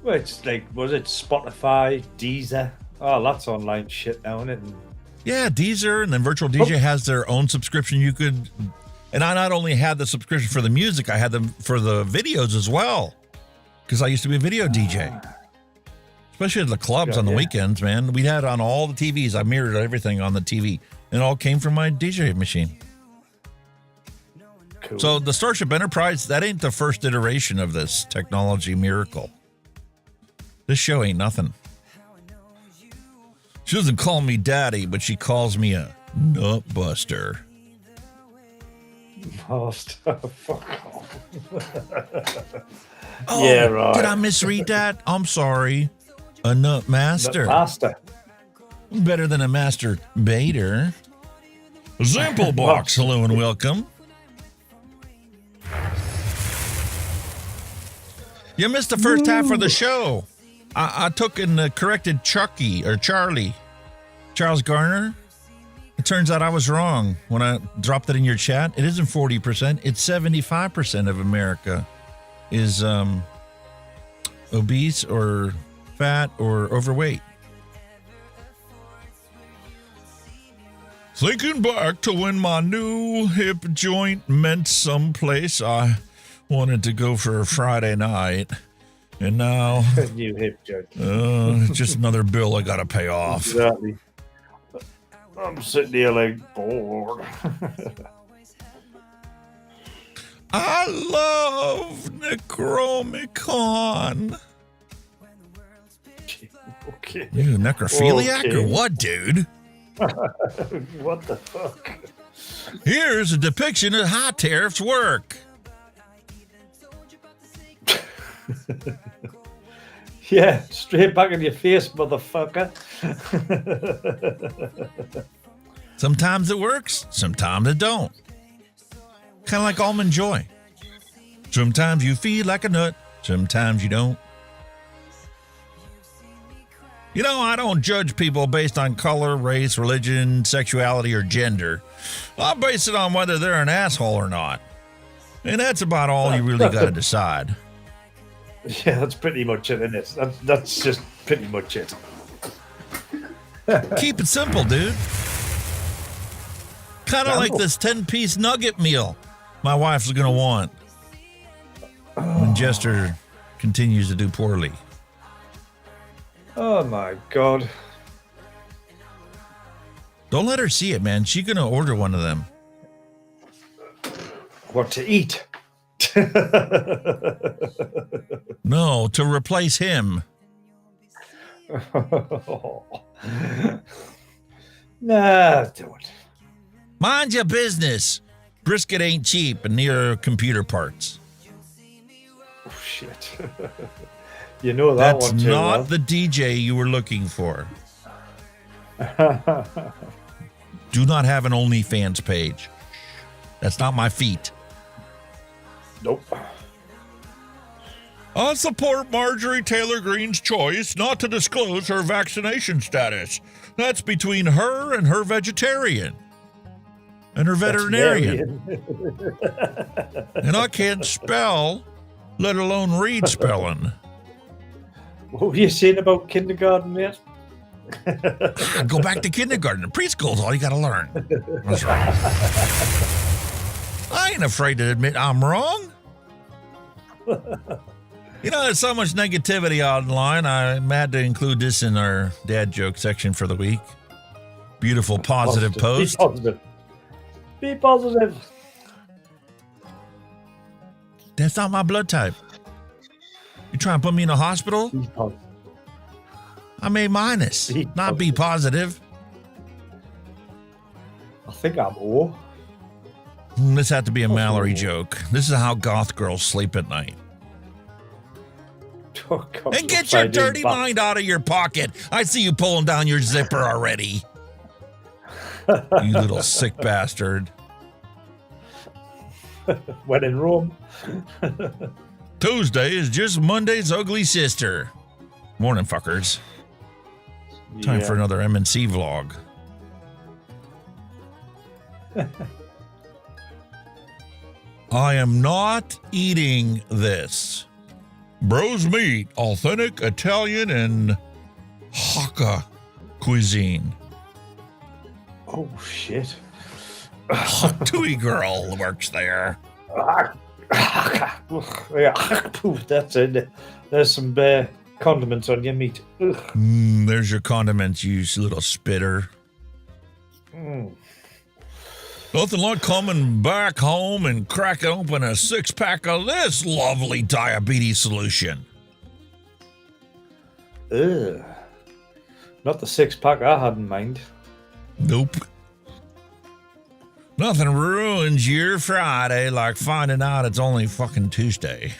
Well, it's like, was it Spotify, Deezer? Oh, that's online shit now, isn't it? Yeah, Deezer, and then Virtual DJ has their own subscription you could... And I not only had the subscription for the music, I had them for the videos as well. Because I used to be a video DJ. Especially at the clubs on the weekends, man. We had on all the TVs. I mirrored everything on the TV. And it all came from my DJ machine. Cool. So the Starship Enterprise, that ain't the first iteration of this technology miracle. This show ain't nothing. She doesn't call me daddy, but she calls me a nutbuster. Oh, fuck off. Oh, yeah, right. Did I misread that? I'm sorry. A nut master. Better than a master baiter. Sample box. Hello and welcome. You missed the first half of the show. I took and corrected Charles Garner. It turns out I was wrong when I dropped it in your chat. It isn't 40%. It's 75% of America is obese or fat or overweight. Thinking back to when my new hip joint meant someplace I wanted to go for a Friday night. And now, new hip joint. Just another bill I got to pay off. Exactly. I'm sitting here like bored. I love Necromicon. Okay. You necrophiliac or what, dude? What the fuck? Here's a depiction of how tariffs work. Yeah, straight back in your face, motherfucker. Sometimes it works, sometimes it don't. Kind of like Almond Joy. Sometimes you feel like a nut, sometimes you don't. You know, I don't judge people based on color, race, religion, sexuality, or gender. I base it on whether they're an asshole or not. And that's about all you really got to decide. Yeah, that's pretty much it, isn't it? That's just pretty much it. Keep it simple, dude. Kind of like this 10-piece nugget meal my wife's going to want when Jester continues to do poorly. Oh, my God. Don't let her see it, man. She's going to order one of them. What to eat? No, to replace him. Nah, don't. Mind your business. Brisket ain't cheap and neither are computer parts. Oh, shit. You know that That's one too, not huh? the DJ you were looking for. Do not have an OnlyFans page. That's not my feat. Nope. I support Marjorie Taylor Greene's choice not to disclose her vaccination status. That's between her and her vegetarian. And her veterinarian. And I can't spell, let alone read spelling. What were you saying about kindergarten, mate? Go back to kindergarten. Preschool's all you got to learn. That's right. I ain't afraid to admit I'm wrong. You know, there's so much negativity online. I'm had to include this in our dad joke section for the week. Beautiful, positive post. Be positive. Be positive. That's not my blood type. You trying to put me in a hospital? I'm A-, not B positive. I think I'm O. This had to be a Mallory joke. This is how goth girls sleep at night. Oh, God, and get your dirty mind out of your pocket. I see you pulling down your zipper already. You little sick bastard. When in Rome. Tuesday is just Monday's ugly sister. Morning, fuckers. Time for another MnC vlog. I am not eating this. Bros meat, authentic Italian and Hakka cuisine. Oh, shit. Tui girl works there. That's it. There's some condiments on your meat. There's your condiments, you little spitter. Nothing like coming back home and cracking open a 6-pack of this lovely diabetes solution. Ugh. Not the 6-pack I had in mind. Nope. Nothing ruins your Friday like finding out it's only fucking Tuesday.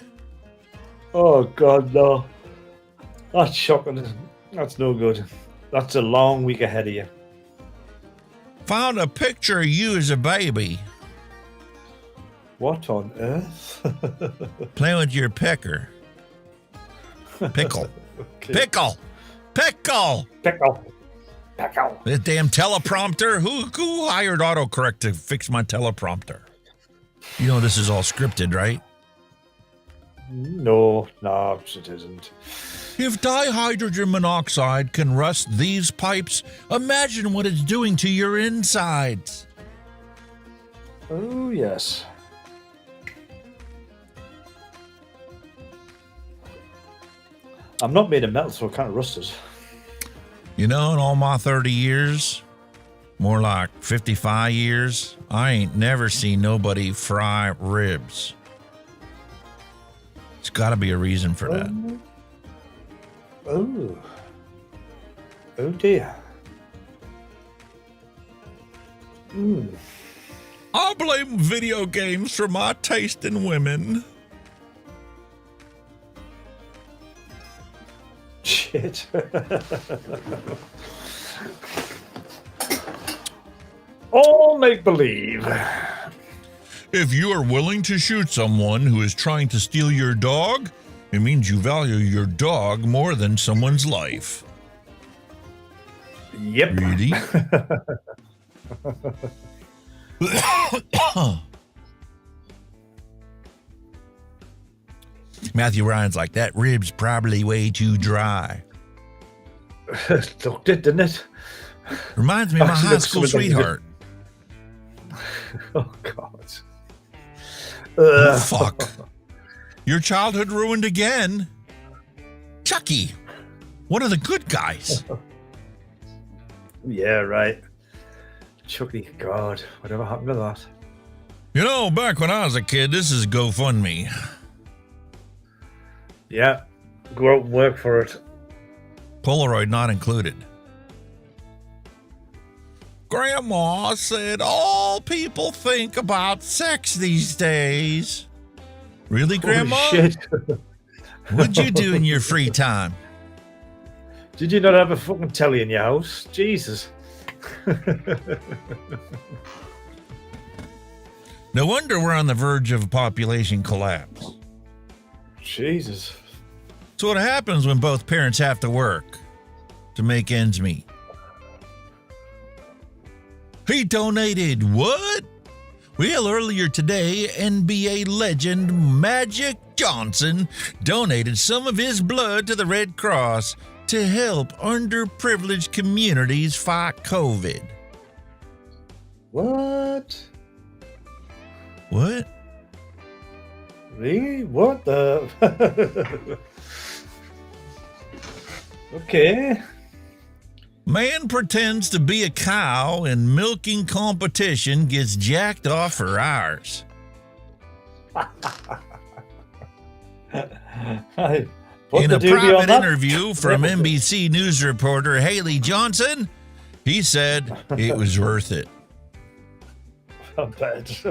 Oh, God, no. That's shocking. That's no good. That's a long week ahead of you. Found a picture of you as a baby. What on earth? Playing with your picker. Pickle. Okay. Pickle. Pickle. Pickle. Pickle. This damn teleprompter. Who hired autocorrect to fix my teleprompter? You know this is all scripted, right? No, it isn't. If dihydrogen monoxide can rust these pipes, imagine what it's doing to your insides. Oh, yes. I'm not made of metal, so I can't rust it. You know, in all my 30 years, more like 55 years, I ain't never seen nobody fry ribs. It's got to be a reason for that. Oh. Oh, dear. I blame video games for my taste in women. Shit. All make believe. If you are willing to shoot someone who is trying to steal your dog, it means you value your dog more than someone's life. Yep. Really? Matthew Ryan's like, that rib's probably way too dry. Looked it, didn't it? Reminds me of my high school sweetheart. Oh, God. Oh, fuck. Your childhood ruined again. Chucky, one of the good guys. Yeah, right. Chucky, God, whatever happened to that? You know, back when I was a kid, this is GoFundMe. Yeah, go out and work for it. Polaroid not included. Grandma said all people think about sex these days. Really, Grandma? Oh, shit. What'd you do in your free time? Did you not have a fucking telly in your house? Jesus. No wonder we're on the verge of population collapse. Jesus. So what happens when both parents have to work to make ends meet? He donated what? Well, earlier today, NBA legend Magic Johnson donated some of his blood to the Red Cross to help underprivileged communities fight COVID. What? What? Really? What the? Okay. Man pretends to be a cow in milking competition, gets jacked off for hours. In a private interview from NBC News reporter Haley Johnson, he said it was worth it. I bet.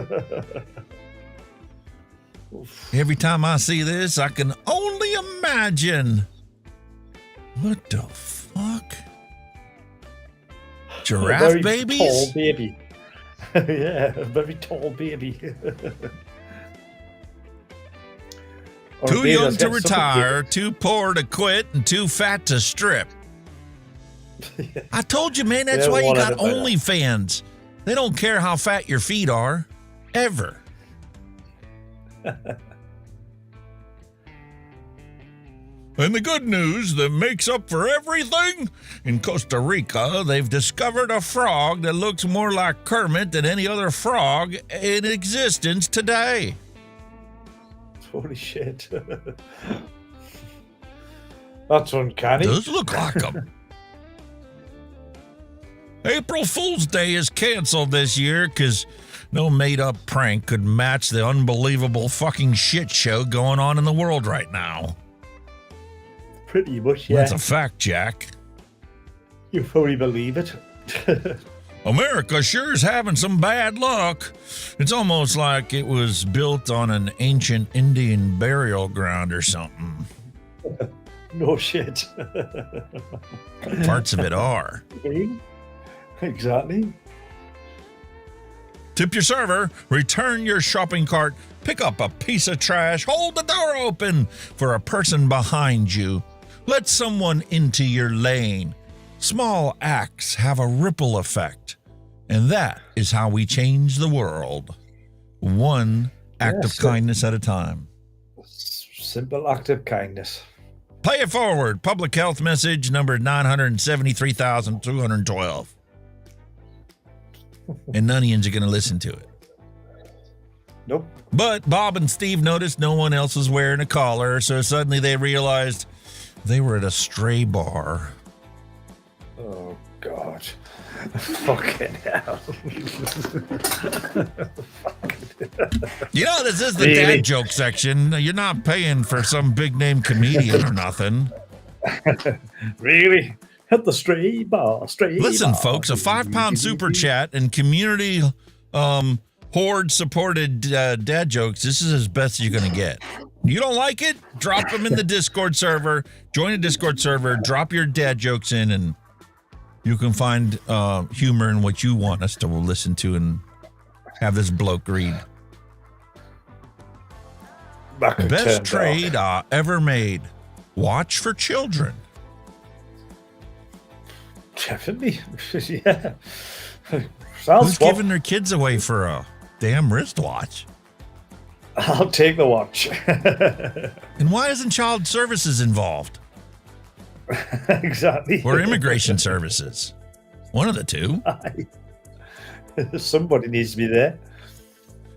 Every time I see this, I can only imagine. What the fuck? Giraffe very babies? Tall baby. Yeah, a very tall baby. Too young to retire, too poor to quit, and too fat to strip. I told you, man, that's why you got OnlyFans. They don't care how fat your feet are, ever. And the good news that makes up for everything, in Costa Rica, they've discovered a frog that looks more like Kermit than any other frog in existence today. Holy shit. That's uncanny. Does look like them. April Fool's Day is canceled this year because no made-up prank could match the unbelievable fucking shit show going on in the world right now. Pretty much, yeah. That's a fact, Jack. You fully believe it. America sure is having some bad luck. It's almost like it was built on an ancient Indian burial ground or something. No shit. Parts of it are. Exactly. Tip your server, return your shopping cart, pick up a piece of trash, hold the door open for a person behind you. Let someone into your lane. Small acts have a ripple effect, and that is how we change the world. One act of kindness at a time. Simple act of kindness. Pay it forward. Public health message number 973,212. And none of you are going to listen to it. Nope. But Bob and Steve noticed no one else was wearing a collar, so suddenly they realized they were at a stray bar. Oh, God. Fucking hell. You know, this is the dad joke section. You're not paying for some big name comedian or nothing. Really? At the stray bar, Listen, folks, a 5-pound super chat and community Horde supported dad jokes. This is as best as you're going to get. You don't like it? Drop them in the Discord server. Join the Discord server. Drop your dad jokes in, and you can find humor in what you want us to listen to and have this bloke read. Best trade I ever made. Watch for children. Definitely. Yeah. Who's giving their kids away for a damn wristwatch? I'll take the watch. And why isn't child services involved? Exactly. Or immigration services? One of the two. Somebody needs to be there.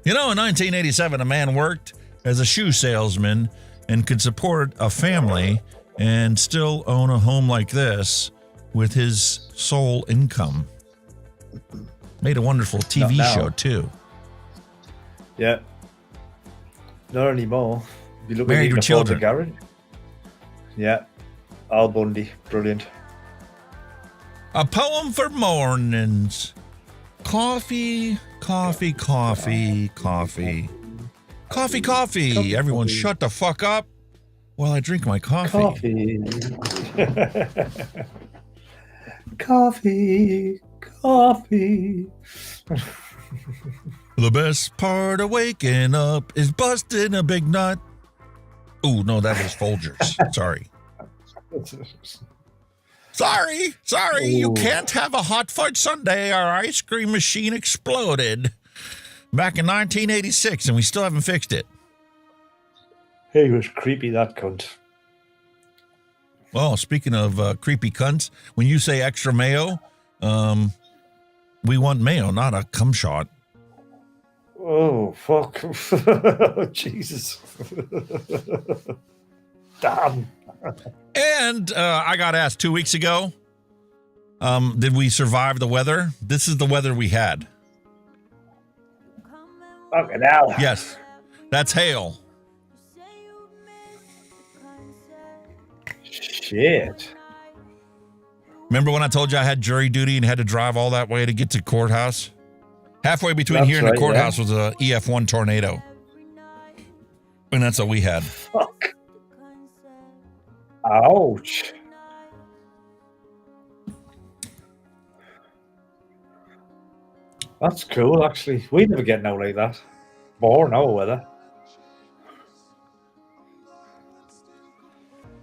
You know, in 1987, a man worked as a shoe salesman and could support a family and still own a home like this with his sole income. Made a wonderful TV show, too. Yeah. Not anymore. Be looking Married with children. Garrett. Yeah. Al Bundy. Brilliant. A poem for mornings. Coffee, coffee, coffee, coffee. Coffee, coffee. Everyone shut the fuck up while I drink my coffee. Coffee. Coffee. The best part of waking up is busting a big nut. Oh, no, that was Folgers. Sorry. Sorry. Ooh. You can't have a hot fudge sundae. Our ice cream machine exploded back in 1986, and we still haven't fixed it. He was creepy, that cunt. Well, speaking of creepy cunts, when you say extra mayo, we want mayo, not a cum shot. Oh, fuck. Jesus. Damn. And I got asked 2 weeks ago, did we survive the weather? This is the weather we had. Fucking hell. Yes, that's hail. Shit. Remember when I told you I had jury duty and had to drive all that way to get to courthouse? Halfway between That's here and right, the courthouse yeah. was a EF1 tornado. And that's what we had. Fuck. Ouch. That's cool, actually. We never get no like that. More no weather.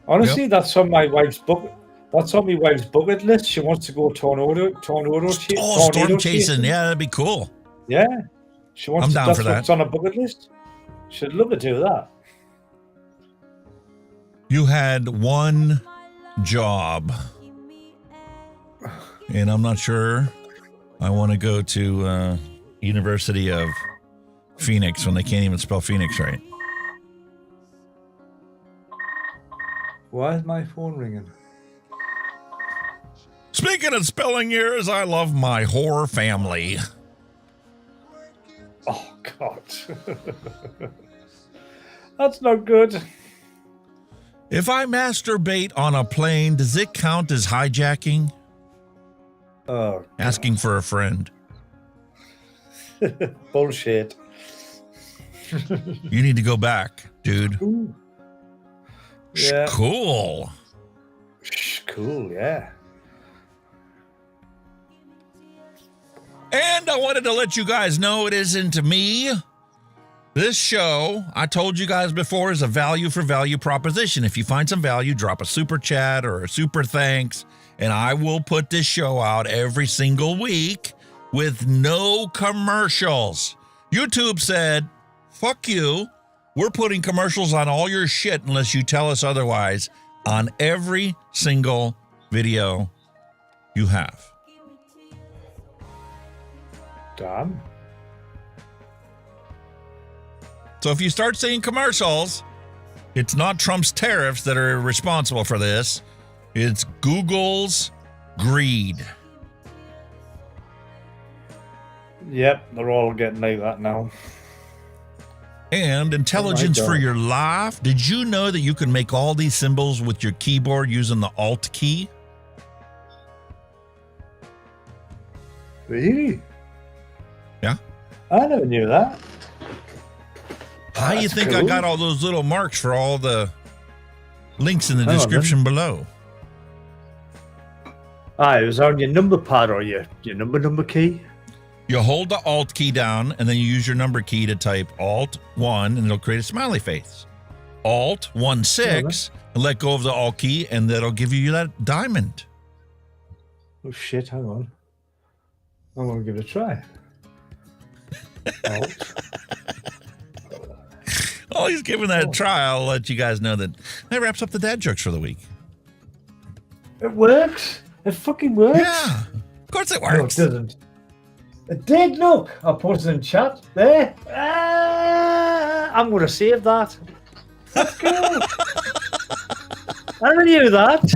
Honestly, that's on my wife's bucket. That's on my wife's bucket list. She wants to go tornado Storm chasing. Yeah, that'd be cool. Yeah. She wants I'm to, down that's for that. what's on her bucket list. She'd love to do that. You had one job, and I'm not sure I want to go to University of Phoenix when they can't even spell Phoenix right. Why is my phone ringing? Speaking of spelling errors, I love my whore family. Oh, God. That's not good. If I masturbate on a plane, does it count as hijacking? Oh, asking for a friend. Bullshit. You need to go back, dude. Ooh. Yeah. Cool. Cool, yeah. And I wanted to let you guys know it isn't me. This show, I told you guys before, is a value for value proposition. If you find some value, drop a super chat or a super thanks, and I will put this show out every single week with no commercials. YouTube said, fuck you. We're putting commercials on all your shit unless you tell us otherwise on every single video you have. Damn. So if you start seeing commercials, it's not Trump's tariffs that are responsible for this. It's Google's greed. Yep, they're all getting like that now. And intelligence for your life. Did you know that you can make all these symbols with your keyboard using the Alt key? Really? Yeah. I never knew that. How do you think I got all those little marks for all the links in the description below? It was on your number pad or your number key. You hold the Alt key down, and then you use your number key to type Alt 1, and it'll create a smiley face. Alt 16, and let go of the Alt key, and that'll give you that diamond. Oh, shit, hang on. I'm going to give it a try. Alt. Oh, he's giving that a try. I'll let you guys know that wraps up the dad jokes for the week. It works. It fucking works. Yeah, of course it works. No, it doesn't. It did, look. I posted in chat. There. I'm going to save that. That's cool. I never knew that.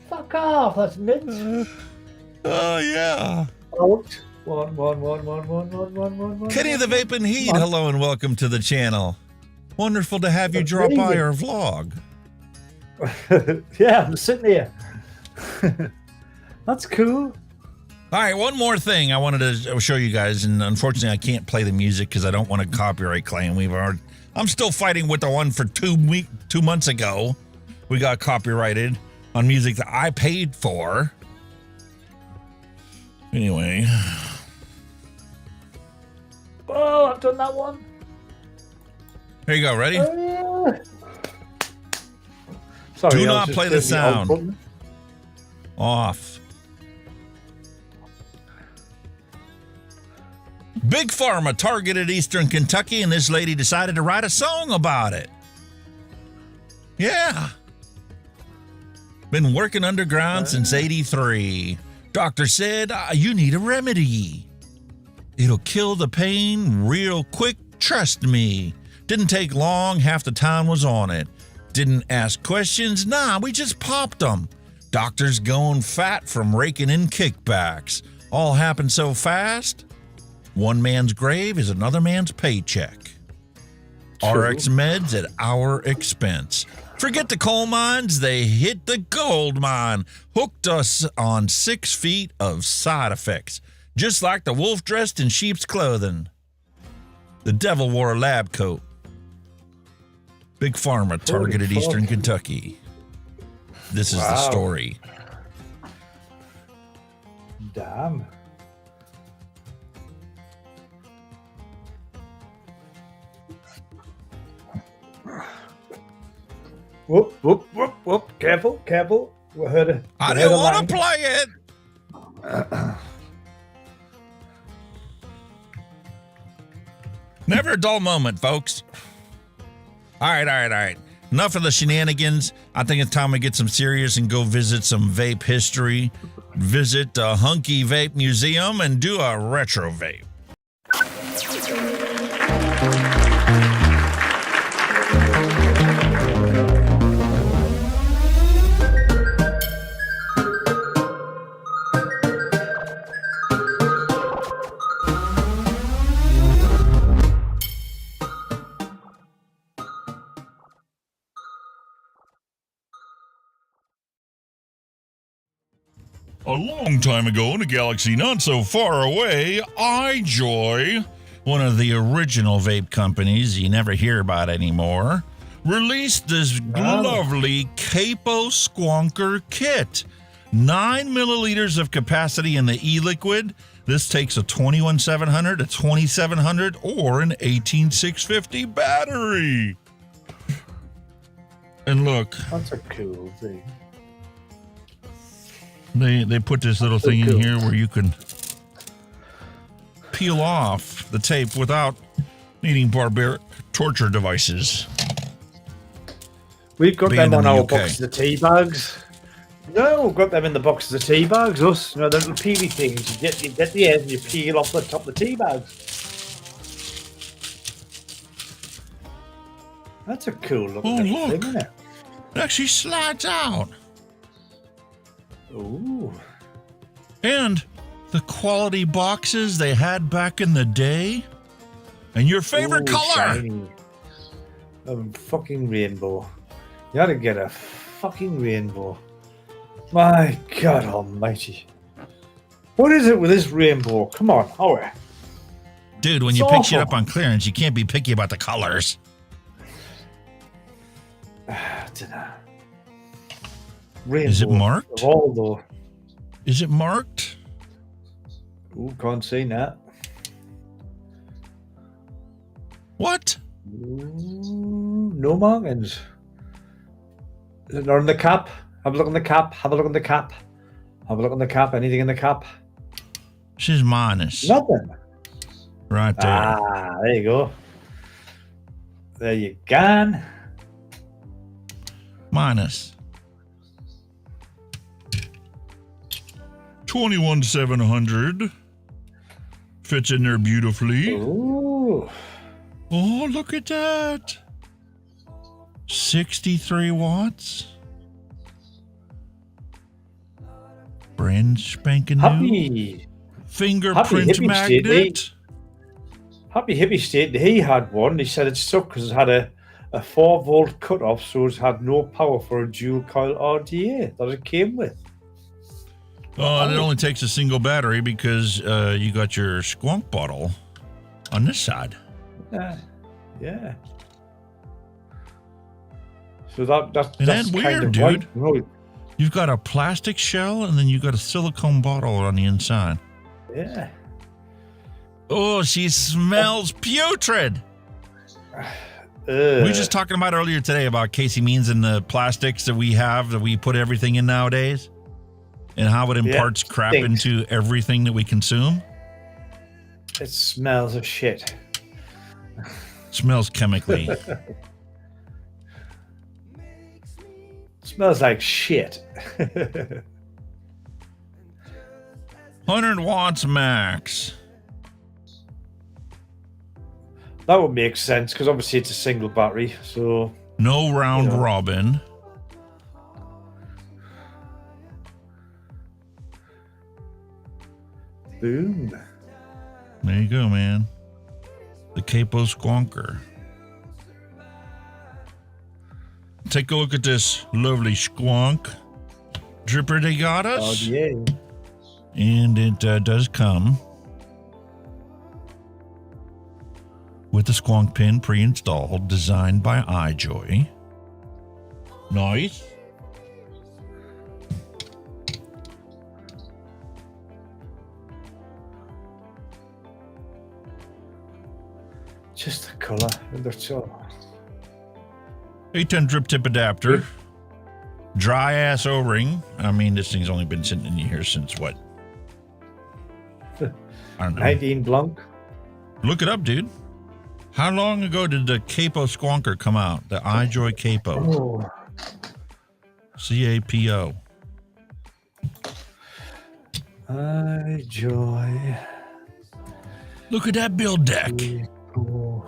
Fuck off. That's mint. Oh, yeah. Out. One. Kenny the Vaping Heat, hello and welcome to the channel. Wonderful to have you drop by our vlog. Yeah, I'm sitting here. That's cool. All right, one more thing I wanted to show you guys, and unfortunately I can't play the music because I don't want a copyright claim. I'm still fighting with the one for 2 months ago. We got copyrighted on music that I paid for. Anyway. Oh, I've done that one. Here you go, ready? Sorry, do not play the sound. Off. Big Pharma targeted Eastern Kentucky, and this lady decided to write a song about it. Yeah. Been working underground since '83. Doctor said, you need a remedy. It'll kill the pain real quick, trust me. Didn't take long, half the town was on it. Didn't ask questions, nah, we just popped them. Doctors going fat from raking in kickbacks. All happened so fast. One man's grave is another man's paycheck. True. RX meds at our expense. Forget the coal mines, they hit the gold mine. Hooked us on 6 feet of side effects. Just like the wolf dressed in sheep's clothing. The devil wore a lab coat. Big Pharma targeted Eastern Kentucky. This is the story. Damn. Whoop, whoop, whoop, whoop. Careful, careful. We heard it. I didn't want to play it. Never a dull moment, folks. All right. Enough of the shenanigans. I think it's time we get some serious and go visit some vape history. Visit the Hunky Vape Museum and do a retro vape. A long time ago in a galaxy not so far away, iJoy, one of the original vape companies you never hear about anymore, released this lovely CAPO Squonker kit. 9 milliliters of capacity in the e-liquid. This takes a 21700, a 2700, or an 18650 battery. And look. That's a cool thing. They put this little thing in here where you can peel off the tape without needing barbaric torture devices. We've got them on our boxes of tea bags. No, we've got them in the boxes of tea bags. Us, you know, the little peely things. You get the end and you peel off the top of the tea bags. That's a cool looking thing, isn't it? It actually slides out. Ooh. And the quality boxes they had back in the day. And your favorite color. Shiny. Fucking rainbow. You gotta get a fucking rainbow. My God almighty. What is it with this rainbow? Come on, hurry. Dude, when you pick shit up on clearance, you can't be picky about the colors. I don't know. Rainbow Is it marked? Of all the... Is it marked? Ooh, can't see that. What? Ooh, no markings. Is it not in the cap? Have a look on the cap. Have a look on the cap. Have a look on the cap. Anything in the cap? She's minus. Nothing. Right there. Ah, there you go. There you go. Minus. 21700 fits in there beautifully. Ooh. Oh, look at that. 63 watts. Brand spanking new. Fingerprint magnet. Happy hippie state. He had one. He said it stuck because it had a 4-volt cutoff, so it had no power for a dual coil RDA that it came with. It only takes a single battery because you got your squonk bottle on this side. Yeah. So that's weird, kind of dude. Right. You've got a plastic shell and then you've got a silicone bottle on the inside. Yeah. Oh, she smells putrid. We were just talking about earlier today about Casey Means and the plastics that we have that we put everything in nowadays and how it imparts crap into everything that we consume. It smells of shit. Smells chemically. Smells like shit. 100 watts max. That would make sense because obviously it's a single battery, so no round robin. Boom. There you go, man. The CAPO Squonker. Take a look at this lovely squonk dripper they got us. Oh, yeah. And it does come with the squonk pin pre-installed, designed by iJoy. Nice. Just the colour. That's all. 810 drip tip adapter. Dry ass O-ring. I mean, this thing's only been sitting in here since what? I don't know. 19 Blanc. Look it up, dude. How long ago did the CAPO Squonker come out? The iJoy CAPO. Oh. CAPO. iJoy. Look at that build deck. CAPO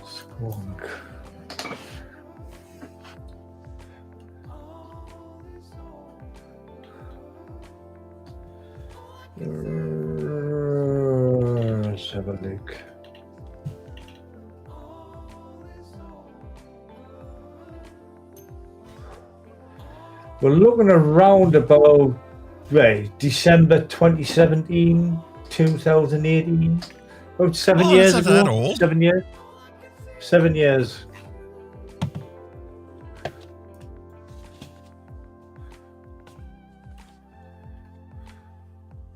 Squonk. Let's have a look. We're looking around about December 2017, 2018. About 7 years that's ago. not that old. 7 years. 7 years.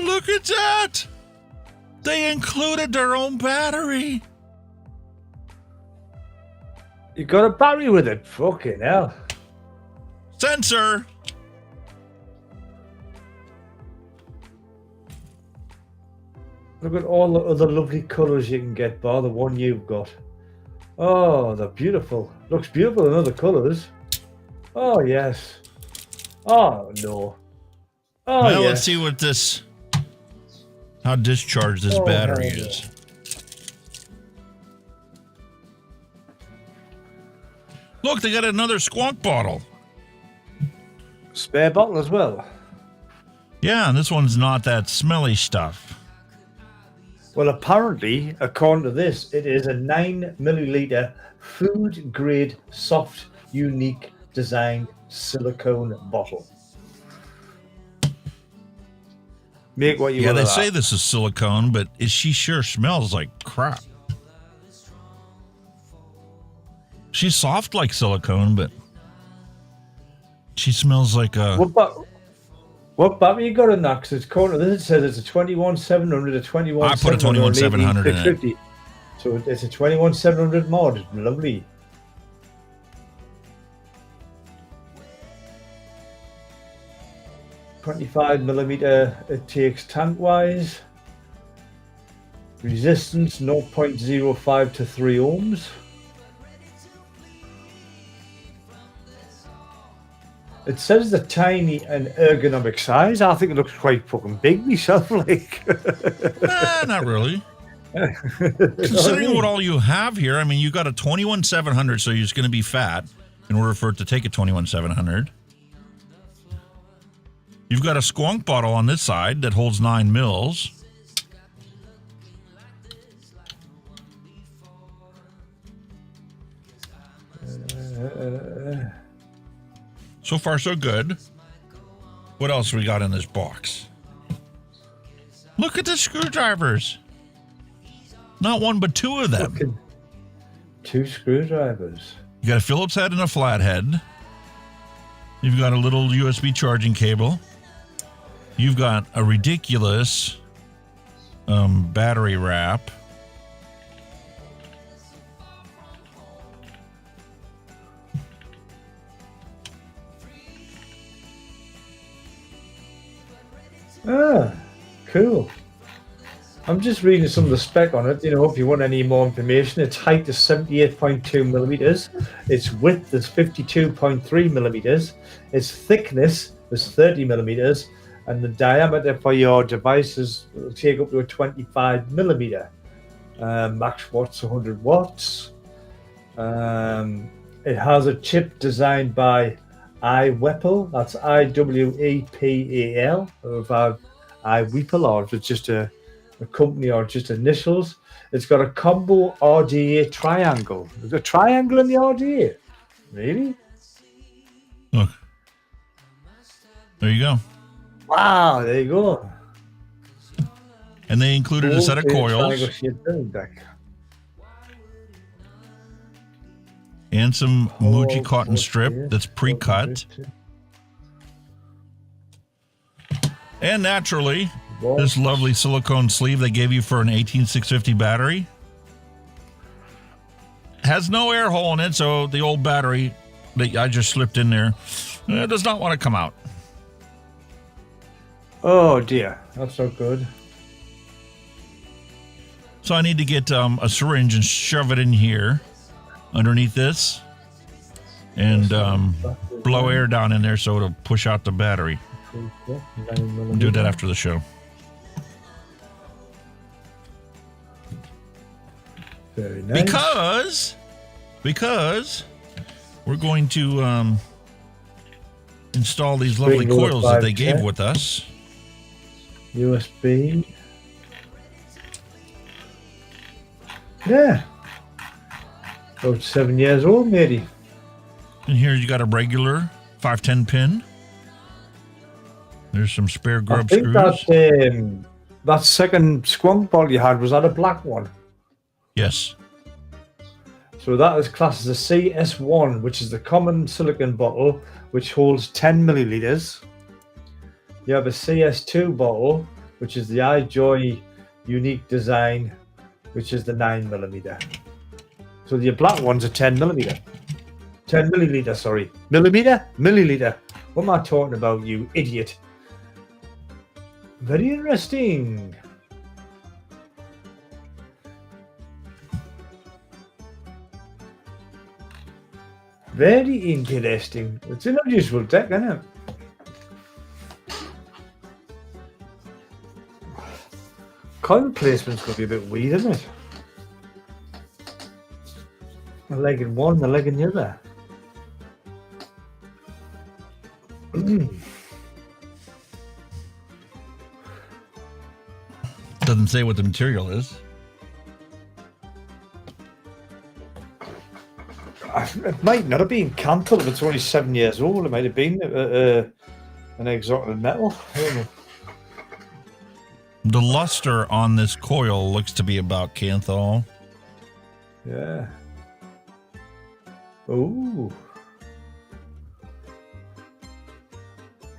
Look at that. They included their own battery. You got a battery with it? Fucking hell. Sensor. Look at all the other lovely colours you can get, bar the one you've got. Oh, they're beautiful. Looks beautiful in other colours. Oh, yes. Oh, no. Oh, well, yes. let's see what this, how discharged this battery is. Look, they got another squonk bottle. Spare bottle as well. Yeah, and this one's not that smelly stuff. Well, apparently, according to this, it is a 9 milliliter food grade soft, unique design silicone bottle. Make what you Yeah, will they of say that. this is silicone, but she sure smells like crap. She's soft like silicone, but she smells like a... What battery you got in that? Because it's according to this, it says it's a 21700, a 21700. I put a 21700 in it. 650. So it's a 21700 mod. Lovely. .25 millimeter it takes tank wise. Resistance 0.05 to 3 ohms. It says the tiny and ergonomic size. I think it looks quite fucking big myself, like. Nah, not really. Considering what all you have here, I mean, you got a 21700, so you're just going to be fat in order for it to take a 21700. You've got a squonk bottle on this side that holds 9 mils. So far, so good. What else we got in this box? Look at the screwdrivers. Not one, but 2 of them. Fucking 2 screwdrivers. You got a Phillips head and a flathead. You've got a little USB charging cable. You've got a ridiculous battery wrap. Ah, cool. I'm just reading some of the spec on it. You know, if you want any more information, its height is 78.2 millimeters. Its width is 52.3 millimeters. Its thickness is 30 millimeters. And the diameter for your devices will take up to a 25 millimeter. Max watts 100 watts. It has a chip designed by iWepel. That's IWEPEL. Or iWepel, or if it's just a company or just initials. It's got a combo RDA triangle. There's a triangle in the RDA. Really? Look. There you go. Wow, there you go. And they included a set of coils and some Muji cotton strip that's pre-cut. And naturally, this lovely silicone sleeve they gave you for an 18650 battery has no air hole in it, so the old battery that I just slipped in there does not want to come out. Oh dear, that's not good. So I need to get a syringe and shove it in here underneath this and blow air down in there so it'll push out the battery. I'll do that after the show. Very nice. Because we're going to install these lovely coils that they gave with us. USB. Yeah. About 7 years old, maybe. And here you got a regular 510 pin. There's some spare grub screws. That second Squonk bottle you had, was that a black one? Yes. So that is classed as a CS1, which is the common silicon bottle, which holds 10 milliliters. You have a CS2 bottle, which is the iJoy unique design, which is the 9 millimeter. So the black one's a 10 millimeter. 10 milliliter, sorry. Millimeter? Milliliter. What am I talking about, you idiot? Very interesting. Very interesting. It's an unusual deck, isn't it? Coil placement's going to be a bit weird, isn't it? A leg in one, a leg in the other. Doesn't say what the material is. It might not have been Cantle if it's only 7 years old. It might have been an exotic metal. I don't know. The luster on this coil looks to be about Canthal. Yeah. Ooh.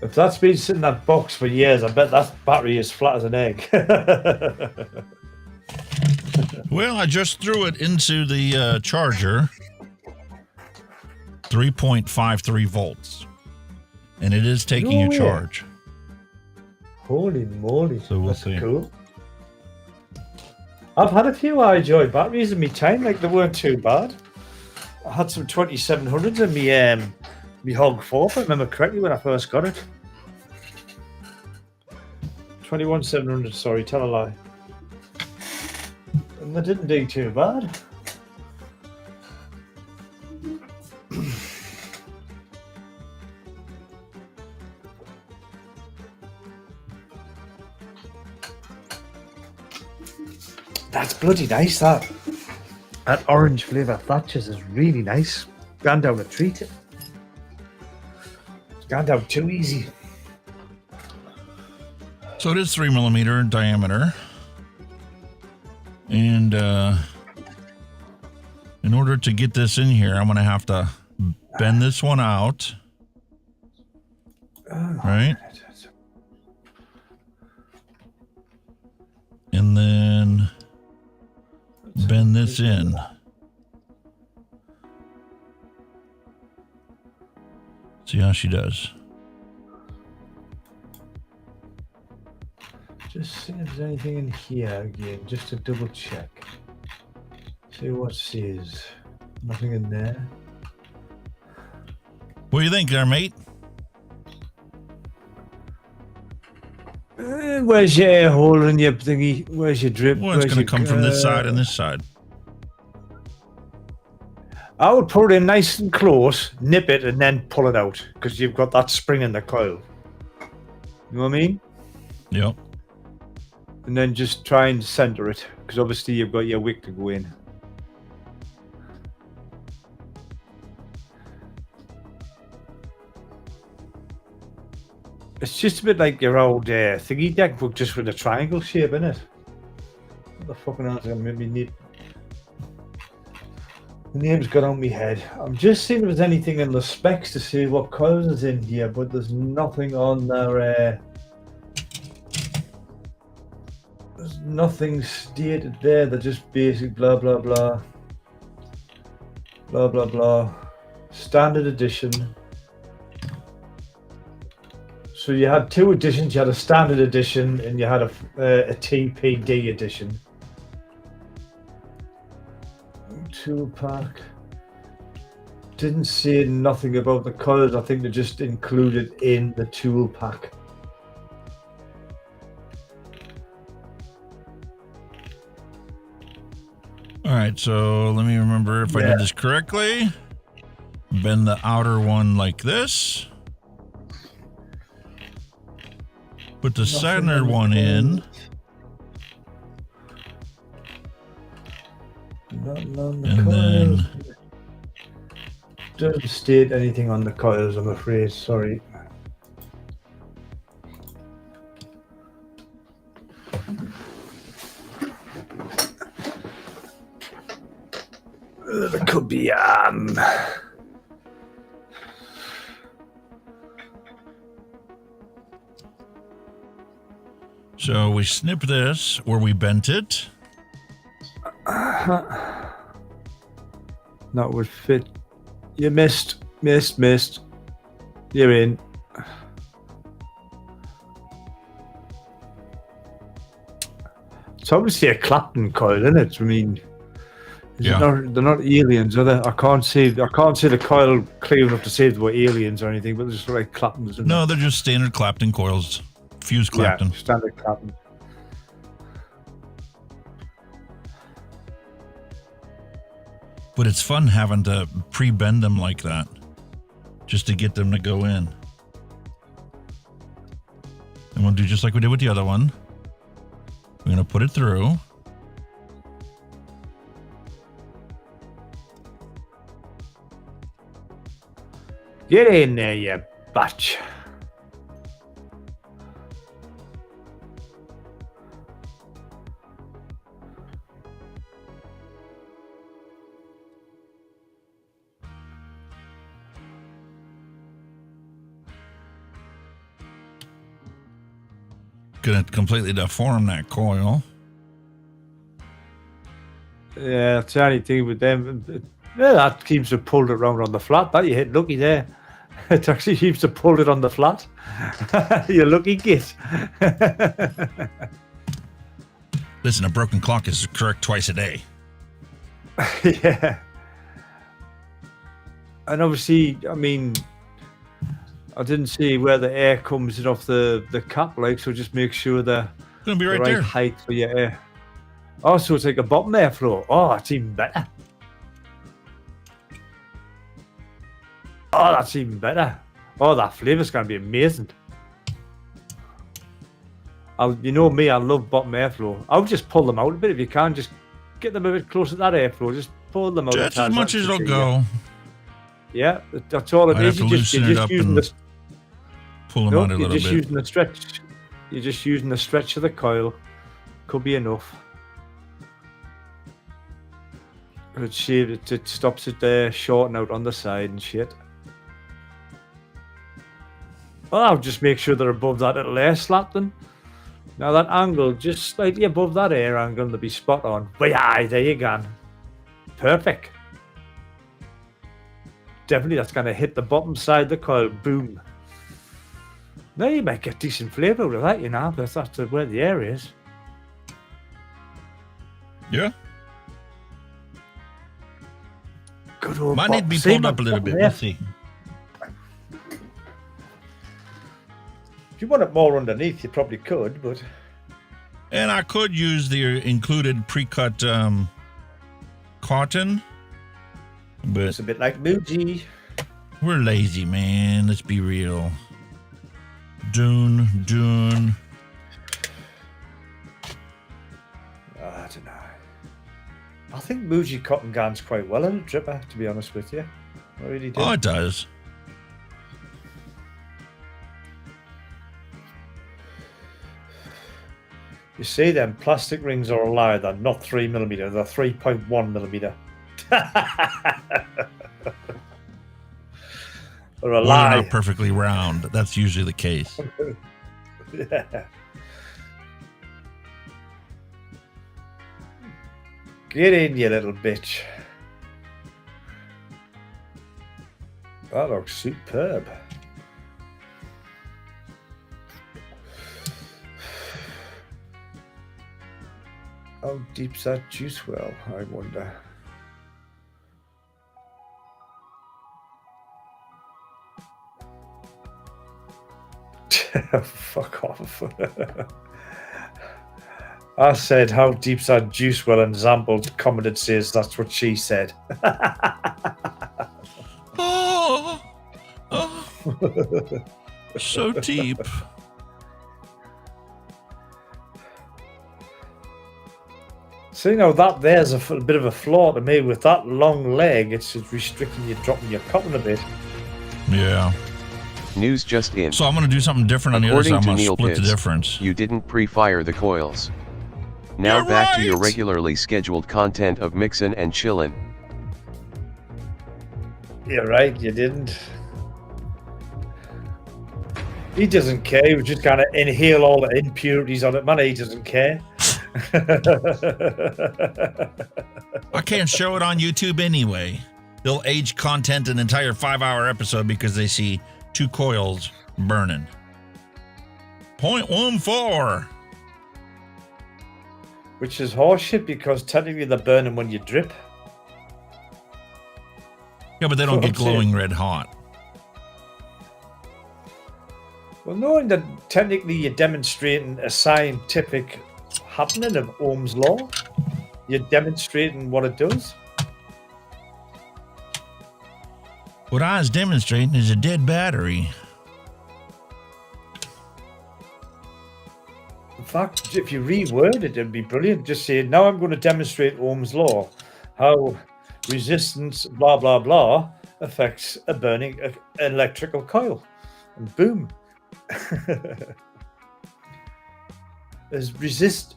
If that's been sitting in that box for years, I bet that battery is flat as an egg. Well, I just threw it into the charger. 3.53 volts. And it is taking a charge. Holy moly. So we'll see. Cool. I've had a few iJoy batteries in my time, like they weren't too bad. I had some 2700s in me Hog 4, if I remember correctly, when I first got it. 21700, sorry, tell a lie. And they didn't do too bad. That's bloody nice, that. That orange flavour Thatcher's is really nice. Gone down a treat. It's gone down too easy. So it is 3 millimeter in diameter. And in order to get this in here, I'm going to have to bend this one out. Right? And then bend this in. See how she does. Just see if there's anything in here again, just to double check. See what it says. Nothing in there. What do you think there, mate? Where's your air hole in your thingy? Where's your drip? Well, it's going to come from this side and this side. I would put it in nice and close, nip it, and then pull it out because you've got that spring in the coil. You know what I mean? Yep. And then just try and center it because obviously you've got your wick to go in. It's just a bit like your old thingy deck book, just with a triangle shape in it. What the fucking hell is going to make me need? The name's got on my head. I'm just seeing if there's anything in the specs to see what coils is in here, but there's nothing on there. There's nothing stated there. They're just basic blah blah blah. Blah blah blah. Standard edition. So you had two editions. You had a standard edition and you had a TPD edition. Tool pack. Didn't say nothing about the coils. I think they're just included in the tool pack. All right, so let me remember if I did this correctly. Bend the outer one like this. Put the center one in. And then doesn't state anything on the coils, I'm afraid. Sorry. There could be So we snip this where we bent it. That would fit. You missed. You're in. It's obviously a Clapton coil, isn't it? I mean, they're not aliens, are they? I can't see the coil clear enough to say they were aliens or anything, but they're just like Claptons. No, they're just standard Clapton coils. Fused Clapton. Yeah, standard Clapton. But it's fun having to pre-bend them like that, just to get them to go in. And we'll do just like we did with the other one. We're going to put it through. Get in there, you batch. Gonna completely deform that coil. Yeah, that's the only thing with them. Yeah, that keeps it pulled around on the flat. That you hit lucky there. It actually keeps to pull it on the flat. You're lucky git. Listen, a broken clock is correct twice a day. Yeah. And obviously, I mean, I didn't see where the air comes in off the cap, like, so just make sure they're gonna be right the right there. height for your air. Oh, so it's like a bottom airflow. Oh, that's even better. Oh, that's even better. Oh, that flavor's gonna be amazing. You know me, I love bottom airflow. I would just pull them out a bit if you can. Just get them a bit closer to that airflow. Just pull them out. Just as much as it'll go. Yeah, that's all it is. You're just using the pull them out a little bit. You're just using the stretch. You're just using the stretch of the coil. Could be enough. It stops it there, shorting out on the side and shit. Well, I'll just make sure they're above that little air slat then. Now that angle, just slightly above that air angle, to be spot on. But yeah, there you go. Perfect. Definitely that's going to hit the bottom side of the coil. Boom. Now you might get decent flavour out of that, you know, because that's where the air is. Yeah. Good old Might need to be pulled up a little bit. Let's see. If you want it more underneath, you probably could, but... And I could use the included pre-cut cotton, but... It's a bit like Muji. We're lazy, man. Let's be real. Dune. I don't know. I think Muji cotton gans quite well in a dripper, to be honest with you. I really do. Oh, it does. You see, them plastic rings are a lie. They're not 3mm. They're 3.1mm. They're a Well, lie. they're not perfectly round. That's usually the case. Yeah. Get in, you little bitch. That looks superb. How deep's that juice well, I wonder. Fuck off. I said, how deep's that juice well, and Zamble commented says that's what she said. Oh, so deep. See, now that there's a bit of a flaw to me. With that long leg, it's restricting you dropping your cotton a bit. Yeah. News just in. So I'm going to do something different on the other side. I'm going to split the Pitts, difference. You didn't pre-fire the coils. Now You're back right. to your regularly scheduled content of Mixin and Chillin. You're right, you didn't. He doesn't care. He was just going to inhale all the impurities on it. Man, he doesn't care. I can't show it on YouTube anyway. They'll age content an entire 5-hour episode because they see 2 coils burning. 0.14. Which is horseshit because technically they're burning when you drip. Yeah, but they don't get glowing red hot. Well, knowing that technically you're demonstrating a scientific happening of Ohm's law, you're demonstrating what it does. What I was demonstrating is a dead battery. In fact, if you reword it, it'd be brilliant. Just say, now I'm going to demonstrate Ohm's law, how resistance, blah, blah, blah, affects a burning electrical coil. And boom. There's resistance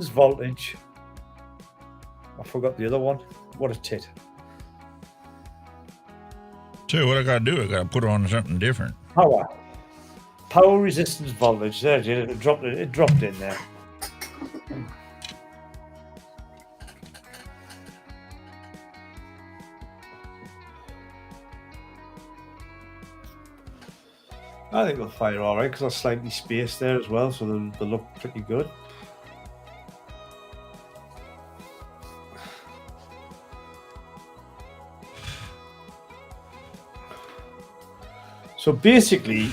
voltage. I forgot the other one. What a tit. So what I got to do, I got to put on something different. Power resistance voltage. There, it dropped in there. I think they'll fire all right because they're slightly spaced there as well, so they'll look pretty good. So basically,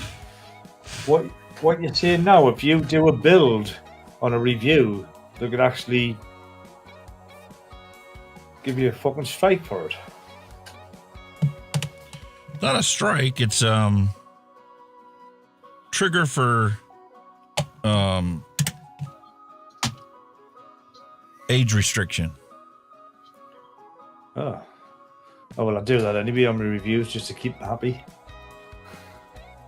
what you're saying now, if you do a build on a review, they could actually give you a fucking strike for it. Not a strike, it's trigger for age restriction. Oh well, I do that anyway on my reviews just to keep them happy.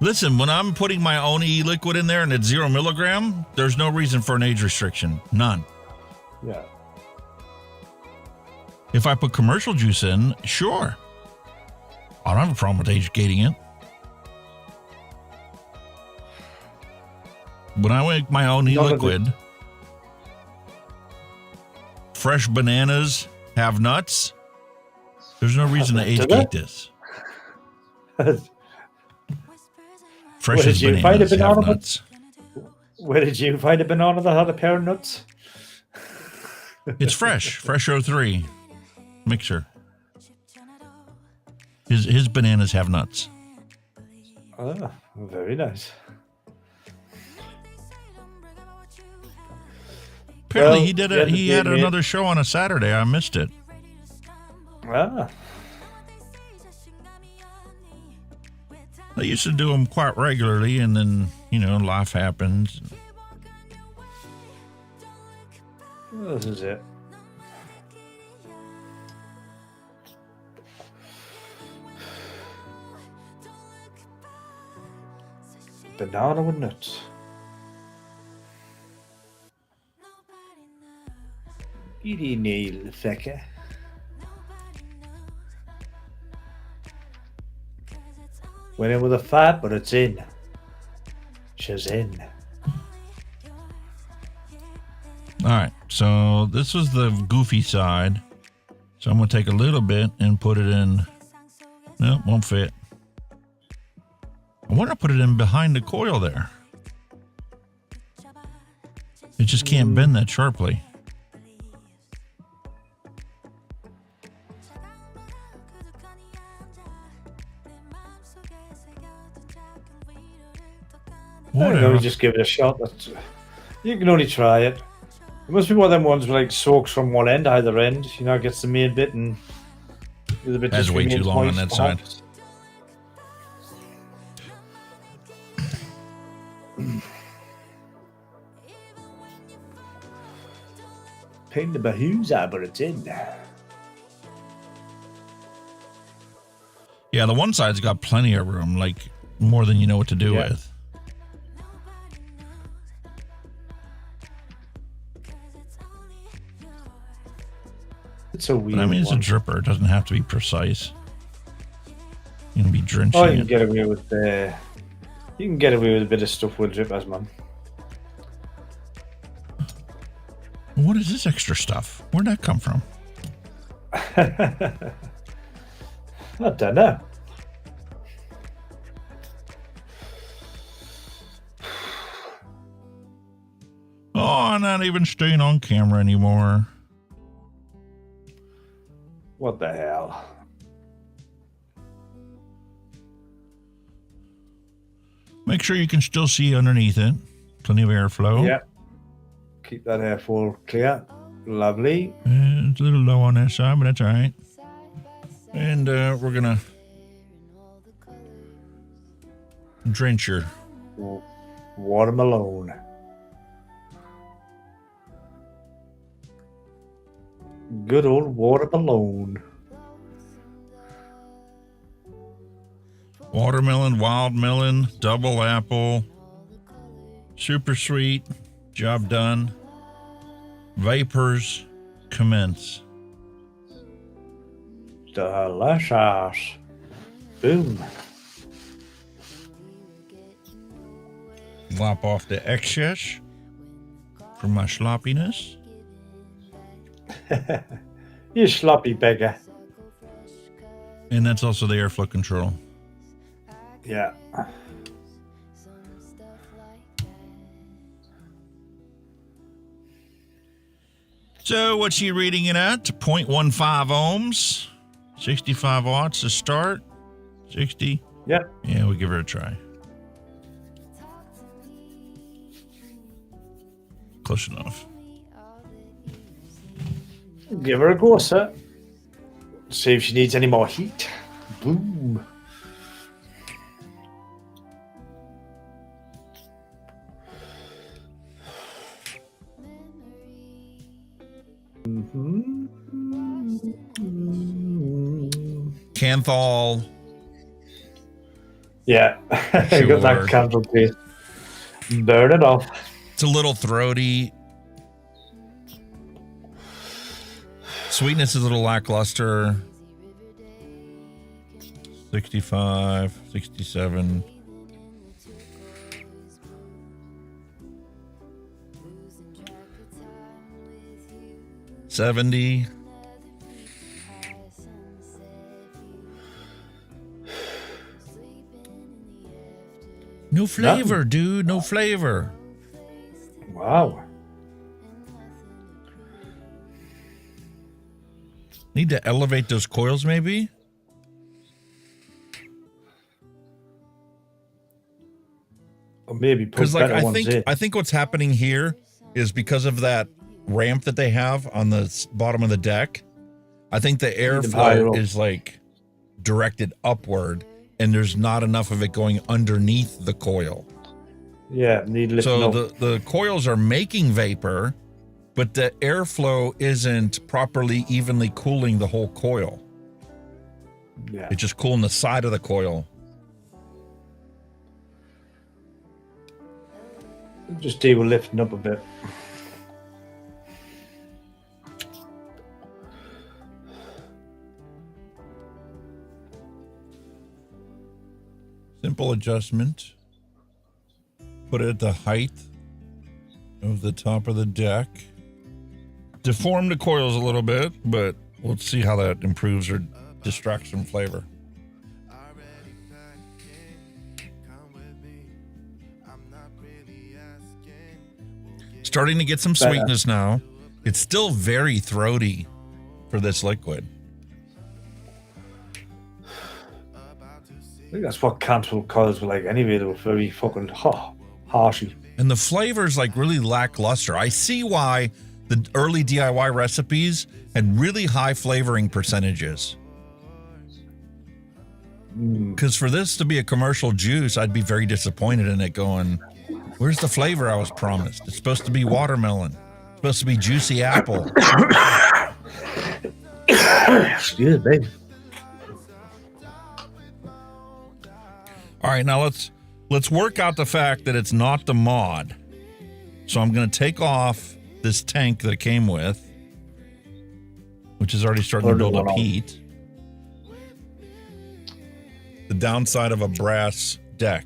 Listen, when I'm putting my own e-liquid in there and it's 0 milligram, there's no reason for an age restriction. None. Yeah. If I put commercial juice in, sure. I don't have a problem with age gating it. When I make my own e-liquid, fresh bananas have nuts. There's no reason to age gate this. Fresh as bananas have nuts. Where did you find a banana that had a pair of nuts? It's fresh 03 mixer. His bananas have nuts. Oh, Very nice. Apparently, Well, he had another show on a Saturday. I missed it. Ah. They used to do them quite regularly, and then, life happens. Well, this is it. Banana with nuts. Giddy nail fecker. Went in with a fight, but it's in. She's in. All right, so this was the goofy side. So I'm going to take a little bit and put it in. No, won't fit. I want to put it in behind the coil there. It just can't bend that sharply. Whatever. We just give it a shot. You can only try it. It must be one of them ones where like soaks from one end, either end. It gets the main bit and the bit that's way too long on that side. Pain the bahooza, but it's in. Yeah, the one side's got plenty of room, like more than you know what to do with. It's a weird But I mean, it's one. a dripper. It doesn't have to be precise. You can be drenching Oh, you can it. get away with you can get away with a bit of stuff with drippers, man. What is this extra stuff? Where'd that come from? I don't know. Oh, I'm not even staying on camera anymore. What the hell? Make sure you can still see underneath it. Plenty of airflow. Yeah. Keep that airflow clear. Lovely. It's a little low on that side, but that's all right. And we're going to drench your watermelon. Good old watermelon. watermelon, wild melon, double apple, super sweet, job done. Vapors commence. Delicious. Boom. Lop off the excess from my sloppiness. You sloppy beggar. And that's also the airflow control. Yeah. So what's she reading it at? 0.15 ohms, 65 watts to start, 60. Yeah. Yeah, we'll give her a try. Close enough. Give her a go, sir. See if she needs any more heat. Boom. Canthal. Yeah. Sure. Got that candle taste. Burn it off. It's a little throaty. Sweetness is a little lackluster. 65, 67. $70. No flavor, dude. No flavor. Wow. Need to elevate those coils, maybe? Or maybe put Because like better ones in. I think what's happening here is because of that ramp that they have on the bottom of the deck. I think the airflow is like directed upward, and there's not enough of it going underneath the coil. Yeah, need lifting so up. the coils are making vapor, but the airflow isn't properly evenly cooling the whole coil. Yeah, it's just cooling the side of the coil. Just deal with lifting up a bit. Simple adjustment. Put it at the height of the top of the deck. Deform the coils a little bit, but let's see how that improves or distracts from flavor. Starting to get some sweetness now. It's still very throaty for this liquid. I think that's what Cantwell coils were like anyway. They were very fucking harshy. And the flavor's like really lackluster. I see why the early DIY recipes had really high flavoring percentages. Because for this to be a commercial juice, I'd be very disappointed in it going, where's the flavor I was promised? It's supposed to be watermelon. It's supposed to be juicy apple. Excuse me. All right, now let's work out the fact that it's not the mod. So I'm going to take off this tank that it came with, which is already starting to build up heat. The downside of a brass deck.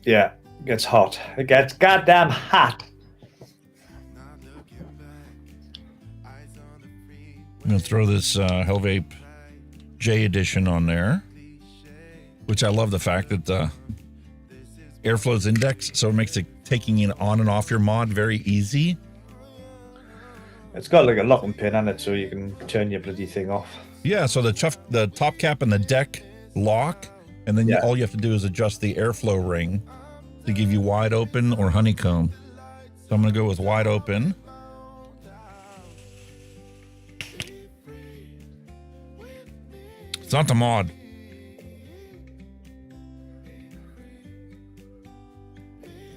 Yeah, it gets hot. It gets goddamn hot. I'm going to throw this Vape J edition on there, which I love the fact that the airflow's indexed, so it makes it taking it on and off your mod very easy. It's got like a locking pin on it, so you can turn your bloody thing off. Yeah, so the top cap and the deck lock, and then all you have to do is adjust the airflow ring to give you wide open or honeycomb. So I'm going to go with wide open. It's not the mod.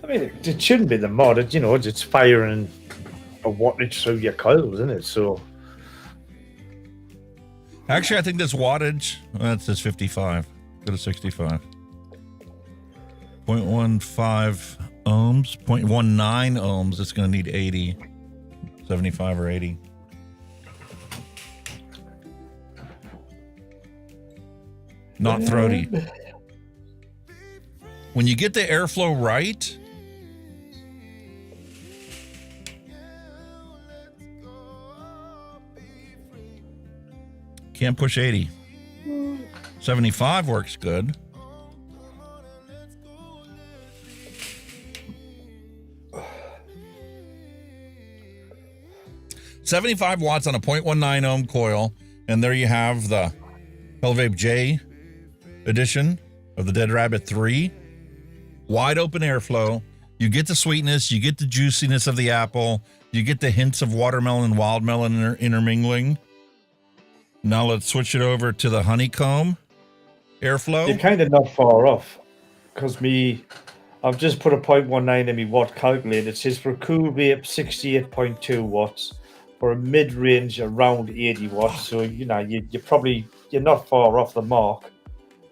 I mean, it shouldn't be the mod. It's firing a wattage through your coils, isn't it? So, actually, I think this wattage, that says 55. Go to 65. 0.15 ohms, 0.19 ohms. It's going to need 80, 75 or 80. Not throaty. When you get the airflow right, can't push 80. 75 works good. $75 watts on a 0.19 ohm coil, and there you have the Vape J edition of the Dead Rabbit 3. Wide open airflow. You get the sweetness, you get the juiciness of the apple, you get the hints of watermelon and wild melon intermingling. Now let's switch it over to the honeycomb airflow. You're kind of not far off, because I've just put a 0.19 in my watt calculator. It says for a cool vape 68.2 watts, for a mid-range around 80 watts. So you're not far off the mark.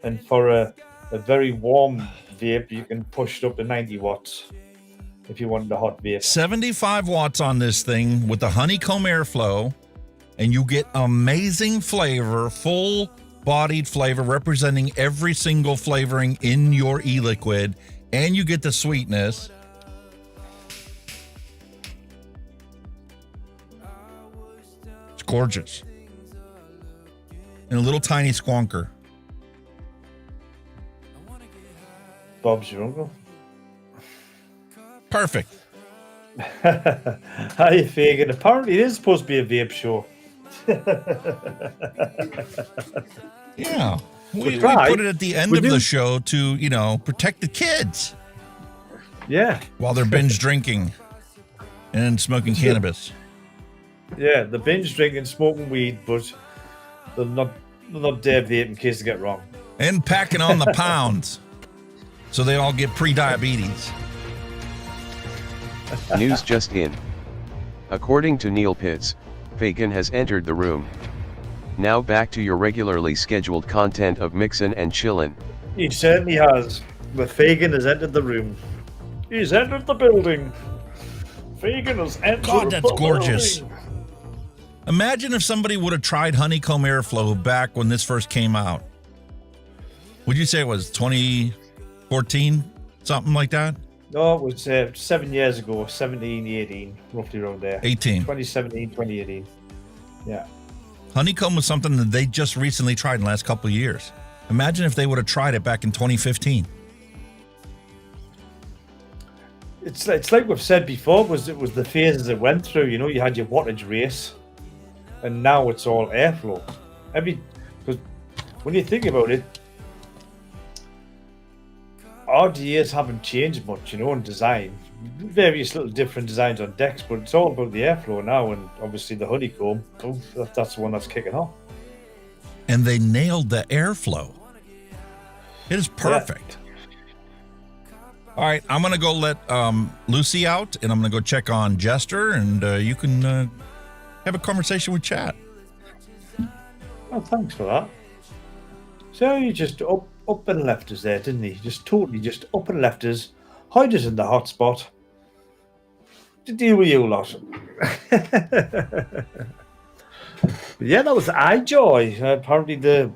And for a very warm vape, you can push it up to 90 watts if you wanted a hot vape. 75 watts on this thing with the honeycomb airflow, and you get amazing flavor, full-bodied flavor representing every single flavoring in your e-liquid, and you get the sweetness. It's gorgeous. And a little tiny squonker. Bob's your uncle. Perfect. How you figuring? Apparently, it is supposed to be a vape show. Yeah. We put it at the end of the show to, protect the kids. Yeah. While they're binge drinking and smoking cannabis. Yeah, they're binge drinking, smoking weed, but they're not dare vape in case they get wrong. And packing on the pounds. So they all get pre-diabetes. News just in. According to Neil Pitts, Fagan has entered the room. Now back to your regularly scheduled content of Mixin and Chillin. He certainly has. The Fagan has entered the room. He's entered the building. Fagan has entered God, that's the gorgeous. building. Imagine if somebody would have tried honeycomb airflow back when this first came out. Would you say it was 2014? Something like that? No, it was 7 years ago, 17, 18, roughly around there. 18. 2017, 2018. Yeah. Honeycomb was something that they just recently tried in the last couple of years. Imagine if they would have tried it back in 2015. It's like we've said before, it was the phases it went through. You know, you had your wattage race, and now it's all airflow. Because when you think about it, RDAs haven't changed much, you know, in design. Various little different designs on decks, but it's all about the airflow now, and obviously the honeycomb, that's the one that's kicking off. And they nailed the airflow. It is perfect. Yeah. All right, I'm going to go let Lucy out, and I'm going to go check on Jester, and you can have a conversation with chat. Oh, thanks for that. So you just up and left us there, didn't he? Just up and left us, hide us in the hot spot to deal with you lot. Yeah, that was iJoy. Apparently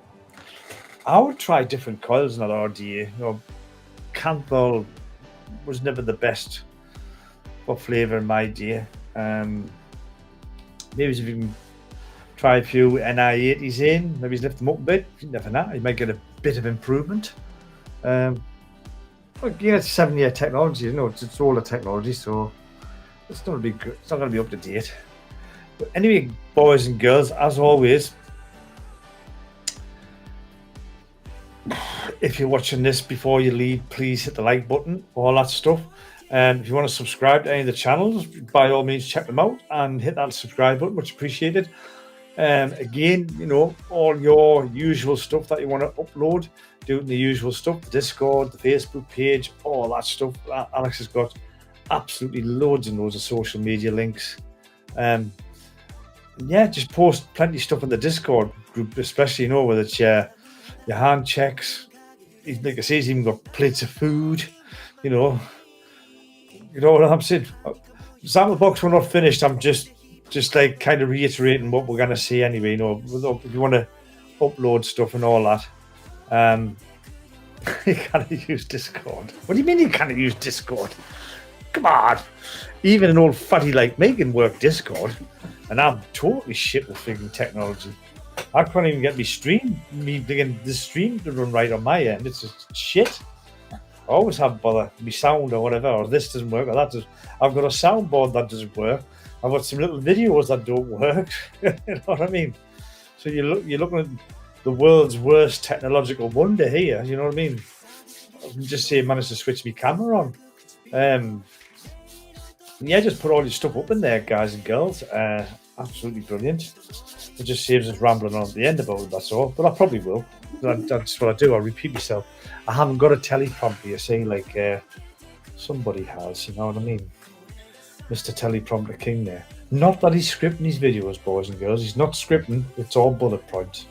I would try different coils in that RDA. You know, Canthol was never the best for flavour in my idea. Maybe if you can try a few NI80s in, maybe lift them up a bit. You never know, you might get a bit of improvement. Well, yeah, it's 7-year technology, you know, it's older technology, so it's not going to be up to date. But anyway, boys and girls, as always, if you're watching this before you leave, please hit the like button, all that stuff. If you want to subscribe to any of the channels, by all means, check them out and hit that subscribe button, much appreciated. Again, you know, all your usual stuff that you want to upload, doing the usual stuff, the Discord, the Facebook page, all that stuff. Alex has got absolutely loads and loads of social media links. Yeah, just post plenty of stuff in the Discord group, especially, you know, whether it's your hand checks. Like I say, he's even got plates of food, you know what I'm saying? Sample box, we're not finished. I'm just like kind of reiterating what we're going to see anyway. You know, if you want to upload stuff and all that, you can't use Discord. What do you mean you can't use Discord? Come on. Even an old fatty like me can work Discord, and I'm totally shit with freaking technology. I can't even get the stream to run right on my end. It's just shit. I always have bother me sound or whatever, or this doesn't work, or that does. I've got a soundboard that doesn't work. I've got some little videos that don't work. You know what I mean? So you're looking at the world's worst technological wonder here. You know what I mean? I can just say I managed to switch my camera on. Yeah, just put all your stuff up in there, guys and girls. Absolutely brilliant. It just saves us rambling on at the end about it, that's all. But I probably will. That's what I do. I repeat myself. I haven't got a teleprompter, you see, like somebody has, you know what I mean? Mr. Teleprompter King there. Not that he's scripting his videos, boys and girls. He's not scripting. It's all bullet points.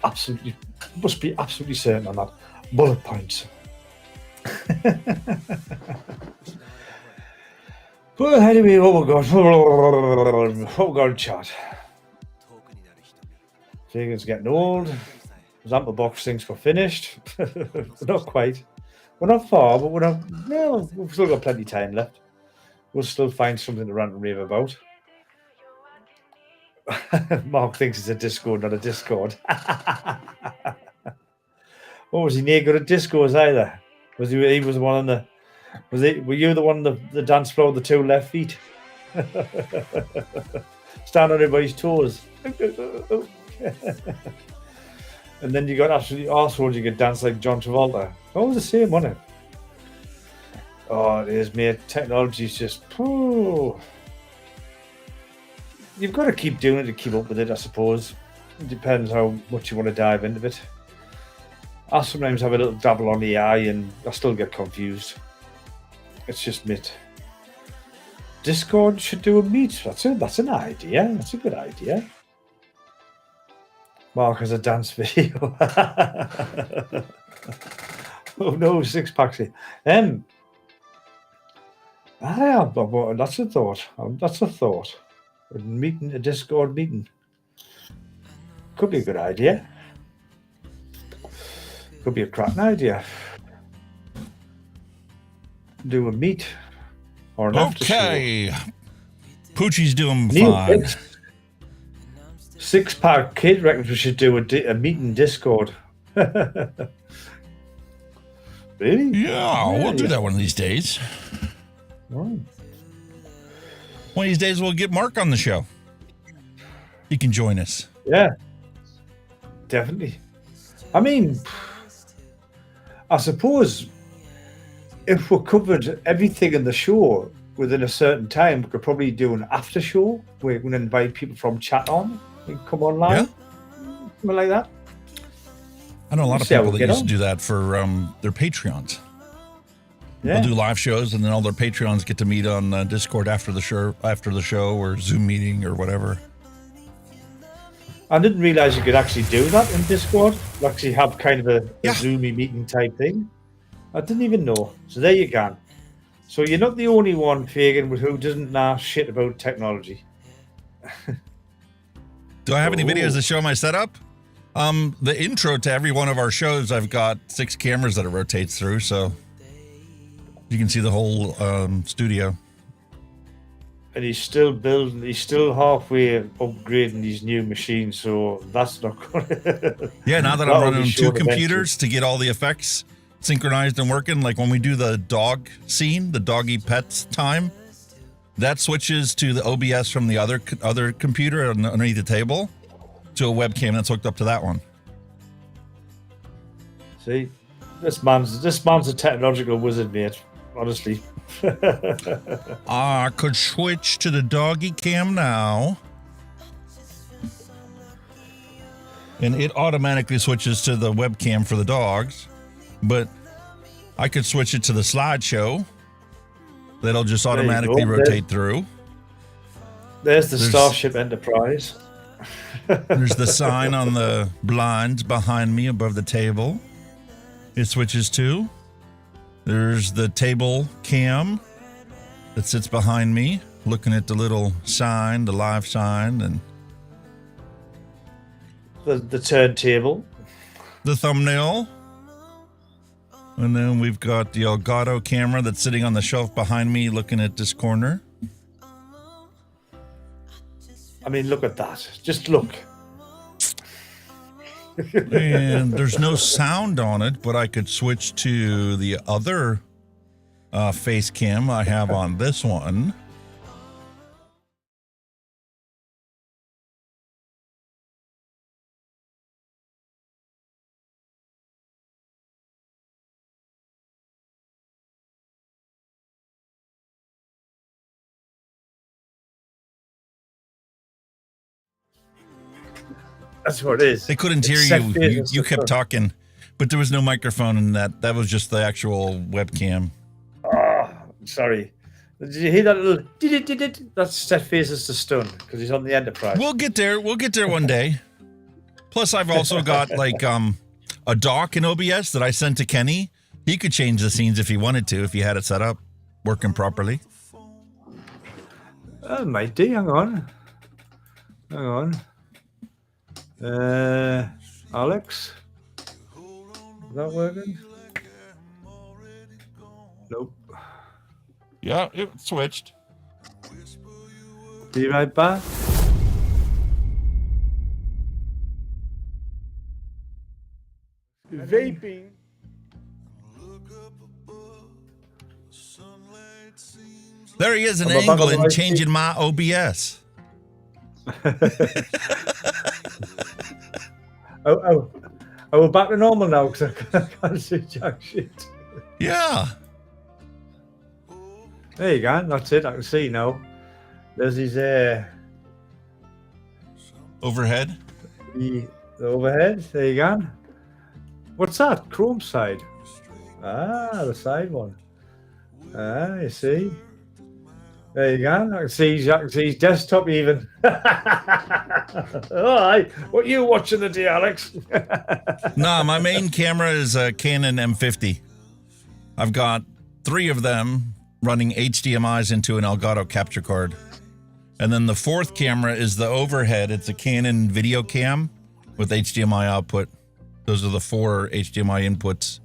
Absolutely. Must be absolutely certain on that. Bullet points. Well, anyway, what we got in chat. Fagan's getting old. Sample box things were finished. Not quite. We're not far, but we've still got plenty of time left. We'll still find something to rant and rave about. Mark thinks it's a Discord, not a Discord. What was he near good at Discords either? He was the one on the... Were you the one on the dance floor with the two left feet? Stand on everybody's toes. And then you got absolutely arsehole, you could dance like John Travolta. Always the same, wasn't it? Oh, it is, mate. Technology's just... You've got to keep doing it to keep up with it, I suppose. It depends how much you want to dive into it. I sometimes have a little dabble on the eye and I still get confused. It's just mate. Discord should do a meet. That's an idea. That's a good idea. Mark has a dance video. Oh no, 6 packs here. That's a thought. That's a thought. A Discord meeting. Could be a good idea. Could be a cracking idea. Do a meet or an after show. Okay. Poochie's doing fine. 6-pack kid reckons we should do a meet in Discord. Really? Yeah, we'll do that one of these days. Oh. One of these days we'll get Mark on the show. He can join us. Yeah, definitely. I mean, I suppose if we covered everything in the show within a certain time, we could probably do an after show where we can invite people from chat on and come online. Yeah. Something like that. I know a lot of people that used to do that for their Patreons. Yeah. They'll do live shows, and then all their Patreons get to meet on Discord after the show, or Zoom meeting or whatever. I didn't realize you could actually do that in Discord. Actually have kind of a Zoomy meeting type thing. I didn't even know. So there you go. So you're not the only one, Fagan, who doesn't know shit about technology. Do I have any videos that show my setup? The intro to every one of our shows, I've got 6 cameras that it rotates through, so you can see the whole studio. And he's still building, he's still halfway upgrading these new machines, so that's not going to... Yeah, now that I'm running 2 computers to get all the effects synchronized and working, like when we do the dog scene, the doggy pets time, that switches to the OBS from the other computer underneath the table to a webcam that's hooked up to that one. See, this man's a technological wizard, mate. Honestly. I could switch to the doggy cam now, and it automatically switches to the webcam for the dogs, but I could switch it to the slideshow. That'll just automatically rotate through. There's the Starship Enterprise. There's the sign on the blinds behind me above the table. It switches to. There's the table cam that sits behind me, looking at the little sign, the live sign, and the turntable, the thumbnail. And then we've got the Elgato camera that's sitting on the shelf behind me, looking at this corner. I mean, look at that. Just look. And there's no sound on it, but I could switch to the other face cam I have on this one. That's what it is. They couldn't hear you. You kept talking, but there was no microphone in that. That was just the actual webcam. Oh, sorry. Did you hear that little... That's set faces to stun because he's on the Enterprise. We'll get there. We'll get there one day. Plus, I've also got like a dock in OBS that I sent to Kenny. He could change the scenes if he wanted to, if he had it set up, working properly. Oh, might do. Hang on. Alex, is that working? Nope. Yeah, it switched. Be right back. Vaping. There he is, an angle and changing my OBS. Oh, we're back to normal now because I can't see jack shit. Yeah. There you go. That's it. I can see now. There's his overhead. The overhead. There you go. What's that? Chrome side. Ah, the side one. Ah, you see. There you go. I can see his desktop even. Hi. What are you watching today, Alex? Nah, my main camera is a Canon M50. I've got 3 of them running HDMIs into an Elgato capture card. And then the 4th camera is the overhead. It's a Canon video cam with HDMI output. Those are the 4 HDMI inputs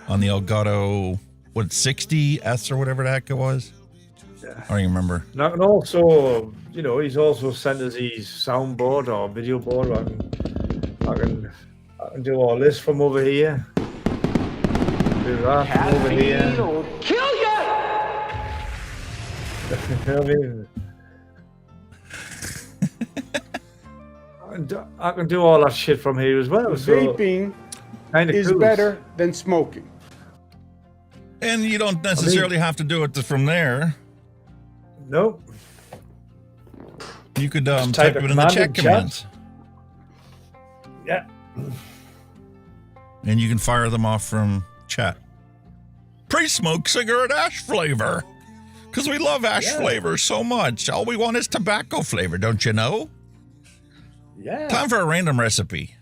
on the Elgato, 60S or whatever the heck it was. I don't even remember. And also, he's also sent us his soundboard or video board. I can do all this from over here. Do that from over here. Kill you! I can do all that shit from here as well. Vaping is cool. better than smoking. And you don't necessarily have to do it from there. Nope. You could type it in the chat commands. Yeah. And you can fire them off from chat. Pre-smoke cigarette ash flavor. Because we love ash flavor so much. All we want is tobacco flavor, don't you know? Yeah. Time for a random recipe.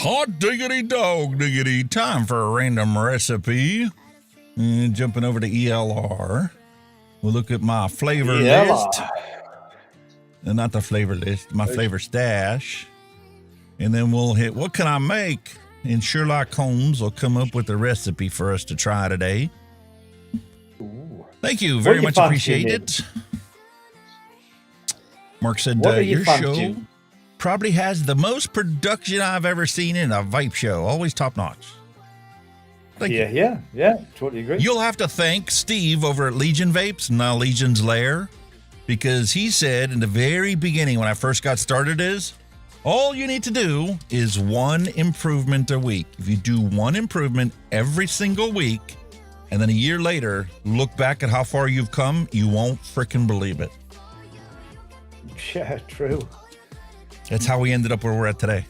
Hot diggity dog diggity. Time for a random recipe. And jumping over to ELR. We'll look at my flavor list. And not the flavor list, my flavor stash. And then we'll hit what can I make? And Sherlock Holmes will come up with a recipe for us to try today. Ooh. Thank you. Very much appreciate it. Mark said your show probably has the most production I've ever seen in a vape show. Always top notch. Thank you. Yeah. Totally agree. You'll have to thank Steve over at Legion Vapes, now Legion's Lair, because he said in the very beginning when I first got started is, all you need to do is one improvement a week. If you do one improvement every single week, and then a year later, look back at how far you've come, you won't frickin' believe it. Yeah, true. That's how we ended up where we're at today.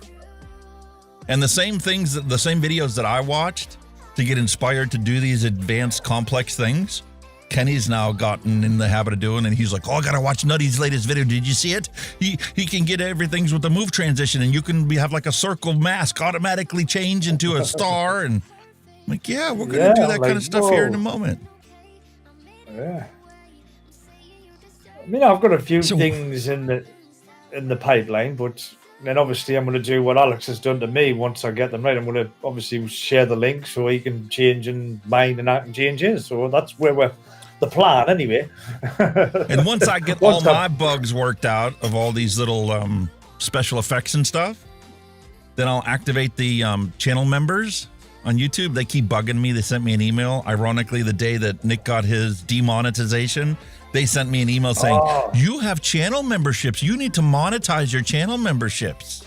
And the same things, the same videos that I watched to get inspired to do these advanced complex things, Kenny's now gotten in the habit of doing, and he's like, oh, I gotta watch Nutty's latest video. Did you see it? He can get everything with the move transition, and you can have like a circle mask automatically change into a star. And I'm like, yeah, we're gonna do that kind of stuff here in a moment. Yeah. I mean, I've got a few things in the pipeline, but then obviously I'm going to do what Alex has done to me once I get them right. I'm going to obviously share the link so he can change and mine and I can change his. So that's where we're the plan anyway. And once I get all my bugs worked out of all these little special effects and stuff, then I'll activate the channel members on YouTube. They keep bugging me. They sent me an email. Ironically, the day that Nick got his demonetization, they sent me an email saying, you have channel memberships. You need to monetize your channel memberships.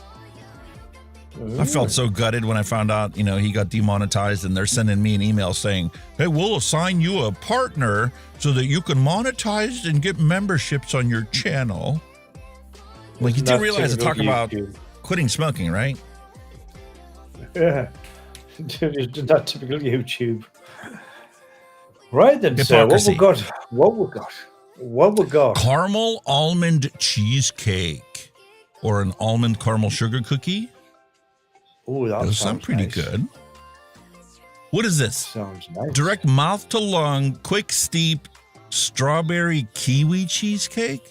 I felt so gutted when I found out, he got demonetized and they're sending me an email saying, hey, we'll assign you a partner so that you can monetize and get memberships on your channel. Like, you do realize to talk about quitting smoking, right? Yeah. Not typical YouTube. Right then, Hypocrisy. sir. What we got? Caramel almond cheesecake or an almond caramel sugar cookie. Oh, that does sound pretty nice. good. What is this? Sounds nice. Direct mouth to lung, quick steep, strawberry kiwi cheesecake?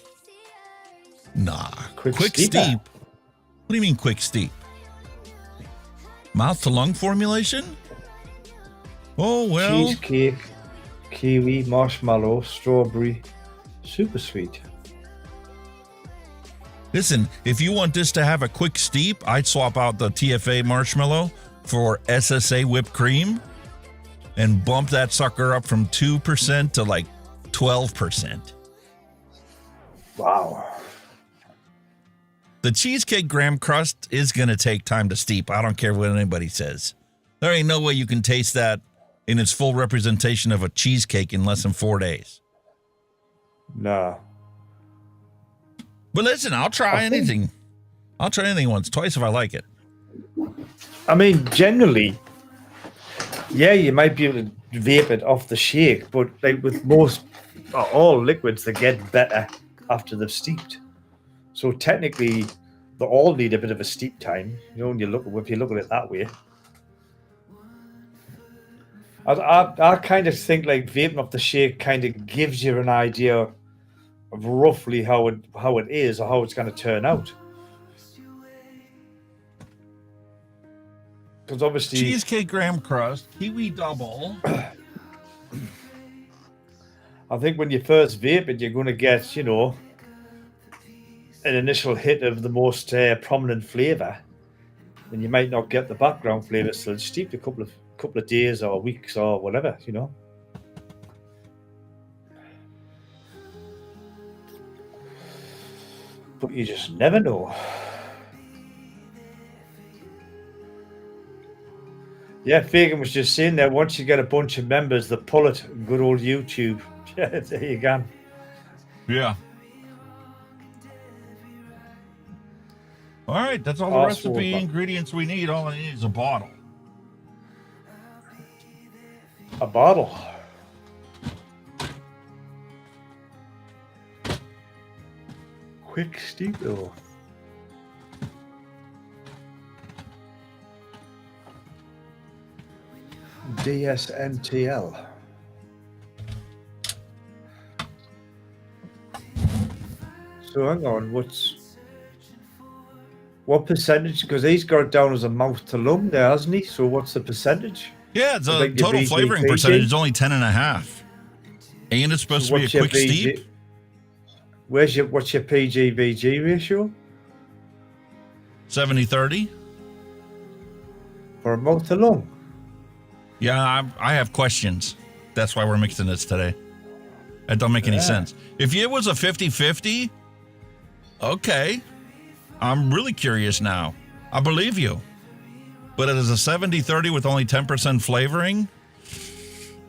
Nah. Quick steep? What do you mean quick steep? Mouth to lung formulation? Oh, well. Cheesecake, kiwi, marshmallow, strawberry, super sweet. Listen, if you want this to have a quick steep, I'd swap out the TFA marshmallow for SSA whipped cream and bump that sucker up from 2% to like 12%. Wow. The cheesecake graham crust is going to take time to steep. I don't care what anybody says. There ain't no way you can taste that in its full representation of a cheesecake in less than 4 days. No. But listen, I'll try anything. I'll try anything once, twice if I like it. I mean, generally, yeah, you might be able to vape it off the shake, but like with most, all liquids, they get better after they've steeped. So technically, they all need a bit of a steep time. When you look at it that way. I kind of think like vaping off the shake kind of gives you an idea of roughly how it is or how it's going to turn out. Because obviously cheesecake graham crust, kiwi double. I think when you first vape it, you're going to get, an initial hit of the most prominent flavor, and you might not get the background flavor. So it's steeped a couple of days or weeks or whatever, But you just never know. Yeah, Fagan was just saying that once you get a bunch of members, they pull it. Good old YouTube. Yeah, there you go. Yeah. All right, that's all the recipe ingredients we need. All I need is a bottle. A bottle. Quick steep though. DSMTL. So hang on, what percentage? Because he's got it down as a mouth to lung there, hasn't he? So what's the percentage? Yeah, it's a total flavoring percentage is only 10.5. And it's supposed to be a quick steep. What's your PG-VG ratio? 70-30. For a mouth to lung? Yeah, I have questions. That's why we're mixing this today. That don't make any sense. If it was a 50-50, okay. I'm really curious now. I believe you. But it is a 70-30 with only 10% flavoring?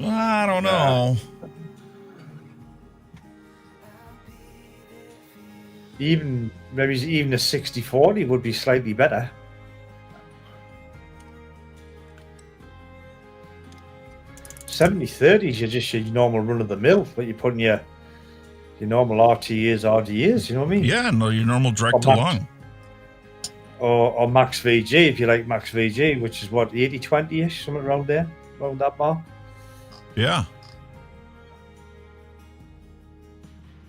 I don't know. Maybe even a 60-40 would be slightly better. $70-30 is just your normal run of the mill, but you're putting your normal RTAs, RDAs, you know what I mean? Yeah, no, your normal direct to lung. Or max VG, if you like max VG, which is what, 80-20-ish, something around there, around that bar. Yeah.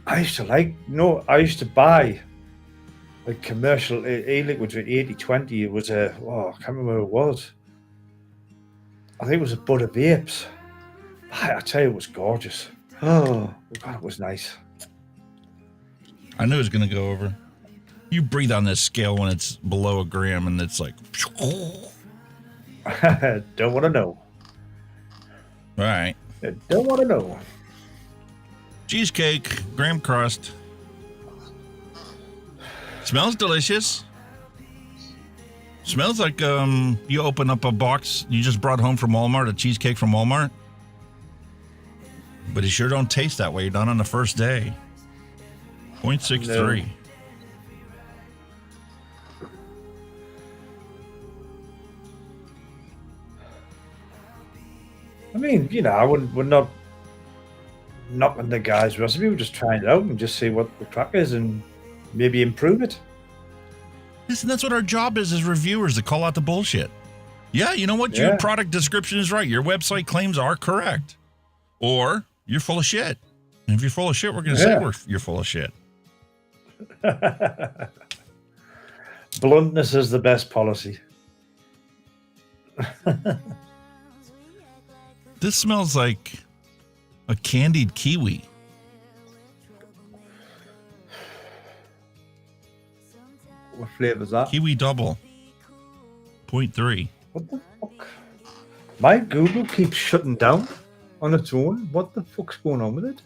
I used to buy like commercial e-liquids with 80-20. It was I can't remember what it was. I think it was a Butter Vapes. I tell you, it was gorgeous. Oh, God, it was nice. I knew it was going to go over. You breathe on this scale when it's below a gram and it's like... Don't want to know. All right. Don't want to know. Cheesecake, graham crust. Smells delicious. Smells like you open up a box you just brought home from Walmart, a cheesecake from Walmart. But it sure don't taste that way. Not on the first day. 0.63. I mean, we're not knocking the guy's recipe. We're just trying it out and just see what the crack is and maybe improve it. Listen, that's what our job is as reviewers, to call out the bullshit. Yeah, you know what? Yeah. Your product description is right. Your website claims are correct. Or you're full of shit. And if you're full of shit, we're going to say you're full of shit. Bluntness is the best policy. This smells like a candied kiwi. What flavor is that? Kiwi double. 0.3. What the fuck? My Google keeps shutting down on its own. What the fuck's going on with it?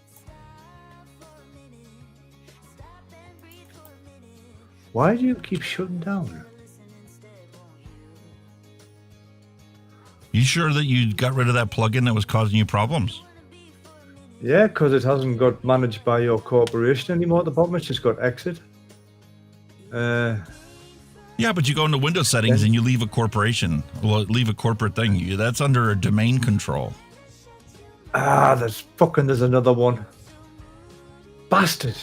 Why do you keep shutting down? You sure that you got rid of that plugin that was causing you problems? Yeah, because it hasn't got managed by your corporation anymore at the bottom. It's just got exit. Yeah, but you go into Windows settings and you leave a corporation. Well, leave a corporate thing. That's under a domain control. There's another one. Bastard.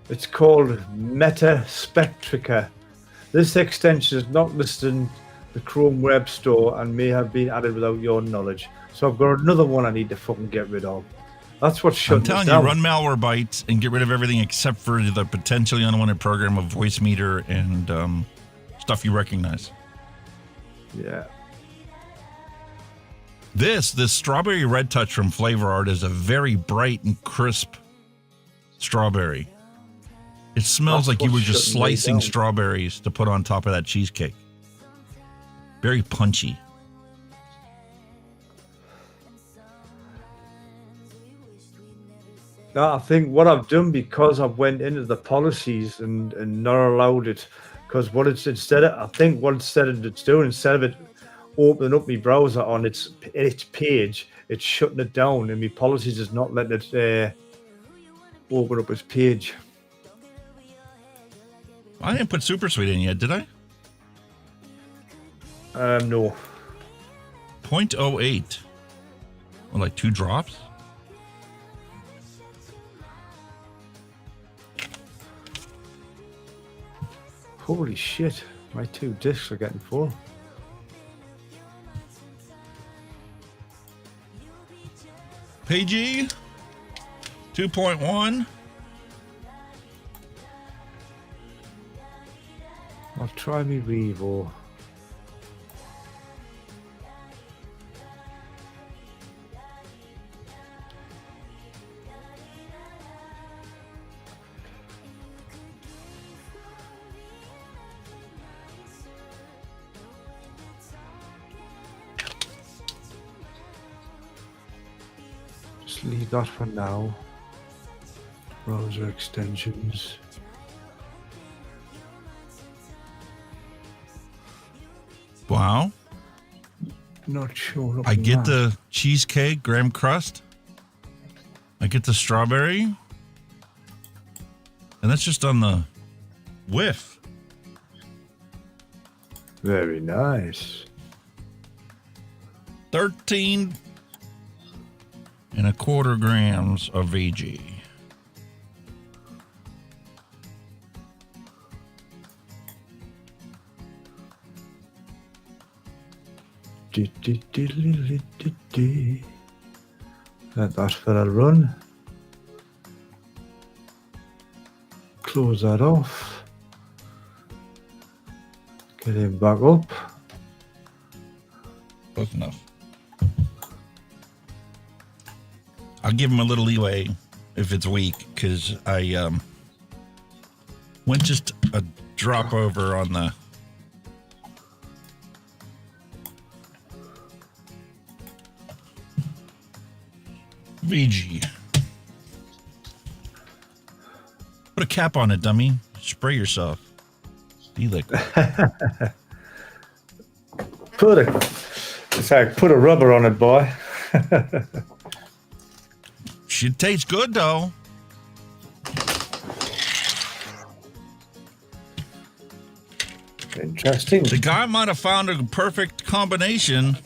It's called Metaspectrica. This extension is not listed in the Chrome Web Store and may have been added without your knowledge. So I've got another one I need to fucking get rid of. That's what's shutting us down. I'm telling you, run Malwarebytes and get rid of everything except for the potentially unwanted program of voice meter and stuff you recognize. Yeah. This strawberry red touch from Flavor Art is a very bright and crisp strawberry. It smells like you were just slicing strawberries to put on top of that cheesecake. Very punchy. No, I think what I've done, because I've went into the policies and not allowed it, because what it's instead of it opening up my browser on its page, it's shutting it down, and my policies is not letting it open up its page. I didn't put Super Sweet in yet, did I? No. 0.08. Well, like 2 drops? Holy shit, my 2 discs are getting full. PG 2.1. I'll try me Revo. Just leave that for now. Browser extensions. Wow. Not sure. I get the cheesecake, graham crust. I get the strawberry. And that's just on the whiff. Very nice. 13.25 grams of VG. Let that fella run. Close that off. Get him back up. Close enough. I'll give him a little leeway if it's weak, because I went just a drop over on the VG. Put a cap on it, dummy. spray yourself. E-liquid. Put a rubber on it, boy. Should taste good though. Interesting. The guy might have found a perfect combination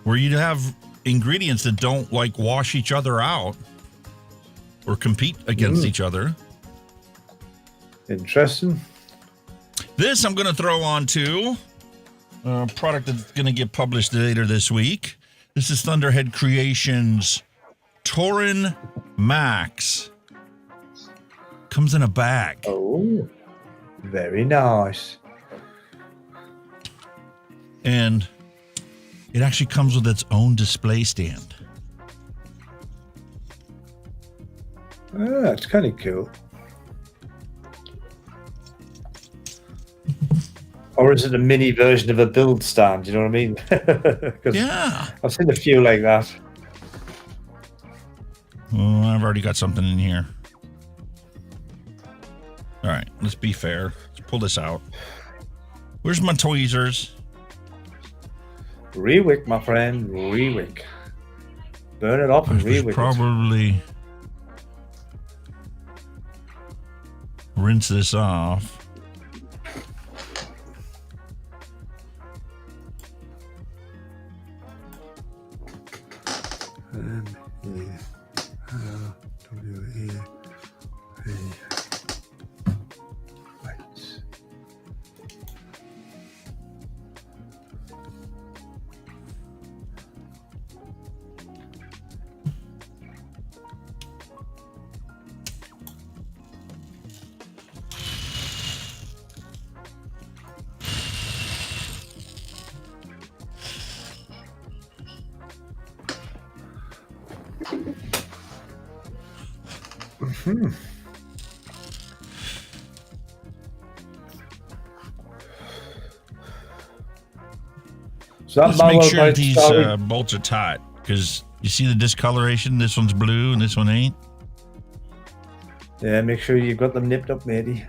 where you'd have ingredients that don't like wash each other out or compete against each other. Interesting. This I'm going to throw on to a product that's going to get published later this week. This is Thunderhead Creations Taurin Max. Comes in a bag. Oh, very nice. And it actually comes with its own display stand. Ah, that's kind of cool. Or is it a mini version of a build stand? You know what I mean? Yeah. I've seen a few like that. Oh, I've already got something in here. All right, let's be fair. Let's pull this out. Where's my tweezers? Rewick, my friend. Rewick. Burn it up and rewick. Probably rinse this off. Let's make sure these bolts are tight, because you see the discoloration. This one's blue and this one ain't. Yeah, make sure you've got them nipped up, matey.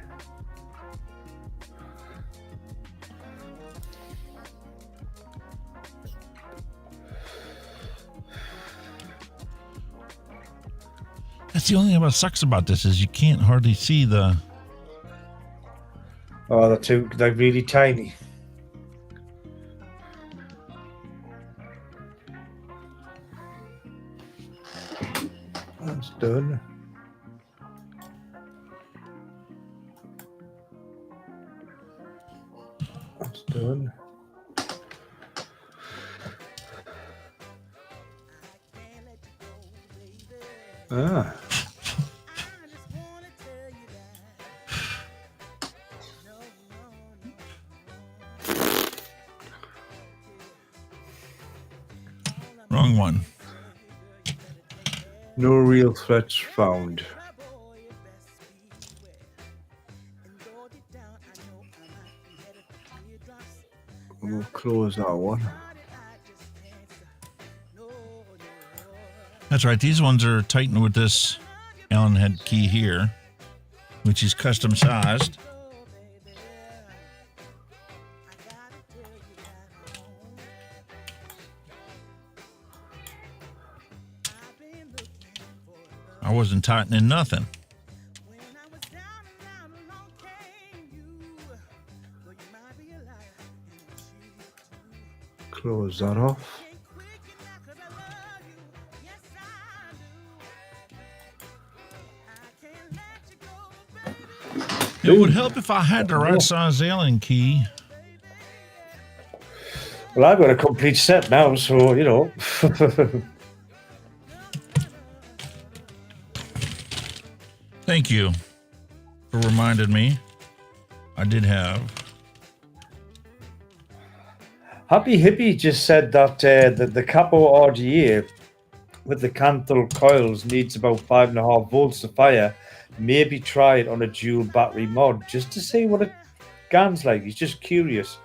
That's the only thing that sucks about this is you can't hardly see the. Oh, they're really tiny. That's done. That's done. Ah. Wrong one. No real threats found. We'll close that one. That's right. These ones are tightened with this Allen head key here, which is custom sized. I wasn't tightening nothing. Close that off. It would help if I had the right size Allen key. Well, I've got a complete set now, so, you know. Thank you for reminding me. I did have. Happy Hippie just said that the CAPO RDA with the Canthal coils needs about 5.5 volts to fire. Maybe try it on a dual battery mod just to see what it guns like. He's just curious.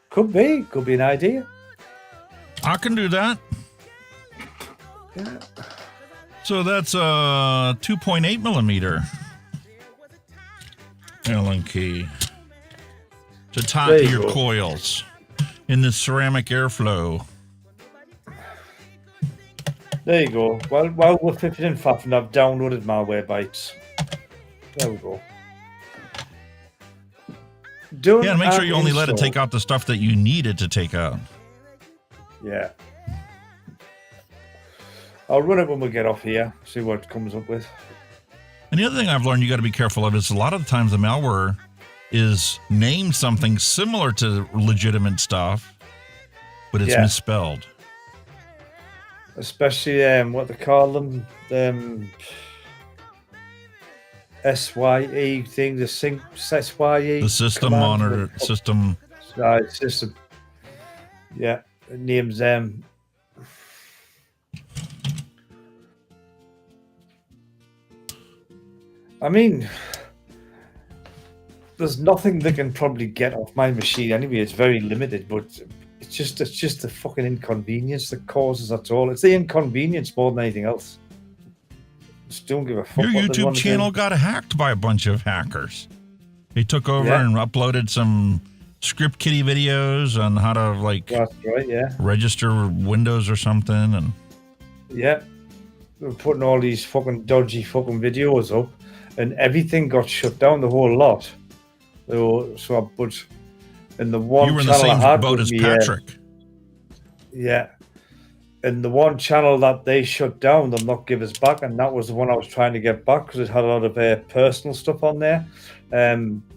Could be an idea. I can do that. Yeah. So that's 2.8 millimeter. Allen key to tie to your coils in the ceramic airflow. There you go. Well, while we're fiffing and faffing, I've downloaded malware bytes. There we go. Yeah, and make sure you only let it take out the stuff that you need it to take out. Yeah. I'll run it when we get off here, see what it comes up with. And the other thing I've learned you got to be careful of is a lot of the times the malware is named something similar to legitimate stuff, but it's misspelled. Especially what they call them, SYE thing, the SYE. The system monitor system. System. Yeah, it names them. I mean, there's nothing they can probably get off my machine anyway. It's very limited, but it's just the fucking inconvenience that causes that's all. It's the inconvenience more than anything else. Just don't give a fuck. Your YouTube channel got hacked by a bunch of hackers. They took over and uploaded some script kiddie videos on how to register Windows or something, and we're putting all these fucking dodgy fucking videos up, and everything got shut down, the whole lot. So I put in the one. You were in channel the same I had boat with as me, Patrick. And the one channel that they shut down, they'll not give us back, and that was the one I was trying to get back because it had a lot of personal stuff on there,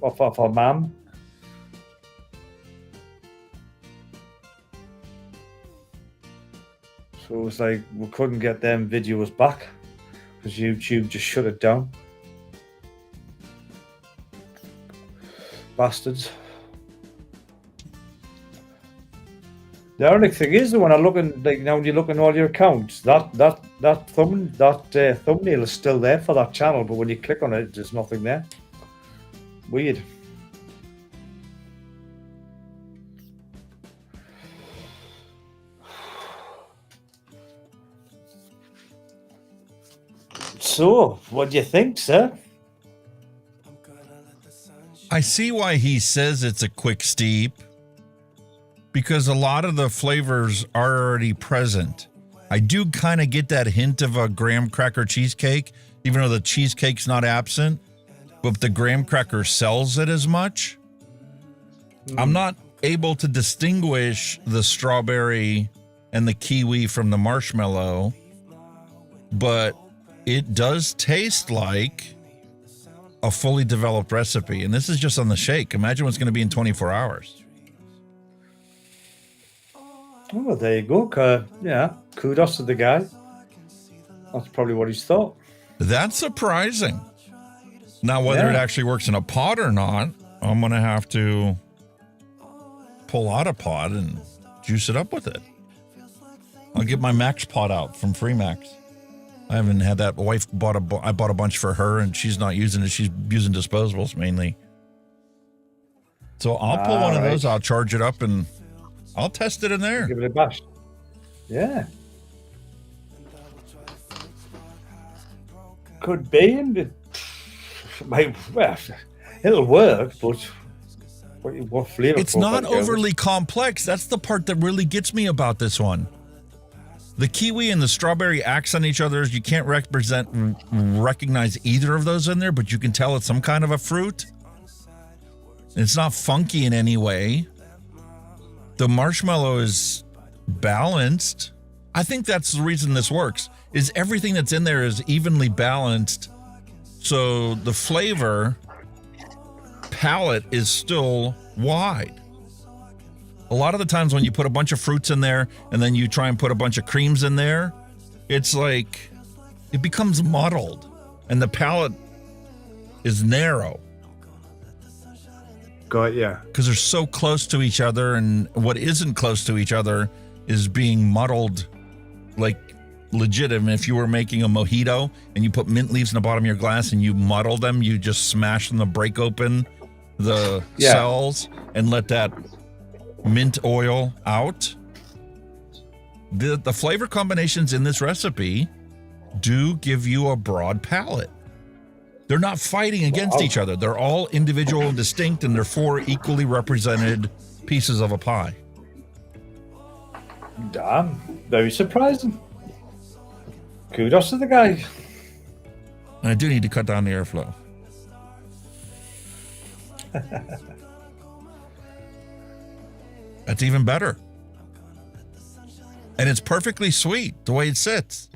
off our mum. So it was like we couldn't get them videos back because YouTube just shut it down. Bastards. The ironic thing is that when I look in, like now when you look in all your accounts, that thumbnail is still there for that channel, but when you click on it, there's nothing there. Weird. So, what do you think, sir? I see why he says it's a quick steep, because a lot of the flavors are already present. I do kind of get that hint of a graham cracker cheesecake, even though the cheesecake's not absent, but the graham cracker sells it as much. I'm not able to distinguish the strawberry and the kiwi from the marshmallow, but it does taste like a fully developed recipe. And this is just on the shake. Imagine what's going to be in 24 hours. Oh, well, there you go. Yeah, kudos to the guy. That's probably what he's thought. That's surprising. Now, whether it actually works in a pod or not, I'm going to have to pull out a pod and juice it up with it. I'll get my Max pod out from Freemax. I haven't had that. My wife I bought a bunch for her, and she's not using it. She's using disposables mainly. So I'll pull one of those. I'll charge it up, and I'll test it in there. Give it a bash. Yeah. Could be, and it'll work, but what flavor? It's not overly complex. That's the part that really gets me about this one. The kiwi and the strawberry acts on each other. You can't recognize either of those in there, but you can tell it's some kind of a fruit. It's not funky in any way. The marshmallow is balanced. I think that's the reason this works, is everything that's in there is evenly balanced. So the flavor palette is still wide. A lot of the times when you put a bunch of fruits in there and then you try and put a bunch of creams in there, it's like it becomes muddled and the palette is narrow. Got yeah. Because they're so close to each other, and what isn't close to each other is being muddled like legitimate. If you were making a mojito and you put mint leaves in the bottom of your glass and you muddle them, you just smash them to break open the cells and let that mint oil out. The flavor combinations in this recipe do give you a broad palette. They're not fighting against each other. They're all individual and distinct, and they're 4 equally represented pieces of a pie. Damn, very surprising. Kudos to the guy. And I do need to cut down the airflow. That's even better. And it's perfectly sweet the way it sits.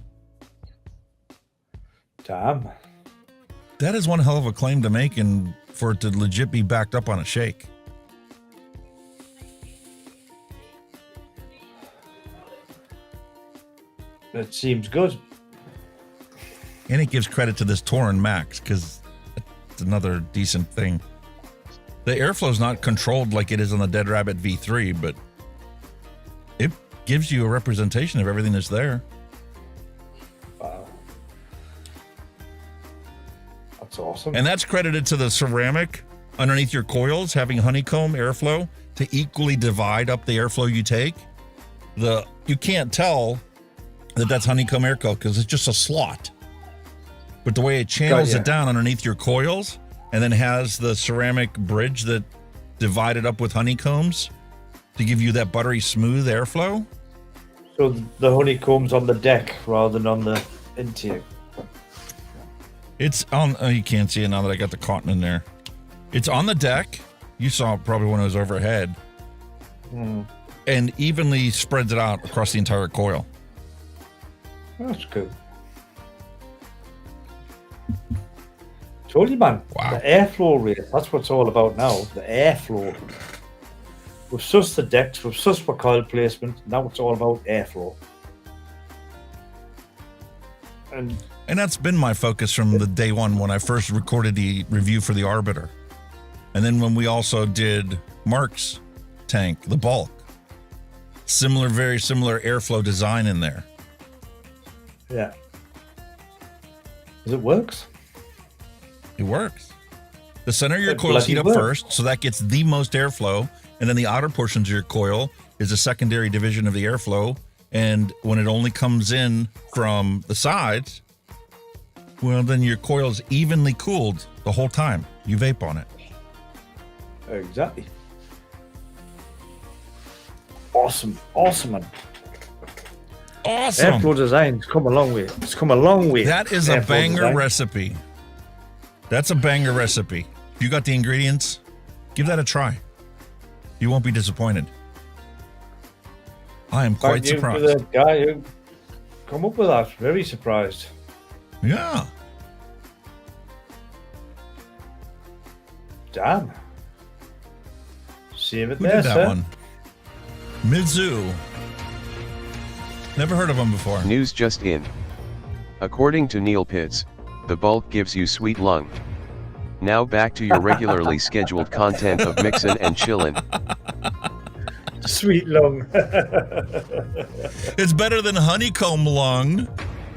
Damn. That is one hell of a claim to make, and for it to legit be backed up on a shake. It seems good. And it gives credit to this Tauren Max, because it's another decent thing. The airflow is not controlled like it is on the Dead Rabbit V3, but it gives you a representation of everything that's there. Wow. That's awesome. And that's credited to the ceramic underneath your coils having honeycomb airflow to equally divide up the airflow you take. You can't tell that that's honeycomb airflow because it's just a slot. But the way it channels it down underneath your coils and then has the ceramic bridge that divided up with honeycombs to give you that buttery smooth airflow. So the honeycomb's on the deck rather than on the intake. It's on, you can't see it now that I got the cotton in there. It's on the deck. You saw it probably when it was overhead. And evenly spreads it out across the entire coil. That's good. Told you, man. Wow. The airflow rate, that's what it's all about now. The airflow. We've sussed the decks, we've sussed for coil placement. Now it's all about airflow. And that's been my focus from the day one when I first recorded the review for the Arbiter. And then when we also did Mark's tank, the bulk. Very similar airflow design in there. yeah. Because it works. It works. The center of your It coils heat bloody up works. first, so that gets the most airflow. And then the outer portions of your coil is a secondary division of the airflow. And when it only comes in from the sides, well, then your coil's evenly cooled the whole time you vape on it. Exactly. Awesome. Awesome, man. Awesome. Airflow design's come a long way. It's come a long way. That is a Airflow banger design. recipe. That's a banger recipe. If you got the ingredients, give that a try. You won't be disappointed. I am quite Thank you surprised. to the guy who come up with that. Very surprised. Yeah. Damn. Save it Who there, did that sir. one? Mizzou. Never heard of them before. News just in. According to Neil Pitts, the bulk gives you sweet lung. Now back to your regularly scheduled content of Mixin and Chillin. Sweet lung. It's better than honeycomb lung.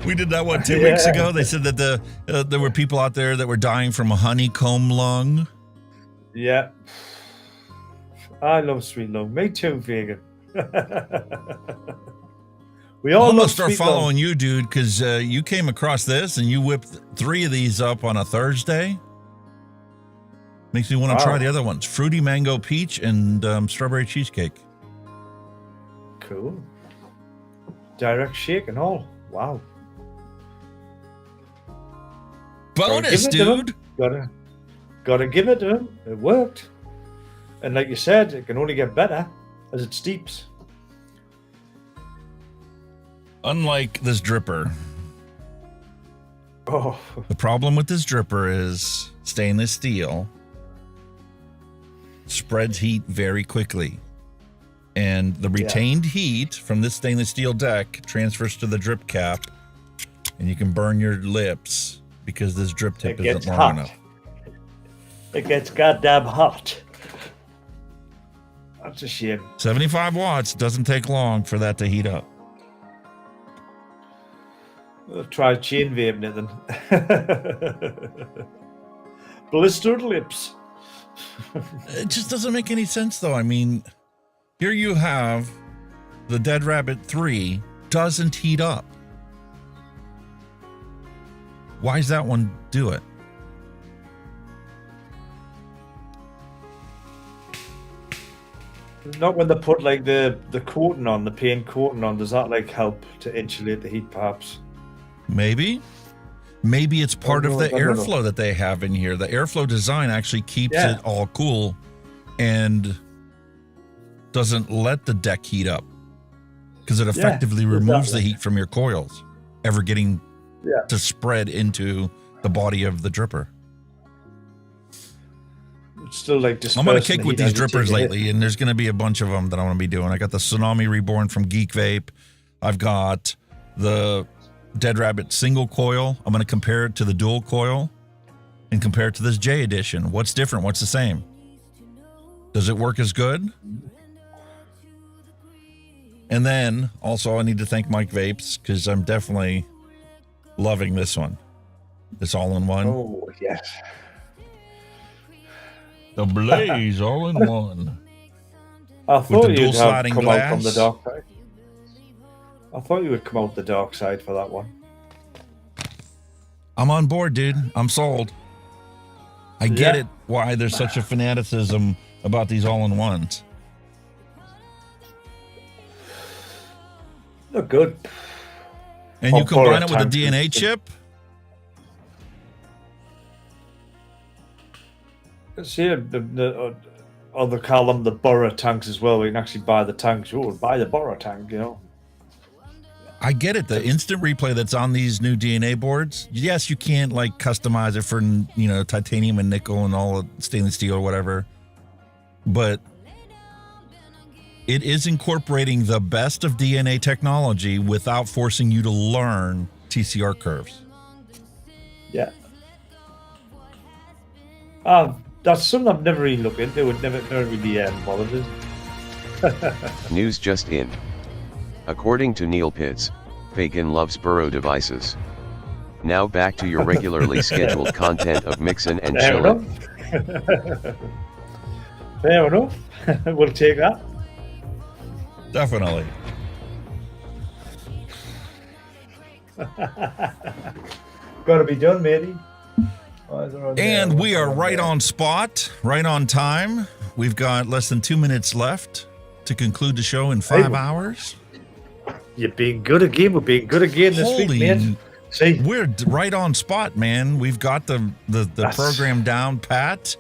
We did that one 2 weeks ago. They said that there were people out there that were dying from a honeycomb lung. Yeah. I love sweet lung. Me too, vegan. We all I'm gonna love start sweet following lung. you, dude, because you came across this and you whipped 3 of these up on a Thursday. Makes me want to Wow. try the other ones: fruity mango peach and strawberry cheesecake. Cool. Direct shake and all. Wow. Bonus, Gotta give it to dude. him. Gotta give it to him. It worked. And like you said, it can only get better as it steeps. Unlike this dripper, Oh, the problem with this dripper is stainless steel spreads heat very quickly. And the retained heat from this stainless steel deck transfers to the drip cap, and you can burn your lips because this drip tip it gets isn't long hot. enough. It gets goddamn hot. That's a shame. 75 watts doesn't take long for that to heat up. We'll try chain vaping it then. Blistered lips. It just doesn't make any sense, though. I mean, here you have the Dead Rabbit 3 doesn't heat up. Why does that one do it? Not when they put like the coating on, the paint coating on. Does that like help to insulate the heat, perhaps? Maybe it's part of the airflow that they have in here. The airflow design actually keeps it all cool and doesn't let the deck heat up because it effectively removes the heat from your coils ever getting to spread into the body of the dripper. It's still like I'm going to kick with these drippers lately, and there's going to be a bunch of them that I'm going to be doing. I got the Tsunami Reborn from Geek Vape. I've got the Dead Rabbit single coil. I'm going to compare it to the dual coil and compare it to this J edition. What's different? What's the same? Does it work as good? And then also I need to thank Mike Vapes because I'm definitely loving this one. This all-in-one. Oh, yes. The Blaze all-in-one. I thought you'd have come out from the dark side. I thought you would come out the dark side for that one. I'm on board, dude. I'm sold. I get it why there's such a fanaticism about these all-in-ones. They're good. And you combine it with a DNA chip? See, they call them the Borrow tanks as well. We can actually buy the tanks. Oh, buy the Borrow tank, you know. I get it. The instant replay that's on these new DNA boards, yes, you can't like customize it for, you know, titanium and nickel and all stainless steel or whatever. But it is incorporating the best of DNA technology without forcing you to learn TCR curves. Yeah. That's something I've never really looked into. Would never really bothered with. News just in. According to Neil Pitts, Fagan loves burrow devices. Now back to your regularly scheduled content of Mixin and Chillin. Fair enough. We'll take that. Definitely. Got to be done, matey. And we are right on spot, right on time. We've got less than 2 minutes left to conclude the show in 5 hours. You're being good again. We're being good again this week, man. See, we're right on spot, man. We've got the program down pat.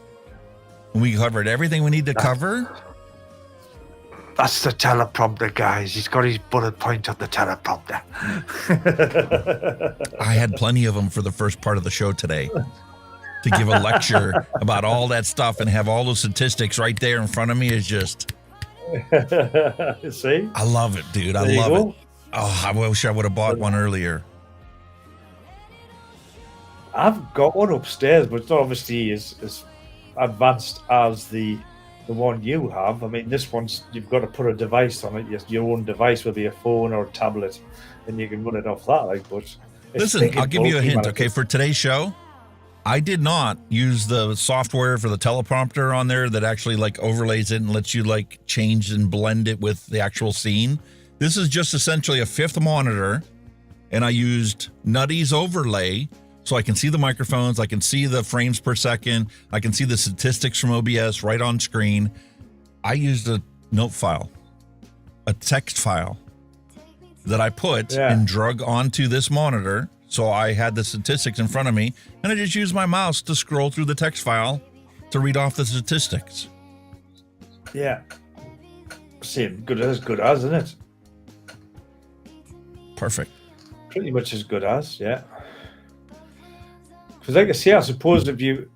We covered everything we need to cover. That's the teleprompter, guys. He's got his bullet point on the teleprompter. I had plenty of them for the first part of the show today to give a lecture about all that stuff and have all those statistics right there in front of me is just... See? I love it, dude. I love it. Oh, I wish I would have bought one earlier. I've got one upstairs, but it's not obviously as advanced as the one you have. I mean, this one's, you've got to put a device on it, your own device, whether a phone or a tablet, and you can run it off that. Like, but listen, I'll give you a hint. Okay, for today's show, I did not use the software for the teleprompter on there that actually like overlays it and lets you like change and blend it with the actual scene. This is just essentially a fifth monitor, and I used Nutty's overlay so I can see the microphones, I can see the frames per second, I can see the statistics from OBS right on screen. I used a note file, a text file that I put and drug onto this monitor. So I had the statistics in front of me, and I just used my mouse to scroll through the text file to read off the statistics. Yeah. Same, good as, isn't it? Perfect. Pretty much as good as, yeah. Because like I say, I suppose if you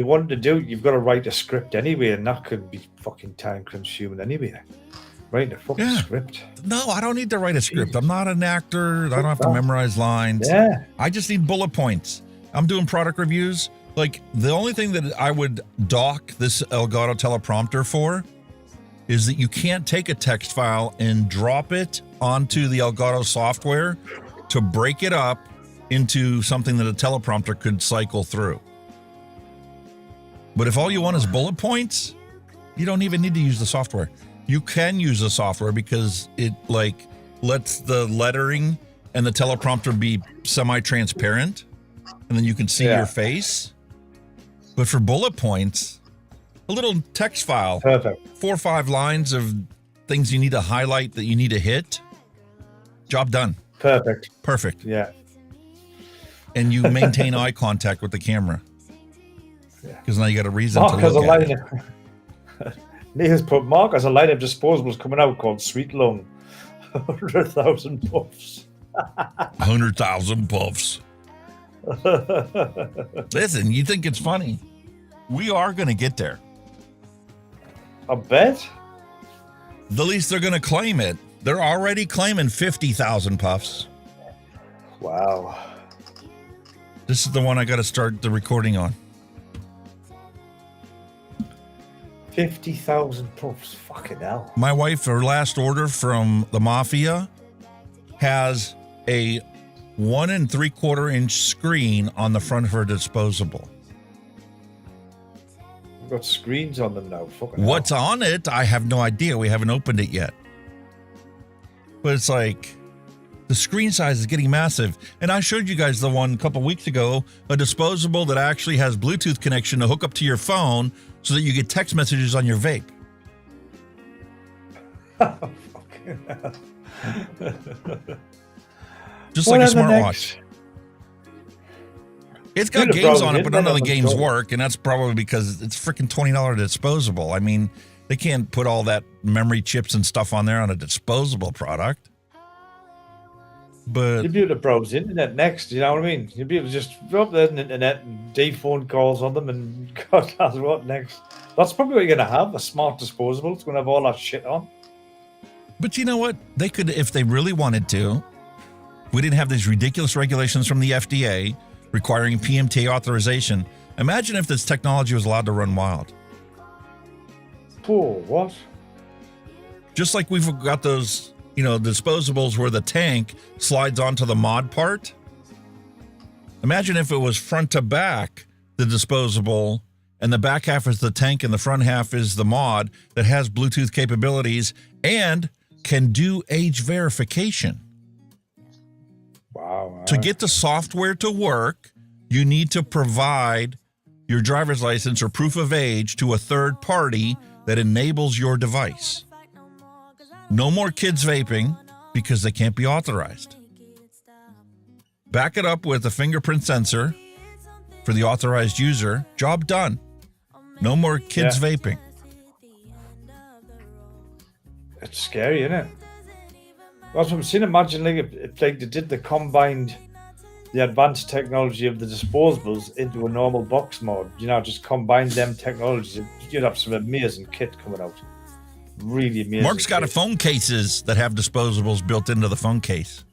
wanted to do it, you've got to write a script anyway, and that could be fucking time consuming anyway. Writing a fucking script. No, I don't need to write a script. I'm not an actor. I don't have to memorize lines. Yeah. I just need bullet points. I'm doing product reviews. Like, the only thing that I would dock this Elgato teleprompter for is that you can't take a text file and drop it onto the Elgato software to break it up into something that a teleprompter could cycle through. But if all you want is bullet points, you don't even need to use the software. You can use the software because it like lets the lettering and the teleprompter be semi-transparent, and then you can see your face. But for bullet points, a little text file. Perfect. 4 or 5 lines of things you need to highlight that you need to hit. Job done. Perfect. Yeah. And you maintain eye contact with the camera. Because now you got a reason to look at it. Neil's put Mark has a line of disposables coming out called Sweet Lung. 100,000 puffs. 100,000 puffs. Listen, you think it's funny? We are going to get there. I bet. The least they're going to claim it. They're already claiming 50,000 puffs. Wow. This is the one I got to start the recording on. 50,000 puffs. Fucking hell. My wife, her last order from the Mafia has a 1 3/4 inch screen on the front of her disposable. We've got screens on them now. Fucking What's on it? I have no idea. We haven't opened it yet. But it's like the screen size is getting massive. And I showed you guys the one a couple weeks ago, a disposable that actually has Bluetooth connection to hook up to your phone so that you get text messages on your vape. Just like a smartwatch. It's got games on it, but none of the games work, and that's probably because it's freaking $20 disposable. I mean, they can't put all that memory chips and stuff on there on a disposable product. But you'd be able to browse the internet next, you know what I mean? You'd be able to just drop the internet and do phone calls on them and God knows what next. That's probably what you're going to have, a smart disposable. It's going to have all that shit on. But you know what? They could, if they really wanted to. We didn't have these ridiculous regulations from the FDA requiring PMTA authorization. Imagine if this technology was allowed to run wild. Oh, what? Just like we've got those, you know, disposables where the tank slides onto the mod part. Imagine if it was front to back, the disposable, and the back half is the tank and the front half is the mod that has Bluetooth capabilities and can do age verification. Wow. To get the software to work, you need to provide your driver's license or proof of age to a third party that enables your device. No more kids vaping because they can't be authorized. Back it up with a fingerprint sensor for the authorized user. Job done. No more kids vaping. It's scary, isn't it? That's what I'm saying. Imagine like if like they did the advanced technology of the disposables into a normal box mod. You know, just combine them technologies. You'd have some amazing kit coming out. Really amazing. Mark's got phone cases that have disposables built into the phone case.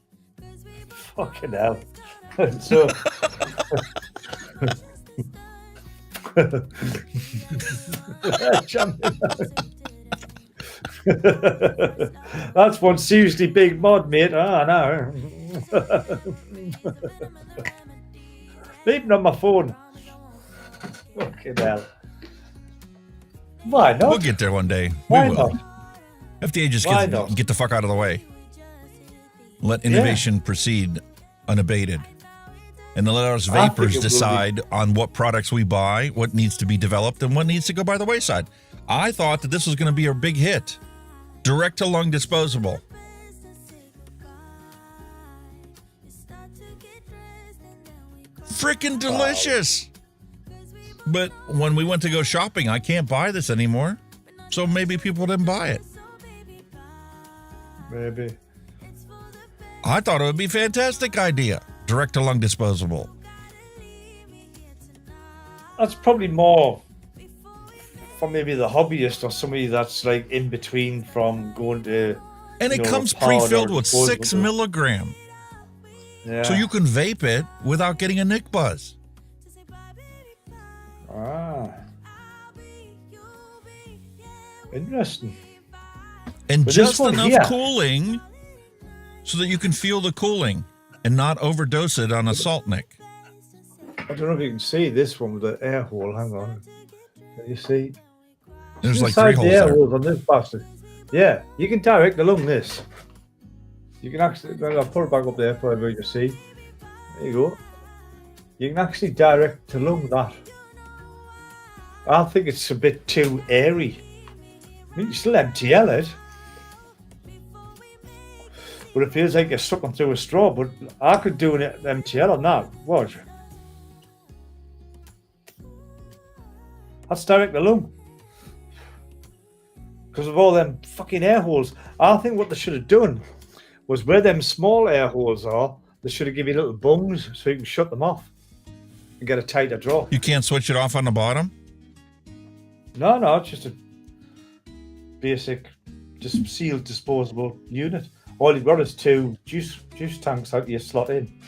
Fucking hell. So that's one seriously big mod, mate. I know. Beeping on my phone. Fucking hell. Why not? We'll get there one day. Why We will. not? FDA just Why not? get the fuck out of the way. Let innovation proceed unabated. And then let us vapors decide on what products we buy, what needs to be developed, and what needs to go by the wayside. I thought that this was going to be a big hit. Direct to lung disposable. Freaking delicious. But when we went to go shopping, I can't buy this anymore. So maybe people didn't buy it. Maybe. I thought it would be a fantastic idea. Direct to lung disposable. That's probably more for maybe the hobbyist or somebody that's like in between from going to. And it comes pre-filled with 6 milligram. Yeah. So you can vape it without getting a nick buzz. Ah. Interesting. And But just this one enough here- cooling so that you can feel the cooling and not overdose it on a salt nick. I don't know if you can see this one with the air hole. Hang on. Can you see? There's like Inside 3 holes the air there. holes on this bastard. Yeah, you can direct along this. You can actually, I'll put it back up there for everybody to see. There you go. You can actually direct along that. I think it's a bit too airy. I mean, you still MTL it, but it feels like you're sucking through a straw. But I could do an MTL on that. Watch. That's direct the lung. Because of all them fucking air holes. I think what they should have done was where them small air holes are, they should have given you little bungs so you can shut them off and get a tighter draw. You can't switch it off on the bottom? No, it's just a basic, just sealed disposable unit. All you've got is 2 juice tanks out you slot in.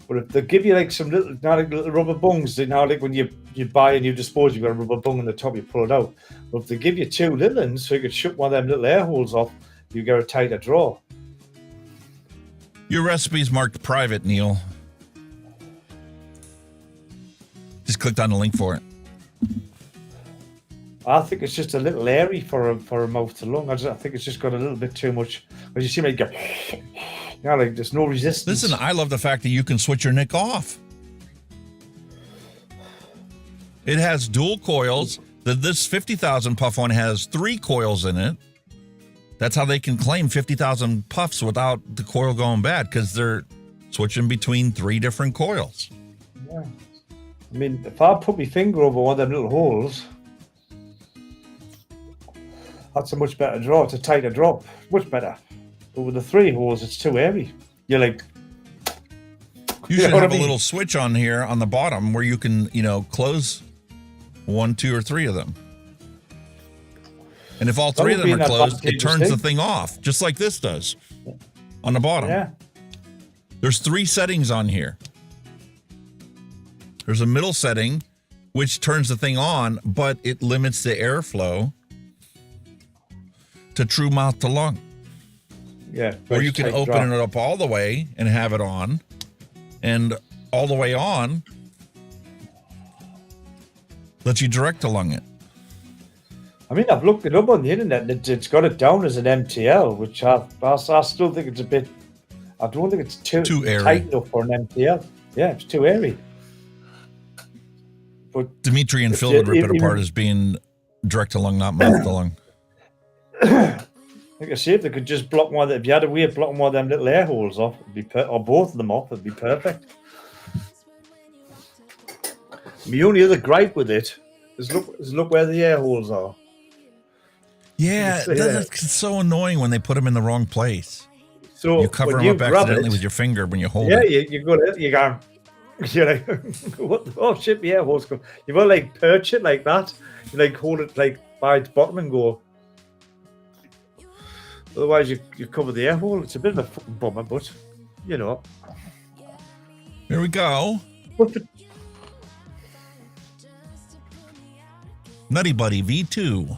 But if they give you like some little, little rubber bungs, like when you buy a new disposal, you've got a rubber bung on the top, you pull it out. But if they give you 2 little ones, so you could shut one of them little air holes off, you get a tighter draw. Your recipe's marked private, Neil. Just clicked on the link for it. I think it's just a little airy for a mouth to lung. I think it's just got a little bit too much. As you see, like, like there's no resistance. Listen, I love the fact that you can switch your nick off. It has dual coils. This 50,000 puff one has 3 coils in it. That's how they can claim 50,000 puffs without the coil going bad, because they're switching between 3 different coils. Yeah. I mean, if I put my finger over one of them little holes, that's a much better draw. It's a tighter drop. Much better. But with the 3 holes, it's too airy. You're like... You should have a little switch on here on the bottom where you can, close 1, 2, or 3 of them. And if all 3 of them are closed, it turns the thing off, just like this does on the bottom. Yeah. There's 3 settings on here. There's a middle setting, which turns the thing on, but it limits the airflow to true mouth to lung. Yeah. Or you can open it up all the way and have it on, and all the way on lets you direct to lung it. I mean, I've looked it up on the internet, and it's got it down as an MTL, which I still think it's a bit... I don't think it's too airy. Tight enough for an MTL. Yeah, it's too airy. But Dimitri and Phil would rip it apart as being direct to lung, not mouth to lung. Like I say, if they could just block one, if you had a way of blocking one of them little air holes off, or both of them off, it'd be perfect. My only other gripe with it is look where the air holes are. Yeah, it's so annoying when they put them in the wrong place. So you cover them up accidentally with your finger when you hold it. Yeah, you go there, you're like, what? Oh shit, the air holes go. You gotta like perch it like that. You like hold it like by its bottom and go. Otherwise, you cover the air hole. It's a bit of a fucking bummer, but Here we go. Nutty Buddy V2.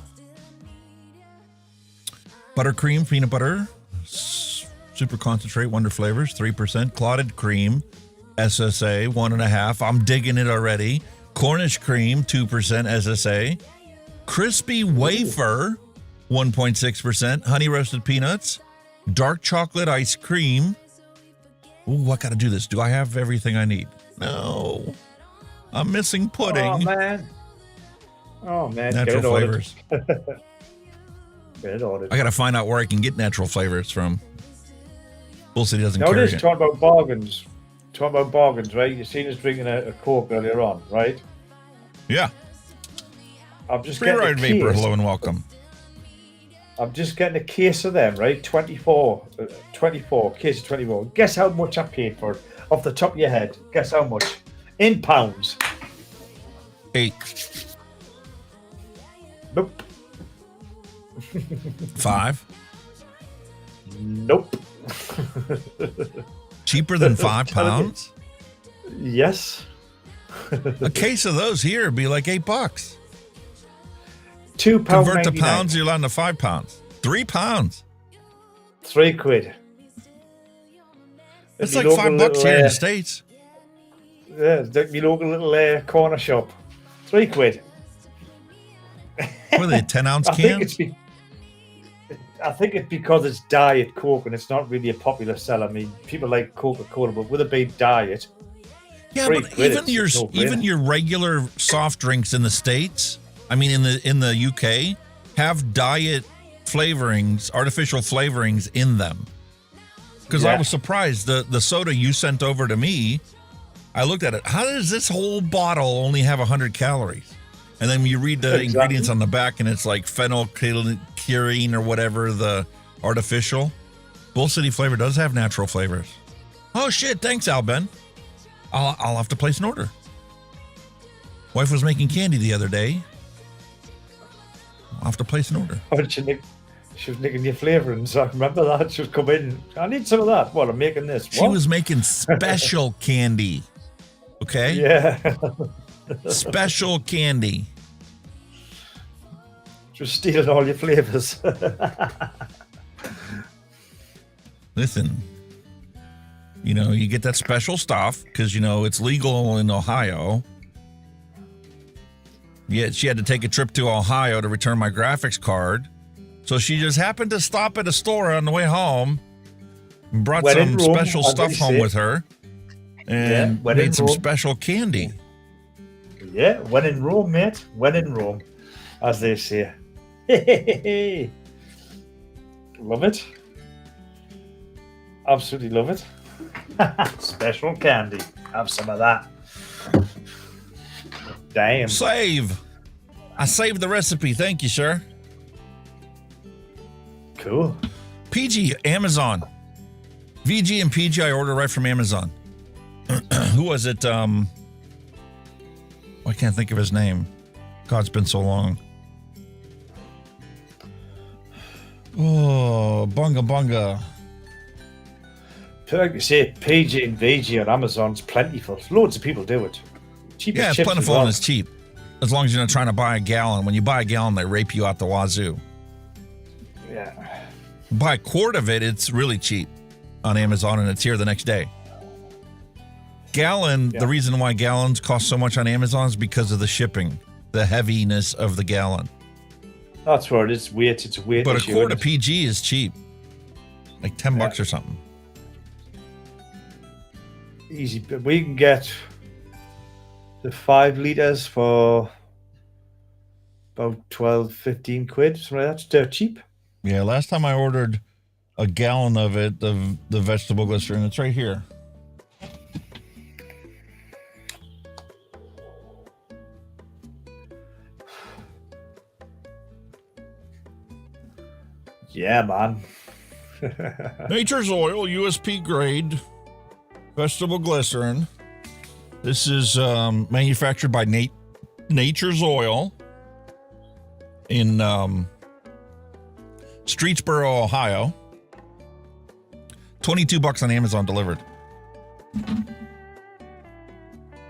Buttercream, peanut butter, super concentrate, wonder flavors, 3%. Clotted cream, SSA, 1.5. I'm digging it already. Cornish cream, 2% SSA. Crispy wafer, 1.6%. Honey roasted peanuts. Dark chocolate ice cream. Ooh, I gotta do this. Do I have everything I need? No. I'm missing pudding. Oh, man. Natural flavors. Get it ordered. I gotta find out where I can get natural flavors from. Bull City doesn't carry Nowadays, it. talking about bargains, right? You've seen us drinking a Coke earlier on, right? Yeah. I'm just Free Ride Vapor, hello and welcome. I'm just getting a case of them, right? 24, case of 24. Guess how much I paid for it? Off the top of your head. Guess how much? In pounds. 8. Nope. 5. Nope. Cheaper than £5? Yes. A case of those here would be like $8. £2. Convert to pounds, you're allowed to £5. £3. £3. It's like $5 here in the States. Yeah, it's like my local little corner shop. £3. What are they, 10-ounce cans? I think it's because it's Diet Coke and it's not really a popular seller. I mean, people like Coca-Cola, but with it being Diet, Yeah, £3 but even it's your no brainer. even your regular soft drinks in the States, I mean in the UK, have diet flavorings, artificial flavorings in them. Because I was surprised the soda you sent over to me, I looked at it. How does this whole bottle only have 100 calories? And then you read the ingredients on the back, and it's like phenylketonuria or whatever, the artificial. Bull City flavor does have natural flavors. Oh shit! Thanks, Al Ben. I'll have to place an order. Wife was making candy the other day. I'll have to place an order. Oh, she was nicking your flavorings. I remember that. She was coming in. I need some of that. What, I'm making this. She was making special candy. Okay? Yeah. Special candy. Just stealing all your flavors. Listen, you get that special stuff because, it's legal in Ohio. Yeah, she had to take a trip to Ohio to return my graphics card. So she just happened to stop at a store on the way home and brought some special stuff home with her and made some special candy. Yeah, when in Rome, mate. When in Rome, as they say. Love it. Absolutely love it. Special candy. Have some of that. Damn. Save. I saved the recipe. Thank you, sir. Cool. PG, Amazon. VG and PG I order right from Amazon. Who was it? I can't think of his name. God, it's been so long. Oh, bunga bunga. Like you say, PG and VG on Amazon's plentiful. Loads of people do it. Cheap yeah, as it's chips plentiful as well. and it's cheap. As long as you're not trying to buy a gallon. When you buy a gallon, they rape you out the wazoo. Yeah. Buy a quart of it, it's really cheap on Amazon, and it's here the next day. Gallon, the reason why gallons cost so much on Amazon is because of the shipping, the heaviness of the gallon. That's where it is. It's a weight But issue, a quart isn't of PG is cheap. Like $10 or something. Easy. But we can get the 5 litres for about 12, 15 quid. Something like that. It's dirt cheap. Yeah, last time I ordered a gallon of it, the vegetable glycerin, it's right here. Yeah, man. Nature's Oil, USP grade, vegetable glycerin. This is manufactured by Nature's Oil in Streetsboro, Ohio. $22 on Amazon delivered.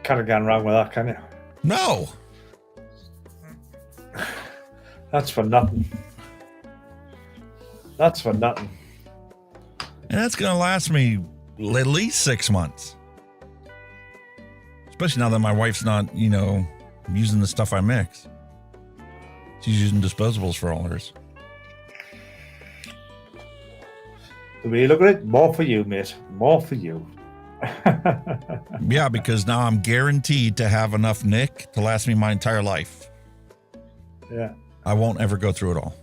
Can't have gone wrong with that, can you? No. That's for nothing. That's for nothing. And that's going to last me at least 6 months. Especially now that my wife's not, using the stuff I mix. She's using disposables for all hers. The way you look at it, more for you, mate. More for you. Yeah, because now I'm guaranteed to have enough Nick to last me my entire life. Yeah. I won't ever go through it all.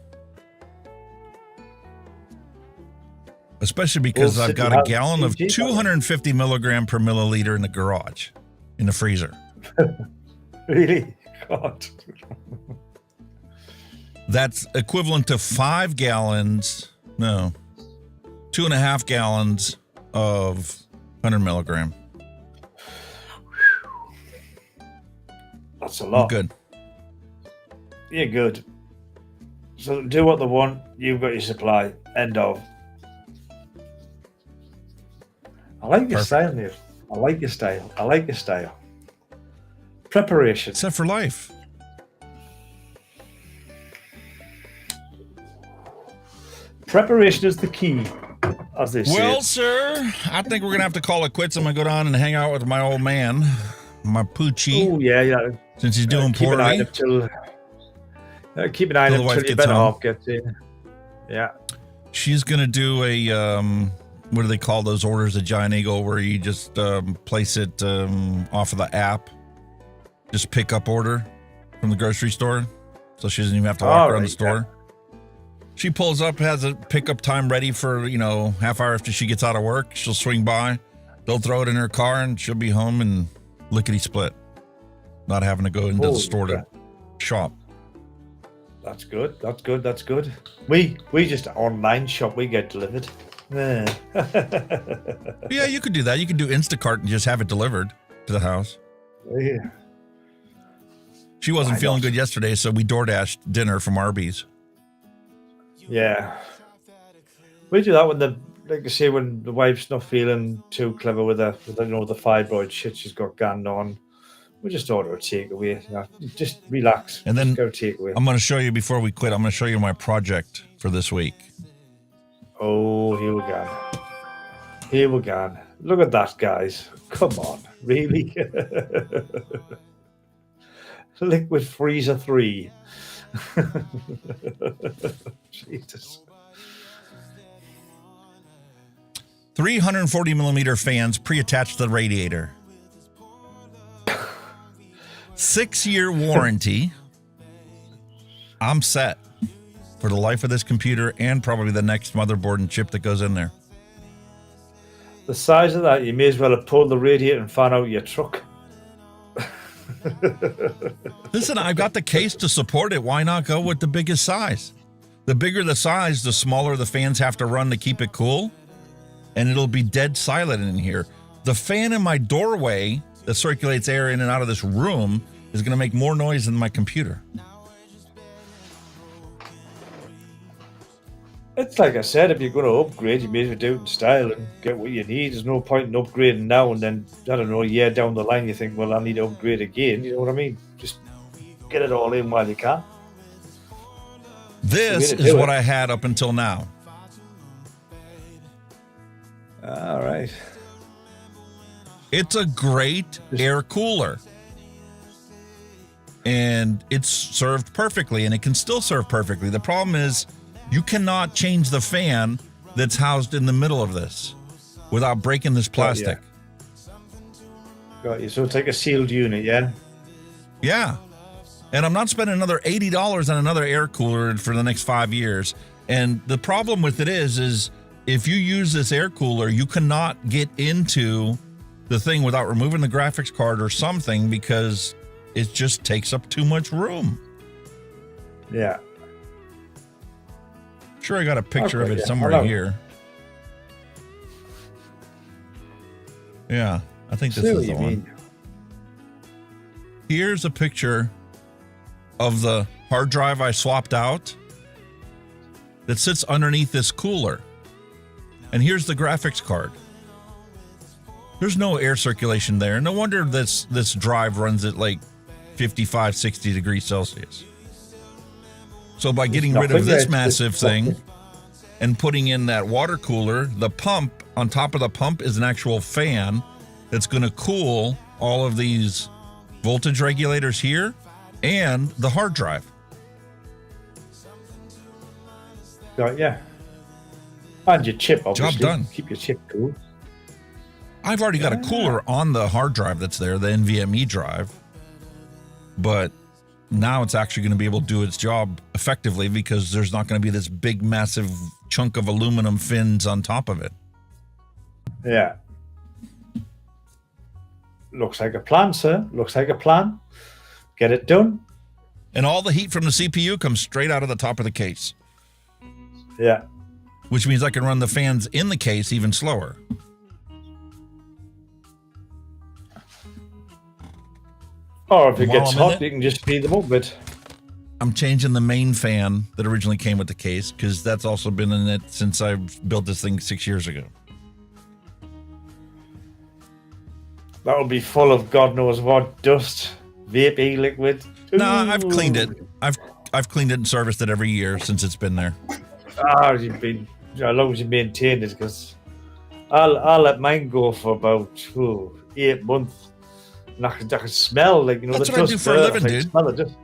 Especially because I've got a gallon of 250 milligram per milliliter in the garage, in the freezer. Really? God. That's equivalent to 5 gallons, 2.5 gallons of 100 milligram. That's a lot. Good. You're good. So do what they want. You've got your supply. End of. I like your style, mate. I like your style. I like your style. Preparation. Set for life. Preparation is the key, as they say. Well, sir, I think we're going to have to call it quits. I'm going to go down and hang out with my old man, my Poochie. Oh, yeah. Since he's doing poorly. Keep an eye on him until your better half gets in. Yeah. She's going to do a what do they call those orders at Giant Eagle where you just place it off of the app? Just pick up order from the grocery store. So she doesn't even have to walk around the store. Yeah. She pulls up, has a pickup time ready for, half hour after she gets out of work. She'll swing by. They'll throw it in her car and she'll be home and lickety split. Not having to go into the store to shop. That's good. That's good. That's good. We just online shop. We get delivered. Yeah, you could do that. You could do Instacart and just have it delivered to the house. Yeah. She wasn't feeling good yesterday, so we DoorDashed dinner from Arby's. Yeah. We do that when when the wife's not feeling too clever with the fibroid shit she's got going on. We just order a takeaway. Just relax. And then go takeaway. I'm going to show you before we quit. I'm going to show you my project for this week. Oh, here we go. Here we go. Look at that, guys. Come on, really? Liquid Freezer 3. Jesus. 340 millimeter fans pre-attached to the radiator. 6-year warranty. I'm set for the life of this computer and probably the next motherboard and chip that goes in there. The size of that, you may as well have pulled the radiator and fan out your truck. Listen, I've got the case to support it. Why not go with the biggest size? The bigger the size, the smaller the fans have to run to keep it cool. And it'll be dead silent in here. The fan in my doorway that circulates air in and out of this room is going to make more noise than my computer. It's like I said, if you're going to upgrade, you may as well do it in style and get what you need. There's no point in upgrading now and then, I don't know, a year down the line you think, well, I need to upgrade again. You know what I mean? Just get it all in while you can. This is what I had up until now. All right. It's a great air cooler. And it's served perfectly, and it can still serve perfectly. The problem is you cannot change the fan that's housed in the middle of this without breaking this plastic. Got you. So it's like a sealed unit, yeah? Yeah. And I'm not spending another $80 on another air cooler for the next 5 years. And the problem with it is if you use this air cooler, you cannot get into the thing without removing the graphics card or something because it just takes up too much room. Yeah. Sure, I got a picture of it somewhere here. Yeah, I think this is the one. Here's a picture of the hard drive I swapped out that sits underneath this cooler. And here's the graphics card. There's no air circulation there. No wonder this drive runs at like 55, 60 degrees Celsius. So by getting rid of this massive thing and putting in that water cooler, the pump, on top of the pump is an actual fan that's going to cool all of these voltage regulators here and the hard drive. Yeah. And your chip, obviously. Job done. Keep your chip cool. I've already got a cooler on the hard drive that's there, the NVMe drive. But now it's actually going to be able to do its job effectively because there's not going to be this big, massive chunk of aluminum fins on top of it. Yeah. Looks like a plan, sir. Looks like a plan. Get it done. And all the heat from the CPU comes straight out of the top of the case. Yeah. Which means I can run the fans in the case even slower. Or if it gets hot, you can just speed them up a bit. I'm changing the main fan that originally came with the case because that's also been in it since I built this thing 6 years ago. That'll be full of God knows what dust, vape liquid. Nah, I've cleaned it. I've cleaned it and serviced it every year since it's been there. You've been as long as you maintain it, because I'll let mine go for about 8 months. And I can smell, like, you know, that's the what I dust do for a living, dude. Smell it just.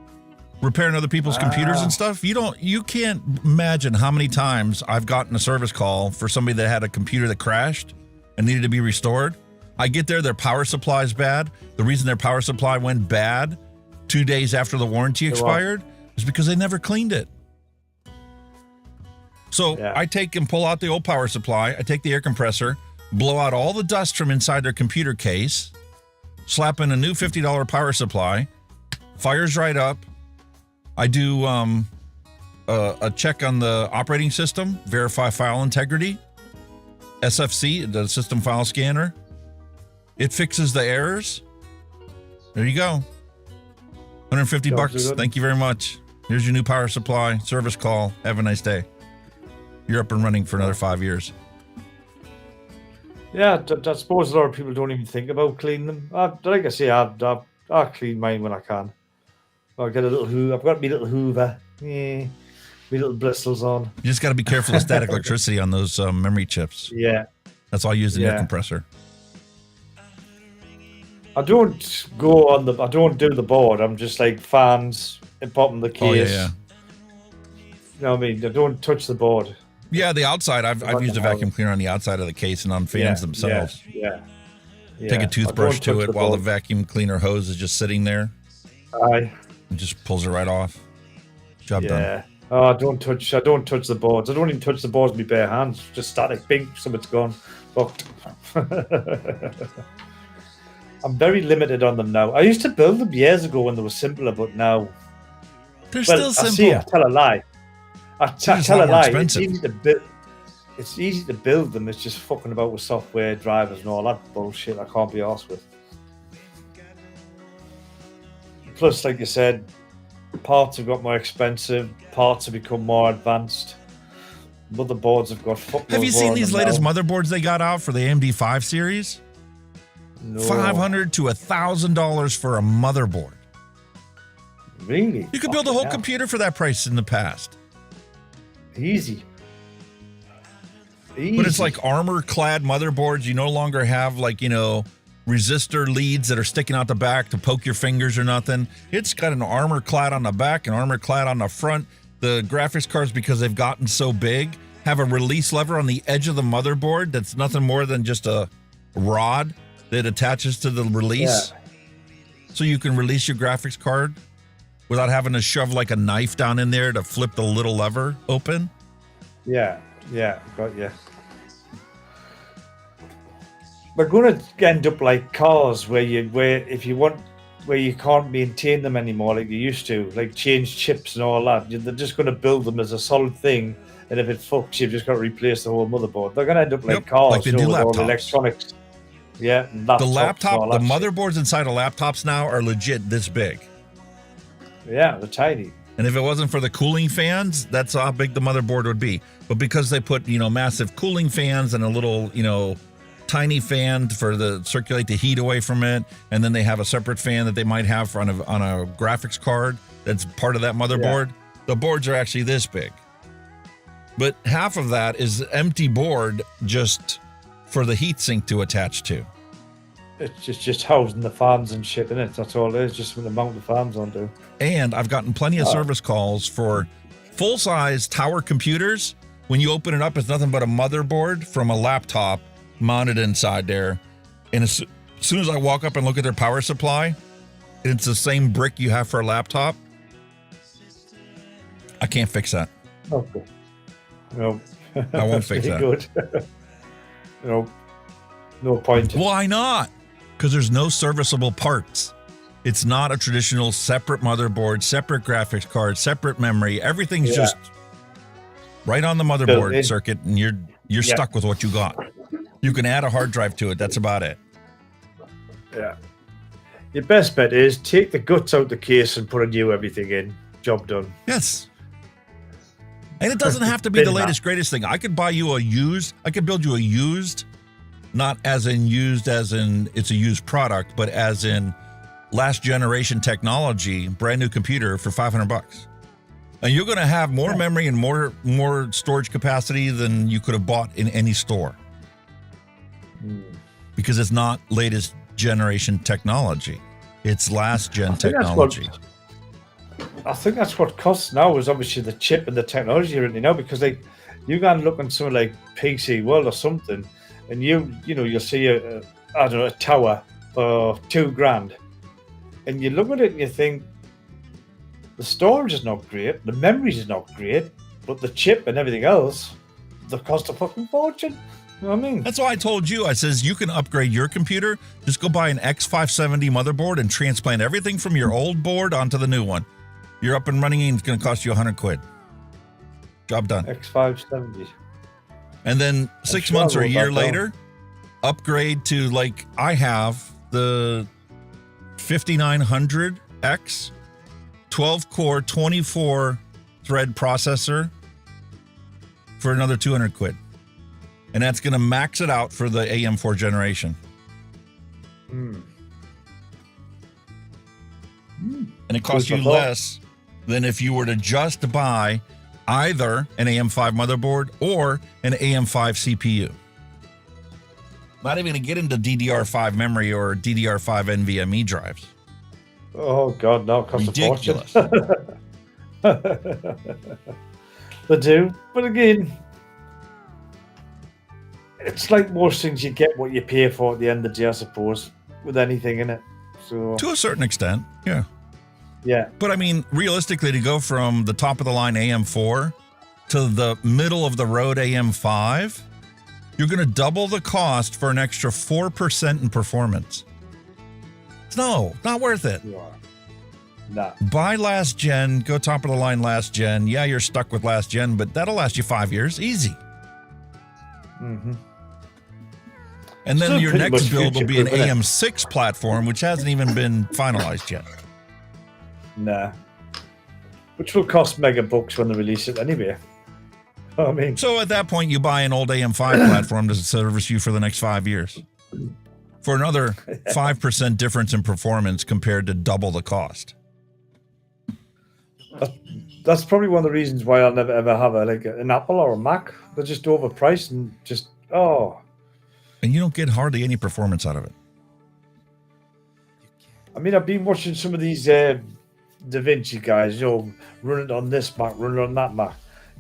repairing other people's computers and stuff. You can't imagine how many times I've gotten a service call for somebody that had a computer that crashed and needed to be restored. I get there, their power supply is bad. The reason their power supply went bad 2 days after the warranty expired is because they never cleaned it. So I take and pull out the old power supply. I take the air compressor, blow out all the dust from inside their computer case, slap in a new $50 power supply, fires right up. I do a check on the operating system, verify file integrity, SFC, the system file scanner. It fixes the errors. There you go. 150 bucks. Thank you very much. Here's your new power supply, service call. Have a nice day. You're up and running for another 5 years. Yeah, I suppose a lot of people don't even think about cleaning them. Like I say, I clean mine when I can. I get a little Hoover. I've got my little Hoover. Yeah, my little bristles on. You just got to be careful of static electricity on those memory chips. Yeah. That's all I use the air compressor. I don't go on I don't do the board. I'm just like fans and popping the case. Oh, yeah. You know what I mean? I don't touch the board. Yeah, the outside. I've used a vacuum cleaner on the outside of the case and on fans themselves. Yeah. Take a toothbrush to it while the vacuum cleaner hose is just sitting there. Aye. It just pulls it right off. Job done. Oh, I don't touch the boards. I don't even touch the boards with my bare hands. Just static. Bing, something's gone. Fucked. I'm very limited on them now. I used to build them years ago when they were simpler, but now they're still simple. I tell a lie. I tell a lie. It's easy to build. It's easy to build them. It's just fucking about with software drivers and all that bullshit. I can't be arsed with. Plus, like you said, parts have got more expensive. Parts have become more advanced. Motherboards have got. Have you seen these latest motherboards they got out for the AMD 5 series? No. $500 to $1,000 for a motherboard. Really? You could build a whole computer for that price in the past. Easy. But it's like armor-clad motherboards. You no longer have like, resistor leads that are sticking out the back to poke your fingers or nothing. It's got an armor-clad on the back and armor-clad on the front. The graphics cards, because they've gotten so big, have a release lever on the edge of the motherboard that's nothing more than just a rod that attaches to the release. So you can release your graphics card without having to shove like a knife down in there to flip the little lever open. Yeah, got you. We're going to end up like cars where you can't maintain them anymore like you used to, like change chips and all that. They're just going to build them as a solid thing, and if it fucks, you've just got to replace the whole motherboard. They're going to end up like cars, like they do with all laptops. the electronics. Yeah, the motherboards inside of laptops now are legit this big. Yeah, they're tiny. And if it wasn't for the cooling fans, that's how big the motherboard would be. But because they put, massive cooling fans and a little, tiny fan for circulate the heat away from it, and then they have a separate fan that they might have on a graphics card that's part of that motherboard. The boards are actually this big. But half of that is empty board just for the heatsink to attach to. It's just housing the fans and shit in it. That's all it is. Just to mount the fans onto. And I've gotten plenty of service calls for full-size tower computers. When you open it up, it's nothing but a motherboard from a laptop mounted inside there. And as soon as I walk up and look at their power supply, it's the same brick you have for a laptop. I can't fix that. Okay. No. I won't fix that. Good. No point. Why not? Because there's no serviceable parts. It's not a traditional separate motherboard, separate graphics card, separate memory. Everything's just right on the motherboard circuit, and you're stuck with what you got. You can add a hard drive to it. That's about it. Yeah. Your best bet is take the guts out the case and put a new everything in. Job done. Yes. And it doesn't have to be the latest, greatest thing. I could buy you I could build you a used, not as in used as in it's a used product, but as in last generation technology, brand new computer for $500. And you're going to have more memory and more storage capacity than you could have bought in any store. Because it's not latest generation technology. It's last gen technology. I think that's what costs now is obviously the chip and the technology you're into now, because like you can look on something like PC World or something, and you'll see a tower for $2,000, and you look at it and you think the storage is not great, the memory is not great, but the chip and everything else, they cost a fucking fortune. You know what I mean? That's why I told you. I says you can upgrade your computer. Just go buy an X570 motherboard and transplant everything from your old board onto the new one. You're up and running, and it's going to cost you $100. Job done. X570. And then 6 months or a year later, upgrade to, like I have, the 5900X, 12-core, 24-thread processor for another $200. And that's going to max it out for the AM4 generation. And it costs you less than if you were to just buy either an AM5 motherboard or an AM5 CPU. Not even going to get into DDR5 memory or DDR5 NVMe drives. Oh, God, no. It costs ridiculous. A fortune. They do. But again, it's like most things, you get what you pay for at the end of the day, I suppose, with anything in it. So to a certain extent, yeah. Yeah. But I mean, realistically, to go from the top of the line AM4 to the middle of the road AM5, you're going to double the cost for an extra 4% in performance. No, not worth it. No. Buy last gen, go top of the line last gen. Yeah, you're stuck with last gen, but that'll last you 5 years. Easy. Mm-hmm. And then Still your pretty next much build will be an future-proof, isn't it? AM6 platform, which hasn't even been finalized yet. Nah. Which will cost mega bucks when they release it anyway. I mean, so at that point, you buy an old AM5 platform to service you for the next 5 years for another 5% difference in performance compared to double the cost. That's probably one of the reasons why I'll never ever have an Apple or a Mac. They're just overpriced and just and you don't get hardly any performance out of it. I mean, I've been watching some of these DaVinci guys, run it on this Mac, run it on that Mac.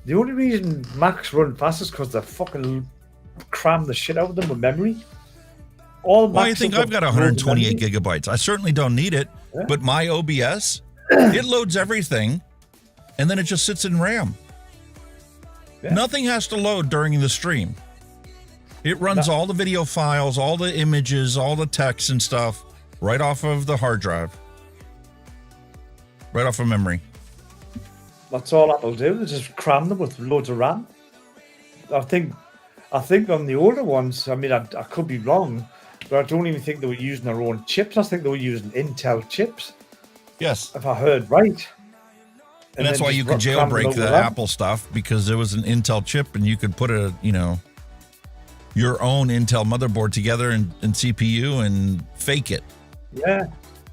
The only reason Macs run fast is because they fucking cram the shit out of them with memory. Well, I think I've got 128 gigabytes. I certainly don't need it, but my OBS, it loads everything, and then it just sits in RAM. Yeah. Nothing has to load during the stream. It runs all the video files, all the images, all the text and stuff right off of the hard drive, right off of memory. That's all Apple do. They just cram them with loads of RAM. I think on the older ones, I mean, I could be wrong, but I don't even think they were using their own chips. I think they were using Intel chips. Yes. If I heard right. And that's why you could jailbreak the Apple stuff, because there was an Intel chip and you could put your own Intel motherboard together and CPU and fake it. Yeah.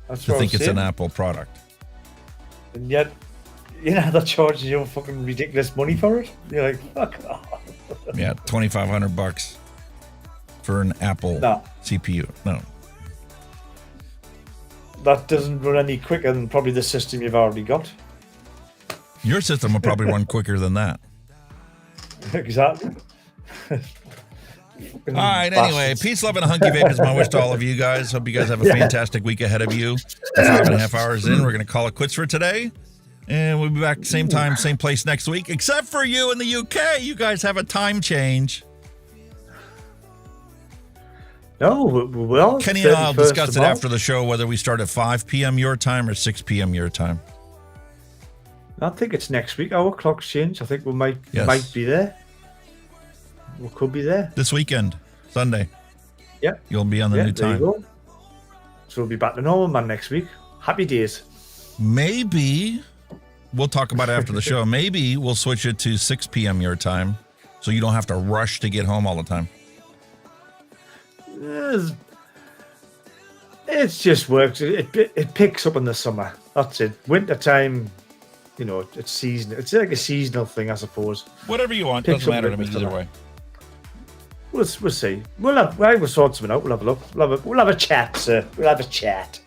That's to what think I'm it's saying. an Apple product. And yet, they're charging you fucking ridiculous money for it. You're like, fuck off. Yeah, $2,500 for an Apple CPU. No. That doesn't run any quicker than probably the system you've already got. Your system will probably run quicker than that. Exactly. All right, anyway, peace, love, and a hunky vape is my wish to all of you guys. Hope you guys have a fantastic week ahead of you. 5.5 hours in, we're going to call it quits for today. And we'll be back same time, same place next week, except for you in the UK. You guys have a time change. No, well, Kenny and I'll discuss it after the show, whether we start at 5 p.m. your time or 6 p.m. your time. I think it's next week. Our clocks change. I think we might be there. We could be there. This weekend, Sunday. Yeah. You'll be on the new there time. You go. So we'll be back to normal, man, next week. Happy days. Maybe, we'll talk about it after the show. Maybe we'll switch it to 6 p.m. your time so you don't have to rush to get home all the time. It just works. It picks up in the summer. That's it. Winter time, it's seasonal. It's like a seasonal thing, I suppose. Whatever you want. Picks Doesn't up matter to in me the either summer. way. We'll see. We'll sort something out. We'll have a look. We'll have a chat, sir. We'll have a chat.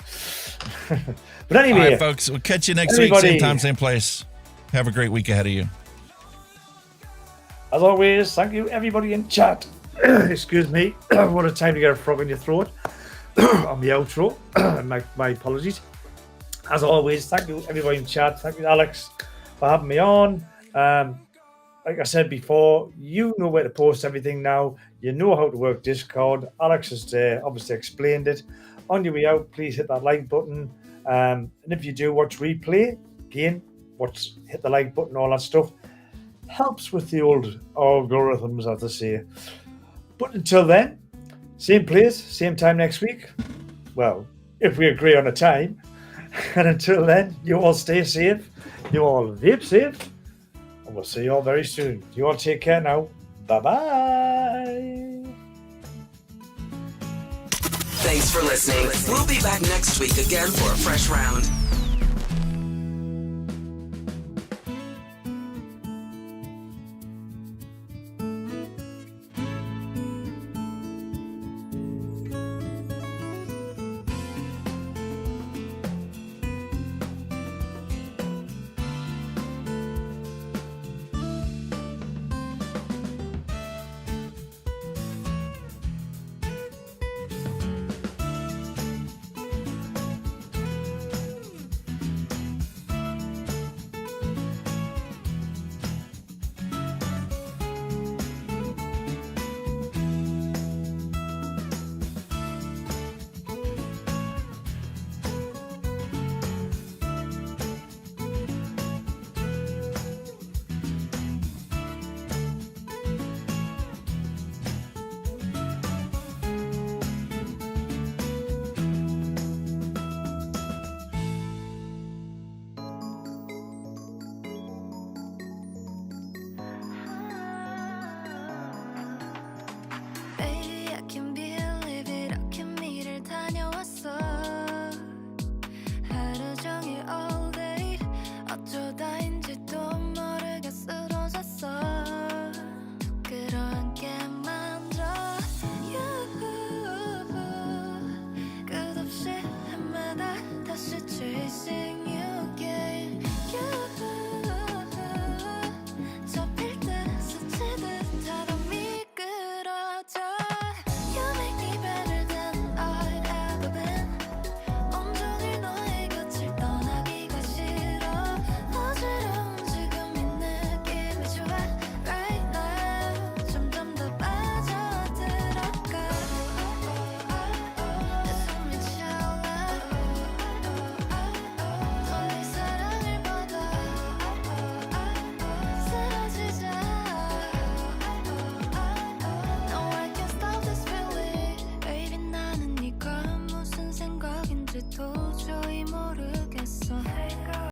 But anyway, all right, folks, we'll catch you next week, same time, same place. Have a great week ahead of you. As always, thank you everybody in chat. Excuse me, what a time to get a frog in your throat on the outro. my apologies. As always, thank you everybody in chat. Thank you, Alex, for having me on. Like I said before, you know where to post everything now. You know how to work Discord. Alex has obviously explained it. On your way out, please hit that like button. And if you do watch replay, again, hit the like button, all that stuff. Helps with the old algorithms, as they say. But until then, same place, same time next week. Well, if we agree on a time. And until then, you all stay safe. You all vape safe. And we'll see you all very soon. You all take care now. Bye-bye. Thanks for listening. We'll be back next week again for a fresh round.